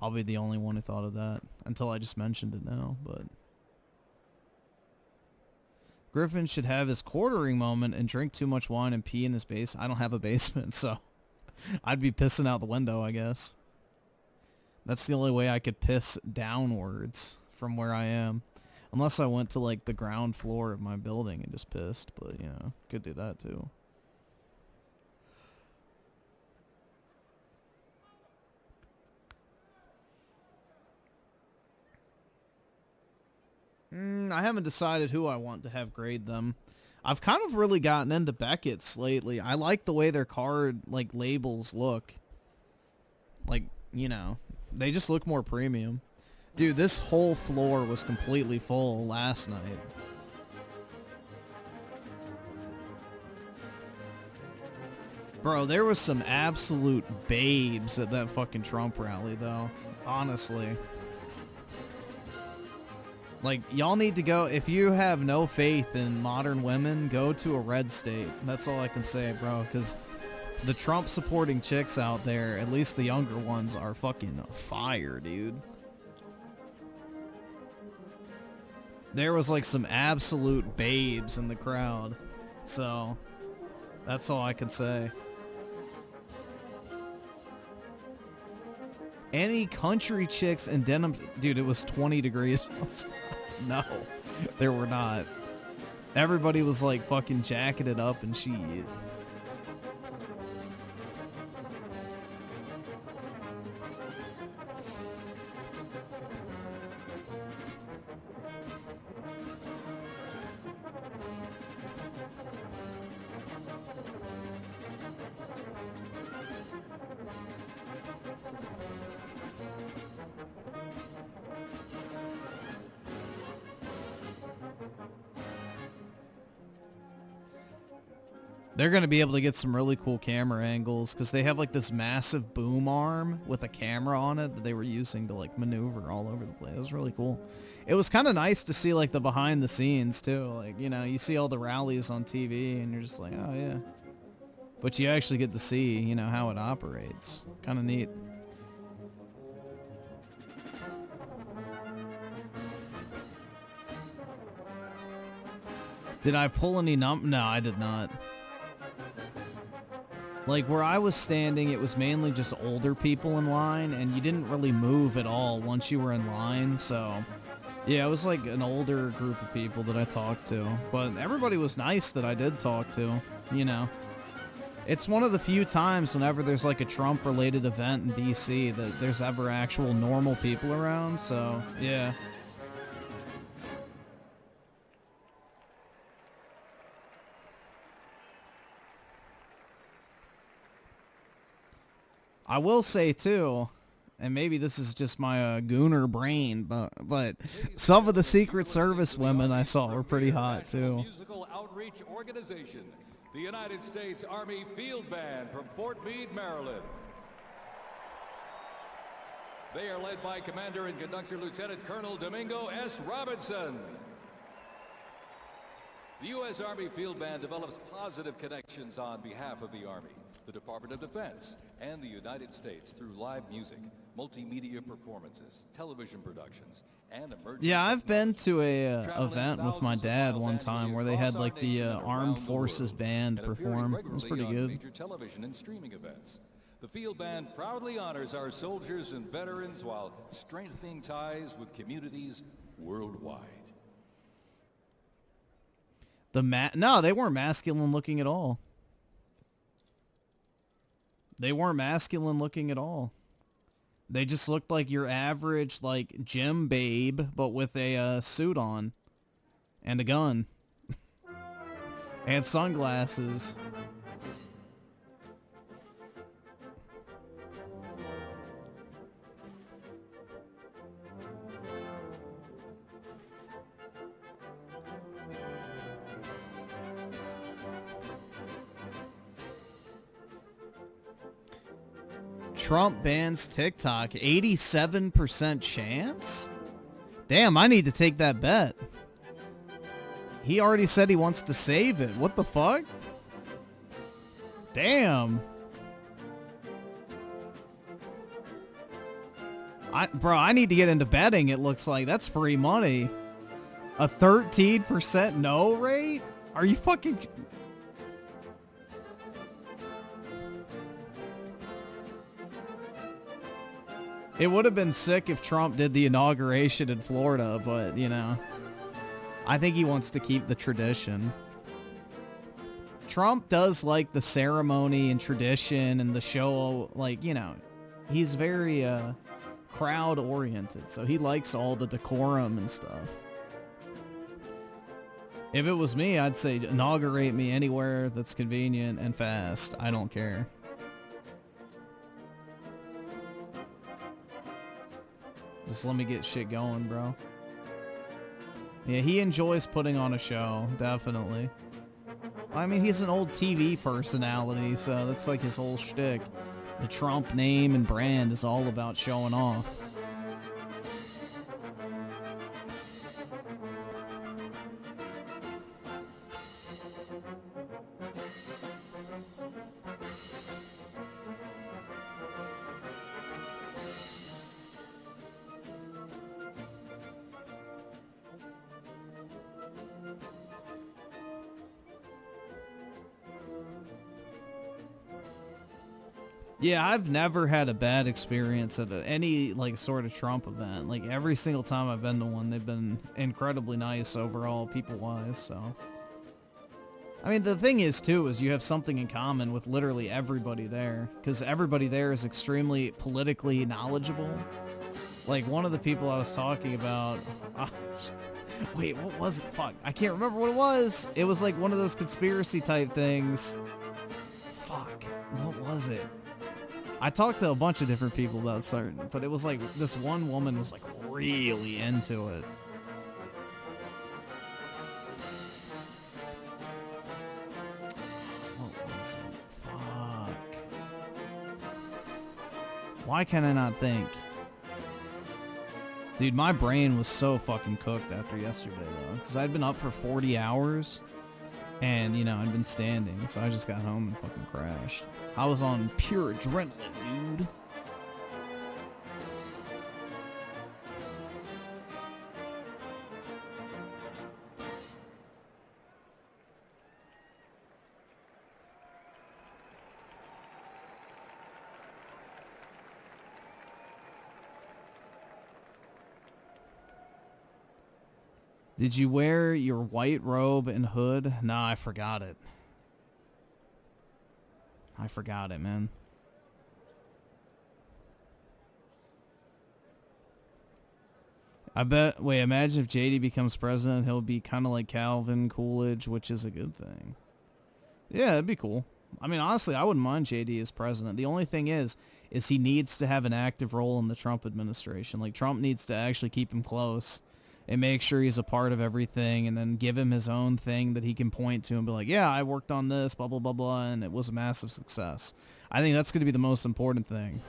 I'll be the only one who thought of that until I just mentioned it now, but Griffin should have his quartering moment and drink too much wine and pee in his base. I don't have a basement, so I'd be pissing out the window, I guess. That's the only way I could piss downwards from where I am. Unless I went to like the ground floor of my building and just pissed, but you know, could do that too. I haven't decided who I want to have grade them. I've kind of really gotten into Beckett's lately. I like the way their card, like, labels look. Like, you know, they just look more premium. Dude, this whole floor was completely full last night. Bro, there was some absolute babes at that fucking Trump rally, though. Honestly. Like, y'all need to go, if you have no faith in modern women, go to a red state. That's all I can say, bro, because the Trump supporting chicks out there, at least the younger ones, are fucking fire, dude. There was like some absolute babes in the crowd. So, that's all I can say. Any country chicks in denim... Dude, it was 20 degrees. No, there were not. Everybody was like fucking jacketed up and shit. They're going to be able to get some really cool camera angles because they have like this massive boom arm with a camera on it that they were using to like maneuver all over the place. It was really cool. It was kind of nice to see like the behind the scenes too. Like, you know, you see all the rallies on TV and you're just like, oh yeah. But you actually get to see, you know, how it operates. Kind of neat. Did I pull any No, I did not. Like, where I was standing, it was mainly just older people in line, and you didn't really move at all once you were in line, so... Yeah, it was like an older group of people that I talked to. But everybody was nice that I did talk to, you know. It's one of the few times whenever there's like a Trump-related event in D.C. that there's ever actual normal people around, so, yeah. I will say too, and maybe this is just my gooner brain, but some of the Secret Service women I saw were pretty hot too. Musical outreach organization, the United States Army Field Band from Fort Meade, Maryland. They are led by Commander and Conductor Lieutenant Colonel Domingo S. Robinson. The U.S. Army Field Band develops positive connections on behalf of the Army, the Department of Defense, and the United States through live music, multimedia performances, television productions, and emerging... Yeah, I've been to a event with my dad one time where they had like the Armed Forces Band perform. It was pretty good. Major television and streaming events. The Field Band proudly honors our soldiers and veterans while strengthening ties with communities worldwide. No, they weren't masculine looking at all. They weren't masculine looking at all. They just looked like your average, like, gym babe, but with a suit on. And a gun. And sunglasses. Trump bans TikTok. 87% chance? Damn, I need to take that bet. He already said he wants to save it. What the fuck? Damn. Bro, I need to get into betting, it looks like. That's free money. A 13% no rate? Are you fucking... It would have been sick if Trump did the inauguration in Florida, but, you know, I think he wants to keep the tradition. Trump does like the ceremony and tradition and the show, like, you know, he's very crowd-oriented, so he likes all the decorum and stuff. If it was me, I'd say inaugurate me anywhere that's convenient and fast. I don't care. Just let me get shit going, bro. Yeah, he enjoys putting on a show, definitely. I mean, he's an old TV personality, so that's like his whole shtick. The Trump name and brand is all about showing off. Yeah, I've never had a bad experience at any like sort of Trump event. Like every single time I've been to one, they've been incredibly nice overall, people-wise. So, I mean, the thing is too is you have something in common with literally everybody there, because everybody there is extremely politically knowledgeable. Like one of the people I was talking about. Wait, what was it? Fuck, I can't remember what it was. It was like one of those conspiracy type things. Fuck, what was it? I talked to a bunch of different people about certain, but it was like this one woman was like really into it. What was it? Fuck. Why can I not think? Dude, my brain was so fucking cooked after yesterday though, because I'd been up for 40 hours and, you know, I'd been standing, so I just got home and fucking crashed. I was on pure adrenaline, dude. Did you wear your white robe and hood? Nah, I forgot it. I forgot it, man. I bet, wait, imagine if JD becomes president, he'll be kind of like Calvin Coolidge, which is a good thing. Yeah, that'd be cool. I mean, honestly, I wouldn't mind JD as president. The only thing is he needs to have an active role in the Trump administration. Like, Trump needs to actually keep him close and make sure he's a part of everything, and then give him his own thing that he can point to and be like, yeah, I worked on this, blah, blah, blah, blah, and it was a massive success. I think that's going to be the most important thing.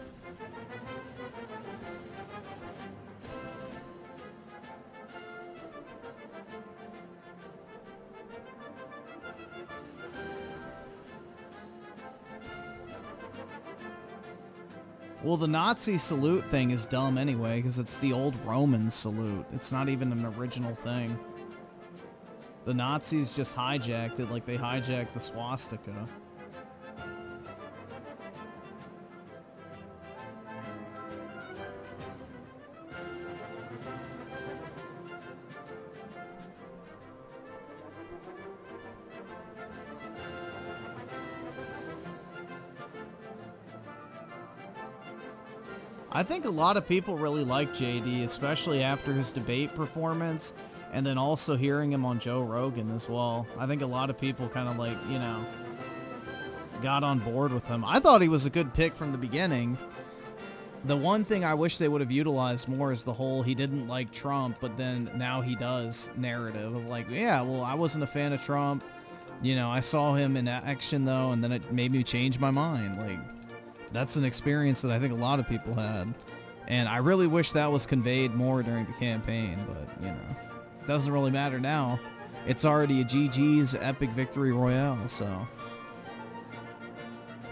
Well, the Nazi salute thing is dumb anyway, because it's the old Roman salute. It's not even an original thing. The Nazis just hijacked it like they hijacked the swastika. I think a lot of people really like JD, especially after his debate performance, and then also hearing him on Joe Rogan as well. I think a lot of people kind of like, you know, got on board with him. I thought he was a good pick from the beginning. The one thing I wish they would have utilized more is the whole he didn't like Trump, but then now he does narrative of like, yeah, well, I wasn't a fan of Trump. You know, I saw him in action though, and then it made me change my mind. Like, that's an experience that I think a lot of people had. And I really wish that was conveyed more during the campaign, but, you know, it doesn't really matter now. It's already a GG's epic victory royale, so.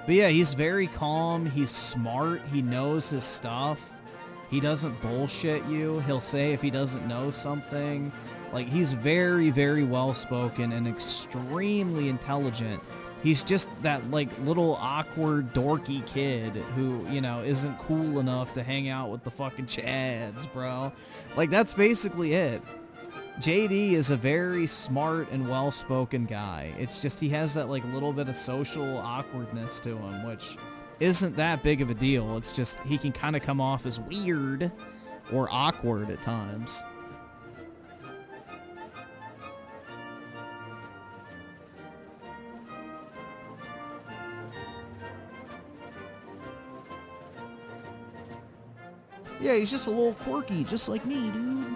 But yeah, he's very calm. He's smart. He knows his stuff. He doesn't bullshit you. He'll say if he doesn't know something. Like, he's very, very well-spoken and extremely intelligent. He's just that, like, little awkward, dorky kid who, you know, isn't cool enough to hang out with the fucking Chads, bro. Like, that's basically it. JD is a very smart and well-spoken guy. It's just he has that, like, little bit of social awkwardness to him, which isn't that big of a deal. It's just he can kind of come off as weird or awkward at times. Yeah, he's just a little quirky, just like me, dude.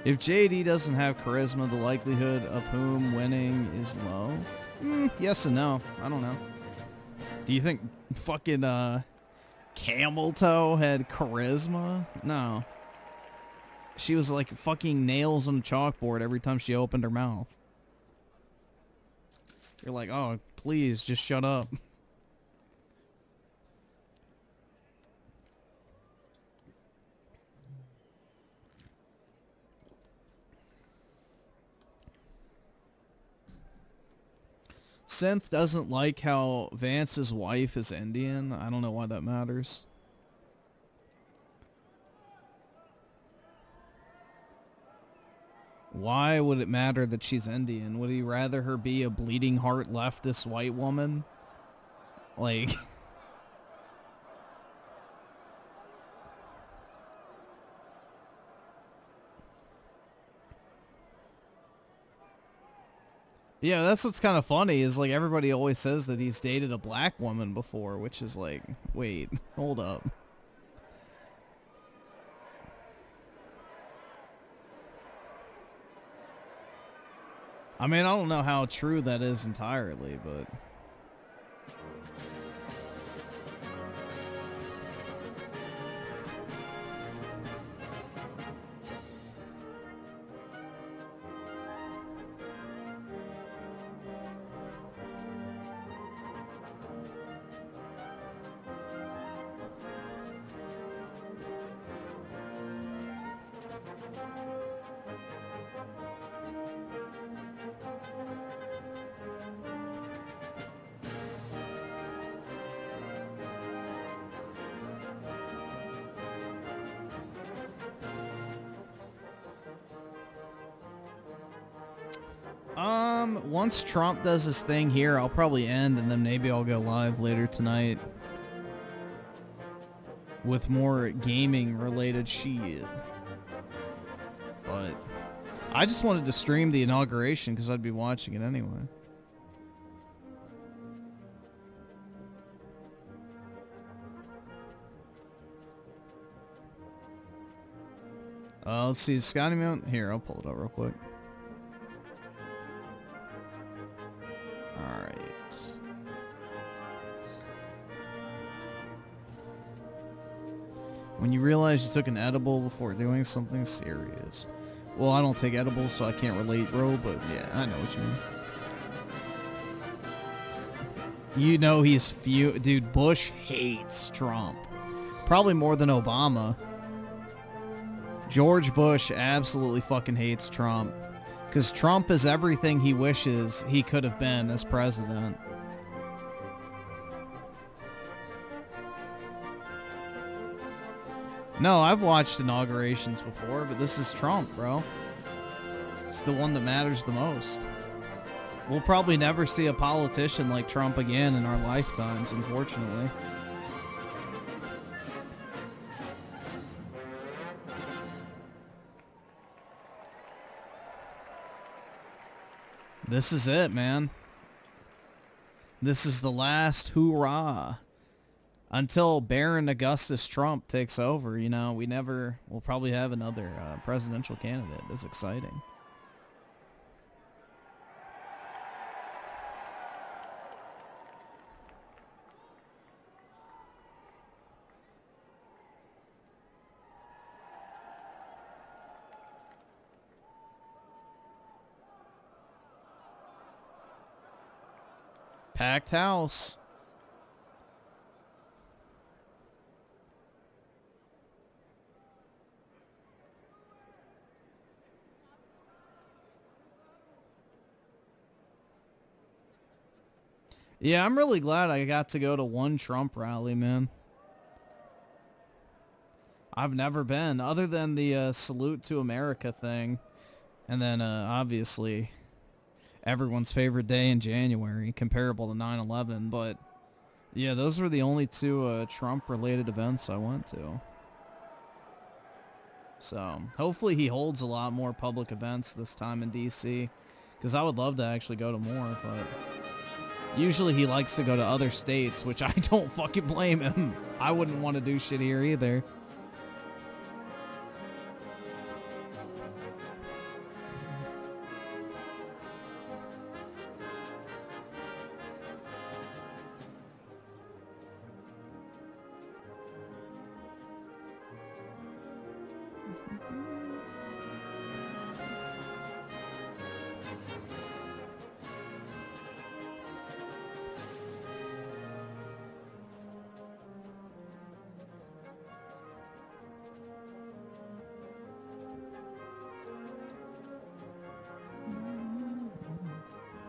If JD doesn't have charisma, the likelihood of whom winning is low. Yes and no. I don't know. Do you think fucking Camel Toe had charisma? No. She was like fucking nails on a chalkboard every time she opened her mouth. You're like, oh, please, just shut up. Synth doesn't like how Vance's wife is Indian. I don't know why that matters. Why would it matter that she's Indian? Would he rather her be a bleeding heart leftist white woman? Like... Yeah, that's what's kind of funny is like everybody always says that he's dated a black woman before, which is like, wait, hold up. I mean, I don't know how true that is entirely, but... Once Trump does his thing here, I'll probably end, and then maybe I'll go live later tonight with more gaming-related shit. But I just wanted to stream the inauguration because I'd be watching it anyway. Let's see, Scotty Mount. Here, I'll pull it up real quick. When you realize you took an edible before doing something serious. Well, I don't take edibles, so I can't relate, bro, but yeah, I know what you mean. You know he's dude, Bush hates Trump. Probably more than Obama. George Bush absolutely fucking hates Trump. Because Trump is everything he wishes he could have been as president. No, I've watched inaugurations before, but this is Trump, bro. It's the one that matters the most. We'll probably never see a politician like Trump again in our lifetimes, unfortunately. This is it, man. This is the last hoorah. Until Baron Augustus Trump takes over, you know, we'll probably have another presidential candidate. It's exciting. Packed house. Yeah, I'm really glad I got to go to one Trump rally, man. I've never been, other than the Salute to America thing. And then, obviously, everyone's favorite day in January, comparable to 9/11. But, yeah, those were the only two Trump-related events I went to. So, hopefully he holds a lot more public events this time in D.C. Because I would love to actually go to more, but... Usually he likes to go to other states, which I don't fucking blame him. I wouldn't want to do shit here either.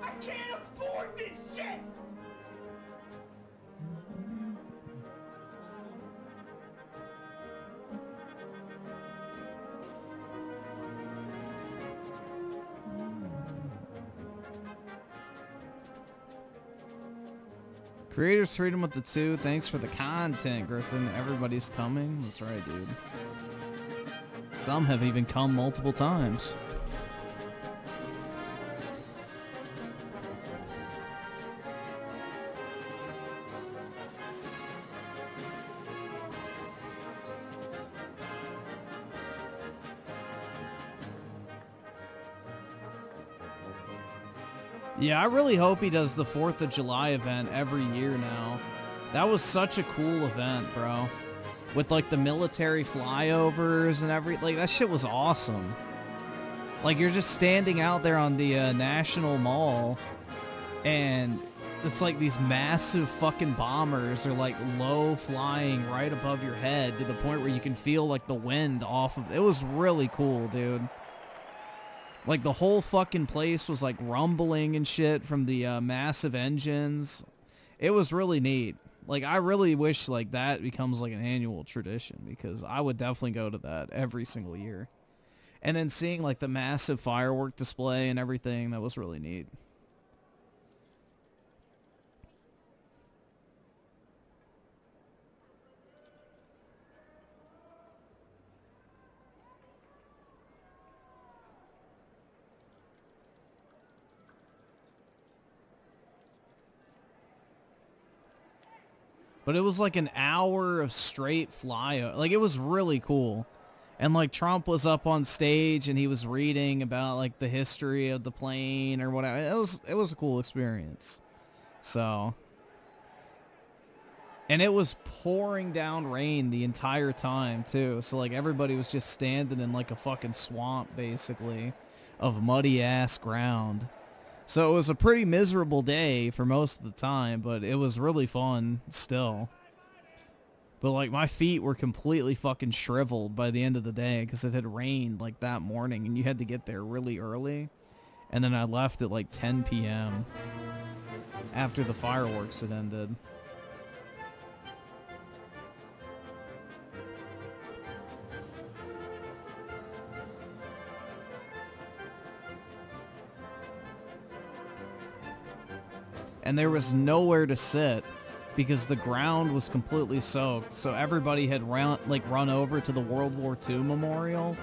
I can't afford this shit! Creators Freedom with the 2. Thanks for the content, Griffin. Everybody's coming. That's right, dude. Some have even come multiple times. Yeah, I really hope he does the 4th of July event every year now. That was such a cool event, bro. With, like, the military flyovers and like, that shit was awesome. Like, you're just standing out there on the National Mall, and it's like these massive fucking bombers are, like, low flying right above your head to the point where you can feel, like, the wind off of it. Was really cool, dude. Like, the whole fucking place was, like, rumbling and shit from the massive engines. It was really neat. Like, I really wish, like, that becomes, like, an annual tradition, because I would definitely go to that every single year. And then seeing, like, the massive firework display and everything, that was really neat. But it was like an hour of straight fly. Like, it was really cool. And, like, Trump was up on stage and he was reading about, like, the history of the plane or whatever. It was a cool experience. So. And it was pouring down rain the entire time, too. So, like, everybody was just standing in, like, a fucking swamp, basically, of muddy-ass ground. So it was a pretty miserable day for most of the time, but it was really fun still. But, like, my feet were completely fucking shriveled by the end of the day because it had rained, like, that morning, and you had to get there really early. And then I left at, like, 10 p.m. after the fireworks had ended. And there was nowhere to sit because the ground was completely soaked. So everybody had run over to the World War II memorial,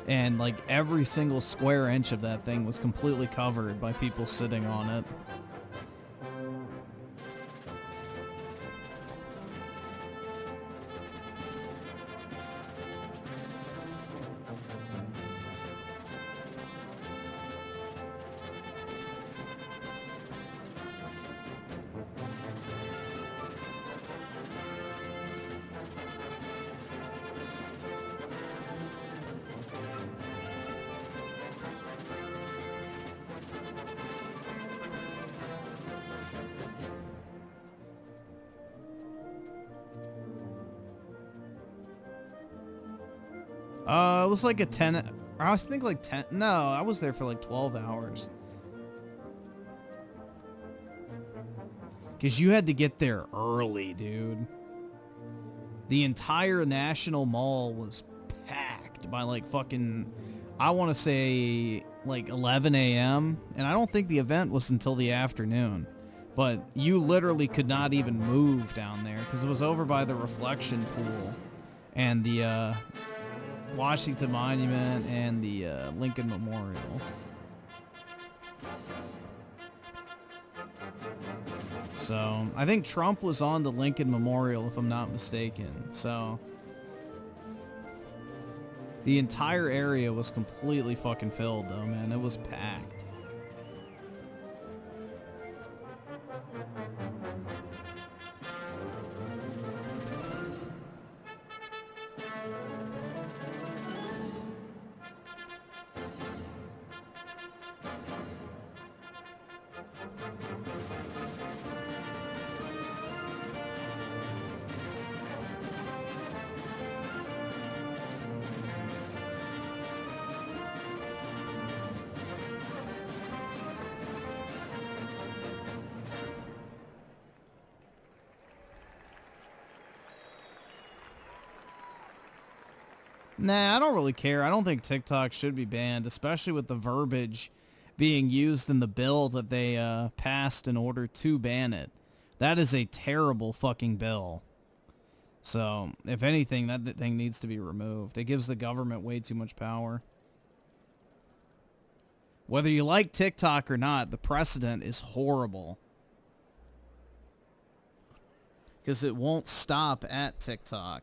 and, like, every single square inch of that thing was completely covered by people sitting on it. It was like a 10, I was think like 10, no, I was there for like 12 hours. Because you had to get there early, dude. The entire National Mall was packed by like fucking, I want to say like 11 a.m. And I don't think the event was until the afternoon. But you literally could not even move down there because it was over by the reflection pool and the Washington Monument and the Lincoln Memorial. So I think Trump was on the Lincoln Memorial, if I'm not mistaken. So the entire area was completely fucking filled, though, man. It was packed. Nah, I don't really care. I don't think TikTok should be banned, especially with the verbiage being used in the bill that they passed in order to ban it. That is a terrible fucking bill. So, if anything, that thing needs to be removed. It gives the government way too much power. Whether you like TikTok or not, the precedent is horrible. Because it won't stop at TikTok.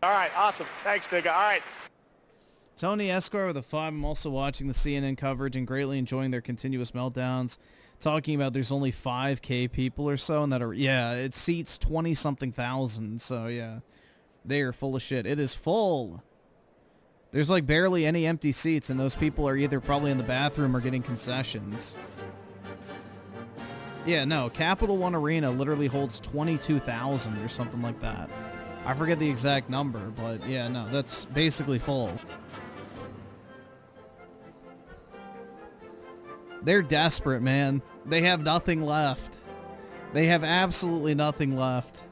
All right, awesome. Thanks, nigga. All right. Tony Esquire with a 5. I'm also watching the CNN coverage and greatly enjoying their continuous meltdowns. Talking about there's only 5K people or so, and that are, yeah, it seats 20-something thousand. So, yeah, they are full of shit. It is full. There's like barely any empty seats, and those people are either probably in the bathroom or getting concessions. Yeah, no, Capital One Arena literally holds 22,000 or something like that. I forget the exact number, but yeah, no, that's basically full. They're desperate, man. They have nothing left. They have absolutely nothing left.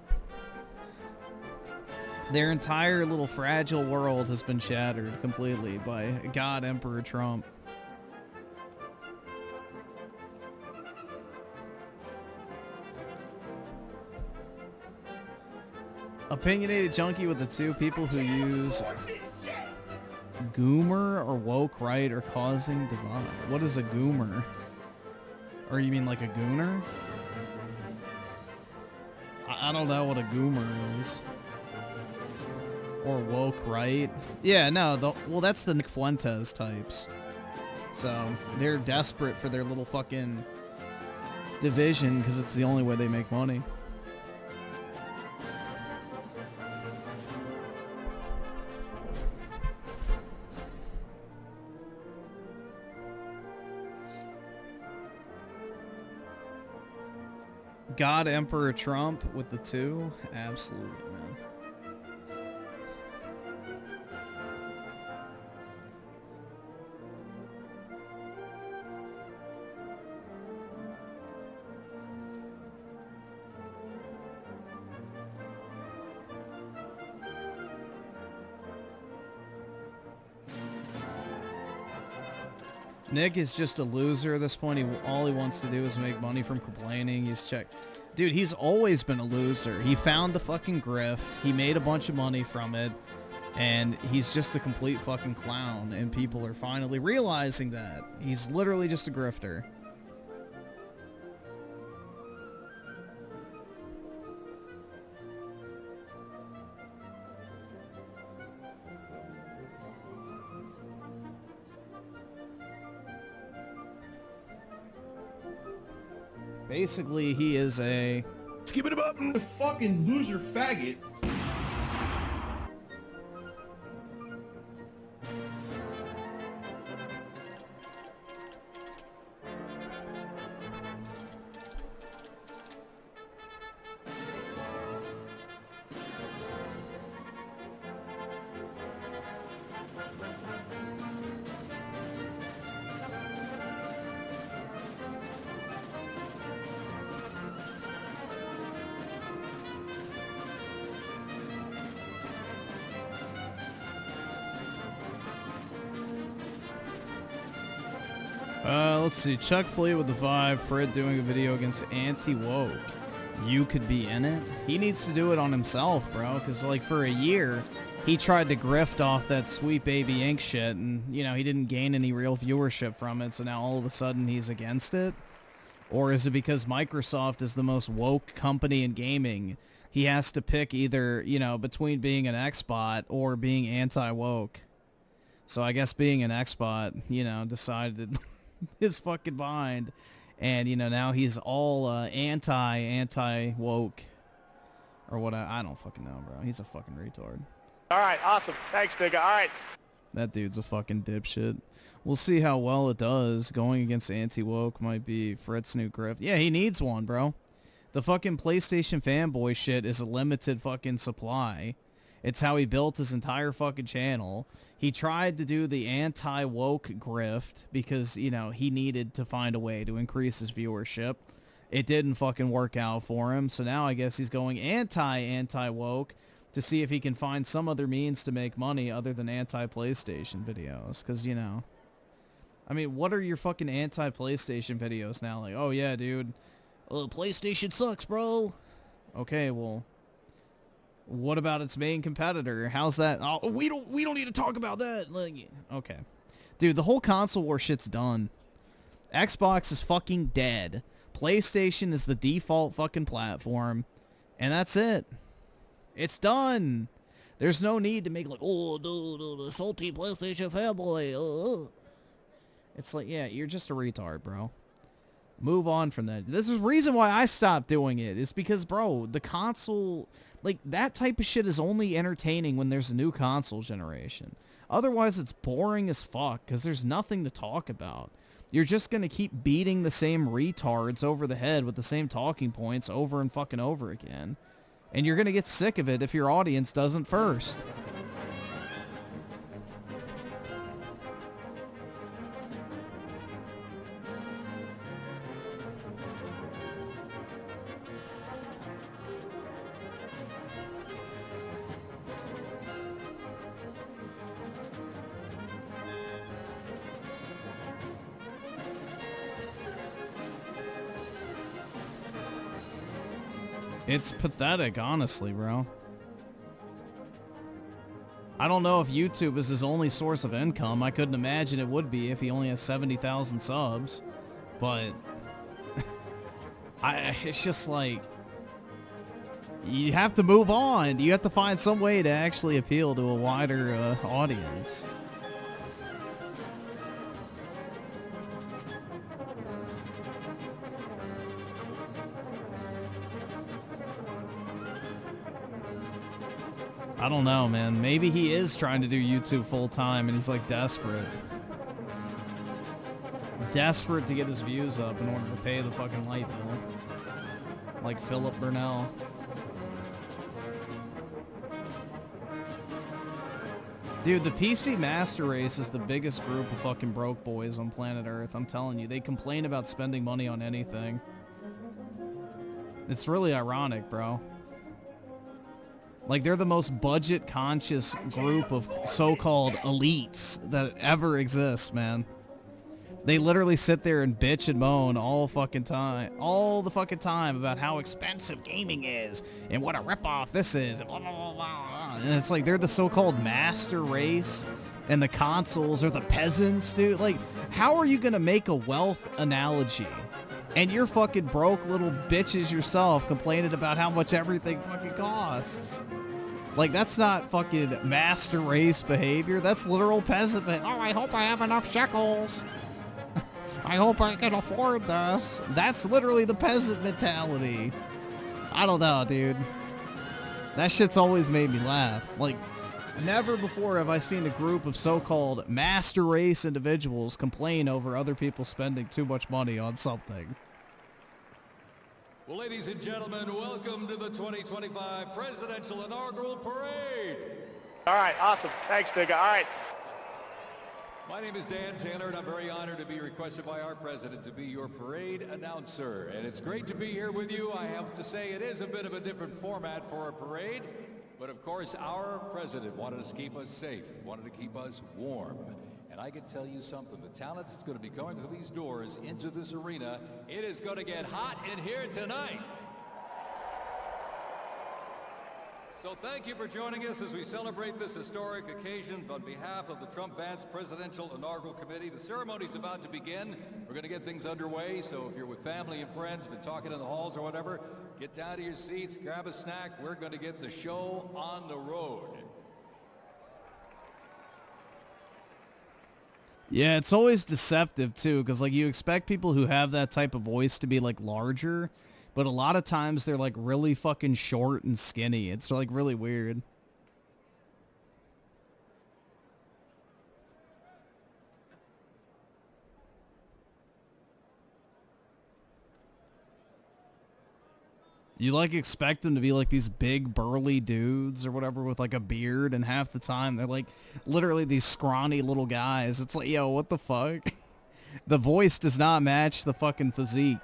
Their entire little fragile world has been shattered completely by God Emperor Trump. Opinionated junkie with the 2. People who use goomer or woke right are causing divide. What is a goomer? Or you mean like a gooner? I don't know what a goomer is. Or woke right? Yeah, no, well that's the Nick Fuentes types. So they're desperate for their little fucking division because it's the only way they make money. God Emperor Trump with the 2? Absolutely, man. Nick is just a loser at this point. All he wants to do is make money from complaining. Dude, he's always been a loser. He found the fucking grift. He made a bunch of money from it. And he's just a complete fucking clown. And people are finally realizing that. He's literally just a grifter. Basically, he is a... Skip it up, fucking loser faggot. Let's see. Chuck Fleet with the 5. Fred doing a video against anti-woke. You could be in it? He needs to do it on himself, bro. Because, like, for a year, he tried to grift off that Sweet Baby Inc. shit. And, you know, he didn't gain any real viewership from it. So now all of a sudden he's against it? Or is it because Microsoft is the most woke company in gaming? He has to pick either, you know, between being an X-bot or being anti-woke. So I guess being an X-bot, you know, decided his fucking behind. And, you know, now he's all anti-woke. Or what, I don't fucking know, bro. He's a fucking retard. All right, awesome. Thanks, nigga. All right. That dude's a fucking dipshit. We'll see how well it does. Going against anti-woke might be Fritz' new Griffin. Yeah, he needs one, bro. The fucking PlayStation fanboy shit is a limited fucking supply. It's how he built his entire fucking channel. He tried to do the anti-woke grift because, you know, he needed to find a way to increase his viewership. It didn't fucking work out for him, so now I guess he's going anti-woke to see if he can find some other means to make money other than anti-PlayStation videos. Because, you know, I mean, what are your fucking anti-PlayStation videos now? Like, oh yeah, dude, PlayStation sucks, bro. Okay, well, what about its main competitor? How's that? Oh, we don't need to talk about that. Like, okay, dude, the whole console war shit's done. Xbox is fucking dead. PlayStation is the default fucking platform, and that's it. It's done. There's no need to make like, oh, the salty PlayStation fanboy. It's like, yeah, you're just a retard, bro. Move on from that. This is the reason why I stopped doing it. It's because, bro, the console, like, that type of shit is only entertaining when there's a new console generation. Otherwise, it's boring as fuck because there's nothing to talk about. You're just going to keep beating the same retards over the head with the same talking points over and fucking over again. And you're going to get sick of it if your audience doesn't first. It's pathetic, honestly, bro. I don't know if YouTube is his only source of income. I couldn't imagine it would be if he only has 70,000 subs. But it's just like, you have to move on. You have to find some way to actually appeal to a wider audience. I don't know, man. Maybe he is trying to do YouTube full time and he's like desperate. Desperate to get his views up in order to pay the fucking light bill. Like Philip Burnell. Dude, the PC Master Race is the biggest group of fucking broke boys on planet Earth. I'm telling you, they complain about spending money on anything. It's really ironic, bro. Like, they're the most budget-conscious group of so-called elites that ever exist, man. They literally sit there and bitch and moan all the fucking time about how expensive gaming is and what a ripoff this is, and blah, blah, blah, blah. And it's like they're the so-called master race, and the consoles are the peasants, dude. Like, how are you gonna make a wealth analogy? And you're fucking broke little bitches yourself complaining about how much everything fucking costs. Like, that's not fucking master race behavior. That's literal peasant behavior. Oh, I hope I have enough shekels. I hope I can afford this. That's literally the peasant mentality. I don't know, dude. That shit's always made me laugh. Like, never before have I seen a group of so-called master race individuals complain over other people spending too much money on something. Well, ladies and gentlemen, welcome to the 2025 Presidential Inaugural Parade. All right, awesome. Thanks, nigga. All right. My name is Dan Taylor, and I'm very honored to be requested by our president to be your parade announcer. And it's great to be here with you. I have to say it is a bit of a different format for a parade, but of course our president wanted us to keep us safe, wanted to keep us warm. And I can tell you something, the talent that's going to be going through these doors into this arena, it is going to get hot in here tonight. So thank you for joining us as we celebrate this historic occasion on behalf of the Trump-Vance Presidential Inaugural Committee. The ceremony's about to begin. We're going to get things underway, so if you're with family and friends, been talking in the halls or whatever, get down to your seats, grab a snack. We're going to get the show on the road. Yeah, it's always deceptive, too, because, like, you expect people who have that type of voice to be, like, larger, but a lot of times they're, like, really fucking short and skinny. It's, like, really weird. You like expect them to be like these big burly dudes or whatever with like a beard, and half the time they're like literally these scrawny little guys. It's like, yo, what the fuck? The voice does not match the fucking physique.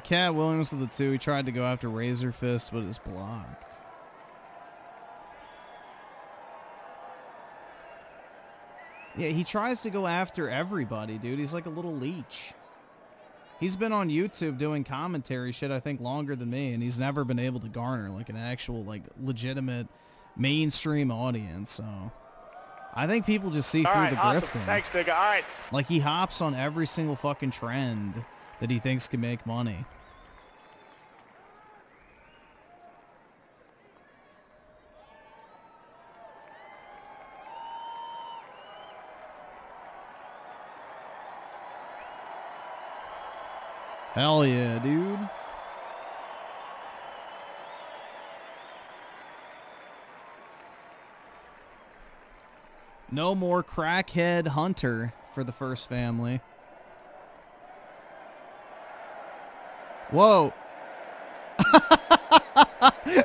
Cat Williams with the 2. He tried to go after Razor Fist, but it's blocked. Yeah, he tries to go after everybody, dude. He's like a little leech. He's been on YouTube doing commentary shit, I think, longer than me, and he's never been able to garner like an actual, like, legitimate mainstream audience. So I think people just see through the grifting. Thanks, nigga. All right. Like, he hops on every single fucking trend that he thinks can make money. Hell yeah, dude. No more crackhead Hunter for the first family. Whoa.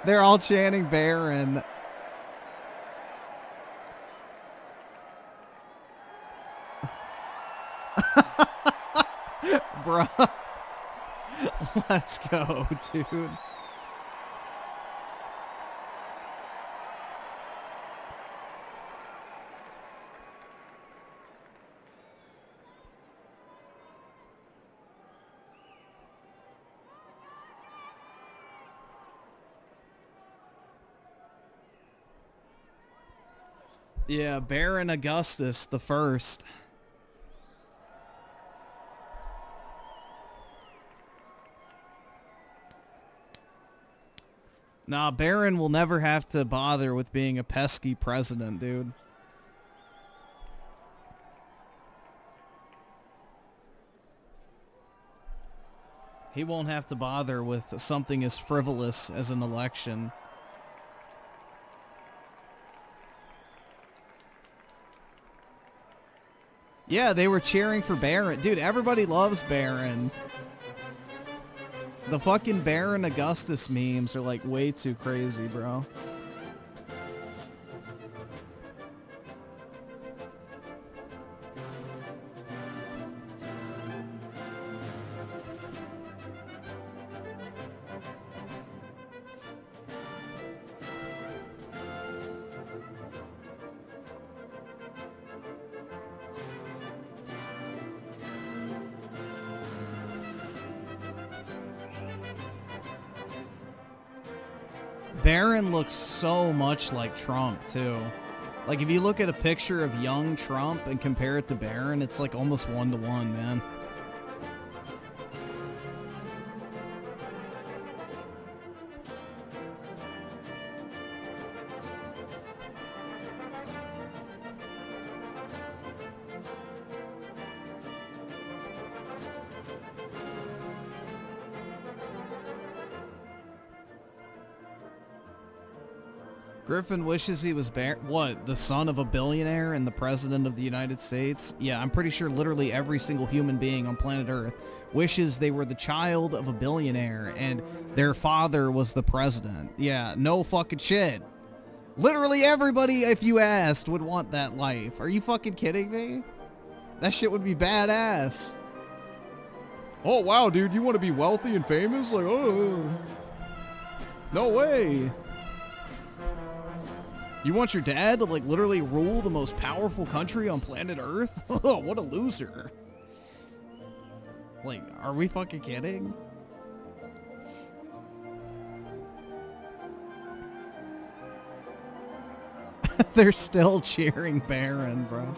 They're all chanting Baron. Bruh. Let's go, dude. Yeah, Baron Augustus the first. Nah, Baron will never have to bother with being a pesky president, dude. He won't have to bother with something as frivolous as an election. Yeah, they were cheering for Baron. Dude, everybody loves Baron. The fucking Baron Augustus memes are like way too crazy, bro. Barron looks so much like Trump, too. Like, if you look at a picture of young Trump and compare it to Barron, it's like almost 1-to-1, man. Griffin wishes he was what, the son of a billionaire and the president of the United States? Yeah, I'm pretty sure literally every single human being on planet Earth wishes they were the child of a billionaire and their father was the president. Yeah, no fucking shit. Literally everybody, if you asked, would want that life. Are you fucking kidding me? That shit would be badass. Oh, wow, dude, you want to be wealthy and famous? Like, oh. No way. You want your dad to, like, literally rule the most powerful country on planet Earth? Oh, what a loser. Like, are we fucking kidding? They're still cheering Barron, bro.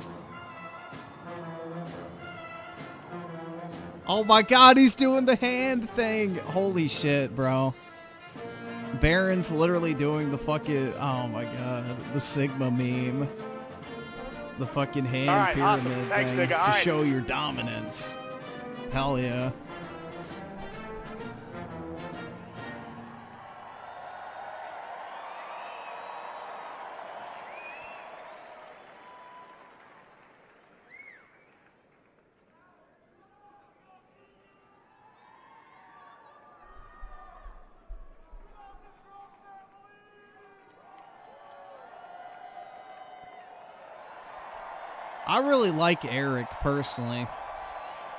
Oh my god, he's doing the hand thing. Holy shit, bro. Barron's literally doing the fucking, oh my god, the Sigma meme. The fucking hand pyramid awesome. Thanks, thing nigga. to show your dominance. Hell yeah. I really like Eric personally.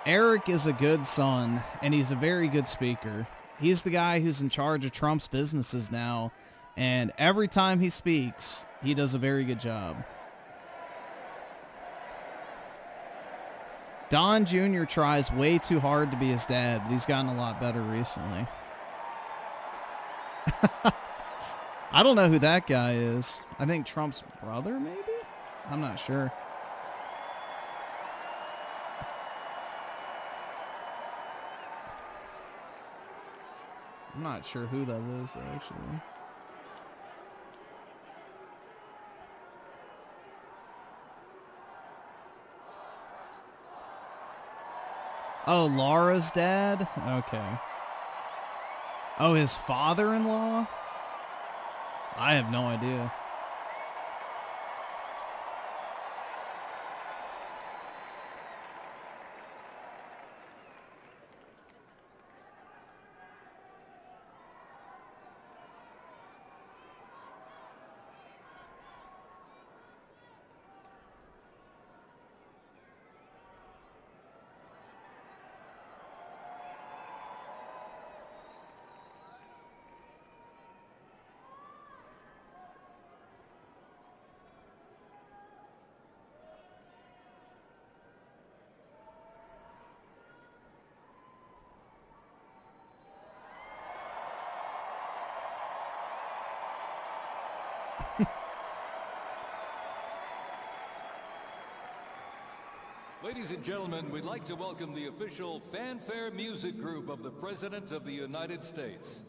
Eric is a good son, and he's a very good speaker. He's the guy who's in charge of Trump's businesses now, and every time he speaks, he does a very good job. Don Jr. tries way too hard to be his dad, but he's gotten a lot better recently. I don't know who that guy is. I think Trump's brother, maybe? I'm not sure. I'm not sure who that is, actually. Oh, Laura's dad? Okay. Oh, his father-in-law? I have no idea. Ladies and gentlemen, we'd like to welcome the official fanfare music group of the President of the United States.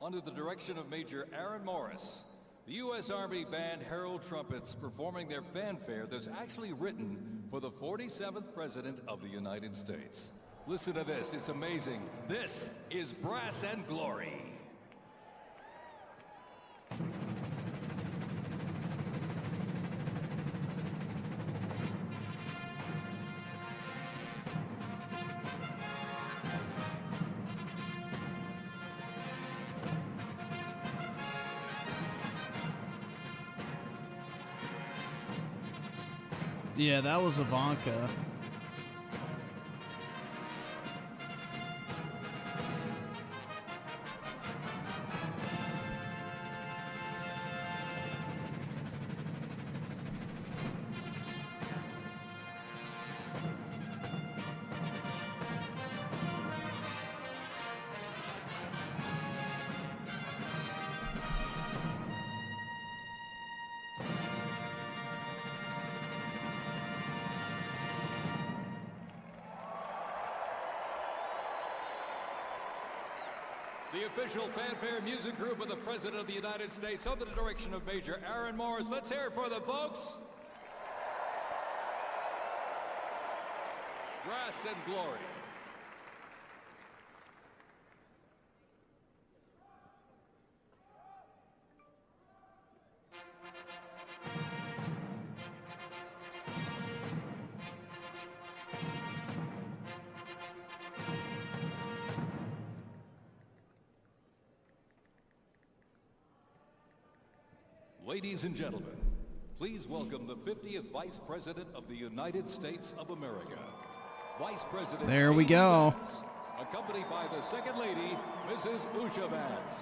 Under the direction of Major Aaron Morris, the U.S. Army Band Herald Trumpets performing their fanfare that's actually written for the 47th President of the United States. Listen to this, it's amazing. This is Brass and Glory. Yeah, that was Ivanka. The official fanfare music group of the President of the United States under the direction of Major Aaron Morris. Let's hear it for them, folks. Brass and Glory. Ladies and gentlemen, please welcome the 50th Vice President of the United States of America, Vice President There we go. Vance, accompanied by the Second Lady, Mrs. Usha Vance.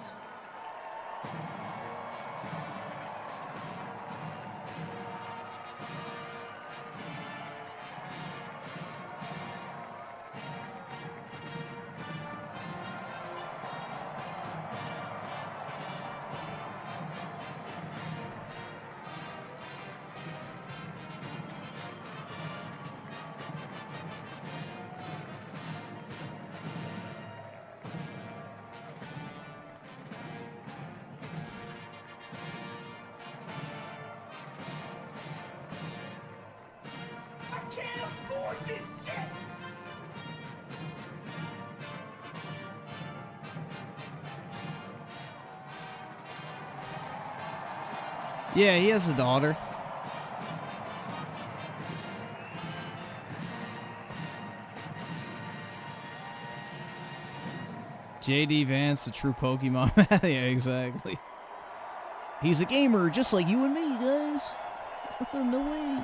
Yeah, he has a daughter. J.D. Vance, the true Pokemon. Yeah, exactly. He's a gamer just like you and me, guys. No way.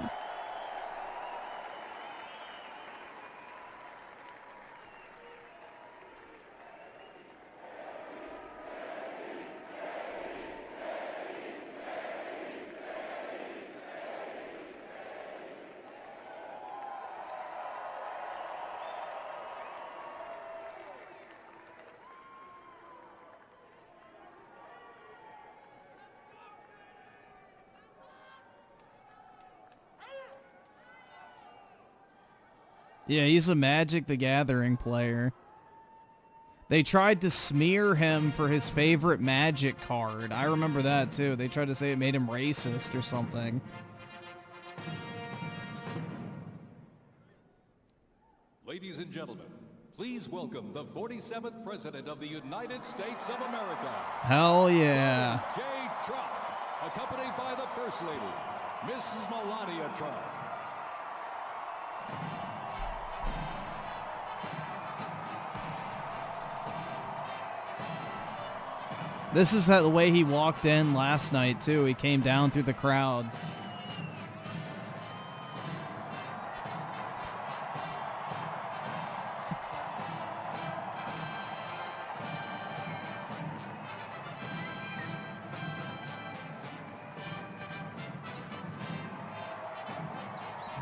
Yeah, he's a Magic the Gathering player. They tried to smear him for his favorite Magic card. I remember that too. They tried to say it made him racist or something. Ladies and gentlemen, please welcome the 47th President of the United States of America. Hell yeah. J. Trump, accompanied by the First Lady, Mrs. Melania Trump. This is the way he walked in last night, too. He came down through the crowd.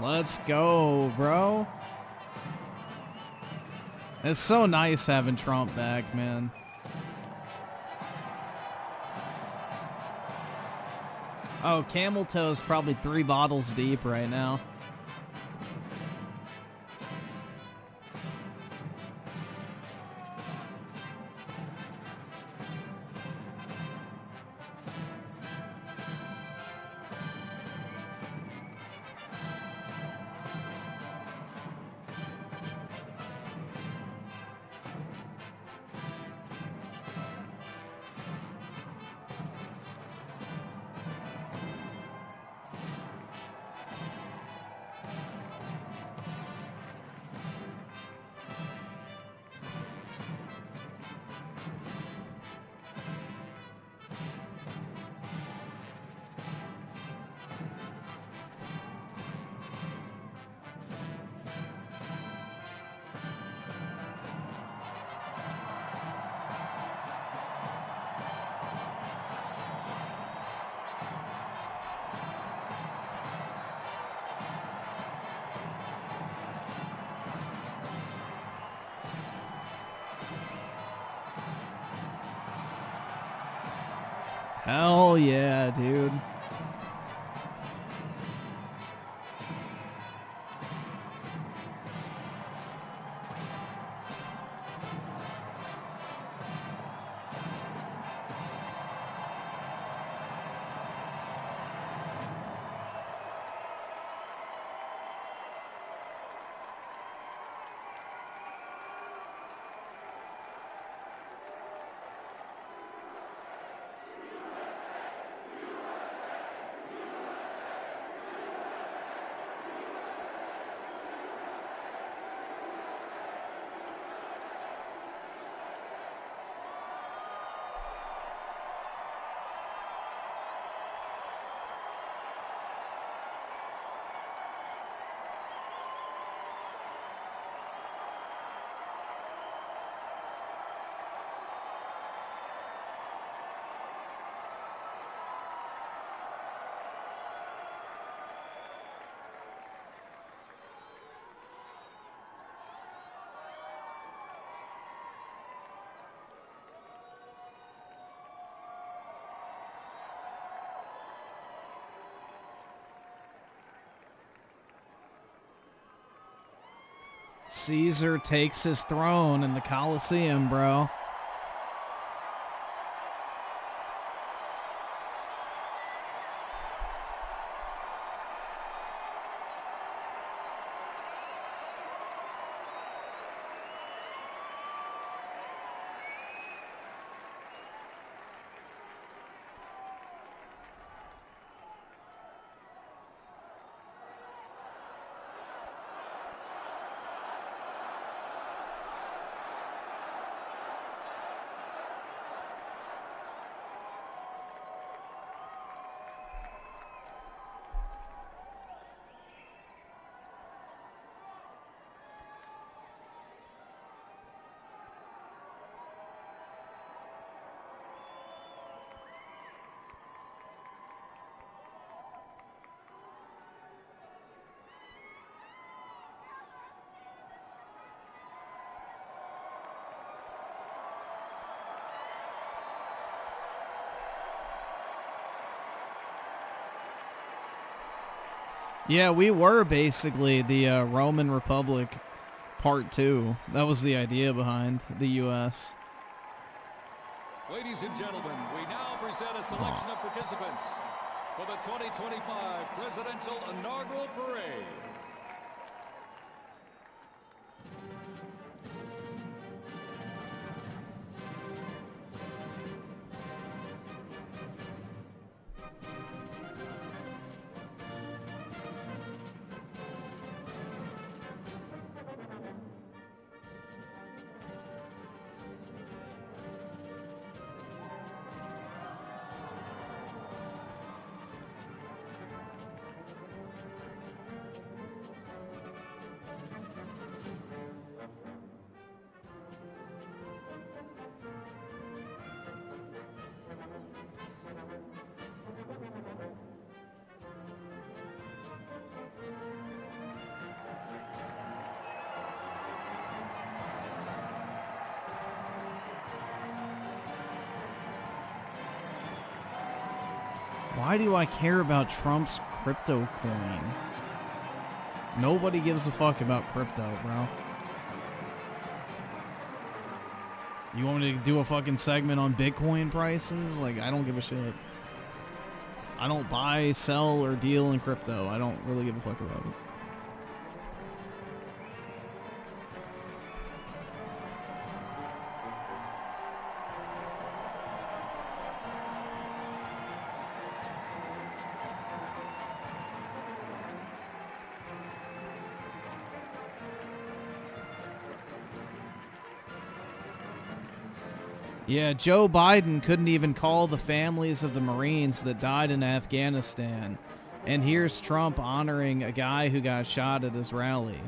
Let's go, bro. It's so nice having Trump back, man. Oh, Camel Toe's probably 3 bottles deep right now. Hell yeah, dude. Caesar takes his throne in the Colosseum, bro. Yeah, we were basically the Roman Republic part 2. That was the idea behind the U.S. Ladies and gentlemen, we now present a selection of participants for the 2025 Presidential Inaugural Parade. Why do I care about Trump's crypto coin? Nobody gives a fuck about crypto, bro. You want me to do a fucking segment on Bitcoin prices? Like, I don't give a shit. I don't buy, sell, or deal in crypto. I don't really give a fuck about it. Yeah, Joe Biden couldn't even call the families of the Marines that died in Afghanistan. And here's Trump honoring a guy who got shot at his rally.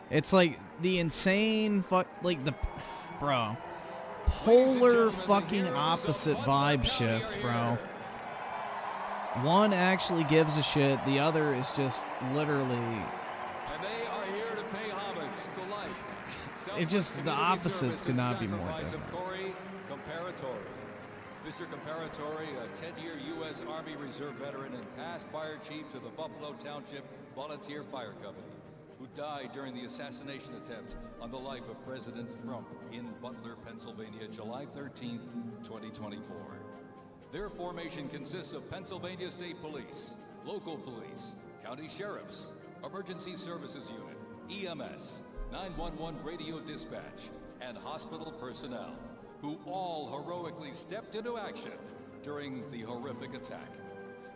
It's like the insane bro. Polar fucking opposite vibe shift, bro. One actually gives a shit, the other is just literally... And they are here to pay homage to life. It's just the opposites could not be more different. Mr. Comparatore, a 10-year U.S. Army Reserve veteran and past fire chief to the Buffalo Township Volunteer Fire Company, who died during the assassination attempt on the life of President Trump in Butler, Pennsylvania, July 13th, 2024. Their formation consists of Pennsylvania State Police, local police, county sheriffs, emergency services unit, EMS, 911 radio dispatch, and hospital personnel, who all heroically stepped into action during the horrific attack.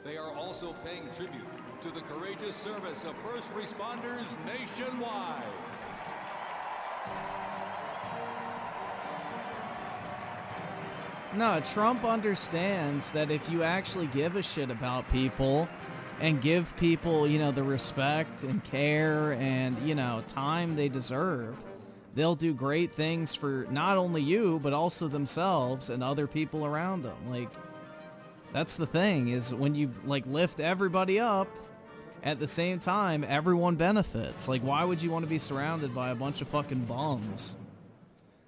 They are also paying tribute to the courageous service of first responders nationwide. No, Trump understands that if you actually give a shit about people and give people, you know, the respect and care and, you know, time they deserve, they'll do great things for not only you, but also themselves and other people around them. Like, that's the thing, is when you, like, lift everybody up, at the same time, everyone benefits. Like, why would you want to be surrounded by a bunch of fucking bums?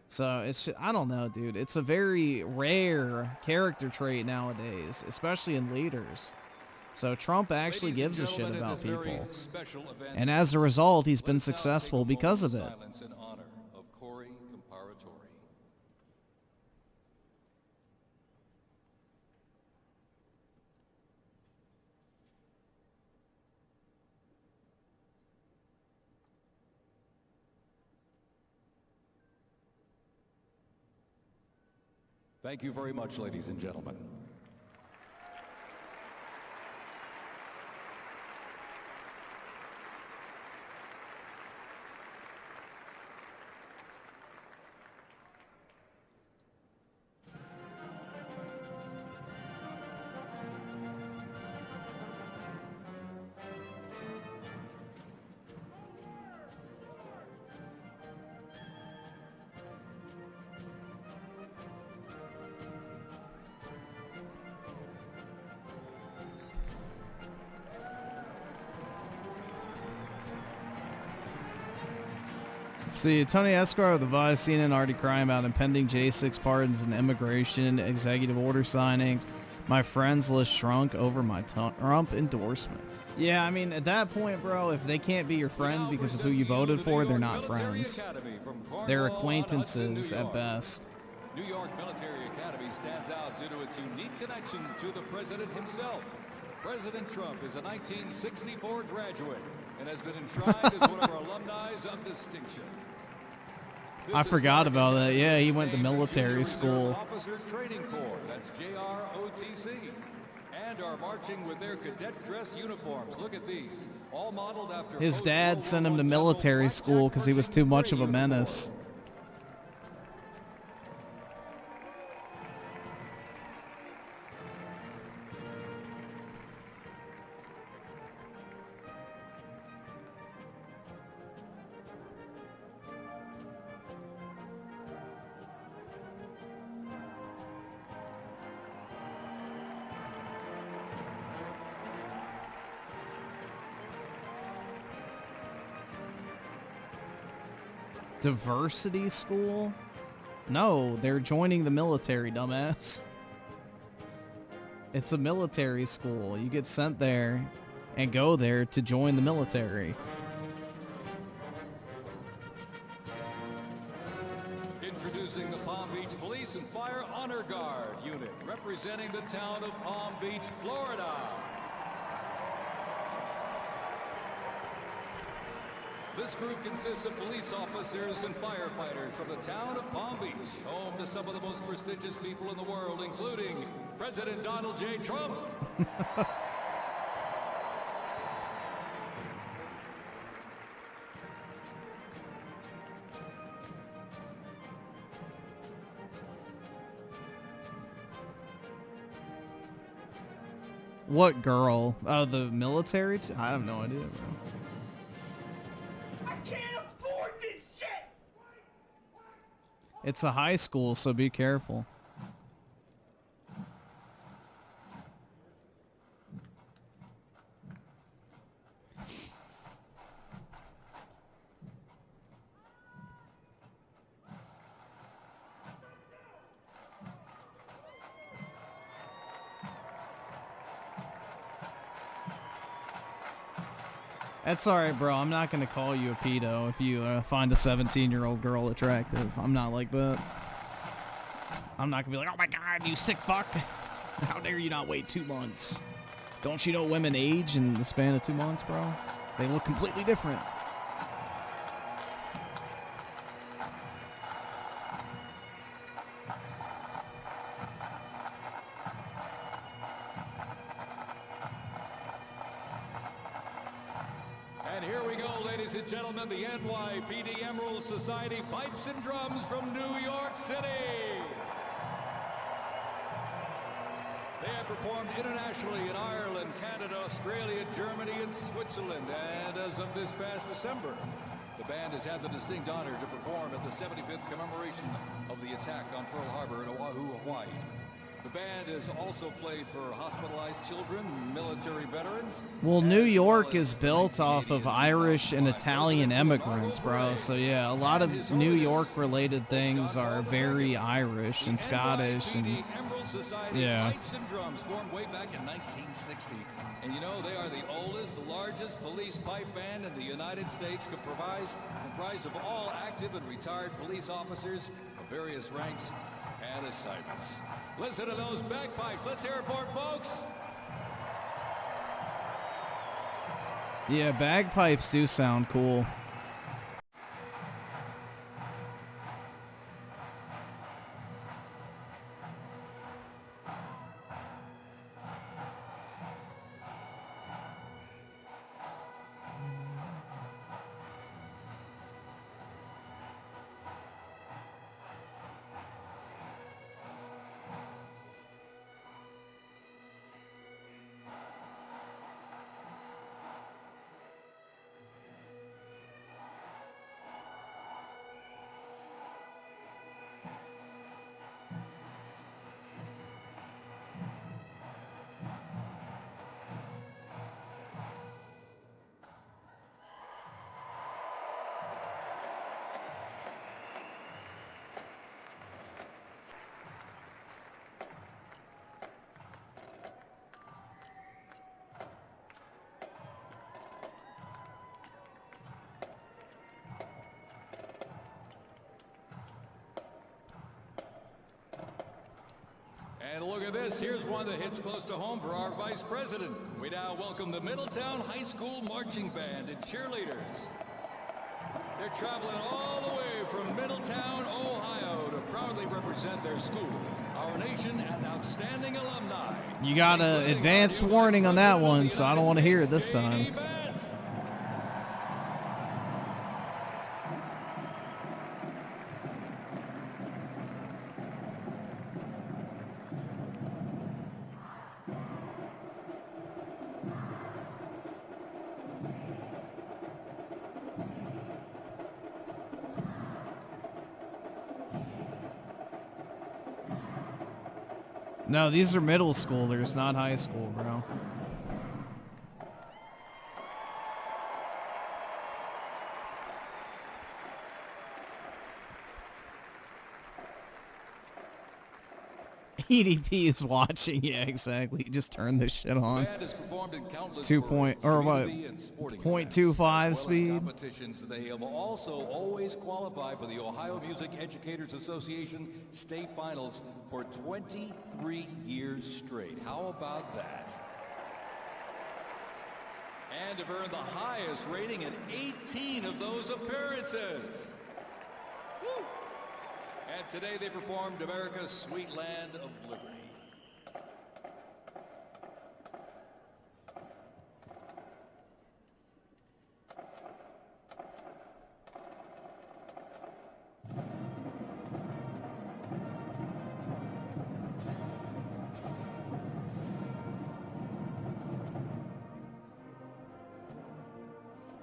So, it's just, I don't know, dude. It's a very rare character trait nowadays, especially in leaders. So Trump actually gives a shit about people. And as a result, he's been successful because of it. Thank you very much, ladies and gentlemen. See, Tony Esquire of the Vice CNN already crying about impending J6 pardons and immigration, executive order signings. My friends list shrunk over my Trump endorsement. Yeah, I mean, at that point, bro, if they can't be your friend because of who you voted for, they're not friends. They're acquaintances at best. New York Military Academy stands out due to its unique connection to the president himself. President Trump is a 1964 graduate and has been enshrined as one of our alumni of distinction. I forgot about that. Yeah, he went to military school. Officer Training Corps, that's JROTC, and are marching with their cadet dress uniforms. Look at these, all modeled after His dad sent him to military school because he was too much of a menace. Diversity school? No, they're joining the military, dumbass. It's a military school. You get sent there and go there to join the military. Introducing the Palm Beach Police and Fire Honor Guard unit, representing the town of Palm Beach, Florida. This group consists of police officers and firefighters from the town of Palm Beach, home to some of the most prestigious people in the world, including President Donald J. Trump. What girl? Oh, the military? I have no idea, bro. It's a high school, so be careful. That's alright, bro. I'm not going to call you a pedo if you find a 17-year-old girl attractive. I'm not like that. I'm not going to be like, oh my god, you sick fuck. How dare you not wait 2 months? Don't you know women age in the span of 2 months, bro? They look completely different. Gentlemen, the NYPD Emerald Society Pipes and Drums from New York City. They have performed internationally in Ireland, Canada, Australia, Germany, and Switzerland. And as of this past December, the band has had the distinct honor to perform at the 75th commemoration of the attack on Pearl Harbor in Oahu, Hawaii. The band has also played for hospitalized children, military veterans. Well, New York is built off of Irish and Italian immigrants, bro. So yeah, a lot of New York-related things are very Irish and Scottish, and yeah. Pipes and Drums formed way back in 1960, and you know they are the oldest, the largest police pipe band in the United States, comprised of all active and retired police officers of various ranks and assignments. Listen to those bagpipes. Let's hear it for it, folks. Yeah, bagpipes do sound cool. this, here's one that hits close to home for our Vice President. We now welcome the Middletown High School Marching Band and cheerleaders. They're traveling all the way from Middletown, Ohio to proudly represent their school, our nation, and outstanding alumni. You got an advanced warning on that one, so I don't want to hear it this time. No, these are middle schoolers, not high school, bro. EDP is watching. Yeah, exactly. Just turn this shit on. 0.25 speed. Competitions. They have also always qualified for the Ohio Music Educators Association state finals for 23 years straight. How about that? And have earned the highest rating in 18 of those appearances. Woo! And today they performed America's Sweet Land of Liberty.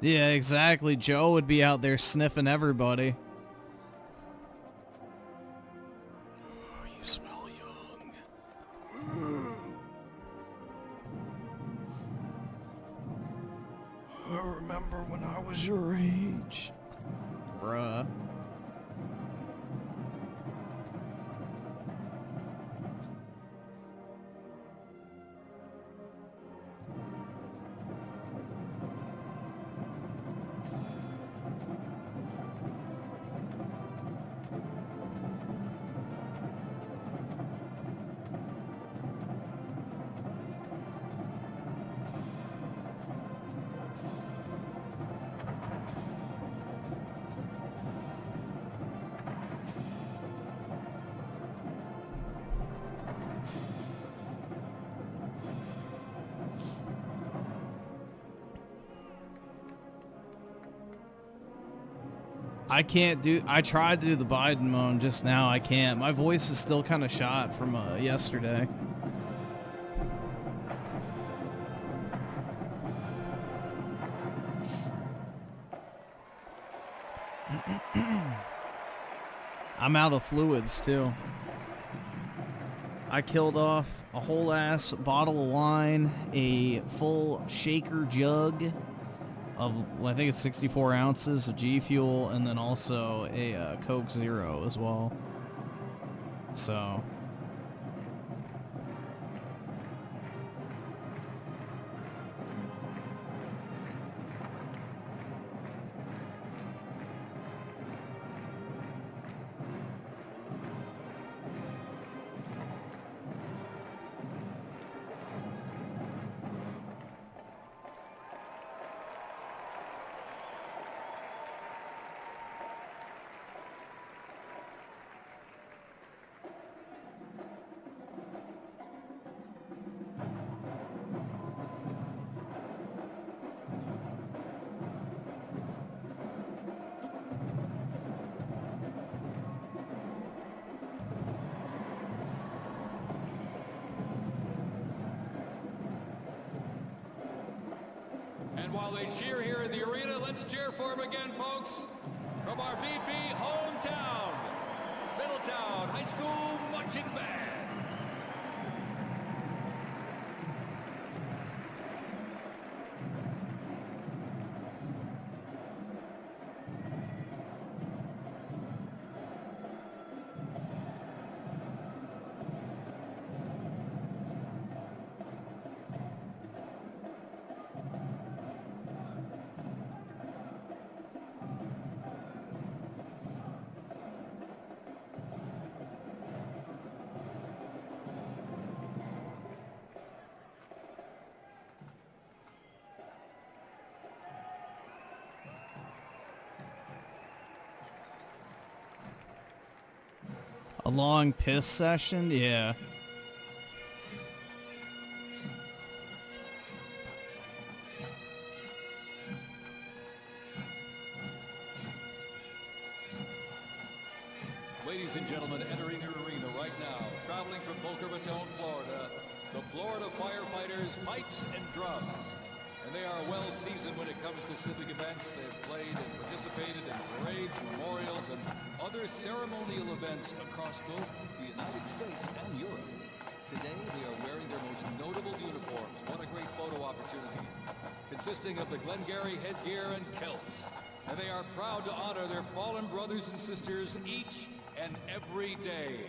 Yeah, exactly. Joe would be out there sniffing everybody. You smell young. I remember when I was your age. Bruh. I can't do, I tried to do the Biden moan just now. I can't. My voice is still kind of shot from yesterday. I'm out of fluids too. I killed off a whole ass bottle of wine, a full shaker jug of, I think it's 64 ounces of G Fuel, and then also a Coke Zero as well. So And while they cheer here in the arena, let's cheer for him again, folks. From our VP hometown, Middletown High School Marching Band. A long piss session? Yeah. Ladies and gentlemen, entering your arena right now, traveling from Boca Raton, Florida, the Florida Firefighters Pipes and Drums. And they are well seasoned when it comes to civic events. They've played and participated in parades, memorials, and other ceremonial events across both the United States and Europe. Today, they are wearing their most notable uniforms. What a great photo opportunity. Consisting of the Glengarry headgear and kilts. And they are proud to honor their fallen brothers and sisters each and every day.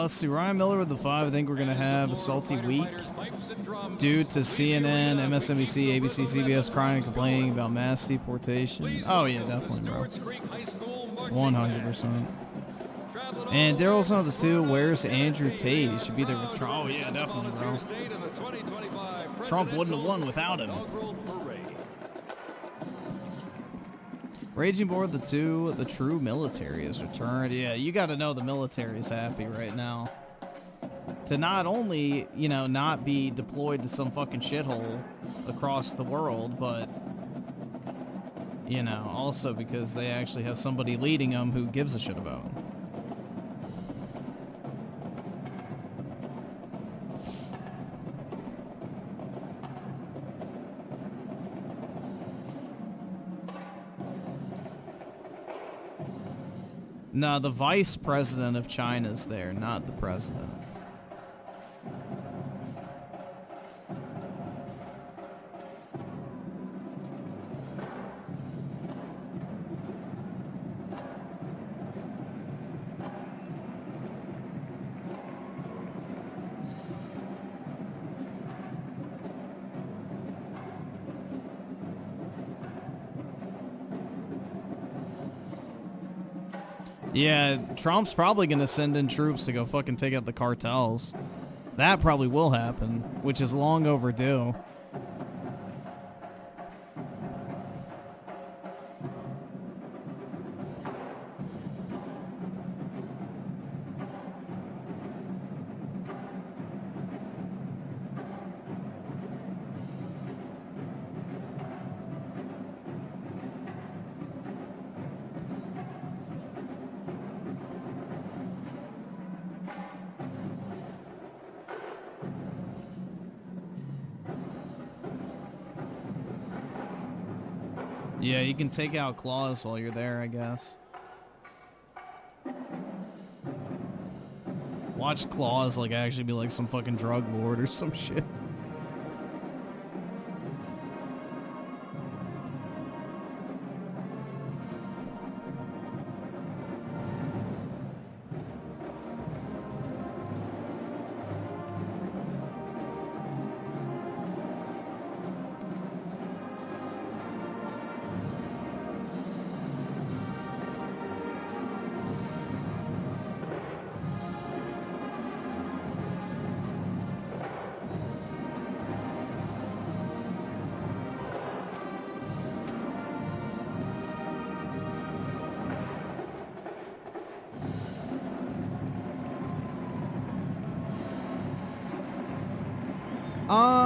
Let's see. Ryan Miller with the 5. I think we're going to have a salty week due to CNN, MSNBC, ABC, CBS crying and complaining about mass deportation. Oh, yeah, definitely, bro. 100%. And Daryl's on the 2. Where's Andrew Tate? He should be there with Trump. Oh, yeah, definitely, bro. Trump wouldn't have won without him. Raging Board the 2, the true military has returned. Yeah, you got to know the military is happy right now. To not only, you know, not be deployed to some fucking shithole across the world, but, you know, also because they actually have somebody leading them who gives a shit about them. No, the vice president of China's there, not the president. Yeah, Trump's probably going to send in troops to go fucking take out the cartels. That probably will happen, which is long overdue. Yeah, you can take out claws while you're there, I guess. Watch Claws like actually be like some fucking drug lord or some shit.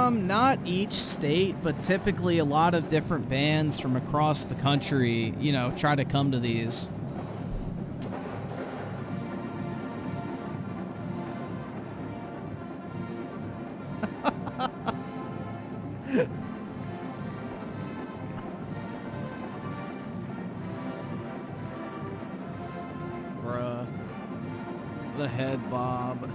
Not each state, but typically a lot of different bands from across the country, you know, try to come to these. Bruh. The head bob.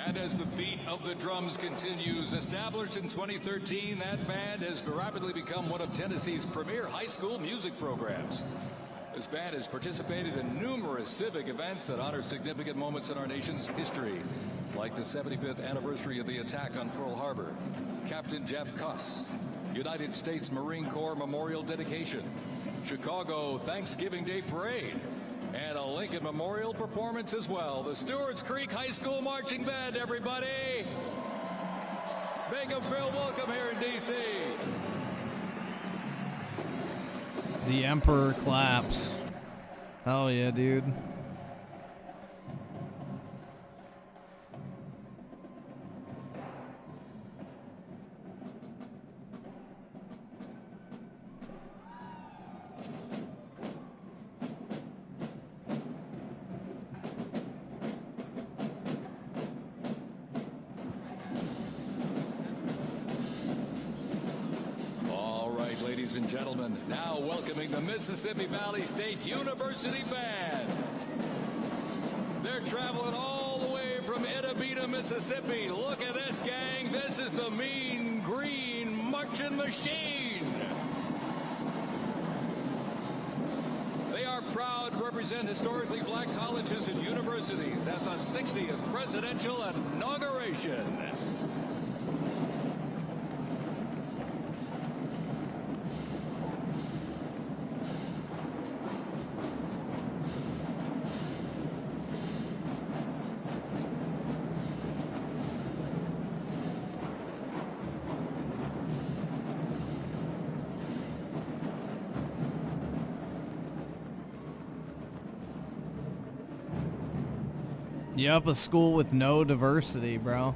And as the beat of the drums continues, established in 2013, that band has rapidly become one of Tennessee's premier high school music programs. This band has participated in numerous civic events that honor significant moments in our nation's history, like the 75th anniversary of the attack on Pearl Harbor, Captain Jeff Cuss, United States Marine Corps Memorial Dedication, Chicago Thanksgiving Day Parade, and a Lincoln Memorial performance as well. The Stewart's Creek High School Marching Band, everybody! Make them feel welcome here in D.C. The Emperor claps. Hell yeah, dude. Ladies and gentlemen, now welcoming the Mississippi Valley State University Band. They're traveling all the way from Itabita, Mississippi. Look at this, gang. This is the Mean Green Marching Machine. They are proud to represent historically black colleges and universities at the 60th Presidential Inauguration. Yep, a school with no diversity, bro.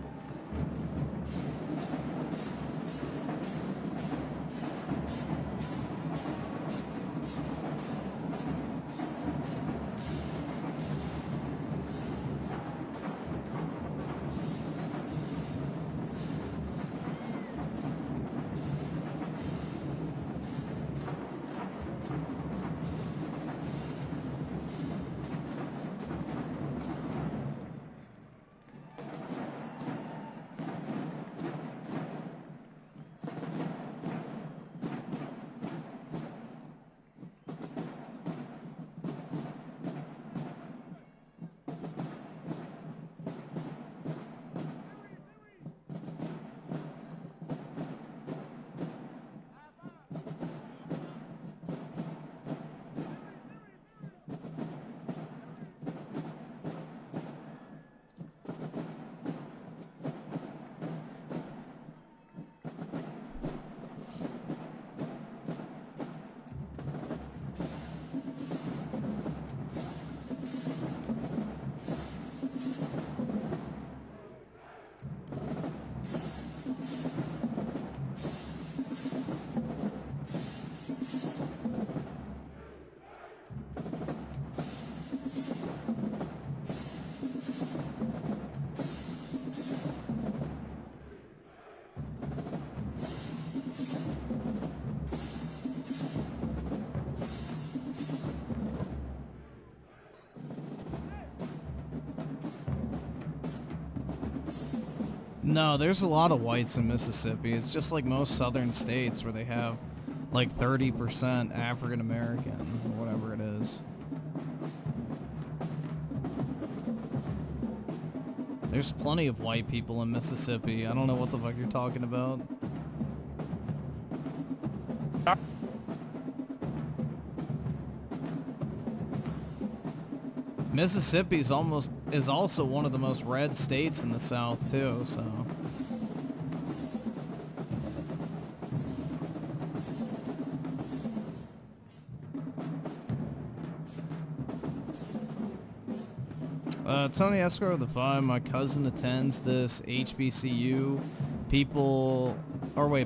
No, there's a lot of whites in Mississippi. It's just like most southern states where they have like 30% African American or whatever it is. There's plenty of white people in Mississippi. I don't know what the fuck you're talking about. Mississippi's is also one of the most red states in the South too, so. Tony Escrow of the 5, my cousin attends this HBCU.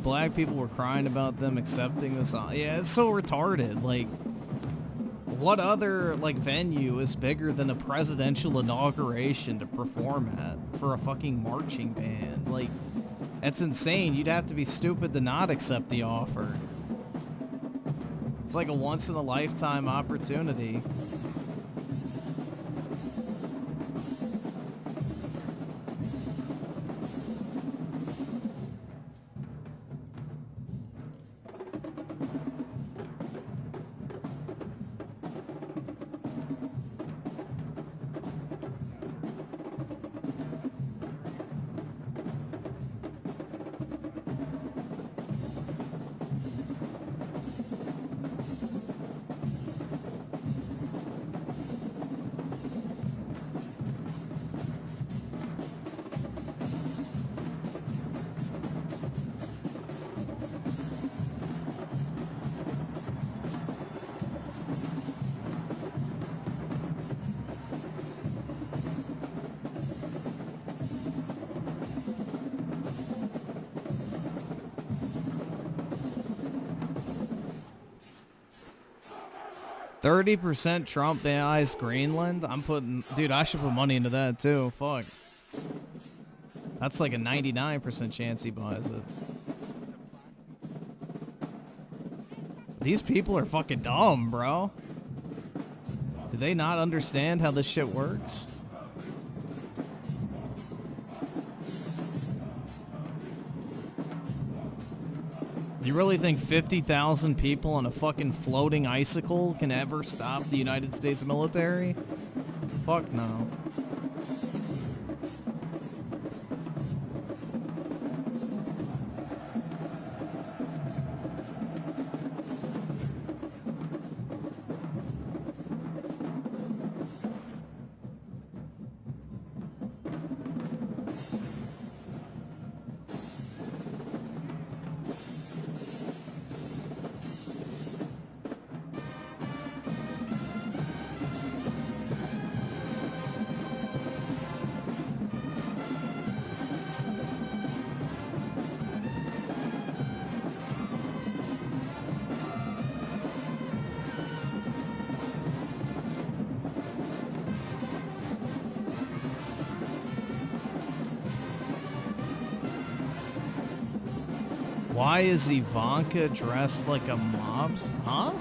Black people were crying about them accepting this. Yeah, it's so retarded. Like, what other, like, venue is bigger than a presidential inauguration to perform at for a fucking marching band? Like, that's insane. You'd have to be stupid to not accept the offer. It's like a once-in-a-lifetime opportunity. %, Trump buys Greenland. Dude, I should put money into that too. Fuck. That's like a 99% chance he buys it. These people are fucking dumb, bro. Do they not understand how this shit works? You really think 50,000 people on a fucking floating icicle can ever stop the United States military? Fuck no. Why is Ivanka dressed like a mob's? Huh?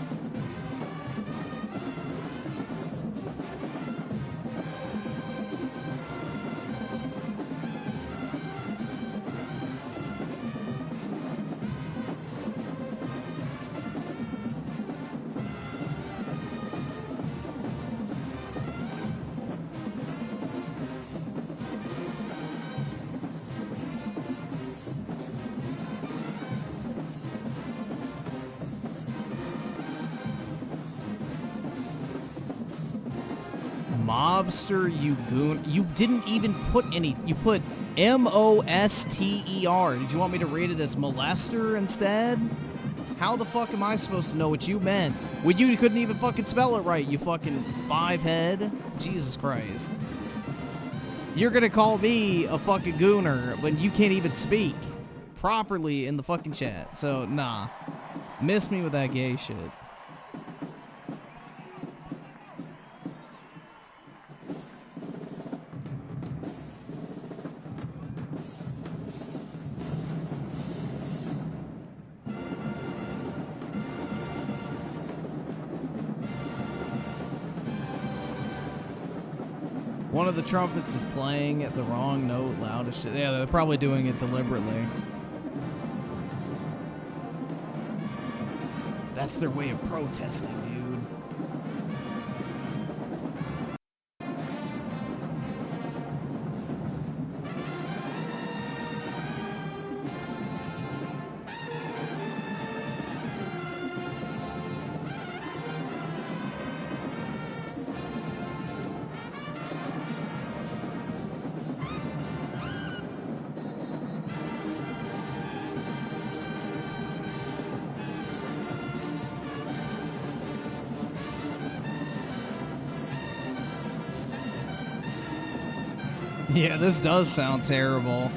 Mobster, you goon. You didn't even put any. You put M-O-S-T-E-R. Did you want me to read it as molester instead? How the fuck am I supposed to know what you meant when you couldn't even fucking spell it right, you fucking five-head? Jesus Christ. You're gonna call me a fucking gooner when you can't even speak properly in the fucking chat. So, nah. Miss me with that gay shit. One of the trumpets is playing at the wrong note, loud as shit. Yeah, they're probably doing it deliberately. That's their way of protesting, dude. Yeah, this does sound terrible.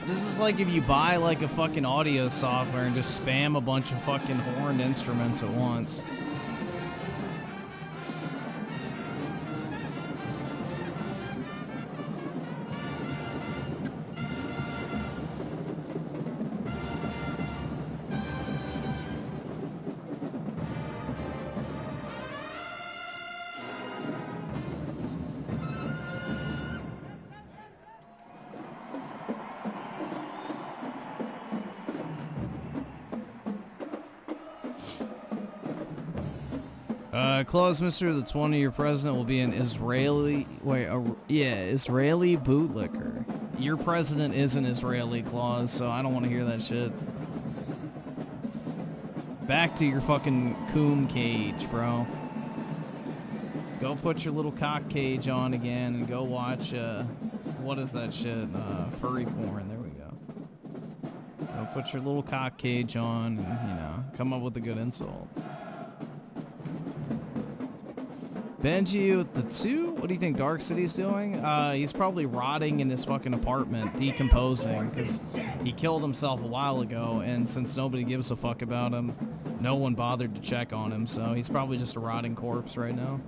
This is like if you buy like a fucking audio software and just spam a bunch of fucking horned instruments at once. Clause, Mr. The 20-year president will be an Israeli... Israeli bootlicker. Your president is an Israeli, Clause, so I don't want to hear that shit. Back to your fucking coom cage, bro. Go put your little cock cage on again and go watch, what is that shit? Furry porn. There we go. Go put your little cock cage on and, you know, come up with a good insult. Benji with the 2? What do you think Dark City's doing? He's probably rotting in his fucking apartment, decomposing, because he killed himself a while ago, and since nobody gives a fuck about him, no one bothered to check on him, so he's probably just a rotting corpse right now.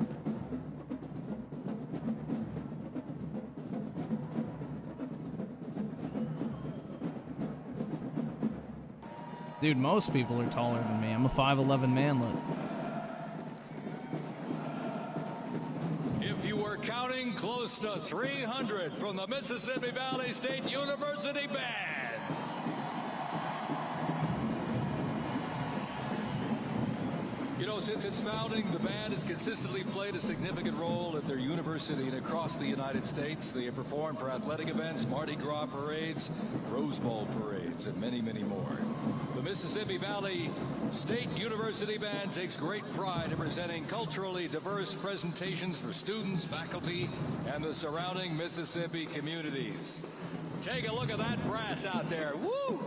Dude, most people are taller than me. I'm a 5'11" manlet. Counting close to 300 from the Mississippi Valley State University Band. You know, since its founding, the band has consistently played a significant role at their university and across the United States. They have performed for athletic events, Mardi Gras parades, Rose Bowl parades, and many, many more. The Mississippi Valley State University Band takes great pride in presenting culturally diverse presentations for students, faculty, and the surrounding Mississippi communities. Take a look at that brass out there. Woo!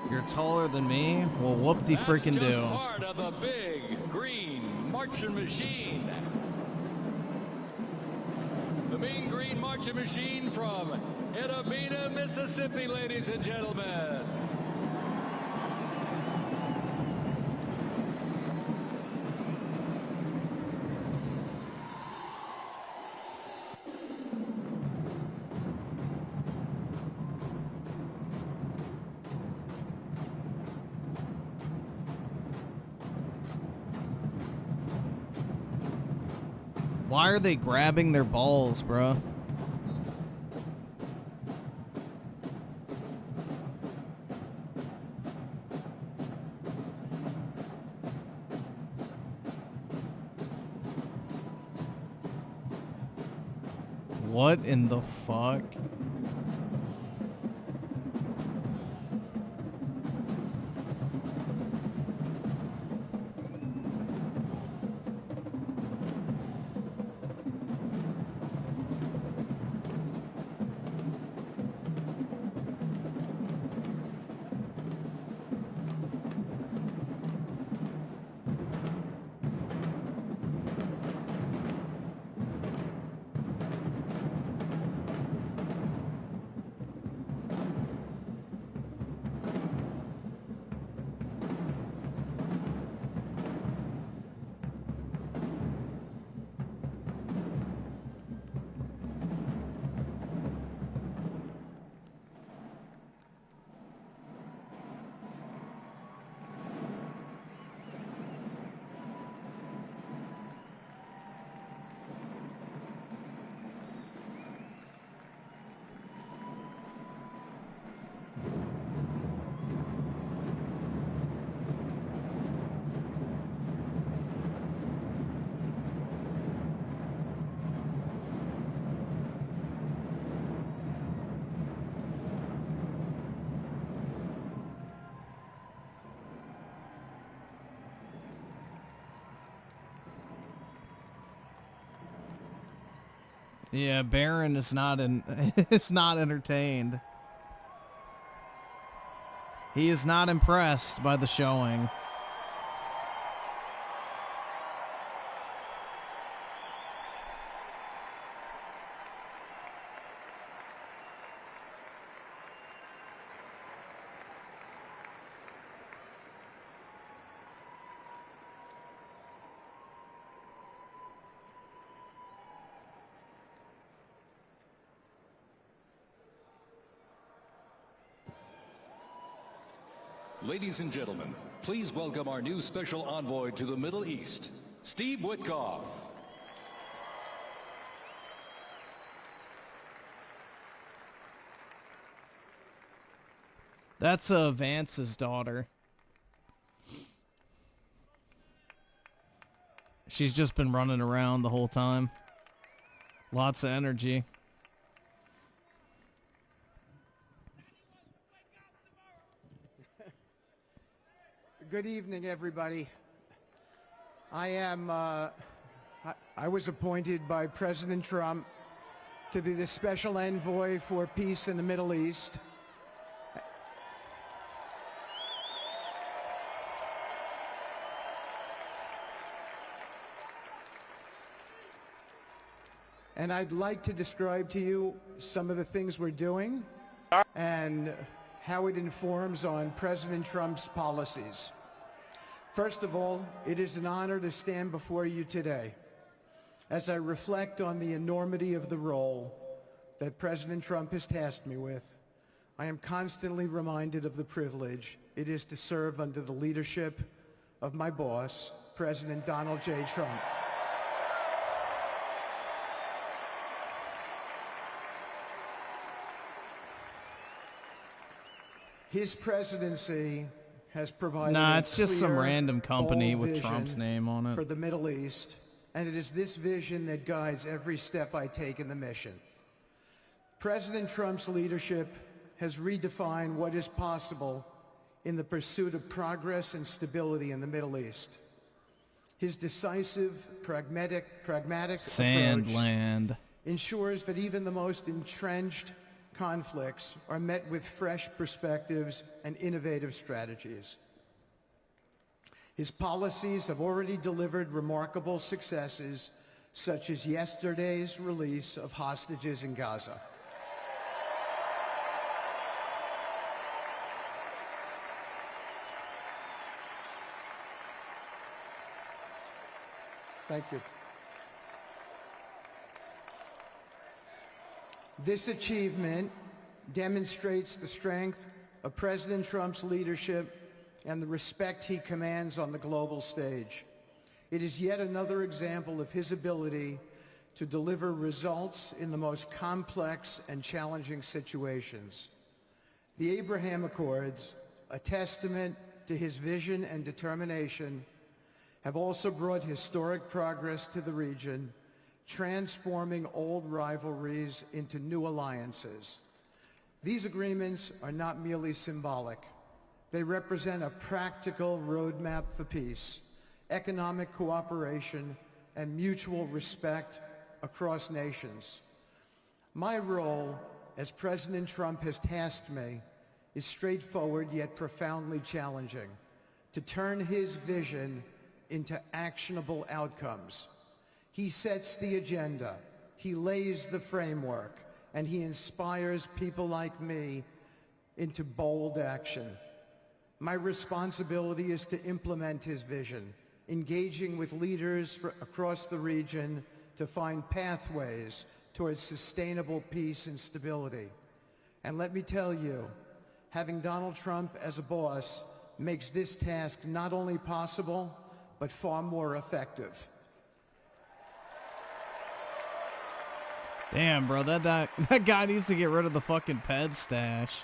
You're taller than me? Well, whoop-de-freaking do. That's just part of the big green marching machine. The Mean Green Marching Machine from Itabena, Mississippi, ladies and gentlemen. Why are they grabbing their balls, bro? What in the fuck? Yeah, Barron is not is not entertained. He is not impressed by the showing. Ladies and gentlemen, please welcome our new special envoy to the Middle East, Steve Witkoff. That's Vance's daughter. She's just been running around the whole time. Lots of energy. Good evening, everybody. I was appointed by President Trump to be the special envoy for peace in the Middle East. And I'd like to describe to you some of the things we're doing and how it informs on President Trump's policies. First of all, it is an honor to stand before you today as I reflect on the enormity of the role that President Trump has tasked me with. I am constantly reminded of the privilege it is to serve under the leadership of my boss, President Donald J. Trump. His presidency has provided it's just some random company with Trump's name on it. For the Middle East, and it is this vision that guides every step I take in the mission. President Trump's leadership has redefined what is possible in the pursuit of progress and stability in the Middle East. His decisive, pragmatic approach Sandland ensures that even the most entrenched conflicts are met with fresh perspectives and innovative strategies. His policies have already delivered remarkable successes, such as yesterday's release of hostages in Gaza. Thank you. This achievement demonstrates the strength of President Trump's leadership and the respect he commands on the global stage. It is yet another example of his ability to deliver results in the most complex and challenging situations. The Abraham Accords, a testament to his vision and determination, have also brought historic progress to the region, transforming old rivalries into new alliances. These agreements are not merely symbolic. They represent a practical roadmap for peace, economic cooperation, and mutual respect across nations. My role, as President Trump has tasked me, is straightforward yet profoundly challenging: to turn his vision into actionable outcomes. He sets the agenda, he lays the framework, and he inspires people like me into bold action. My responsibility is to implement his vision, engaging with leaders across the region to find pathways towards sustainable peace and stability. And let me tell you, having Donald Trump as a boss makes this task not only possible, but far more effective. Damn, bro, that guy needs to get rid of the fucking ped stash.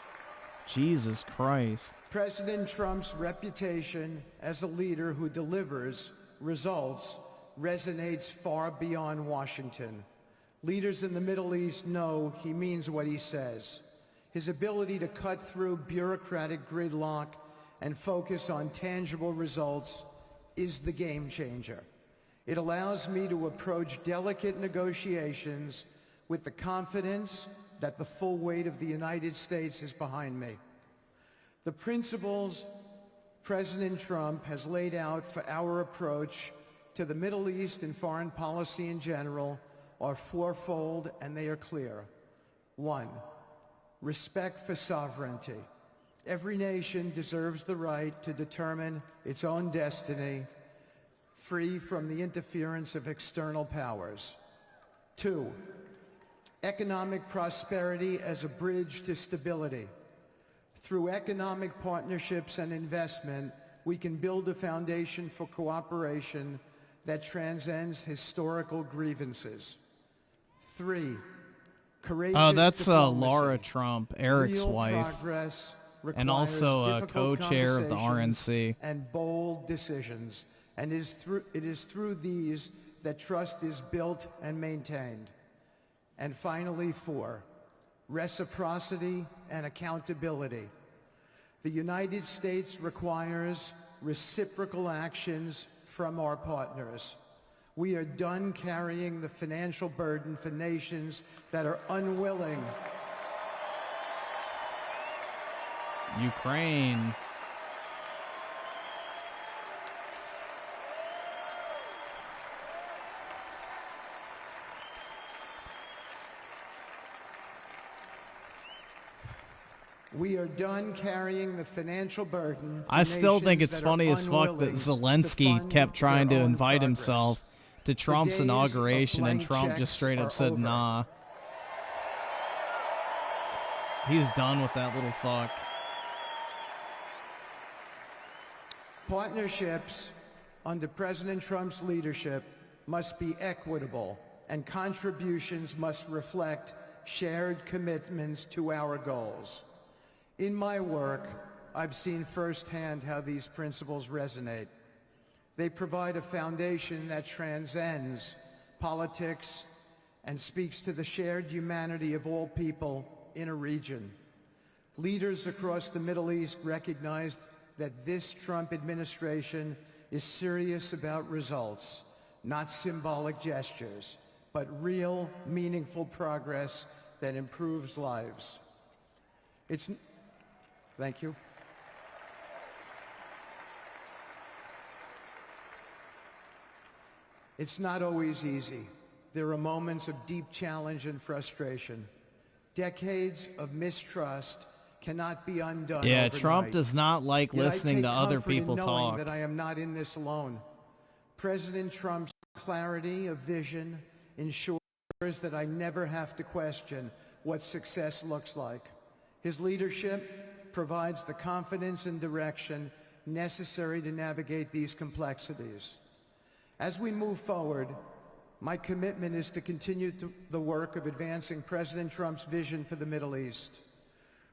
Jesus Christ. President Trump's reputation as a leader who delivers results resonates far beyond Washington. Leaders in the Middle East know he means what he says. His ability to cut through bureaucratic gridlock and focus on tangible results is the game changer. It allows me to approach delicate negotiations with the confidence that the full weight of the United States is behind me. The principles President Trump has laid out for our approach to the Middle East and foreign policy in general are fourfold, and they are clear. 1, respect for sovereignty. Every nation deserves the right to determine its own destiny, free from the interference of external powers. 2, economic prosperity as a bridge to stability. Through economic partnerships and investment, we can build a foundation for cooperation that transcends historical grievances. 3, courageous Oh, that's diplomacy. Laura Trump, Eric's Real wife, progress and also a difficult co-chair of the conversations RNC. and bold decisions. And it is through these that trust is built and maintained. And finally, 4, reciprocity and accountability. The United States requires reciprocal actions from our partners. We are done carrying the financial burden for nations that are unwilling. Ukraine. We are done carrying the financial burden. I still think it's funny as fuck that Zelensky kept trying to invite himself to Trump's inauguration, and Trump just straight up said, nah. He's done with that little fuck. Partnerships under President Trump's leadership must be equitable, and contributions must reflect shared commitments to our goals. In my work, I've seen firsthand how these principles resonate. They provide a foundation that transcends politics and speaks to the shared humanity of all people in a region. Leaders across the Middle East recognize that this Trump administration is serious about results, not symbolic gestures, but real, meaningful progress that improves lives. Thank you. It's not always easy. There are moments of deep challenge and frustration. Decades of mistrust cannot be undone overnight. Trump does not like listening to other people Yet I take comfort in knowing talk. that I am not in this alone. President Trump's clarity of vision ensures that I never have to question what success looks like. His leadership provides the confidence and direction necessary to navigate these complexities. As we move forward, my commitment is to continue the work of advancing President Trump's vision for the Middle East.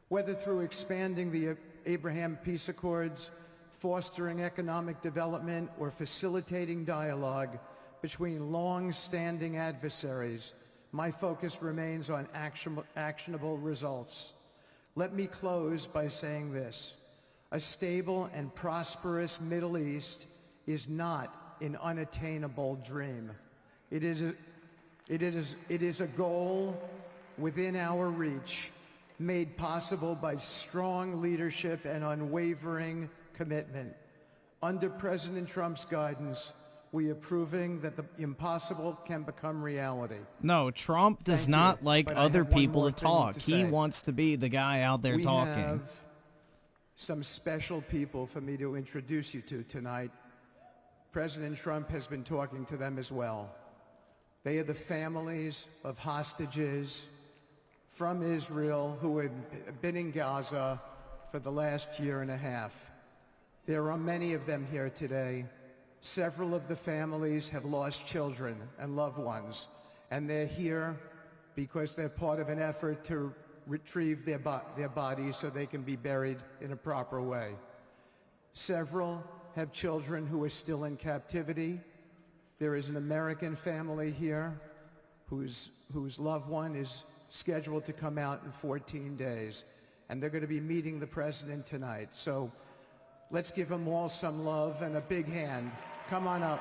Whether through expanding the Abraham Peace Accords, fostering economic development, or facilitating dialogue between long-standing adversaries, my focus remains on actionable results. Let me close by saying this. A stable and prosperous Middle East is not an unattainable dream. It is a goal within our reach, made possible by strong leadership and unwavering commitment. Under President Trump's guidance, we are proving that the impossible can become reality. No, Trump does not like other people to talk. He wants to be the guy out there talking. We have some special people for me to introduce you to tonight. President Trump has been talking to them as well. They are the families of hostages from Israel who have been in Gaza for the last year and a half. There are many of them here today. Several of the families have lost children and loved ones, and they're here because they're part of an effort to retrieve their bodies so they can be buried in a proper way. Several have children who are still in captivity. There is an American family here whose loved one is scheduled to come out in 14 days, and they're going to be meeting the president tonight. So let's give them all some love and a big hand. Come on up.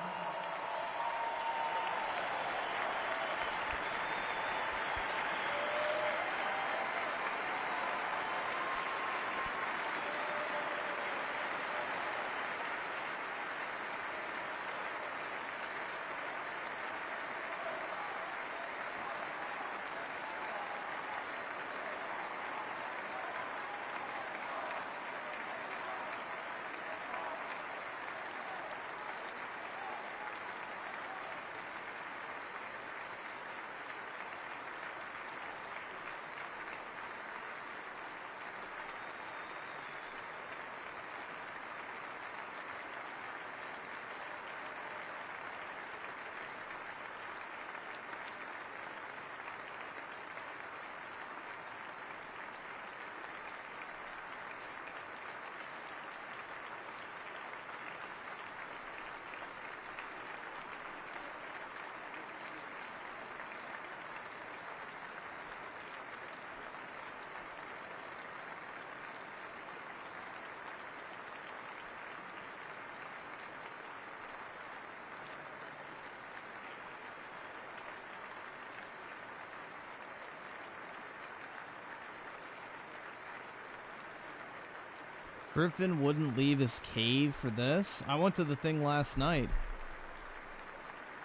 Griffin wouldn't leave his cave for this. I went to the thing last night.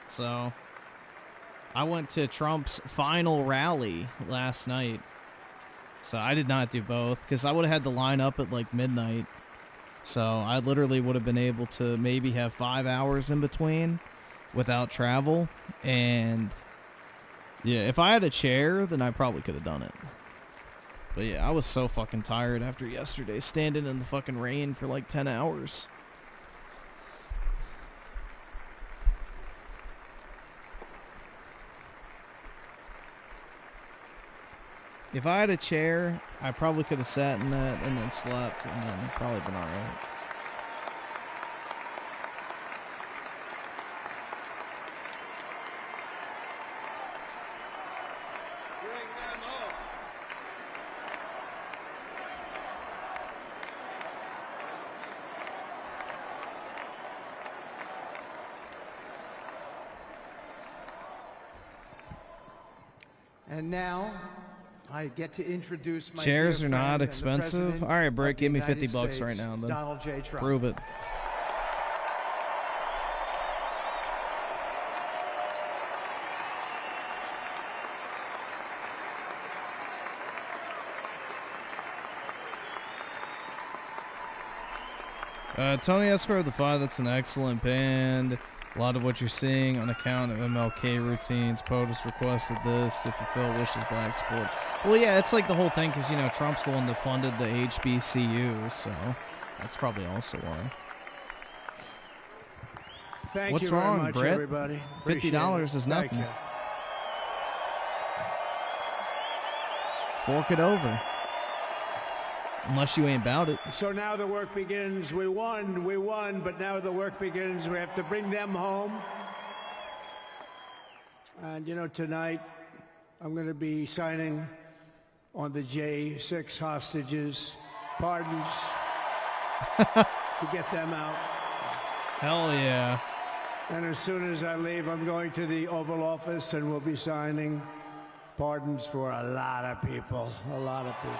So, I went to Trump's final rally last night. So, I did not do both because I would have had to line up at like midnight. So, I literally would have been able to maybe have 5 hours in between without travel. And, yeah, if I had a chair, then I probably could have done it. But yeah, I was so fucking tired after yesterday standing in the fucking rain for like 10 hours. If I had a chair, I probably could have sat in that and then slept and then probably been alright. And now, I get to introduce my Chairs dear are not friend and the expensive. President All right, of Brick, the give me United 50 bucks States, right now. Then Donald J. Trump. prove it. Tony Escobar the 5, that's an excellent band. A lot of what you're seeing on account of MLK routines. POTUS requested this to fulfill wishes black support. Well, yeah, it's like the whole thing because, you know, Trump's the one that funded the HBCUs, so that's probably also why. Thank What's you very wrong, much, Brett? everybody. $50 is Thank nothing. you. Fork it over. Unless you ain't about it. So now the work begins. We won, but now the work begins. We have to bring them home. And, you know, tonight I'm going to be signing on the J6 hostages' pardons to get them out. Hell yeah. And as soon as I leave, I'm going to the Oval Office and we'll be signing pardons for a lot of people. A lot of people.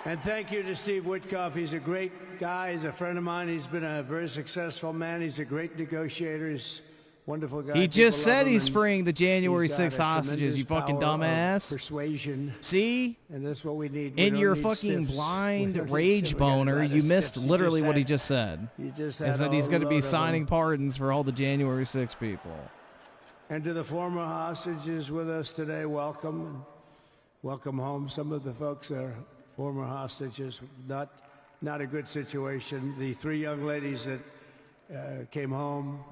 And thank you to Steve Witkoff. He's a great guy. He's a friend of mine. He's been a very successful man. He's a great negotiator. He's a wonderful guy. He just People love said him, he's and freeing the January he's got 6 a hostages, you tremendous fucking power of dumbass. Persuasion. See? And that's what we need. We In don't your need fucking stiffs. We blind don't need rage stiffs. We got a boner, lot of you missed stiffs. You literally just what he had- just said. You just Is had that a he's going to load be of signing them. pardons for all the January 6 people. And to the former hostages with us today, welcome. And welcome home. Some of the folks are former hostages. Not a good situation. The 3 young ladies that came home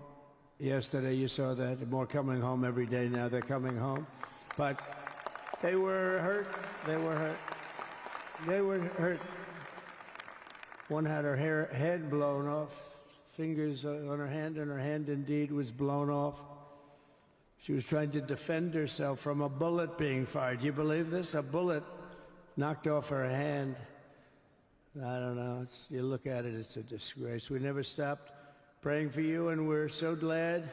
yesterday, you saw that. More coming home every day now. They're coming home. But they were hurt. They were hurt. They were hurt. One had her head blown off, fingers on her hand, and her hand indeed was blown off. She was trying to defend herself from a bullet being fired. You believe this? A bullet knocked off her hand. I don't know. You look at it, it's a disgrace. We never stopped praying for you, and we're so glad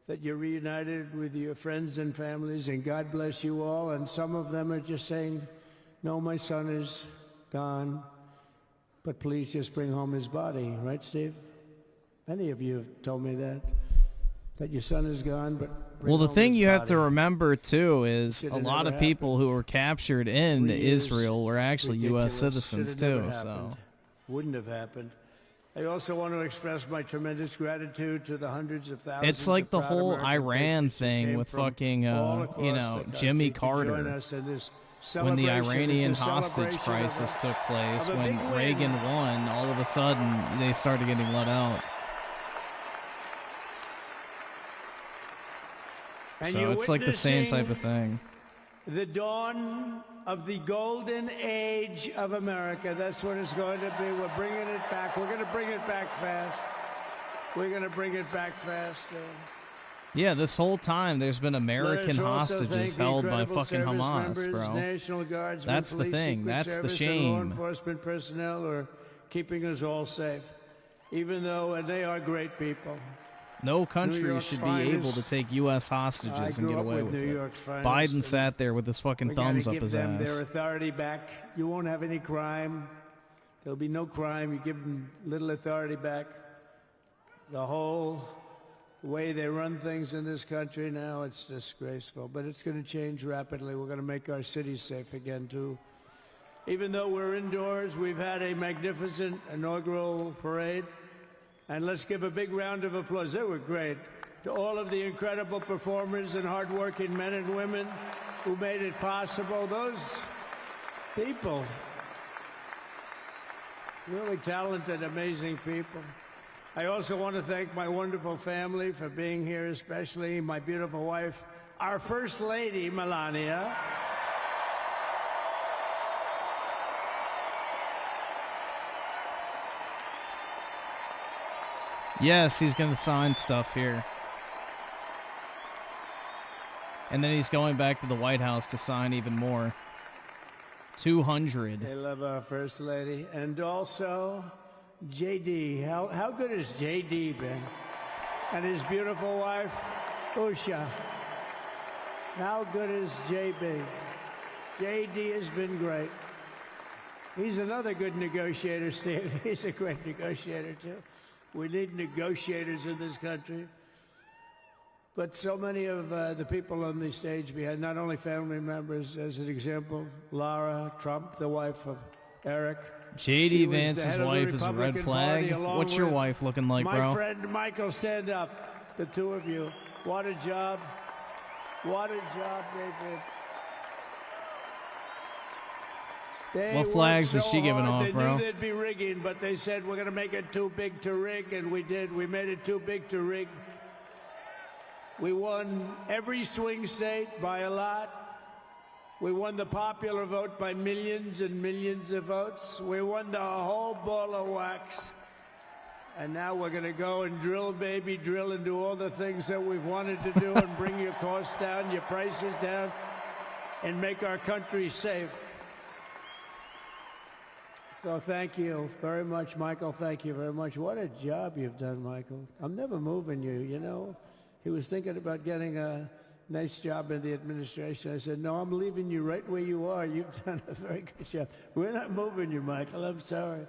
that you're reunited with your friends and families, and God bless you all. And some of them are just saying, no, my son is gone, but please just bring home his body. Right, Steve? Many of you have told me that your son is gone, but Well, the home thing his you have to body. remember, too, is Should've a lot never of people who were captured in 3 years, Israel were actually U.S. ridiculous. citizens, Should've never too. So happened. Wouldn't have happened. I also want to express my tremendous gratitude to the hundreds of thousands. it's like of the proud whole American Iran patriots who thing came with from fucking, all across you the know, country Jimmy to Carter. join us in this When the celebration. Iranian It's a hostage celebration crisis of a- took place, of a when big win. Reagan won, all of a sudden they started getting let out. And So you're it's like the same type of witnessing thing. The dawn of the golden age of America. That's what it's going to be. We're bringing it back. We're going to bring it back fast. We're going to bring it back fast. Yeah, this whole time there's been American Let us also hostages thank the held by incredible fucking service Hamas, members, bro. National Guardsmen, That's the police, thing. Secret That's the Service, and law shame. enforcement personnel are keeping us all safe, even though and they are great people. No country York's should be finest. able to take U.S. hostages and get away with New it. York's finest, Biden and sat there with his fucking we gotta thumbs up give his them ass. their authority back. You won't have any crime. There'll be no crime. You give them little authority back. The whole way they run things in this country now, it's disgraceful. But it's going to change rapidly. We're going to make our cities safe again, too. Even though we're indoors, we've had a magnificent inaugural parade. And let's give a big round of applause. They were great. To all of the incredible performers and hardworking men and women who made it possible. Those people, really talented, amazing people. I also want to thank my wonderful family for being here, especially my beautiful wife, our First Lady, Melania. Yes, he's going to sign stuff here. And then he's going back to the White House to sign even more. 200. They love our First Lady. And also, J.D. How good has J.D. been? And his beautiful wife, Usha. How good is J.B.? J.D. has been great. He's another good negotiator, Steve. He's a great negotiator, too. We need negotiators in this country. But so many of the people on the stage behind, not only family members, as an example, Lara Trump, the wife of Eric. J.D. Vance's wife is a red flag. What's your wife looking like, bro? My friend Michael, stand up. The two of you. What a job. What a job they did. What flags is she giving off, bro? They knew they'd be rigging, but they said, we're going to make it too big to rig, and we did. We made it too big to rig. We won every swing state by a lot. We won the popular vote by millions and millions of votes. We won the whole ball of wax. And now we're going to go and drill, baby, drill, and do all the things that we've wanted to do and bring your costs down, your prices down, and make our country safe. So thank you very much, Michael. Thank you very much. What a job you've done, Michael. I'm never moving you, you know. He was thinking about getting a nice job in the administration. I said, no, I'm leaving you right where you are. You've done a very good job. We're not moving you, Michael. I'm sorry.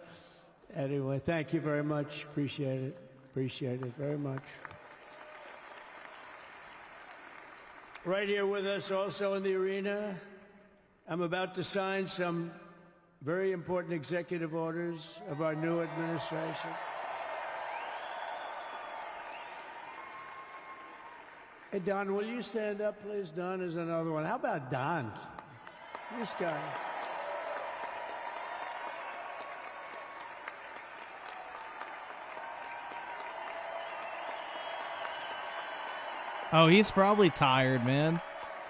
Anyway, thank you very much. Appreciate it. Appreciate it very much. Right here with us also in the arena, I'm about to sign some very important executive orders of our new administration. Hey, Don, will you stand up, please? Don is another one. How about Don? This guy. Oh, he's probably tired, man.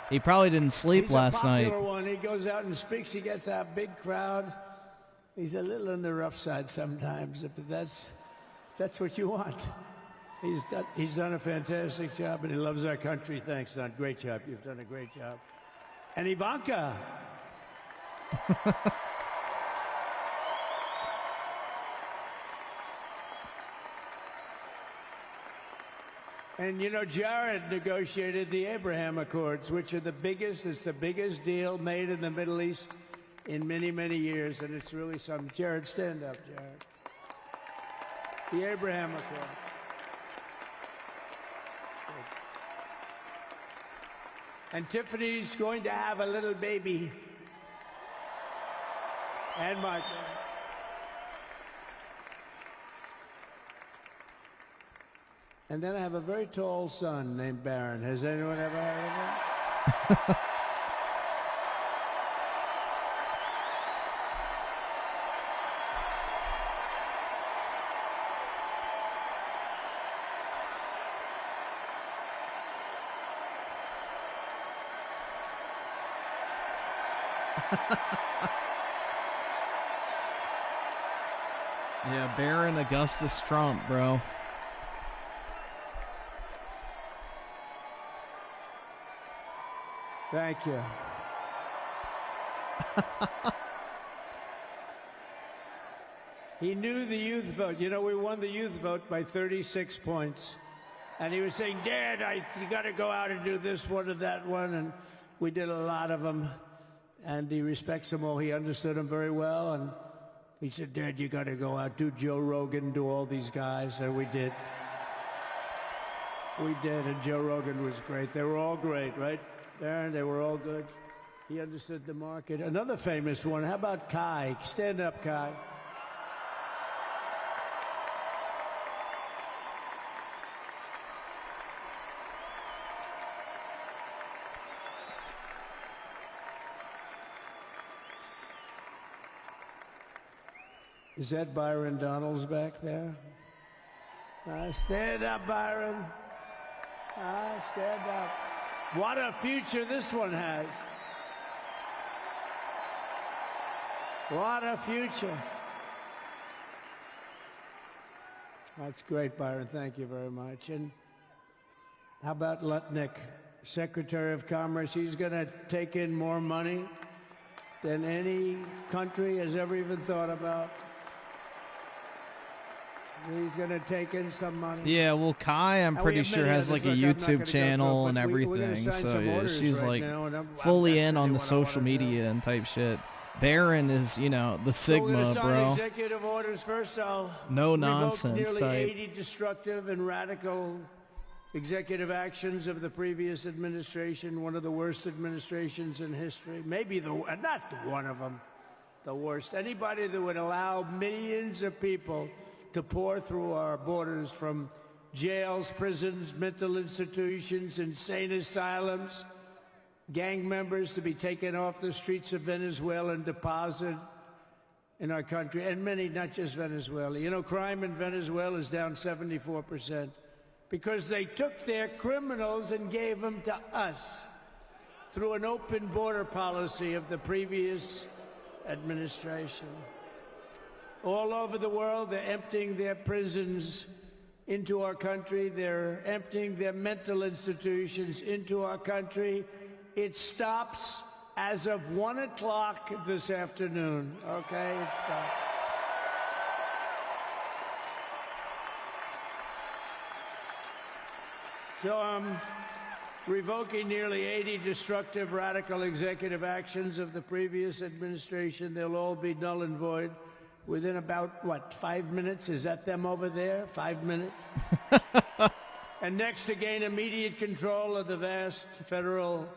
He probably didn't sleep last night. He's a popular one. He goes out and speaks. He gets a big crowd. He's a little on the rough side sometimes, but that's what you want. He's done a fantastic job, and he loves our country. Thanks, Don. Great job. You've done a great job. And Ivanka. And, you know, Jared negotiated the Abraham Accords, which are it's the biggest deal made in the Middle East in many, many years, and it's really something. Jared, stand up, Jared. The Abraham Accords. And Tiffany's going to have a little baby. And Michael. And then I have a very tall son named Barron. Has anyone ever heard of him? Yeah, Baron Augustus Trump, bro. Thank you. He knew the youth vote. You know, we won the youth vote by 36 points. And he was saying, Dad, you got to go out and do this one or that one. And we did a lot of them. And he respects them all. He understood them very well. And he said, Dad, you got to go out, do Joe Rogan, do all these guys. And we did. We did, and Joe Rogan was great. They were all great, right, Darren? They were all good. He understood the market. Another famous one, how about Kai? Stand up, Kai. Is that Byron Donalds back there? Stand up, Byron. Stand up. What a future this one has. What a future. That's great, Byron. Thank you very much. And how about Lutnick, Secretary of Commerce? He's going to take in more money than any country has ever even thought about. He's going to take in some money. Yeah, well, Kai, I'm pretty sure, has like a YouTube channel and everything. So yeah, she's like fully in on the social media and type shit. Barron is, you know, the Sigma, bro. Executive orders first. No nonsense nearly type. 80 destructive and radical executive actions of the previous administration, one of the worst administrations in history. Maybe not one of them, the worst. Anybody that would allow millions of people to pour through our borders from jails, prisons, mental institutions, insane asylums, gang members to be taken off the streets of Venezuela and deposited in our country, and many, not just Venezuela. You know, crime in Venezuela is down 74% because they took their criminals and gave them to us through an open border policy of the previous administration. All over the world, they're emptying their prisons into our country. They're emptying their mental institutions into our country. It stops as of 1 o'clock this afternoon, okay? It stops. So I'm revoking nearly 80 destructive, radical executive actions of the previous administration. They'll all be null and void within about, 5 minutes? Is that them over there? 5 minutes? And next, to gain immediate control of the vast federal,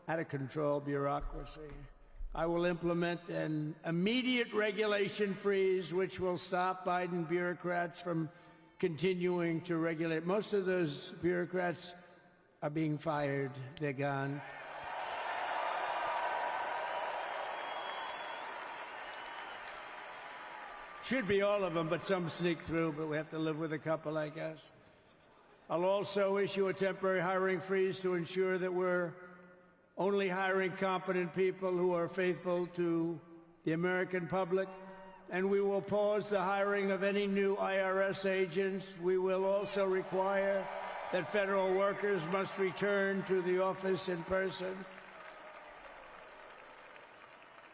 out-of-control bureaucracy, I will implement an immediate regulation freeze which will stop Biden bureaucrats from continuing to regulate. Most of those bureaucrats are being fired. They're gone. Should be all of them, but some sneak through, but we have to live with a couple, I guess. I'll also issue a temporary hiring freeze to ensure that we're only hiring competent people who are faithful to the American public. And we will pause the hiring of any new IRS agents. We will also require that federal workers must return to the office in person.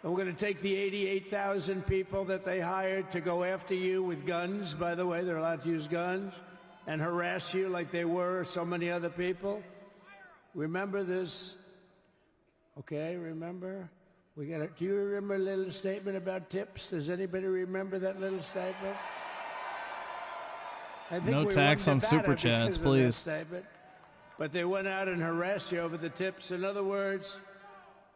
And we're going to take the 88,000 people that they hired to go after you with guns. By the way, they're allowed to use guns and harass you like they were so many other people. Remember this. Okay, remember? Do you remember a little statement about tips? Does anybody remember that little statement? I think no tax on super chats, please. But they went out and harassed you over the tips. In other words,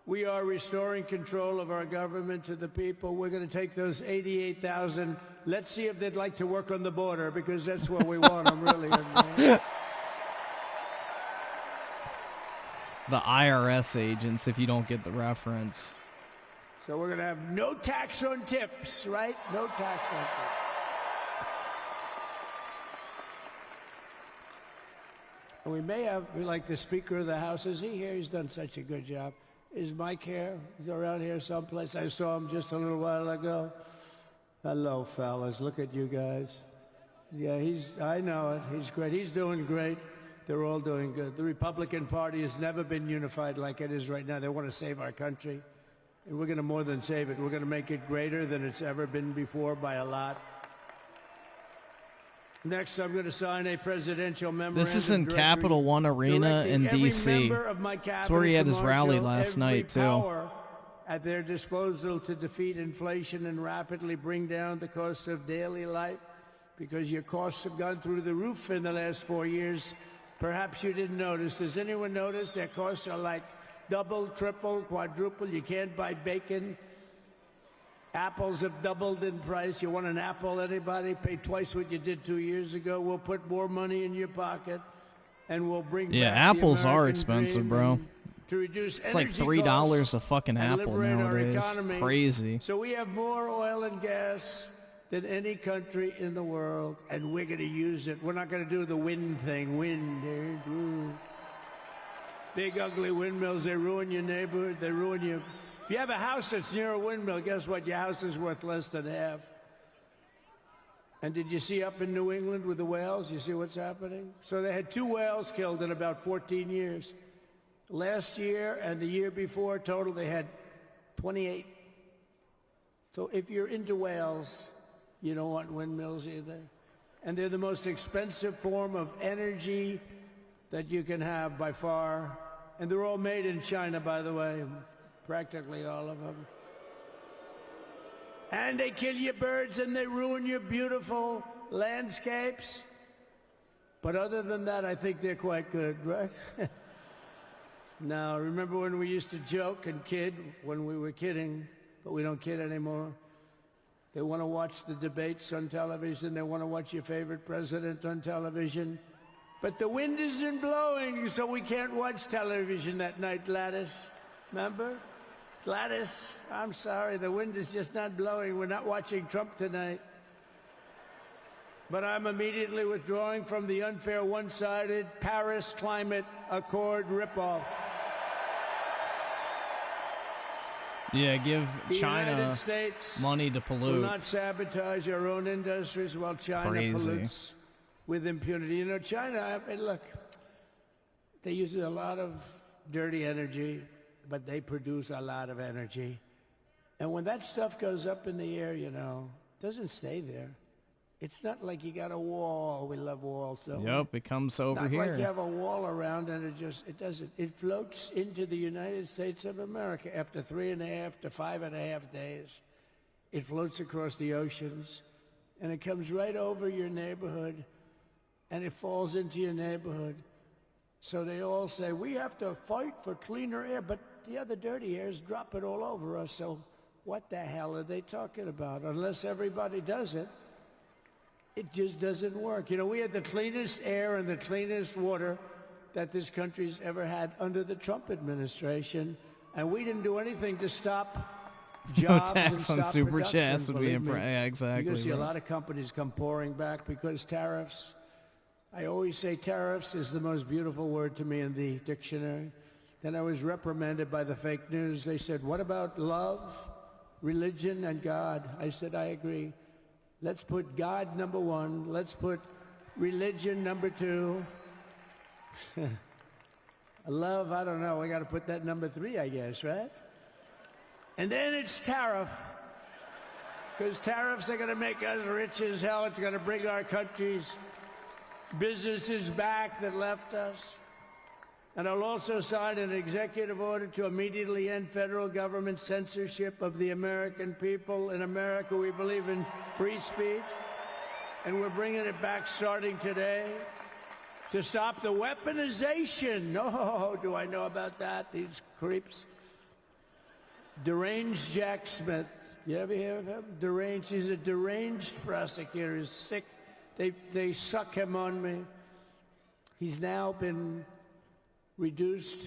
we are restoring control of our government to the people. We're going to take those 88,000. Let's see if they'd like to work on the border, because that's where we want them, really. The IRS agents, if you don't get the reference. So we're going to have no tax on tips, right? No tax on tips. And we may have, like the Speaker of the House, is he here? He's done such a good job. Is Mike here? He's around here someplace. I saw him just a little while ago. Hello, fellas. Look at you guys. Yeah, I know it. He's great. He's doing great. They're all doing good. The Republican Party has never been unified like it is right now. They want to save our country. And we're going to more than save it. We're going to make it greater than it's ever been before by a lot. Next, I'm going to sign a presidential memorandum. This is in Capital One Arena in D.C. That's where he had his rally last night, too. At their disposal to defeat inflation and rapidly bring down the cost of daily life, because your costs have gone through the roof in the last 4 years. Perhaps you didn't notice. Does anyone notice their costs are like double, triple, quadruple? You can't buy bacon. Apples have doubled in price. You want an apple, anybody? Pay twice what you did 2 years ago. We'll put more money in your pocket, and we'll bring back apples the are American expensive, dream bro. To reduce It's like energy $3 costs a fucking and apple liberate our nowadays. economy. Crazy. So we have more oil and gas than any country in the world, and we're going to use it. We're not going to do the wind thing. Wind. Big, ugly windmills, they ruin your neighborhood. They ruin you. If you have a house that's near a windmill, guess what? Your house is worth less than half. And did you see up in New England with the whales? You see what's happening? So they had 2 whales killed in about 14 years. Last year and the year before, total, they had 28. So if you're into whales, you don't want windmills either. And they're the most expensive form of energy that you can have by far. And they're all made in China, by the way. Practically all of them. And they kill your birds and they ruin your beautiful landscapes. But other than that, I think they're quite good, right? Now, remember when we used to joke and kid when we were kidding, but we don't kid anymore? They want to watch the debates on television. They want to watch your favorite president on television. But the wind isn't blowing, so we can't watch television that night, Gladys. Remember? Gladys, I'm sorry, the wind is just not blowing. We're not watching Trump tonight. But I'm immediately withdrawing from the unfair, one-sided Paris Climate Accord ripoff. Yeah, give The China United States money to will pollute. not sabotage our own industries while China Crazy. pollutes with impunity. You know, China, I mean, look, they use a lot of dirty energy, but they produce a lot of energy. And when that stuff goes up in the air, you know, it doesn't stay there. It's not like you got a wall. We love walls, don't we? Yep, it comes over Not here. like you have a wall around and it doesn't. It floats into the United States of America after 3.5 to 5.5 days. It floats across the oceans and it comes right over your neighborhood and it falls into your neighborhood. So they all say, we have to fight for cleaner air, but the other dirty air is dropping all over us. So what the hell are they talking about? Unless everybody does it, it just doesn't work. You know, we had the cleanest air and the cleanest water that this country's ever had under the Trump administration, and we didn't do anything to stop jobs No and tax on stop super production, chats would be believe me. yeah, exactly. You're going to see a bro. lot of companies come pouring back because tariffs. I always say tariffs is the most beautiful word to me in the dictionary. Then I was reprimanded by the fake news. They said, what about love, religion, and God? I said, I agree. Let's put God number 1. Let's put religion number 2. Love, I don't know. We got to put that number 3, I guess, right? And then it's tariff. Because tariffs are going to make us rich as hell. It's going to bring our country's businesses back that left us. And I'll also sign an executive order to immediately end federal government censorship of the American people. In America, we believe in free speech, and we're bringing it back starting today to stop the weaponization. Oh, do I know about that? These creeps. Deranged Jack Smith. You ever hear of him? Deranged. He's a deranged prosecutor. He's sick. They suck him on me. He's now been reduced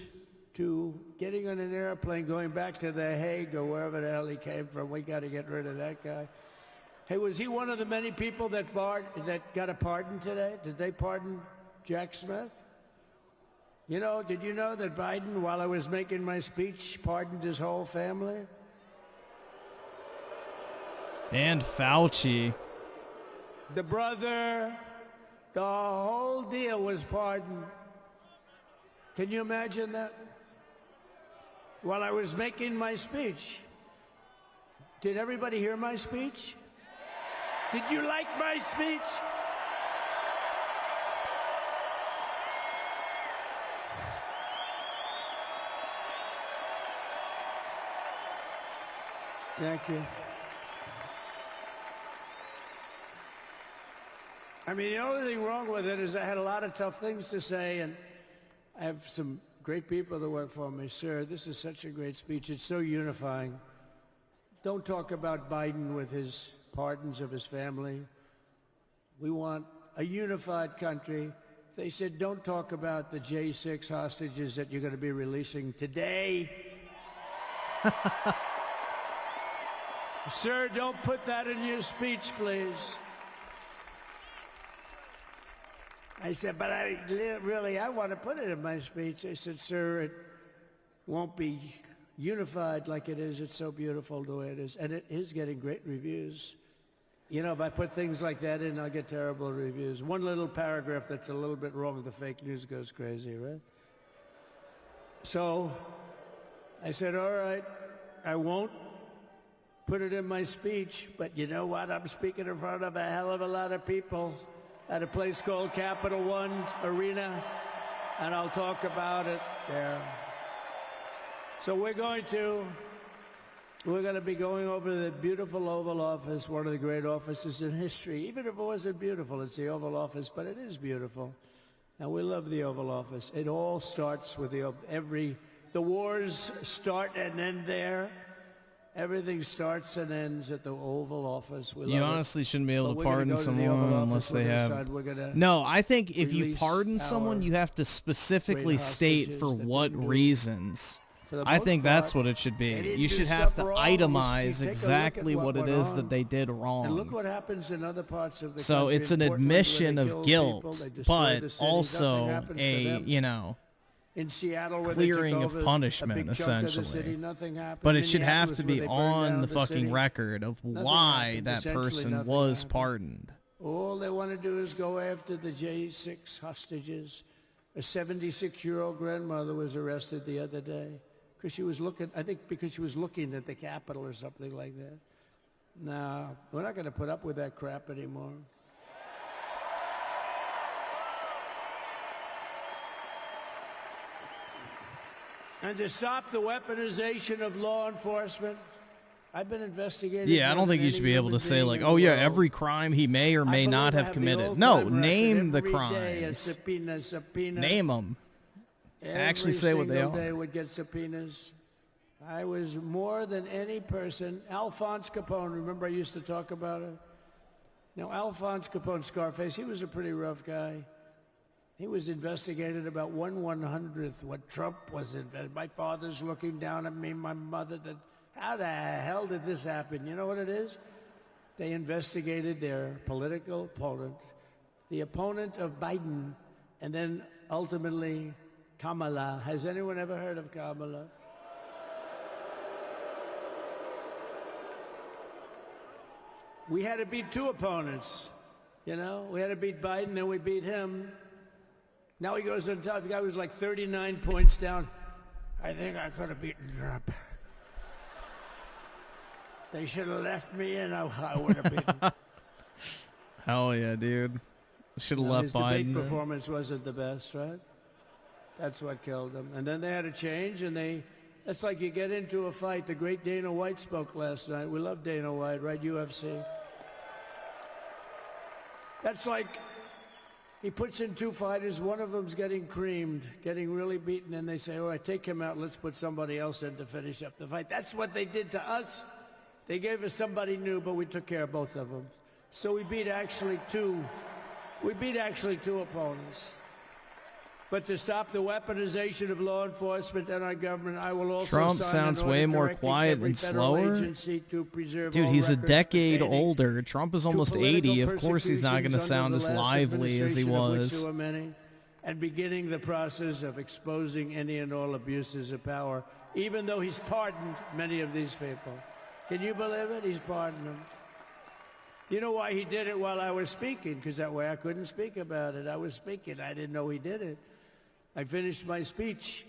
to getting on an airplane, going back to The Hague or wherever the hell he came from. We got to get rid of that guy. Hey, was he one of the many people that got a pardon today? Did they pardon Jack Smith? You know, did you know that Biden, while I was making my speech, pardoned his whole family? And Fauci. The brother, the whole deal was pardoned. Can you imagine that? While I was making my speech. Did everybody hear my speech? Did you like my speech? Thank you. I mean, the only thing wrong with it is I had a lot of tough things to say, and I have some great people that work for me. Sir, this is such a great speech. It's so unifying. Don't talk about Biden with his pardons of his family. We want a unified country. They said, don't talk about the J6 hostages that you're going to be releasing today. Sir, don't put that in your speech, please. I said, but I want to put it in my speech. I said, sir, it won't be unified like it is. It's so beautiful the way it is. And it is getting great reviews. You know, if I put things like that in, I'll get terrible reviews. One little paragraph that's a little bit wrong, the fake news goes crazy, right? So I said, all right, I won't put it in my speech, but you know what? I'm speaking in front of a hell of a lot of people at a place called Capital One Arena, and I'll talk about it there. So we're going to be going over the beautiful Oval Office, one of the great offices in history. Even if it wasn't beautiful, it's the Oval Office, but it is beautiful. And we love the Oval Office. It all starts with the wars start and end there. Everything starts and ends at the Oval Office. You honestly shouldn't be able to pardon someone unless they have... No, I think if you pardon someone, you have to specifically state for what reasons. I think that's what it should be. You should have to itemize exactly what it is that they did wrong. And look what happens in other parts of the country. So it's an admission of guilt, but also a, you know, in Seattle, clearing of punishment, essentially. But it should have to be on the fucking record of why that person was pardoned. All they want to do is go after the J6 hostages. A 76-year-old grandmother was arrested the other day because she was looking, I think because she was looking at the Capitol or something like that. No, we're not going to put up with that crap anymore. And to stop the weaponization of law enforcement, I've been investigating. Yeah, I don't think you should be able to say like, oh yeah, every crime he may or may not have committed. No, name the crimes. Name them. Actually say what they are. Every single day would get subpoenas. I was more than any person. Alphonse Capone, remember I used to talk about it? Now, Alphonse Capone, Scarface, he was a pretty rough guy. He was investigated about 1/100th what Trump was investigated. My father's looking down at me, my mother, how the hell did this happen? You know what it is? They investigated their political opponent, the opponent of Biden, and then ultimately Kamala. Has anyone ever heard of Kamala? We had to beat two opponents, you know? We had to beat Biden, then we beat him. Now he goes on top. The guy was like 39 points down. I think I could have beaten Trump. They should have left me in. I would have beaten. Hell yeah, dude. Should have left his Biden. His debate performance wasn't the best, right? That's what killed him. And then they had a change, and that's like you get into a fight. The great Dana White spoke last night. We love Dana White, right? UFC. That's like... He puts in two fighters, one of them's getting creamed, getting really beaten, and they say, all right, take him out, let's put somebody else in to finish up the fight. That's what they did to us. They gave us somebody new, but we took care of both of them. So we beat actually two opponents. But to stop the weaponization of law enforcement and our government, I will also Trump sounds way more quiet and slower. Dude, he's a decade older. Trump is almost 80. Of course he's not going to sound as lively as he was. And beginning the process of exposing any and all abuses of power, even though he's pardoned many of these people. Can you believe it? He's pardoned them. You know why he did it while I was speaking? Because that way I couldn't speak about it. I was speaking. I didn't know he did it. I finished my speech,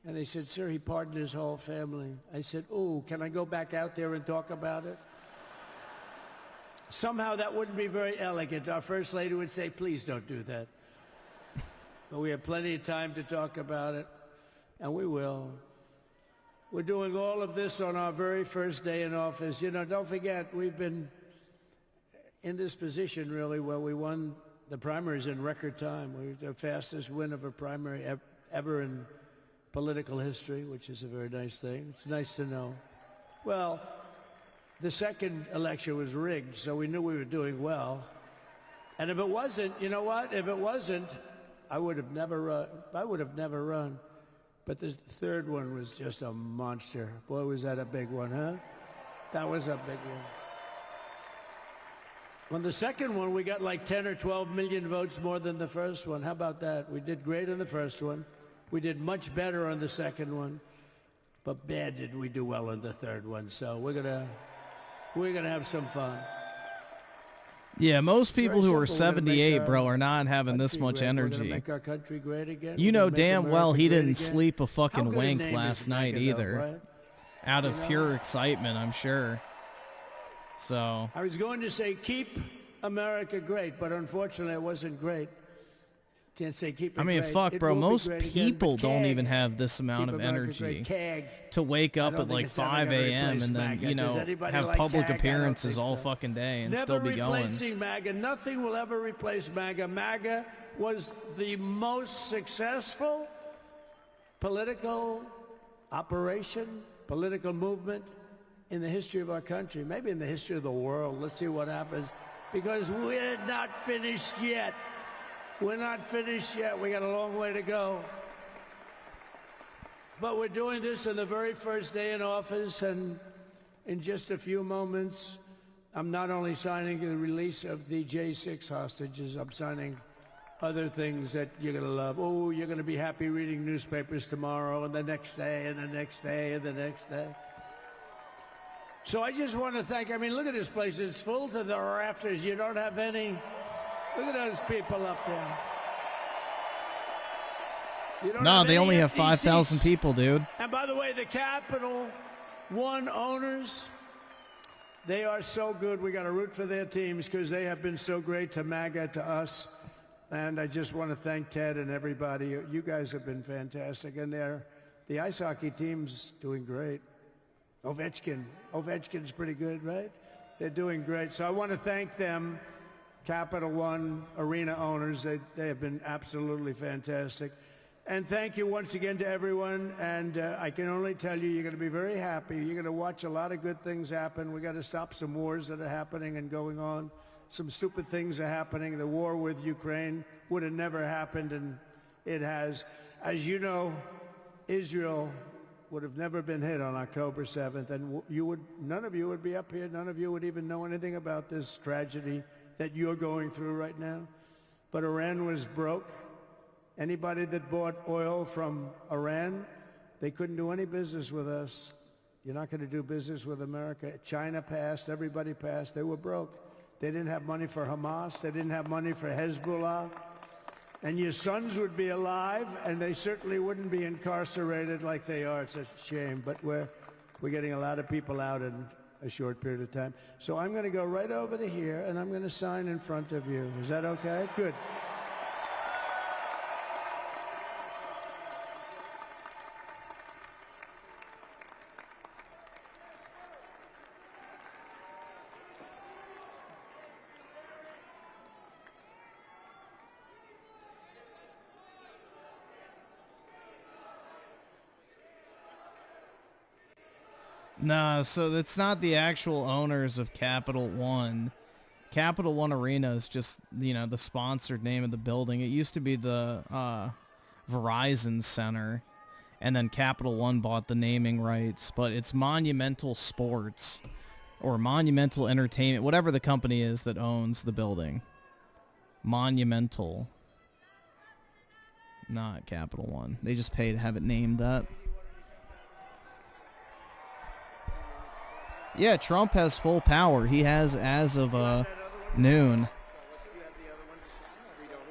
and they said, sir, he pardoned his whole family. I said, oh, can I go back out there and talk about it? Somehow that wouldn't be very elegant. Our First Lady would say, please don't do that. But we have plenty of time to talk about it, and we will. We're doing all of this on our very first day in office. You know, don't forget, we've been in this position, really, where we won the primaries in record time. We were the fastest win of a primary ever in political history, which is a very nice thing. It's nice to know. Well, the second election was rigged, so we knew we were doing well. And if it wasn't, you know what? If it wasn't, I would have never run. But this third one was just a monster. Boy, was that a big one, huh? That was a big one. On the second one, we got like 10 or 12 million votes more than the first one. How about that? We did great on the first one. We did much better on the second one. But bad did we do well on the third one. So we're gonna have some fun. Yeah, most people who are 78, bro, are not having this much energy. We're gonna make our country great again. You know damn well he didn't sleep a fucking wink last night either. Right? Out of pure excitement, I'm sure. So I was going to say keep America great, but unfortunately it wasn't great. Can't say keep it I mean, great. fuck, bro, most people again, don't even have this amount of energy to wake up at like 5 a.m. and then, you know, have public appearances all fucking day and still be going. Never replacing MAGA. Nothing will ever replace MAGA. MAGA was the most successful political operation, political movement in the history of our country, maybe in the history of the world. Let's see what happens, because we're not finished yet. We're not finished yet. We got a long way to go. But we're doing this on the very first day in office, and in just a few moments, I'm not only signing the release of the J6 hostages, I'm signing other things that you're going to love. Oh, you're going to be happy reading newspapers tomorrow and the next day and the next day and the next day. So I just want to thank, I mean, look at this place. It's full to the rafters. You don't have any. Look at those people up there. No, they only have 5,000 people, dude. And by the way, the Capital One owners, they are so good. We got to root for their teams because they have been so great to MAGA, to us. And I just want to thank Ted and everybody. You guys have been fantastic. And the ice hockey team's doing great. Ovechkin's pretty good, right? They're doing great. So I want to thank them. Capital One Arena owners, they have been absolutely fantastic. And thank you once again to everyone. And I can only tell you, you're going to be very happy. You're going to watch a lot of good things happen. We got to stop some wars that are happening and going on. Some stupid things are happening. The war with Ukraine would have never happened, and it has. As you know, Israel would have never been hit on October 7th, and none of you would be up here. None of you would even know anything about this tragedy that you're going through right now. But Iran was broke. Anybody that bought oil from Iran, they couldn't do any business with us. You're not going to do business with America. China passed. Everybody passed. They were broke. They didn't have money for Hamas. They didn't have money for Hezbollah. And your sons would be alive, and they certainly wouldn't be incarcerated like they are. It's a shame. But we're getting a lot of people out in a short period of time. So I'm going to go right over to here, and I'm going to sign in front of you. Is that okay? Good. Nah, so that's not the actual owners of Capital One. Capital One Arena is just, you know, the sponsored name of the building. It used to be the Verizon Center, and then Capital One bought the naming rights, but it's Monumental Sports or Monumental Entertainment, whatever the company is that owns the building. Monumental. Not Capital One. They just paid to have it named that. Yeah, Trump has full power. He has as of noon. We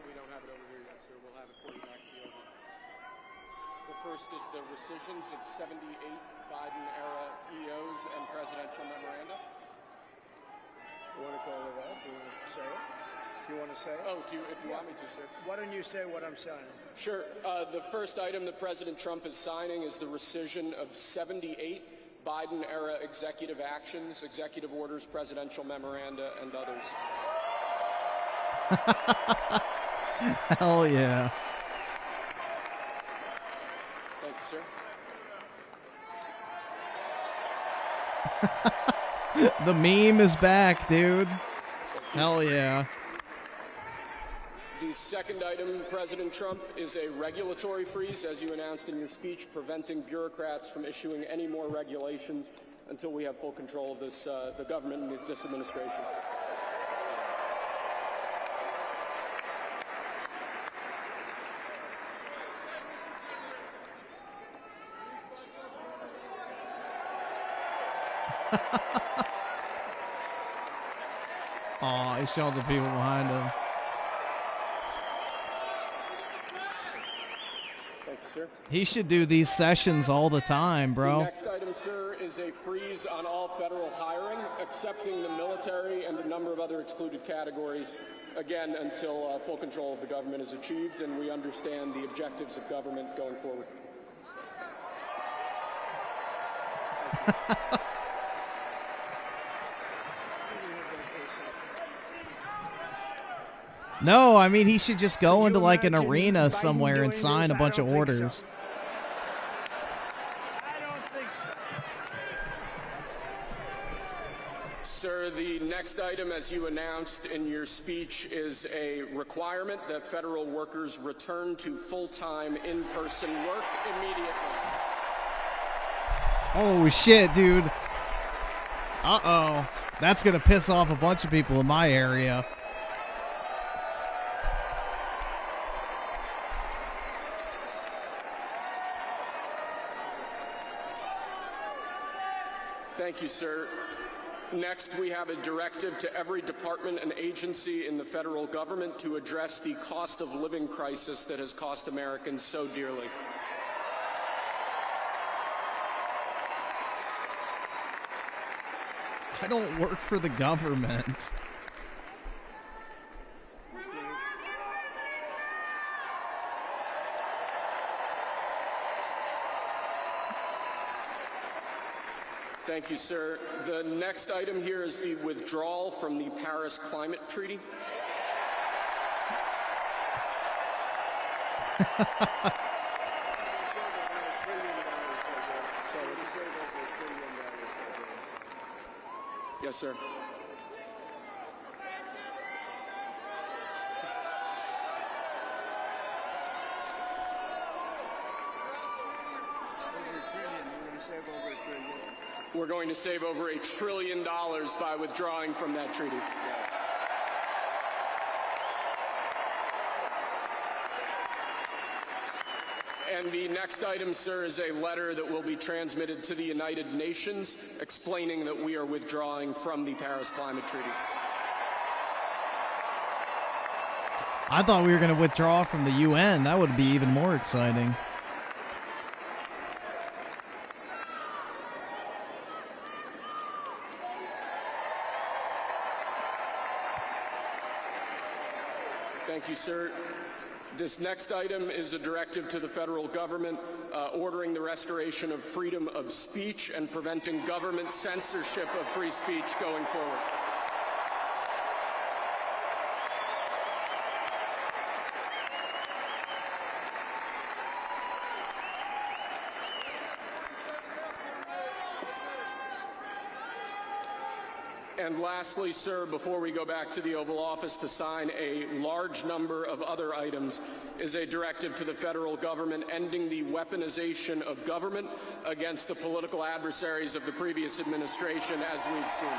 don't have it over here yet, sir. We'll have it for you back at the open. The first is the rescissions of 78 Biden-era EOs and presidential memoranda. You want to call it that? You want to say it? You want to say it? Oh, if you want me to, sir. Why don't you say what I'm signing? Sure. The first item that President Trump is signing is the rescission of 78 Biden-era executive actions, executive orders, presidential memoranda, and others. Hell yeah. Thank you, sir. The meme is back, dude. Hell yeah. The second item, President Trump, is a regulatory freeze, as you announced in your speech, preventing bureaucrats from issuing any more regulations until we have full control of this, the government and this administration. Aw, he showed the people behind him. Thank you, sir. He should do these sessions all the time, The bro. next item, sir, is a freeze on all federal hiring, excepting the military and a number of other excluded categories, again, until full control of the government is achieved and we understand the objectives of government going forward. No, I mean, he should just go into like an arena somewhere and sign a bunch of orders. Sir, the next item, as you announced in your speech, is a requirement that federal workers return to full-time in-person work immediately. Oh shit, dude. Uh-oh. That's gonna piss off a bunch of people in my area. Thank you, sir. Next, we have a directive to every department and agency in the federal government to address the cost of living crisis that has cost Americans so dearly. I don't work for the government. Thank you, sir. The next item here is the withdrawal from the Paris Climate Treaty. Yes, sir. We're going to save over $1 trillion by withdrawing from that treaty. And the next item, sir, is a letter that will be transmitted to the United Nations explaining that we are withdrawing from the Paris Climate Treaty. I thought we were going to withdraw from the UN. That would be even more exciting. Thank you, sir. This next item is a directive to the federal government ordering the restoration of freedom of speech and preventing government censorship of free speech going forward. And lastly, sir, before we go back to the Oval Office to sign a large number of other items, is a directive to the federal government ending the weaponization of government against the political adversaries of the previous administration, as we've seen.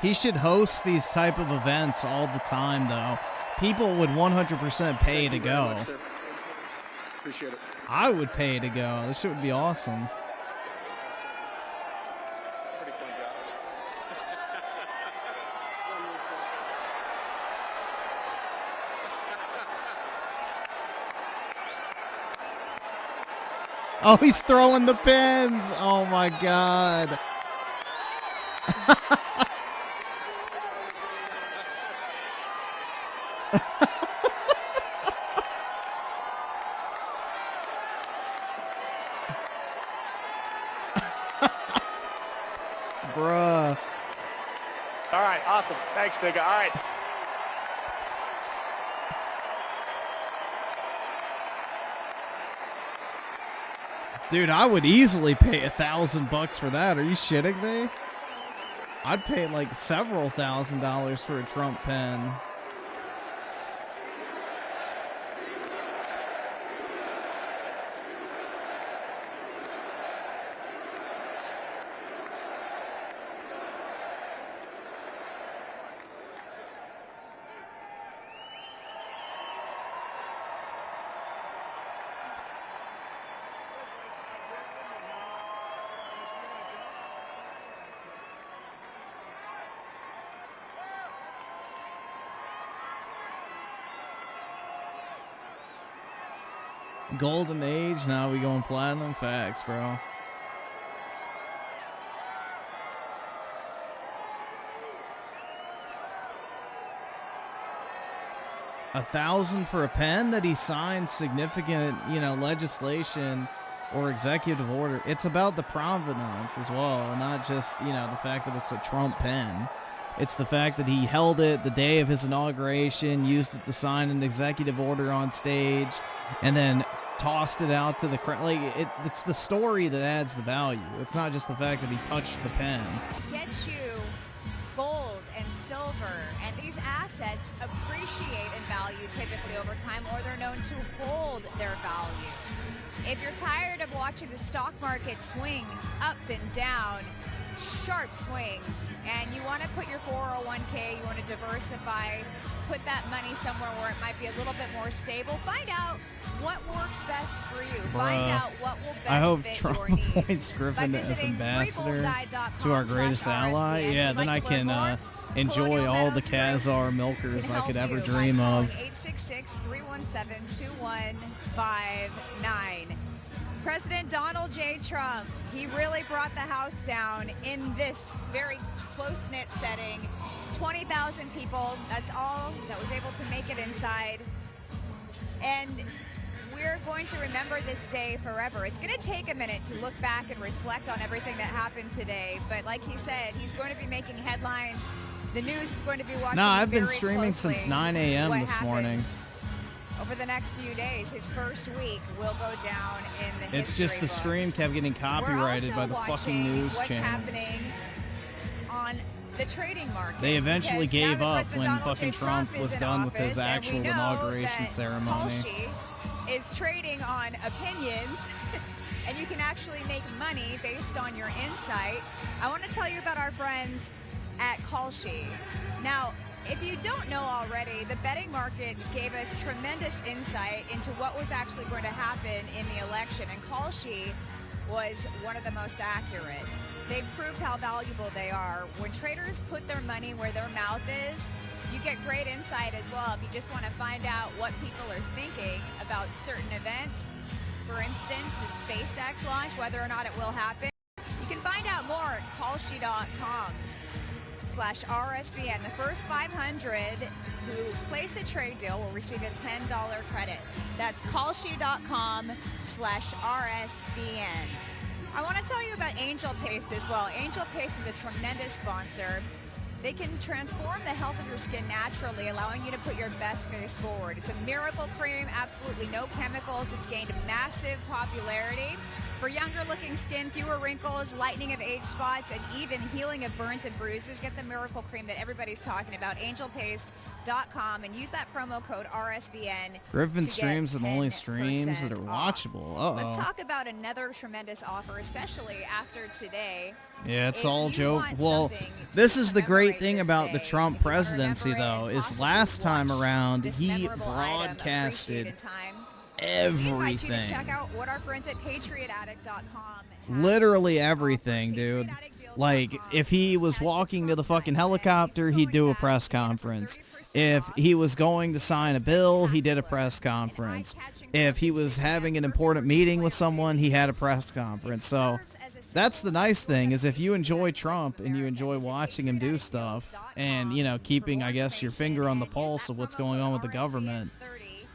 He should host these type of events all the time, though. People would 100% pay to go. Much, sir. Appreciate it. I would pay to go. This shit would be awesome. Pretty fun job. Oh, he's throwing the pins. Oh, my God. Bruh. All right, awesome. Thanks, nigga. All right. Dude, I would easily pay $1,000 for that. Are you shitting me? I'd pay like several $1,000s for a Trump pen. Golden age, now we going platinum. Facts, bro. $1,000 for a pen that he signed significant, legislation or executive order. It's about the provenance as well, not just, the fact that it's a Trump pen. It's the fact that he held it the day of his inauguration, used it to sign an executive order on stage, and then tossed it out to the crowd. Like, it's the story that adds the value. It's not just the fact that he touched the pen. Get you gold and silver, and these assets appreciate in value typically over time, or they're known to hold their value. If you're tired of watching the stock market swing up and down, sharp swings, and you want to put your 401k, you want to diversify, put that money somewhere where it might be a little bit more stable, find out what works best for you. Find out what will best I hope fit Trump your needs. appoints Griffin as ambassador to our greatest ally. Yeah, then I can enjoy all the Khazar milkers I could ever dream of. 866-317-2159. President Donald J. Trump, he really brought the house down in this very close-knit setting. 20,000 people, that's all that was able to make it inside. And we're going to remember this day forever. It's going to take a minute to look back and reflect on everything that happened today. But like he said, he's going to be making headlines. The news is going to be watching. No, I've been very streaming closely since 9 a.m. what this morning. Over the next few days, his first week will go down in the It's history just the books. stream kept getting copyrighted by the fucking news what's channels. happening on the trading market. They eventually Because now gave that up President when Donald fucking J. Trump was is in done with his office, and actual we know inauguration that ceremony. Kalshi is trading on opinions, and you can actually make money based on your insight. I want to tell you about our friends at Kalshi. Now, if you don't know already, the betting markets gave us tremendous insight into what was actually going to happen in the election, and Kalshi was one of the most accurate. They proved how valuable they are. When traders put their money where their mouth is, you get great insight as well if you just want to find out what people are thinking about certain events. For instance, the SpaceX launch, whether or not it will happen. You can find out more at Kalshi.com/RSBN. The first 500 who place a trade deal will receive a $10 credit. That's Kalshi.com/RSBN. I want to tell you about Angel Paste as well. Angel Paste is a tremendous sponsor. They can transform the health of your skin naturally, allowing you to put your best face forward. It's a miracle cream, absolutely no chemicals. It's gained massive popularity. For younger-looking skin, fewer wrinkles, lightening of age spots, and even healing of burns and bruises, get the miracle cream that everybody's talking about, angelpaste.com, and use that promo code RSBN. Griffin to get streams the only 10% streams that are off. watchable. Uh-oh. Let's talk about another tremendous offer, especially after today. Yeah, it's If all you joke. want Well, something this is the great commemorate thing this about the day, Trump if you wanna presidency, remember it though, and is possibly last time watch around, this he memorable item broadcasted appreciated time, we everything. invite you to check out what our friends at patriotaddict.com Literally everything, dude. Like, if he was walking to the fucking helicopter, he'd do a press conference. If he was going to sign a bill, he did a press conference. If he was having an important meeting with someone, he had a press conference. So that's the nice thing, is if you enjoy Trump and you enjoy watching him do stuff and, you know, keeping, I guess, your finger on the pulse of what's going on with the government,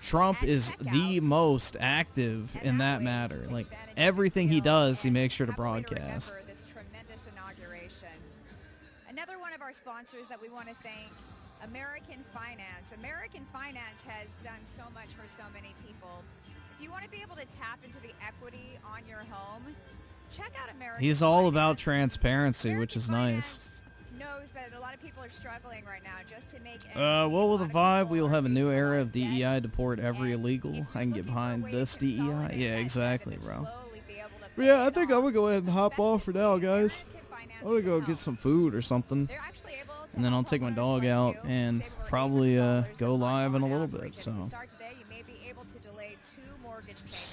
Trump is the most active in that matter. Like, everything he does, he makes sure to broadcast. This tremendous inauguration. Another one of our sponsors that we want to thank, American Finance. American Finance has done so much for so many people. If you want to be able to tap into the equity on your home, check out American He's all about transparency, which is nice. knows that a lot of people are struggling right now just to make Well, with the vibe, we will have a new era of DEI deport every illegal. I can get behind this DEI. Yeah, exactly, bro. But yeah, I think I'm going to go ahead and hop off for now, guys. I'm going to go get some food or something. And then I'll take my dog out and probably go live in a little bit. So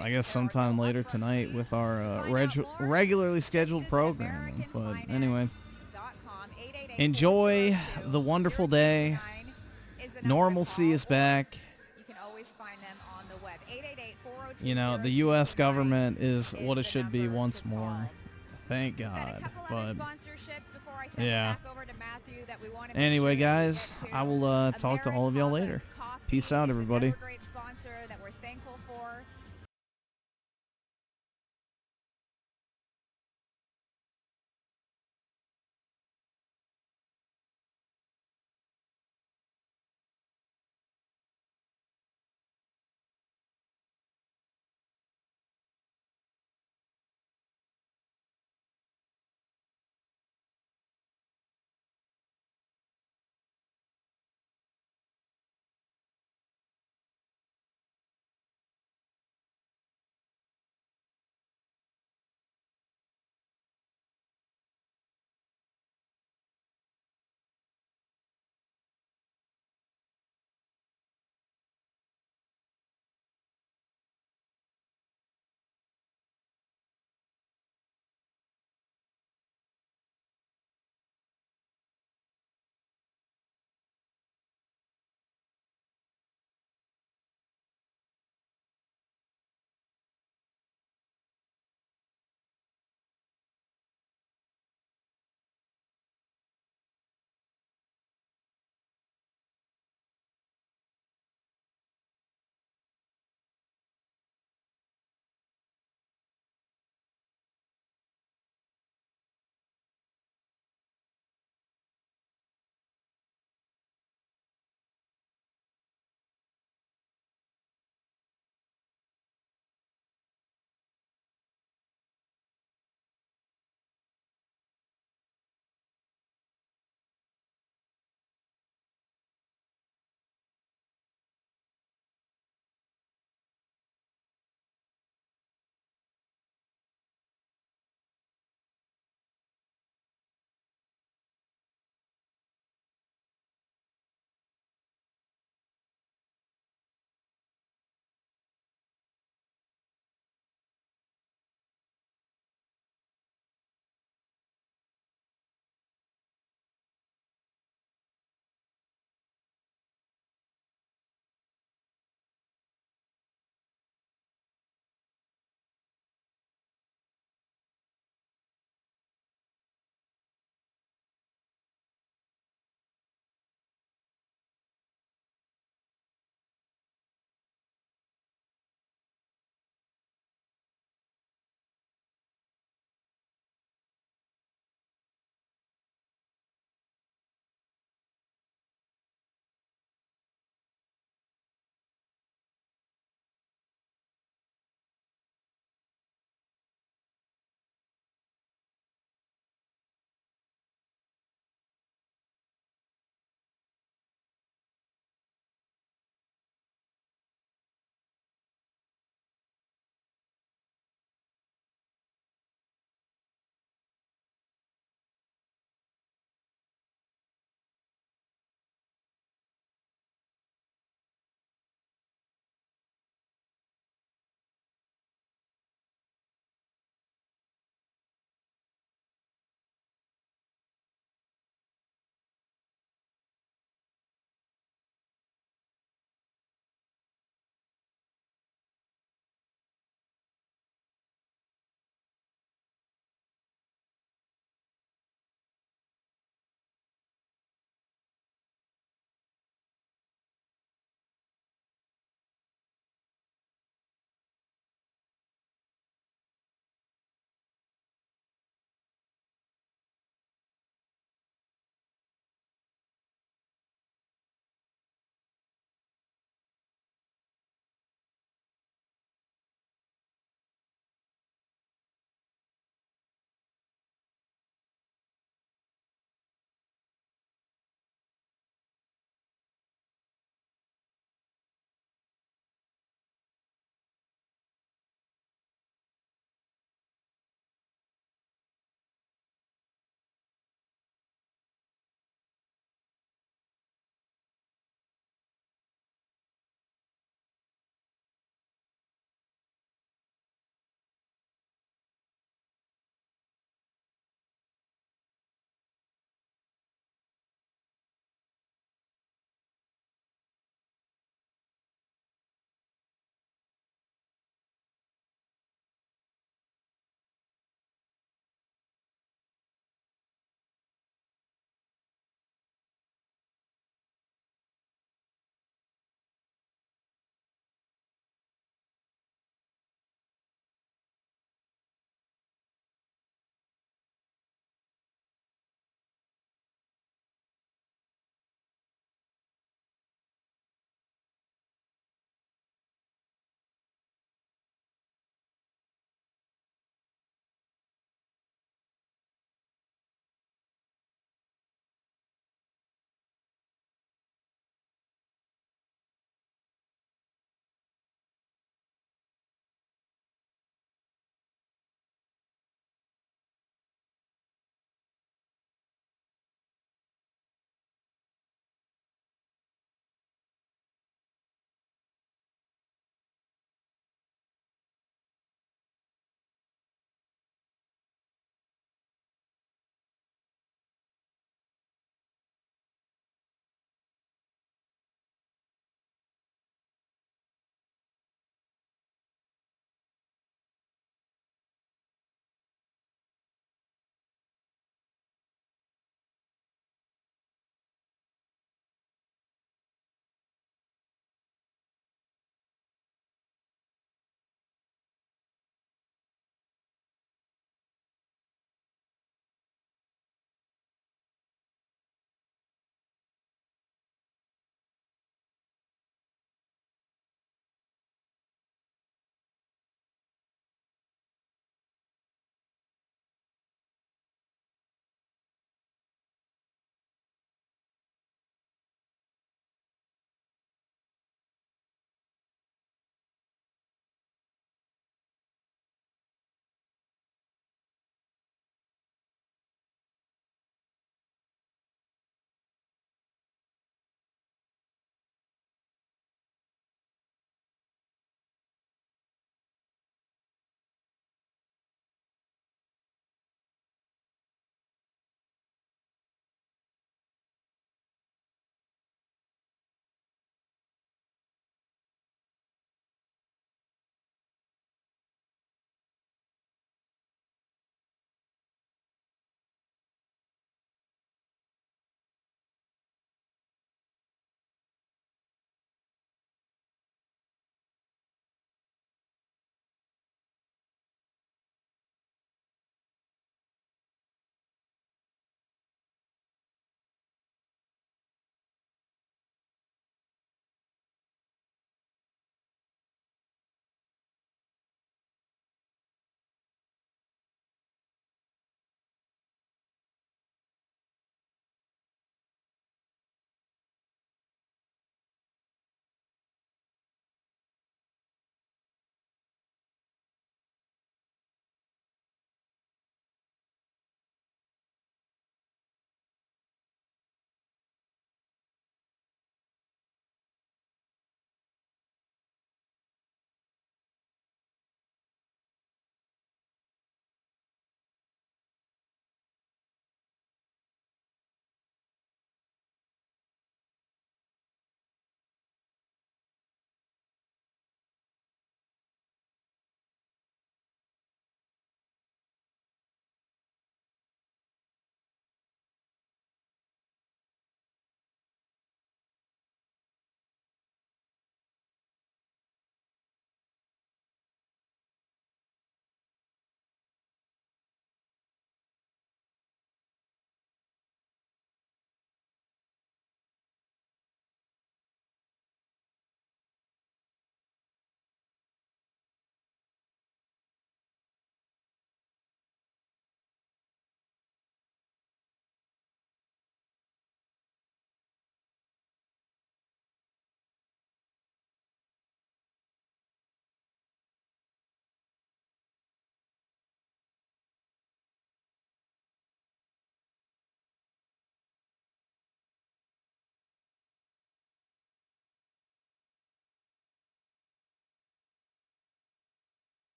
I guess sometime later tonight with our regularly scheduled programming. But anyway, enjoy the wonderful day. Normalcy is back. You know, the U.S. government is what it should be once more. Thank God. But yeah. Anyway, guys, I will talk to all of y'all later. Peace out, everybody. Great sponsor that we're thankful for.